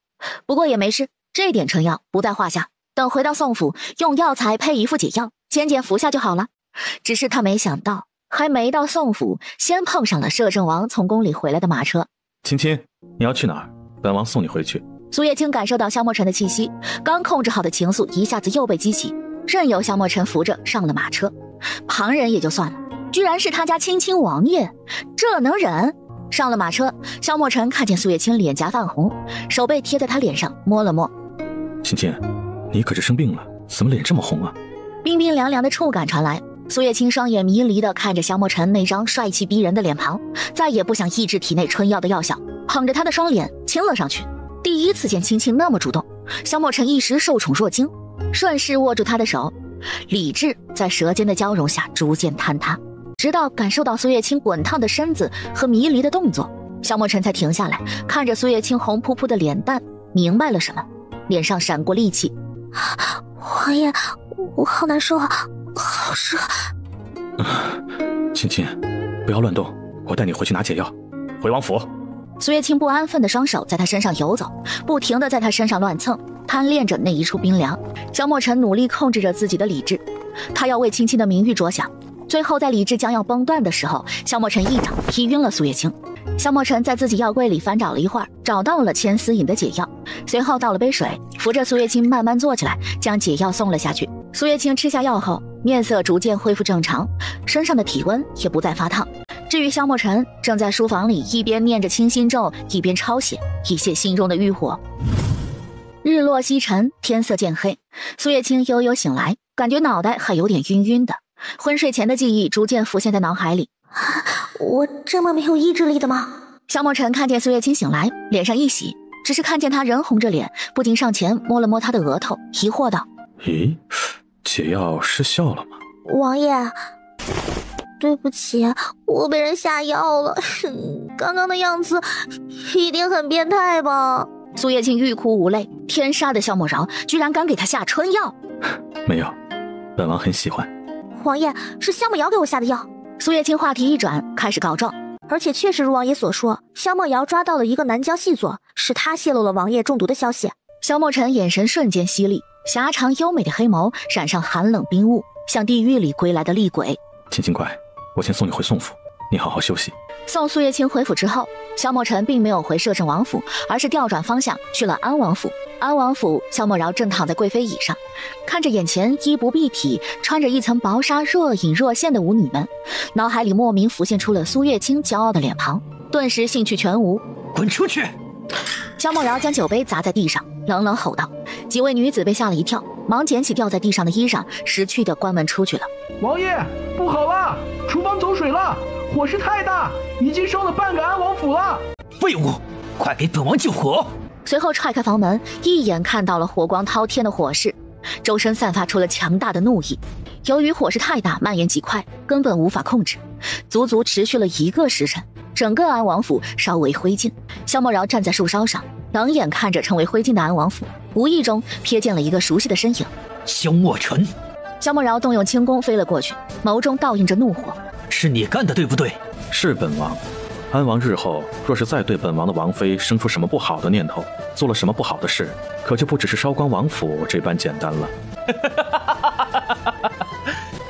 不过也没事，这点成药不在话下，等回到宋府，用药材配一副解药，渐渐服下就好了。只是他没想到，还没到宋府，先碰上了摄政王从宫里回来的马车。青青，你要去哪儿？本王送你回去。苏月清感受到萧墨尘的气息，刚控制好的情愫一下子又被激起，任由萧墨尘扶着上了马车。旁人也就算了，居然是他家亲亲王爷，这能忍？上了马车，萧墨尘看见苏月清脸颊泛红，手背贴在他脸上摸了摸。青青，你可是生病了，怎么脸这么红啊？冰冰凉凉的触感传来，苏月清双眼迷离地看着萧墨尘那张帅气逼人的脸庞，再也不想抑制体内春药的药效，捧着他的双脸亲了上去。第一次见青青那么主动，萧墨尘一时受宠若惊，顺势握住他的手，理智在舌尖的交融下逐渐坍塌，直到感受到苏月清滚烫的身子和迷离的动作，萧墨尘才停下来，看着苏月清红扑扑的脸蛋，明白了什么，脸上闪过戾气。王爷，我好难受啊，好热。青青，不要乱动，我带你回去拿解药，回王府。苏月清不安分的双手在他身上游走，不停地在他身上乱蹭，贪恋着那一处冰凉。萧墨尘努力控制着自己的理智，他要为青青的名誉着想。最后在理智将要崩断的时候，萧墨尘一掌踢晕了苏月清。萧墨尘在自己药柜里翻找了一会儿，找到了千丝饮的解药，随后倒了杯水，扶着苏月清慢慢坐起来，将解药送了下去。苏月清吃下药后，面色逐渐恢复正常，身上的体温也不再发烫。至于萧墨尘，正在书房里一边念着清心咒，一边抄写，以泄心中的欲火。日落西沉，天色渐黑，苏月清悠悠醒来，感觉脑袋还有点晕晕的，昏睡前的记忆逐渐浮现在脑海里，我这么没有意志力的吗？萧梦辰看见苏月清醒来，脸上一喜，只是看见他人红着脸，不禁上前摸了摸他的额头，疑惑道：咦，解药失效了吗？王爷，对不起，我被人下药了。刚刚的样子一定很变态吧？苏月清欲哭无泪，天杀的萧莫饶居然敢给他下春药。没有，本王很喜欢。王爷，是萧莫瑶给我下的药。苏月清话题一转，开始告状。而且确实如王爷所说，萧莫瑶抓到了一个南郊细作，是他泄露了王爷中毒的消息。萧莫尘眼神瞬间犀利，狭长优美的黑眸闪上寒冷冰雾，像地狱里归来的厉鬼。清清乖，我先送你回宋府，你好好休息。送苏月清回府之后，萧莫尘并没有回摄政王府，而是调转方向去了安王府。安王府，萧莫饶正躺在贵妃椅上，看着眼前衣不蔽体、穿着一层薄纱若隐若现的舞女们，脑海里莫名浮现出了苏月清骄傲的脸庞，顿时兴趣全无。滚出去！萧莫饶将酒杯砸在地上，冷冷吼道。几位女子被吓了一跳，忙捡起掉在地上的衣裳，识趣地关门出去了。王爷，不好了，厨房走水了，火势太大，已经烧了半个安王府了。废物，快给本王救火！随后踹开房门，一眼看到了火光滔天的火势，周身散发出了强大的怒意。由于火势太大，蔓延极快，根本无法控制，足足持续了1个时辰，整个安王府烧为灰烬。萧莫饶站在树梢上，冷眼看着成为灰烬的安王府，无意中瞥见了一个熟悉的身影。萧莫尘。萧莫饶动用轻功飞了过去，眸中倒映着怒火。是你干的对不对？是本王。安王日后若是再对本王的王妃生出什么不好的念头，做了什么不好的事，可就不只是烧光王府这般简单了。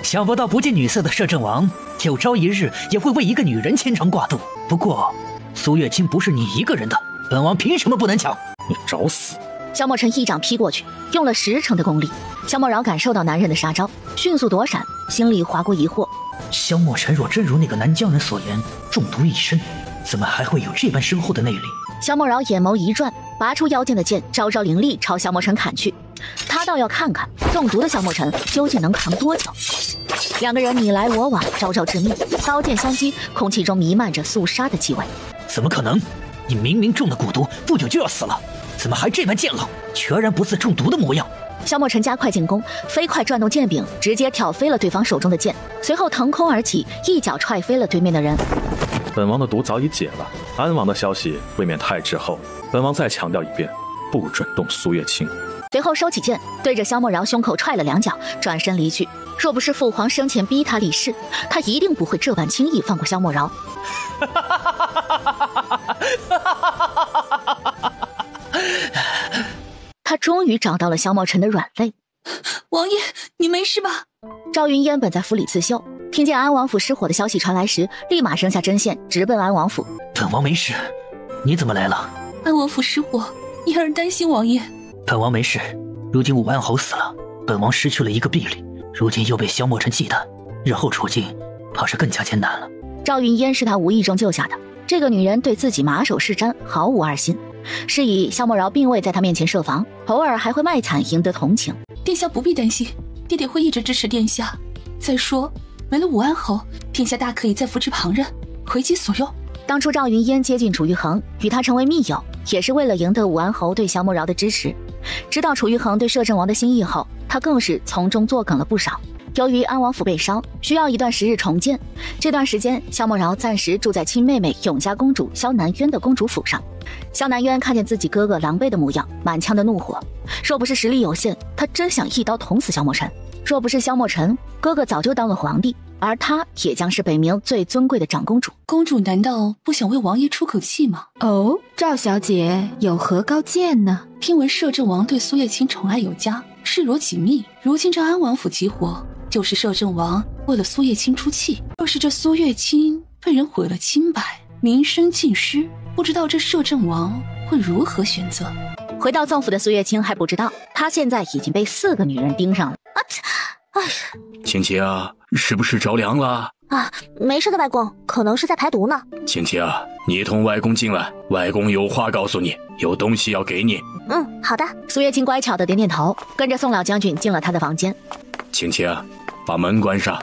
想不到不近女色的摄政王，有朝一日也会为一个女人牵肠挂肚。不过，苏月清不是你一个人的，本王凭什么不能抢？你找死！萧莫尘一掌劈过去，用了10成的功力。萧莫饶感受到男人的杀招，迅速躲闪，心里划过疑惑。萧莫尘若真如那个南疆人所言，中毒一身，怎么还会有这般深厚的内力？萧莫饶眼眸一转，拔出腰间的剑，招招凌厉朝萧莫尘砍去。他倒要看看中毒的萧莫尘究竟能扛多久。两个人你来我往，招招致命，刀剑相击，空气中弥漫着肃杀的气味。怎么可能？你明明中了蛊毒，不久就要死了，怎么还这般贱冷，全然不似中毒的模样？萧莫尘加快进攻，飞快转动剑柄，直接挑飞了对方手中的剑，随后腾空而起，一脚踹飞了对面的人。本王的毒早已解了，安王的消息未免太滞后，本王再强调一遍，不准动苏月清。随后收起剑，对着萧莫饶胸口踹了2脚，转身离去。若不是父皇生前逼他立誓，他一定不会这般轻易放过萧莫饶。他终于找到了萧莫尘的软肋。王爷，你没事吧？赵云烟本在府里刺绣，听见安王府失火的消息传来时，立马扔下针线，直奔安王府。本王没事，你怎么来了？安王府失火，言儿担心王爷。本王没事，如今武安侯死了，本王失去了一个臂力，如今又被萧莫尘忌惮，日后处境怕是更加艰难了。赵云烟是他无意中救下的，这个女人对自己马首是瞻，毫无二心。是以萧莫饶并未在他面前设防，偶尔还会卖惨赢得同情。殿下不必担心，爹爹会一直支持殿下。再说，没了武安侯，殿下大可以再扶持旁人，为己所用。当初赵云烟接近楚玉衡，与他成为密友，也是为了赢得武安侯对萧莫饶的支持。知道楚玉衡对摄政王的心意后，他更是从中作梗了不少。由于安王府被烧，需要一段时日重建，这段时间萧莫饶暂时住在亲妹妹永嘉公主萧南渊的公主府上。萧南渊看见自己哥哥狼狈的模样，满腔的怒火，若不是实力有限，他真想一刀捅死萧莫尘。若不是萧莫尘，哥哥早就当了皇帝，而她也将是北冥最尊贵的长公主。公主难道不想为王爷出口气吗？哦，赵小姐有何高见呢？听闻摄政王对苏月清宠爱有加，视若己命，如今这安王府起火，就是摄政王为了苏月清出气。若是这苏月清被人毁了清白，名声尽失，不知道这摄政王会如何选择。回到纵府的苏月清还不知道，她现在已经被4个女人盯上了。青青啊，是不是着凉了？啊，没事的，外公，可能是在排毒呢。青青啊，你同外公进来，外公有话告诉你，有东西要给你。好的。苏月清乖巧的点点头，跟着宋老将军进了他的房间。青青啊，把门关上。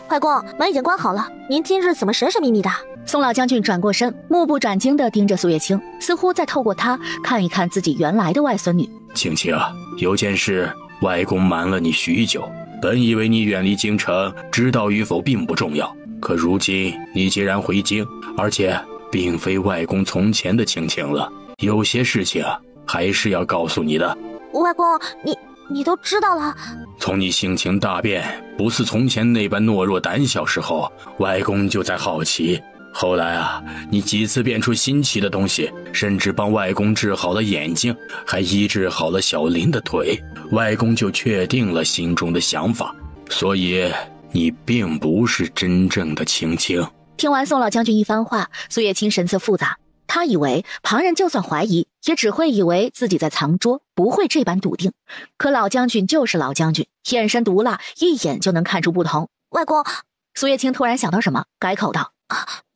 外公，门已经关好了，您今日怎么神神秘秘的？宋老将军转过身，目不转睛地盯着苏月清，似乎在透过她看一看自己原来的外孙女。青青，有件事外公瞒了你许久，本以为你远离京城，知道与否并不重要，可如今你既然回京，而且并非外公从前的青青了，有些事情还是要告诉你的。外公，你都知道了？从你性情大变，不似从前那般懦弱胆小时候，外公就在好奇。后来你几次变出新奇的东西，甚至帮外公治好了眼睛，还医治好了小林的腿，外公就确定了心中的想法。所以你并不是真正的青青。听完宋老将军一番话，苏月清神色复杂。他以为旁人就算怀疑，也只会以为自己在藏拙，不会这般笃定。可老将军就是老将军，眼神毒辣，一眼就能看出不同。外公，苏月清突然想到什么，改口道：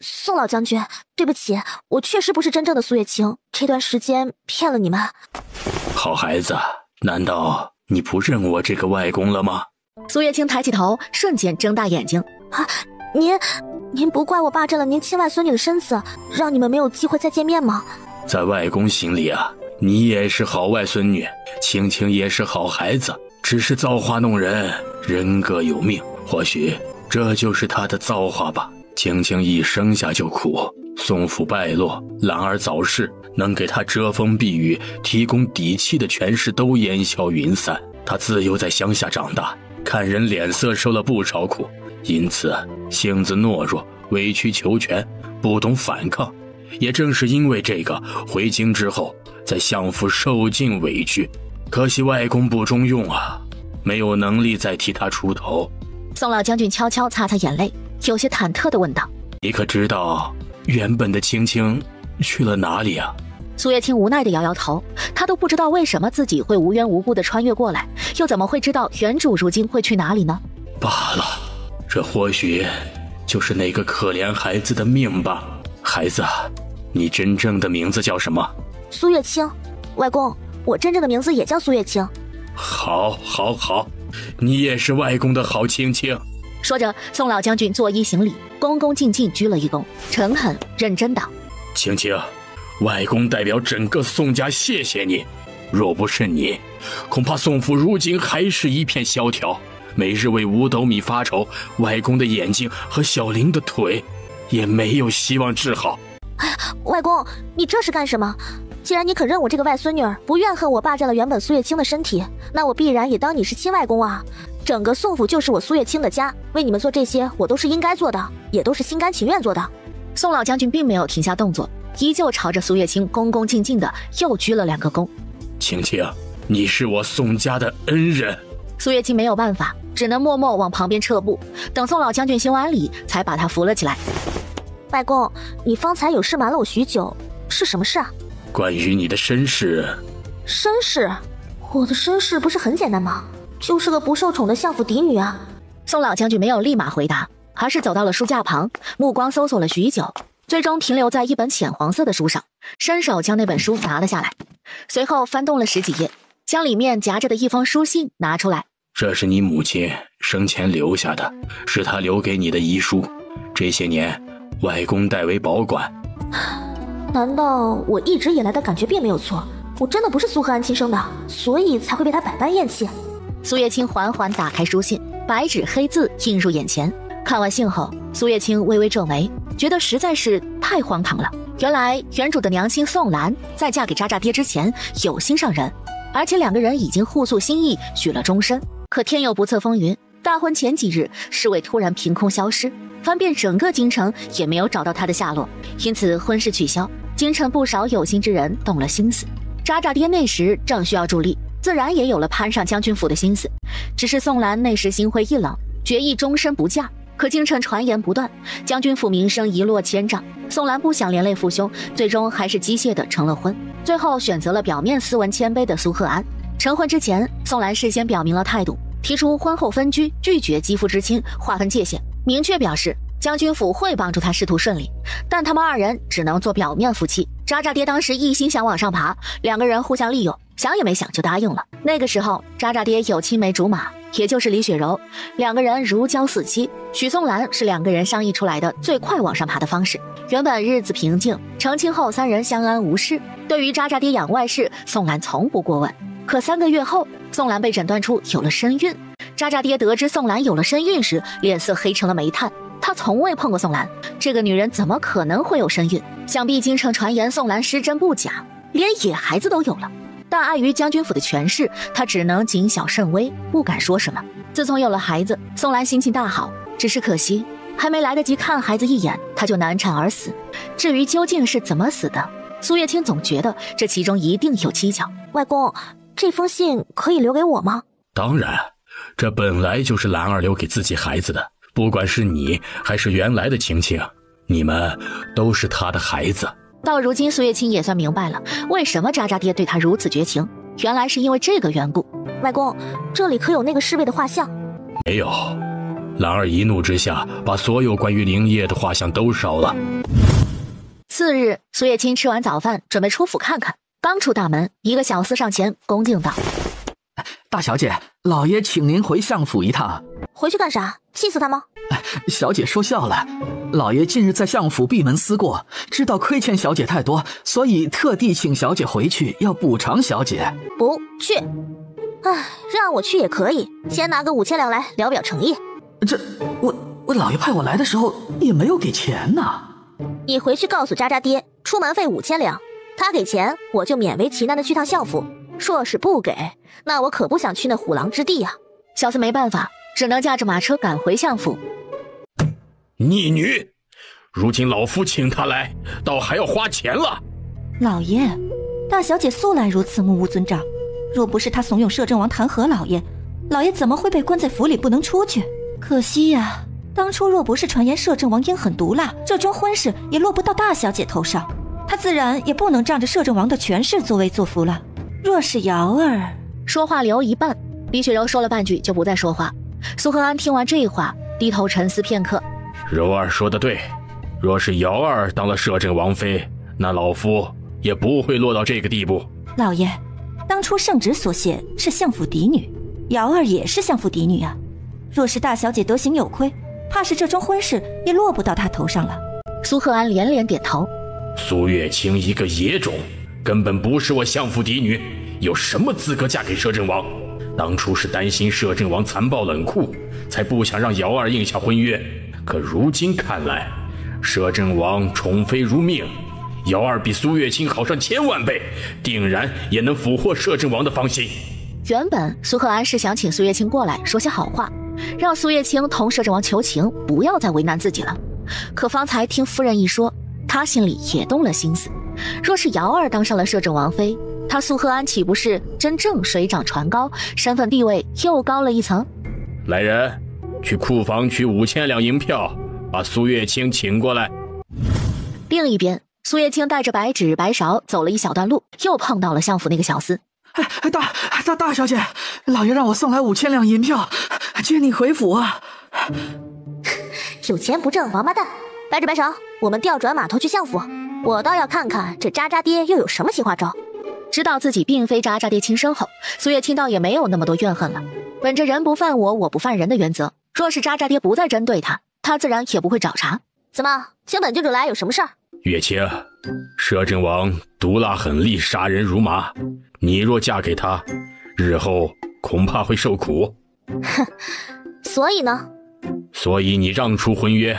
宋老将军，对不起，我确实不是真正的苏月清，这段时间骗了你们。好孩子，难道你不认我这个外公了吗？苏月清抬起头，瞬间睁大眼睛。您不怪我霸占了您亲外孙女的身子，让你们没有机会再见面吗？在外公心里你也是好外孙女，青青也是好孩子，只是造化弄人，人各有命，或许这就是他的造化吧。青青一生下就苦，宋府败落，兰儿早逝，能给他遮风避雨、提供底气的权势都烟消云散，他自幼在乡下长大，看人脸色受了不少苦，因此性子懦弱，委曲求全，不懂反抗。也正是因为这个，回京之后在相府受尽委屈，可惜外公不中用没有能力再替他出头。宋老将军悄悄擦擦眼泪，有些忐忑地问道：你可知道原本的青青去了哪里苏月清无奈地摇摇头，他都不知道为什么自己会无缘无故地穿越过来，又怎么会知道原主如今会去哪里呢？罢了，这或许就是那个可怜孩子的命吧。孩子，你真正的名字叫什么？苏月清。外公，我真正的名字也叫苏月清。好，你也是外公的好青青。说着，宋老将军作揖行礼，恭恭敬敬鞠了一躬，诚恳认真道：青青，外公代表整个宋家谢谢你，若不是你，恐怕宋府如今还是一片萧条，每日为5斗米发愁，外公的眼睛和小玲的腿也没有希望治好。外公，你这是干什么？既然你肯认我这个外孙女儿，不怨恨我霸占了原本苏月清的身体，那我必然也当你是亲外公啊。整个宋府就是我苏月清的家，为你们做这些我都是应该做的，也都是心甘情愿做的。宋老将军并没有停下动作，依旧朝着苏月清恭恭敬敬的又鞠了2个躬。青青，你是我宋家的恩人。苏月清没有办法，只能默默往旁边撤步，等宋老将军行完礼，才把他扶了起来。外公，你方才有事瞒了我许久，是什么事啊？关于你的身世。身世？我的身世不是很简单吗？就是个不受宠的相府嫡女啊。宋老将军没有立马回答，而是走到了书架旁，目光搜索了许久，最终停留在一本浅黄色的书上，伸手将那本书拿了下来，随后翻动了10几页，将里面夹着的一封书信拿出来。这是你母亲生前留下的，是她留给你的遗书，这些年外公代为保管。难道我一直以来的感觉并没有错？我真的不是苏荷安亲生的，所以才会被他百般厌弃。苏月清缓缓打开书信，白纸黑字映入眼前。看完信后，苏月清微微皱眉，觉得实在是太荒唐了。原来原主的娘亲宋兰在嫁给渣渣爹之前有心上人，而且2个人已经互诉心意，许了终身。可天有不测风云，大婚前几日，侍卫突然凭空消失，翻遍整个京城也没有找到他的下落，因此婚事取消。京城不少有心之人动了心思，渣渣爹那时正需要助力，自然也有了攀上将军府的心思。只是宋兰那时心灰意冷，决意终身不嫁。可京城传言不断，将军府名声一落千丈，宋兰不想连累父兄，最终还是机械地成了婚，最后选择了表面斯文谦卑的苏荷安。成婚之前，宋兰事先表明了态度，提出婚后分居，拒绝肌肤之亲，划分界限，明确表示将军府会帮助他仕途顺利，但他们2人只能做表面夫妻。渣渣爹当时一心想往上爬，2个人互相利用，想也没想就答应了。那个时候渣渣爹有青梅竹马，也就是李雪柔，两个人如胶似漆。许宋兰是两个人商议出来的最快往上爬的方式。原本日子平静，成亲后三人相安无事。对于渣渣爹养外事，宋兰从不过问。可3个月后，宋兰被诊断出有了身孕。渣渣爹得知宋兰有了身孕时，脸色黑成了煤炭。他从未碰过宋兰，这个女人怎么可能会有身孕？想必京城传言宋兰失真不假，连野孩子都有了。但碍于将军府的权势，他只能谨小慎微，不敢说什么。自从有了孩子，宋兰心情大好，只是可惜还没来得及看孩子一眼，她就难产而死。至于究竟是怎么死的，苏月清总觉得这其中一定有蹊跷。外公，这封信可以留给我吗？当然，这本来就是兰儿留给自己孩子的，不管是你还是原来的晴晴，你们都是他的孩子。到如今，苏月清也算明白了为什么渣渣爹对他如此绝情，原来是因为这个缘故。外公，这里可有那个侍卫的画像？没有，兰儿一怒之下把所有关于灵叶的画像都烧了。次日，苏月清吃完早饭，准备出府看看。刚出大门，一个小厮上前恭敬道：“大小姐，老爷请您回相府一趟。”回去干啥？气死他吗？小姐说笑了，老爷近日在相府闭门思过，知道亏欠小姐太多，所以特地请小姐回去，要补偿小姐。不去。唉，让我去也可以，先拿个5000两来聊表诚意。这我老爷派我来的时候也没有给钱呢。你回去告诉渣渣爹，出门费5000两，他给钱我就勉为其难的去趟相府，若是不给，那我可不想去那虎狼之地啊。小厮没办法，只能驾着马车赶回相府。逆女，如今老夫请她来，倒还要花钱了。老爷，大小姐素来如此目无尊长，若不是她怂恿摄政王弹劾老爷，老爷怎么会被关在府里不能出去？可惜呀，当初若不是传言摄政王阴狠毒辣，这桩婚事也落不到大小姐头上，她自然也不能仗着摄政王的权势作威作福了。若是瑶儿……说话留一半，李雪柔说了半句就不再说话。苏和安听完这话，低头沉思片刻。柔儿说得对，若是瑶儿当了摄政王妃，那老夫也不会落到这个地步。老爷，当初圣旨所写是相府嫡女，瑶儿也是相府嫡女啊。若是大小姐德行有亏，怕是这桩婚事也落不到她头上了。苏和安连连点头。苏月清一个野种，根本不是我相府嫡女，有什么资格嫁给摄政王？当初是担心摄政王残暴冷酷，才不想让瑶儿应下婚约。可如今看来，摄政王宠妃如命，瑶儿比苏月清好上1000万倍，定然也能俘获摄政王的芳心。原本苏和安是想请苏月清过来说些好话，让苏月清同摄政王求情，不要再为难自己了。可方才听夫人一说，他心里也动了心思。若是瑶儿当上了摄政王妃，他苏和安岂不是真正水涨船高，身份地位又高了一层？来人，去库房取5000两银票，把苏月清请过来。另一边，苏月清带着白纸白芍走了一小段路，又碰到了相府那个小厮。大小姐，老爷让我送来5000两银票，接你回府啊。有钱不挣王八蛋。白纸白芍，我们调转码头去相府，我倒要看看这渣渣爹又有什么新花招。知道自己并非渣渣爹亲生后，苏月清倒也没有那么多怨恨了。本着人不犯我，我不犯人的原则，若是渣渣爹不再针对他，他自然也不会找茬。怎么，请本郡主来有什么事儿？月清，摄政王毒辣狠戾，杀人如麻，你若嫁给他，日后恐怕会受苦。哼，所以呢？所以你让出婚约，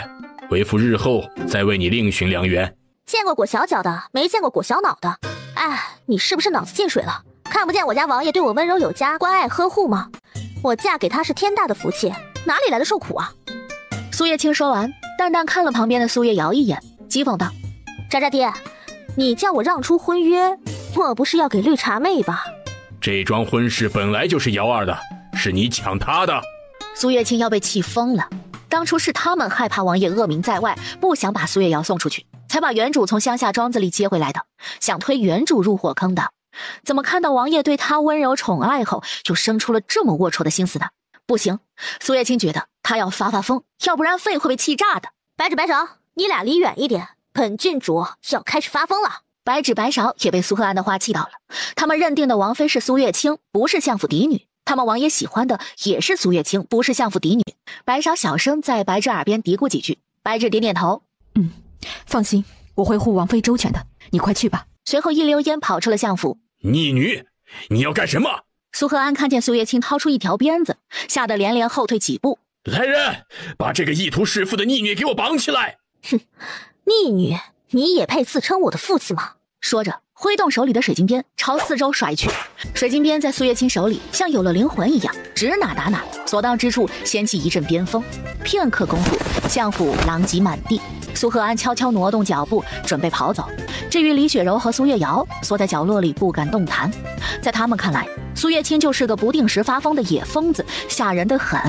为父日后再为你另寻良缘。见过裹小脚的，没见过裹小脑的。哎，你是不是脑子进水了？看不见我家王爷对我温柔有加，关爱呵护吗？我嫁给他是天大的福气，哪里来的受苦啊？苏月清说完，淡淡看了旁边的苏月瑶一眼，讥讽道：“渣渣爹，你叫我让出婚约，莫不是要给绿茶妹吧？”这桩婚事本来就是瑶儿的，是你抢她的。苏月清要被气疯了。当初是他们害怕王爷恶名在外，不想把苏月瑶送出去，才把原主从乡下庄子里接回来的，想推原主入火坑的。怎么看到王爷对他温柔宠爱后，就生出了这么龌龊的心思呢？不行，苏月清觉得他要发疯，要不然肺会被气炸的。白纸白芍，你俩离远一点，本郡主要开始发疯了。白纸白芍也被苏和安的话气到了，他们认定的王妃是苏月清，不是相府嫡女，他们王爷喜欢的也是苏月清，不是相府嫡女。白芍小声在白芷耳边嘀咕几句，白芷点点头，放心，我会护王妃周全的，你快去吧。随后一溜烟跑出了相府。逆女，你要干什么？苏贺安看见苏月清掏出一条鞭子，吓得连连后退几步。来人，把这个意图弑父的逆女给我绑起来！哼，逆女，你也配自称我的父亲吗？说着，挥动手里的水晶鞭朝四周甩去。水晶鞭在苏月清手里像有了灵魂一样，指哪打哪，所到之处掀起一阵鞭风。片刻功夫，相府狼藉满地。苏贺安悄悄挪动脚步，准备跑走。至于李雪柔和苏月瑶，缩在角落里不敢动弹。在他们看来，苏月清就是个不定时发疯的野疯子，吓人的很。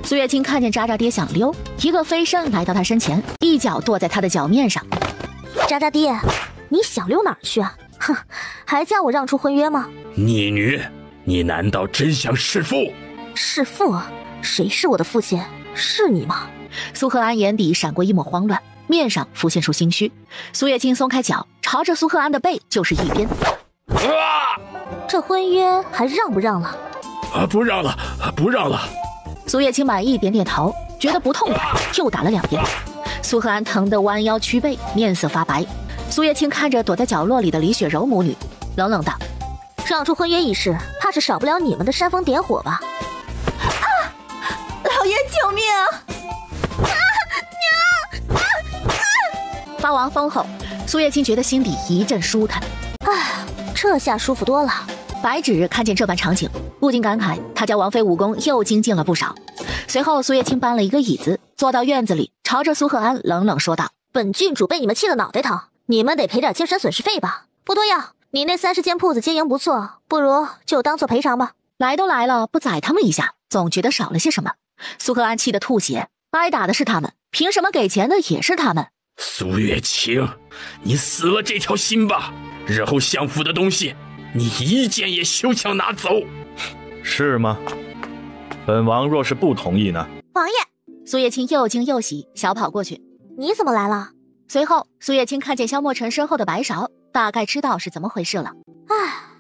苏月清看见渣渣爹想溜，一个飞身来到他身前，一脚跺在他的脚面上。渣渣爹，你想溜哪儿去啊？哼，还叫我让出婚约吗？逆女，你难道真想弑父？弑父？谁是我的父亲？是你吗？苏贺安眼底闪过一抹慌乱，面上浮现出心虚。苏月清松开脚，朝着苏贺安的背就是一鞭。这婚约还让不让了？不让了，不让了。苏月清满意点点头，觉得不痛快，又打了2鞭。苏贺安疼得弯腰屈背，面色发白。苏月清看着躲在角落里的李雪柔母女，冷冷道：“让出婚约一事，怕是少不了你们的煽风点火吧？”老爷救命啊！发完疯后，苏月清觉得心底一阵舒坦。这下舒服多了。白芷看见这般场景，不禁感慨他家王妃武功又精进了不少。随后，苏月清搬了一个椅子，坐到院子里，朝着苏贺安冷冷说道：“本郡主被你们气得脑袋疼，你们得赔点精神损失费吧？不多要，你那30间铺子经营不错，不如就当做赔偿吧。”来都来了，不宰他们一下，总觉得少了些什么。苏贺安气得吐血，挨打的是他们，凭什么给钱的也是他们？苏月清，你死了这条心吧！日后相府的东西，你一件也休想拿走。是吗？本王若是不同意呢？王爷，苏月清又惊又喜，小跑过去。你怎么来了？随后，苏月清看见萧墨尘身后的白芍，大概知道是怎么回事了。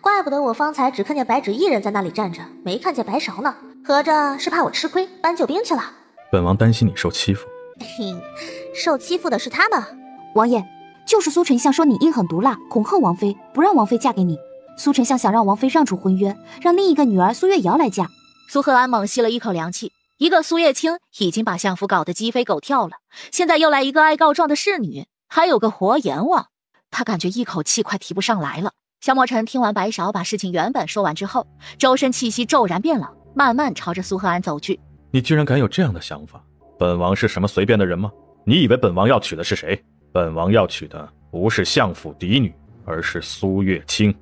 怪不得我方才只看见白芷一人在那里站着，没看见白芍呢。合着是怕我吃亏，搬救兵去了。本王担心你受欺负。受欺负的是他们。王爷，就是苏丞相说你阴狠毒辣，恐吓王妃，不让王妃嫁给你。苏丞相想让王妃让出婚约，让另一个女儿苏月瑶来嫁。苏贺安猛吸了一口凉气，一个苏月清已经把相府搞得鸡飞狗跳了，现在又来一个爱告状的侍女，还有个活阎王，他感觉一口气快提不上来了。萧墨尘听完白芍把事情原本说完之后，周身气息骤然变了，慢慢朝着苏贺安走去。你居然敢有这样的想法？本王是什么随便的人吗？你以为本王要娶的是谁？本王要娶的不是相府嫡女，而是苏月清。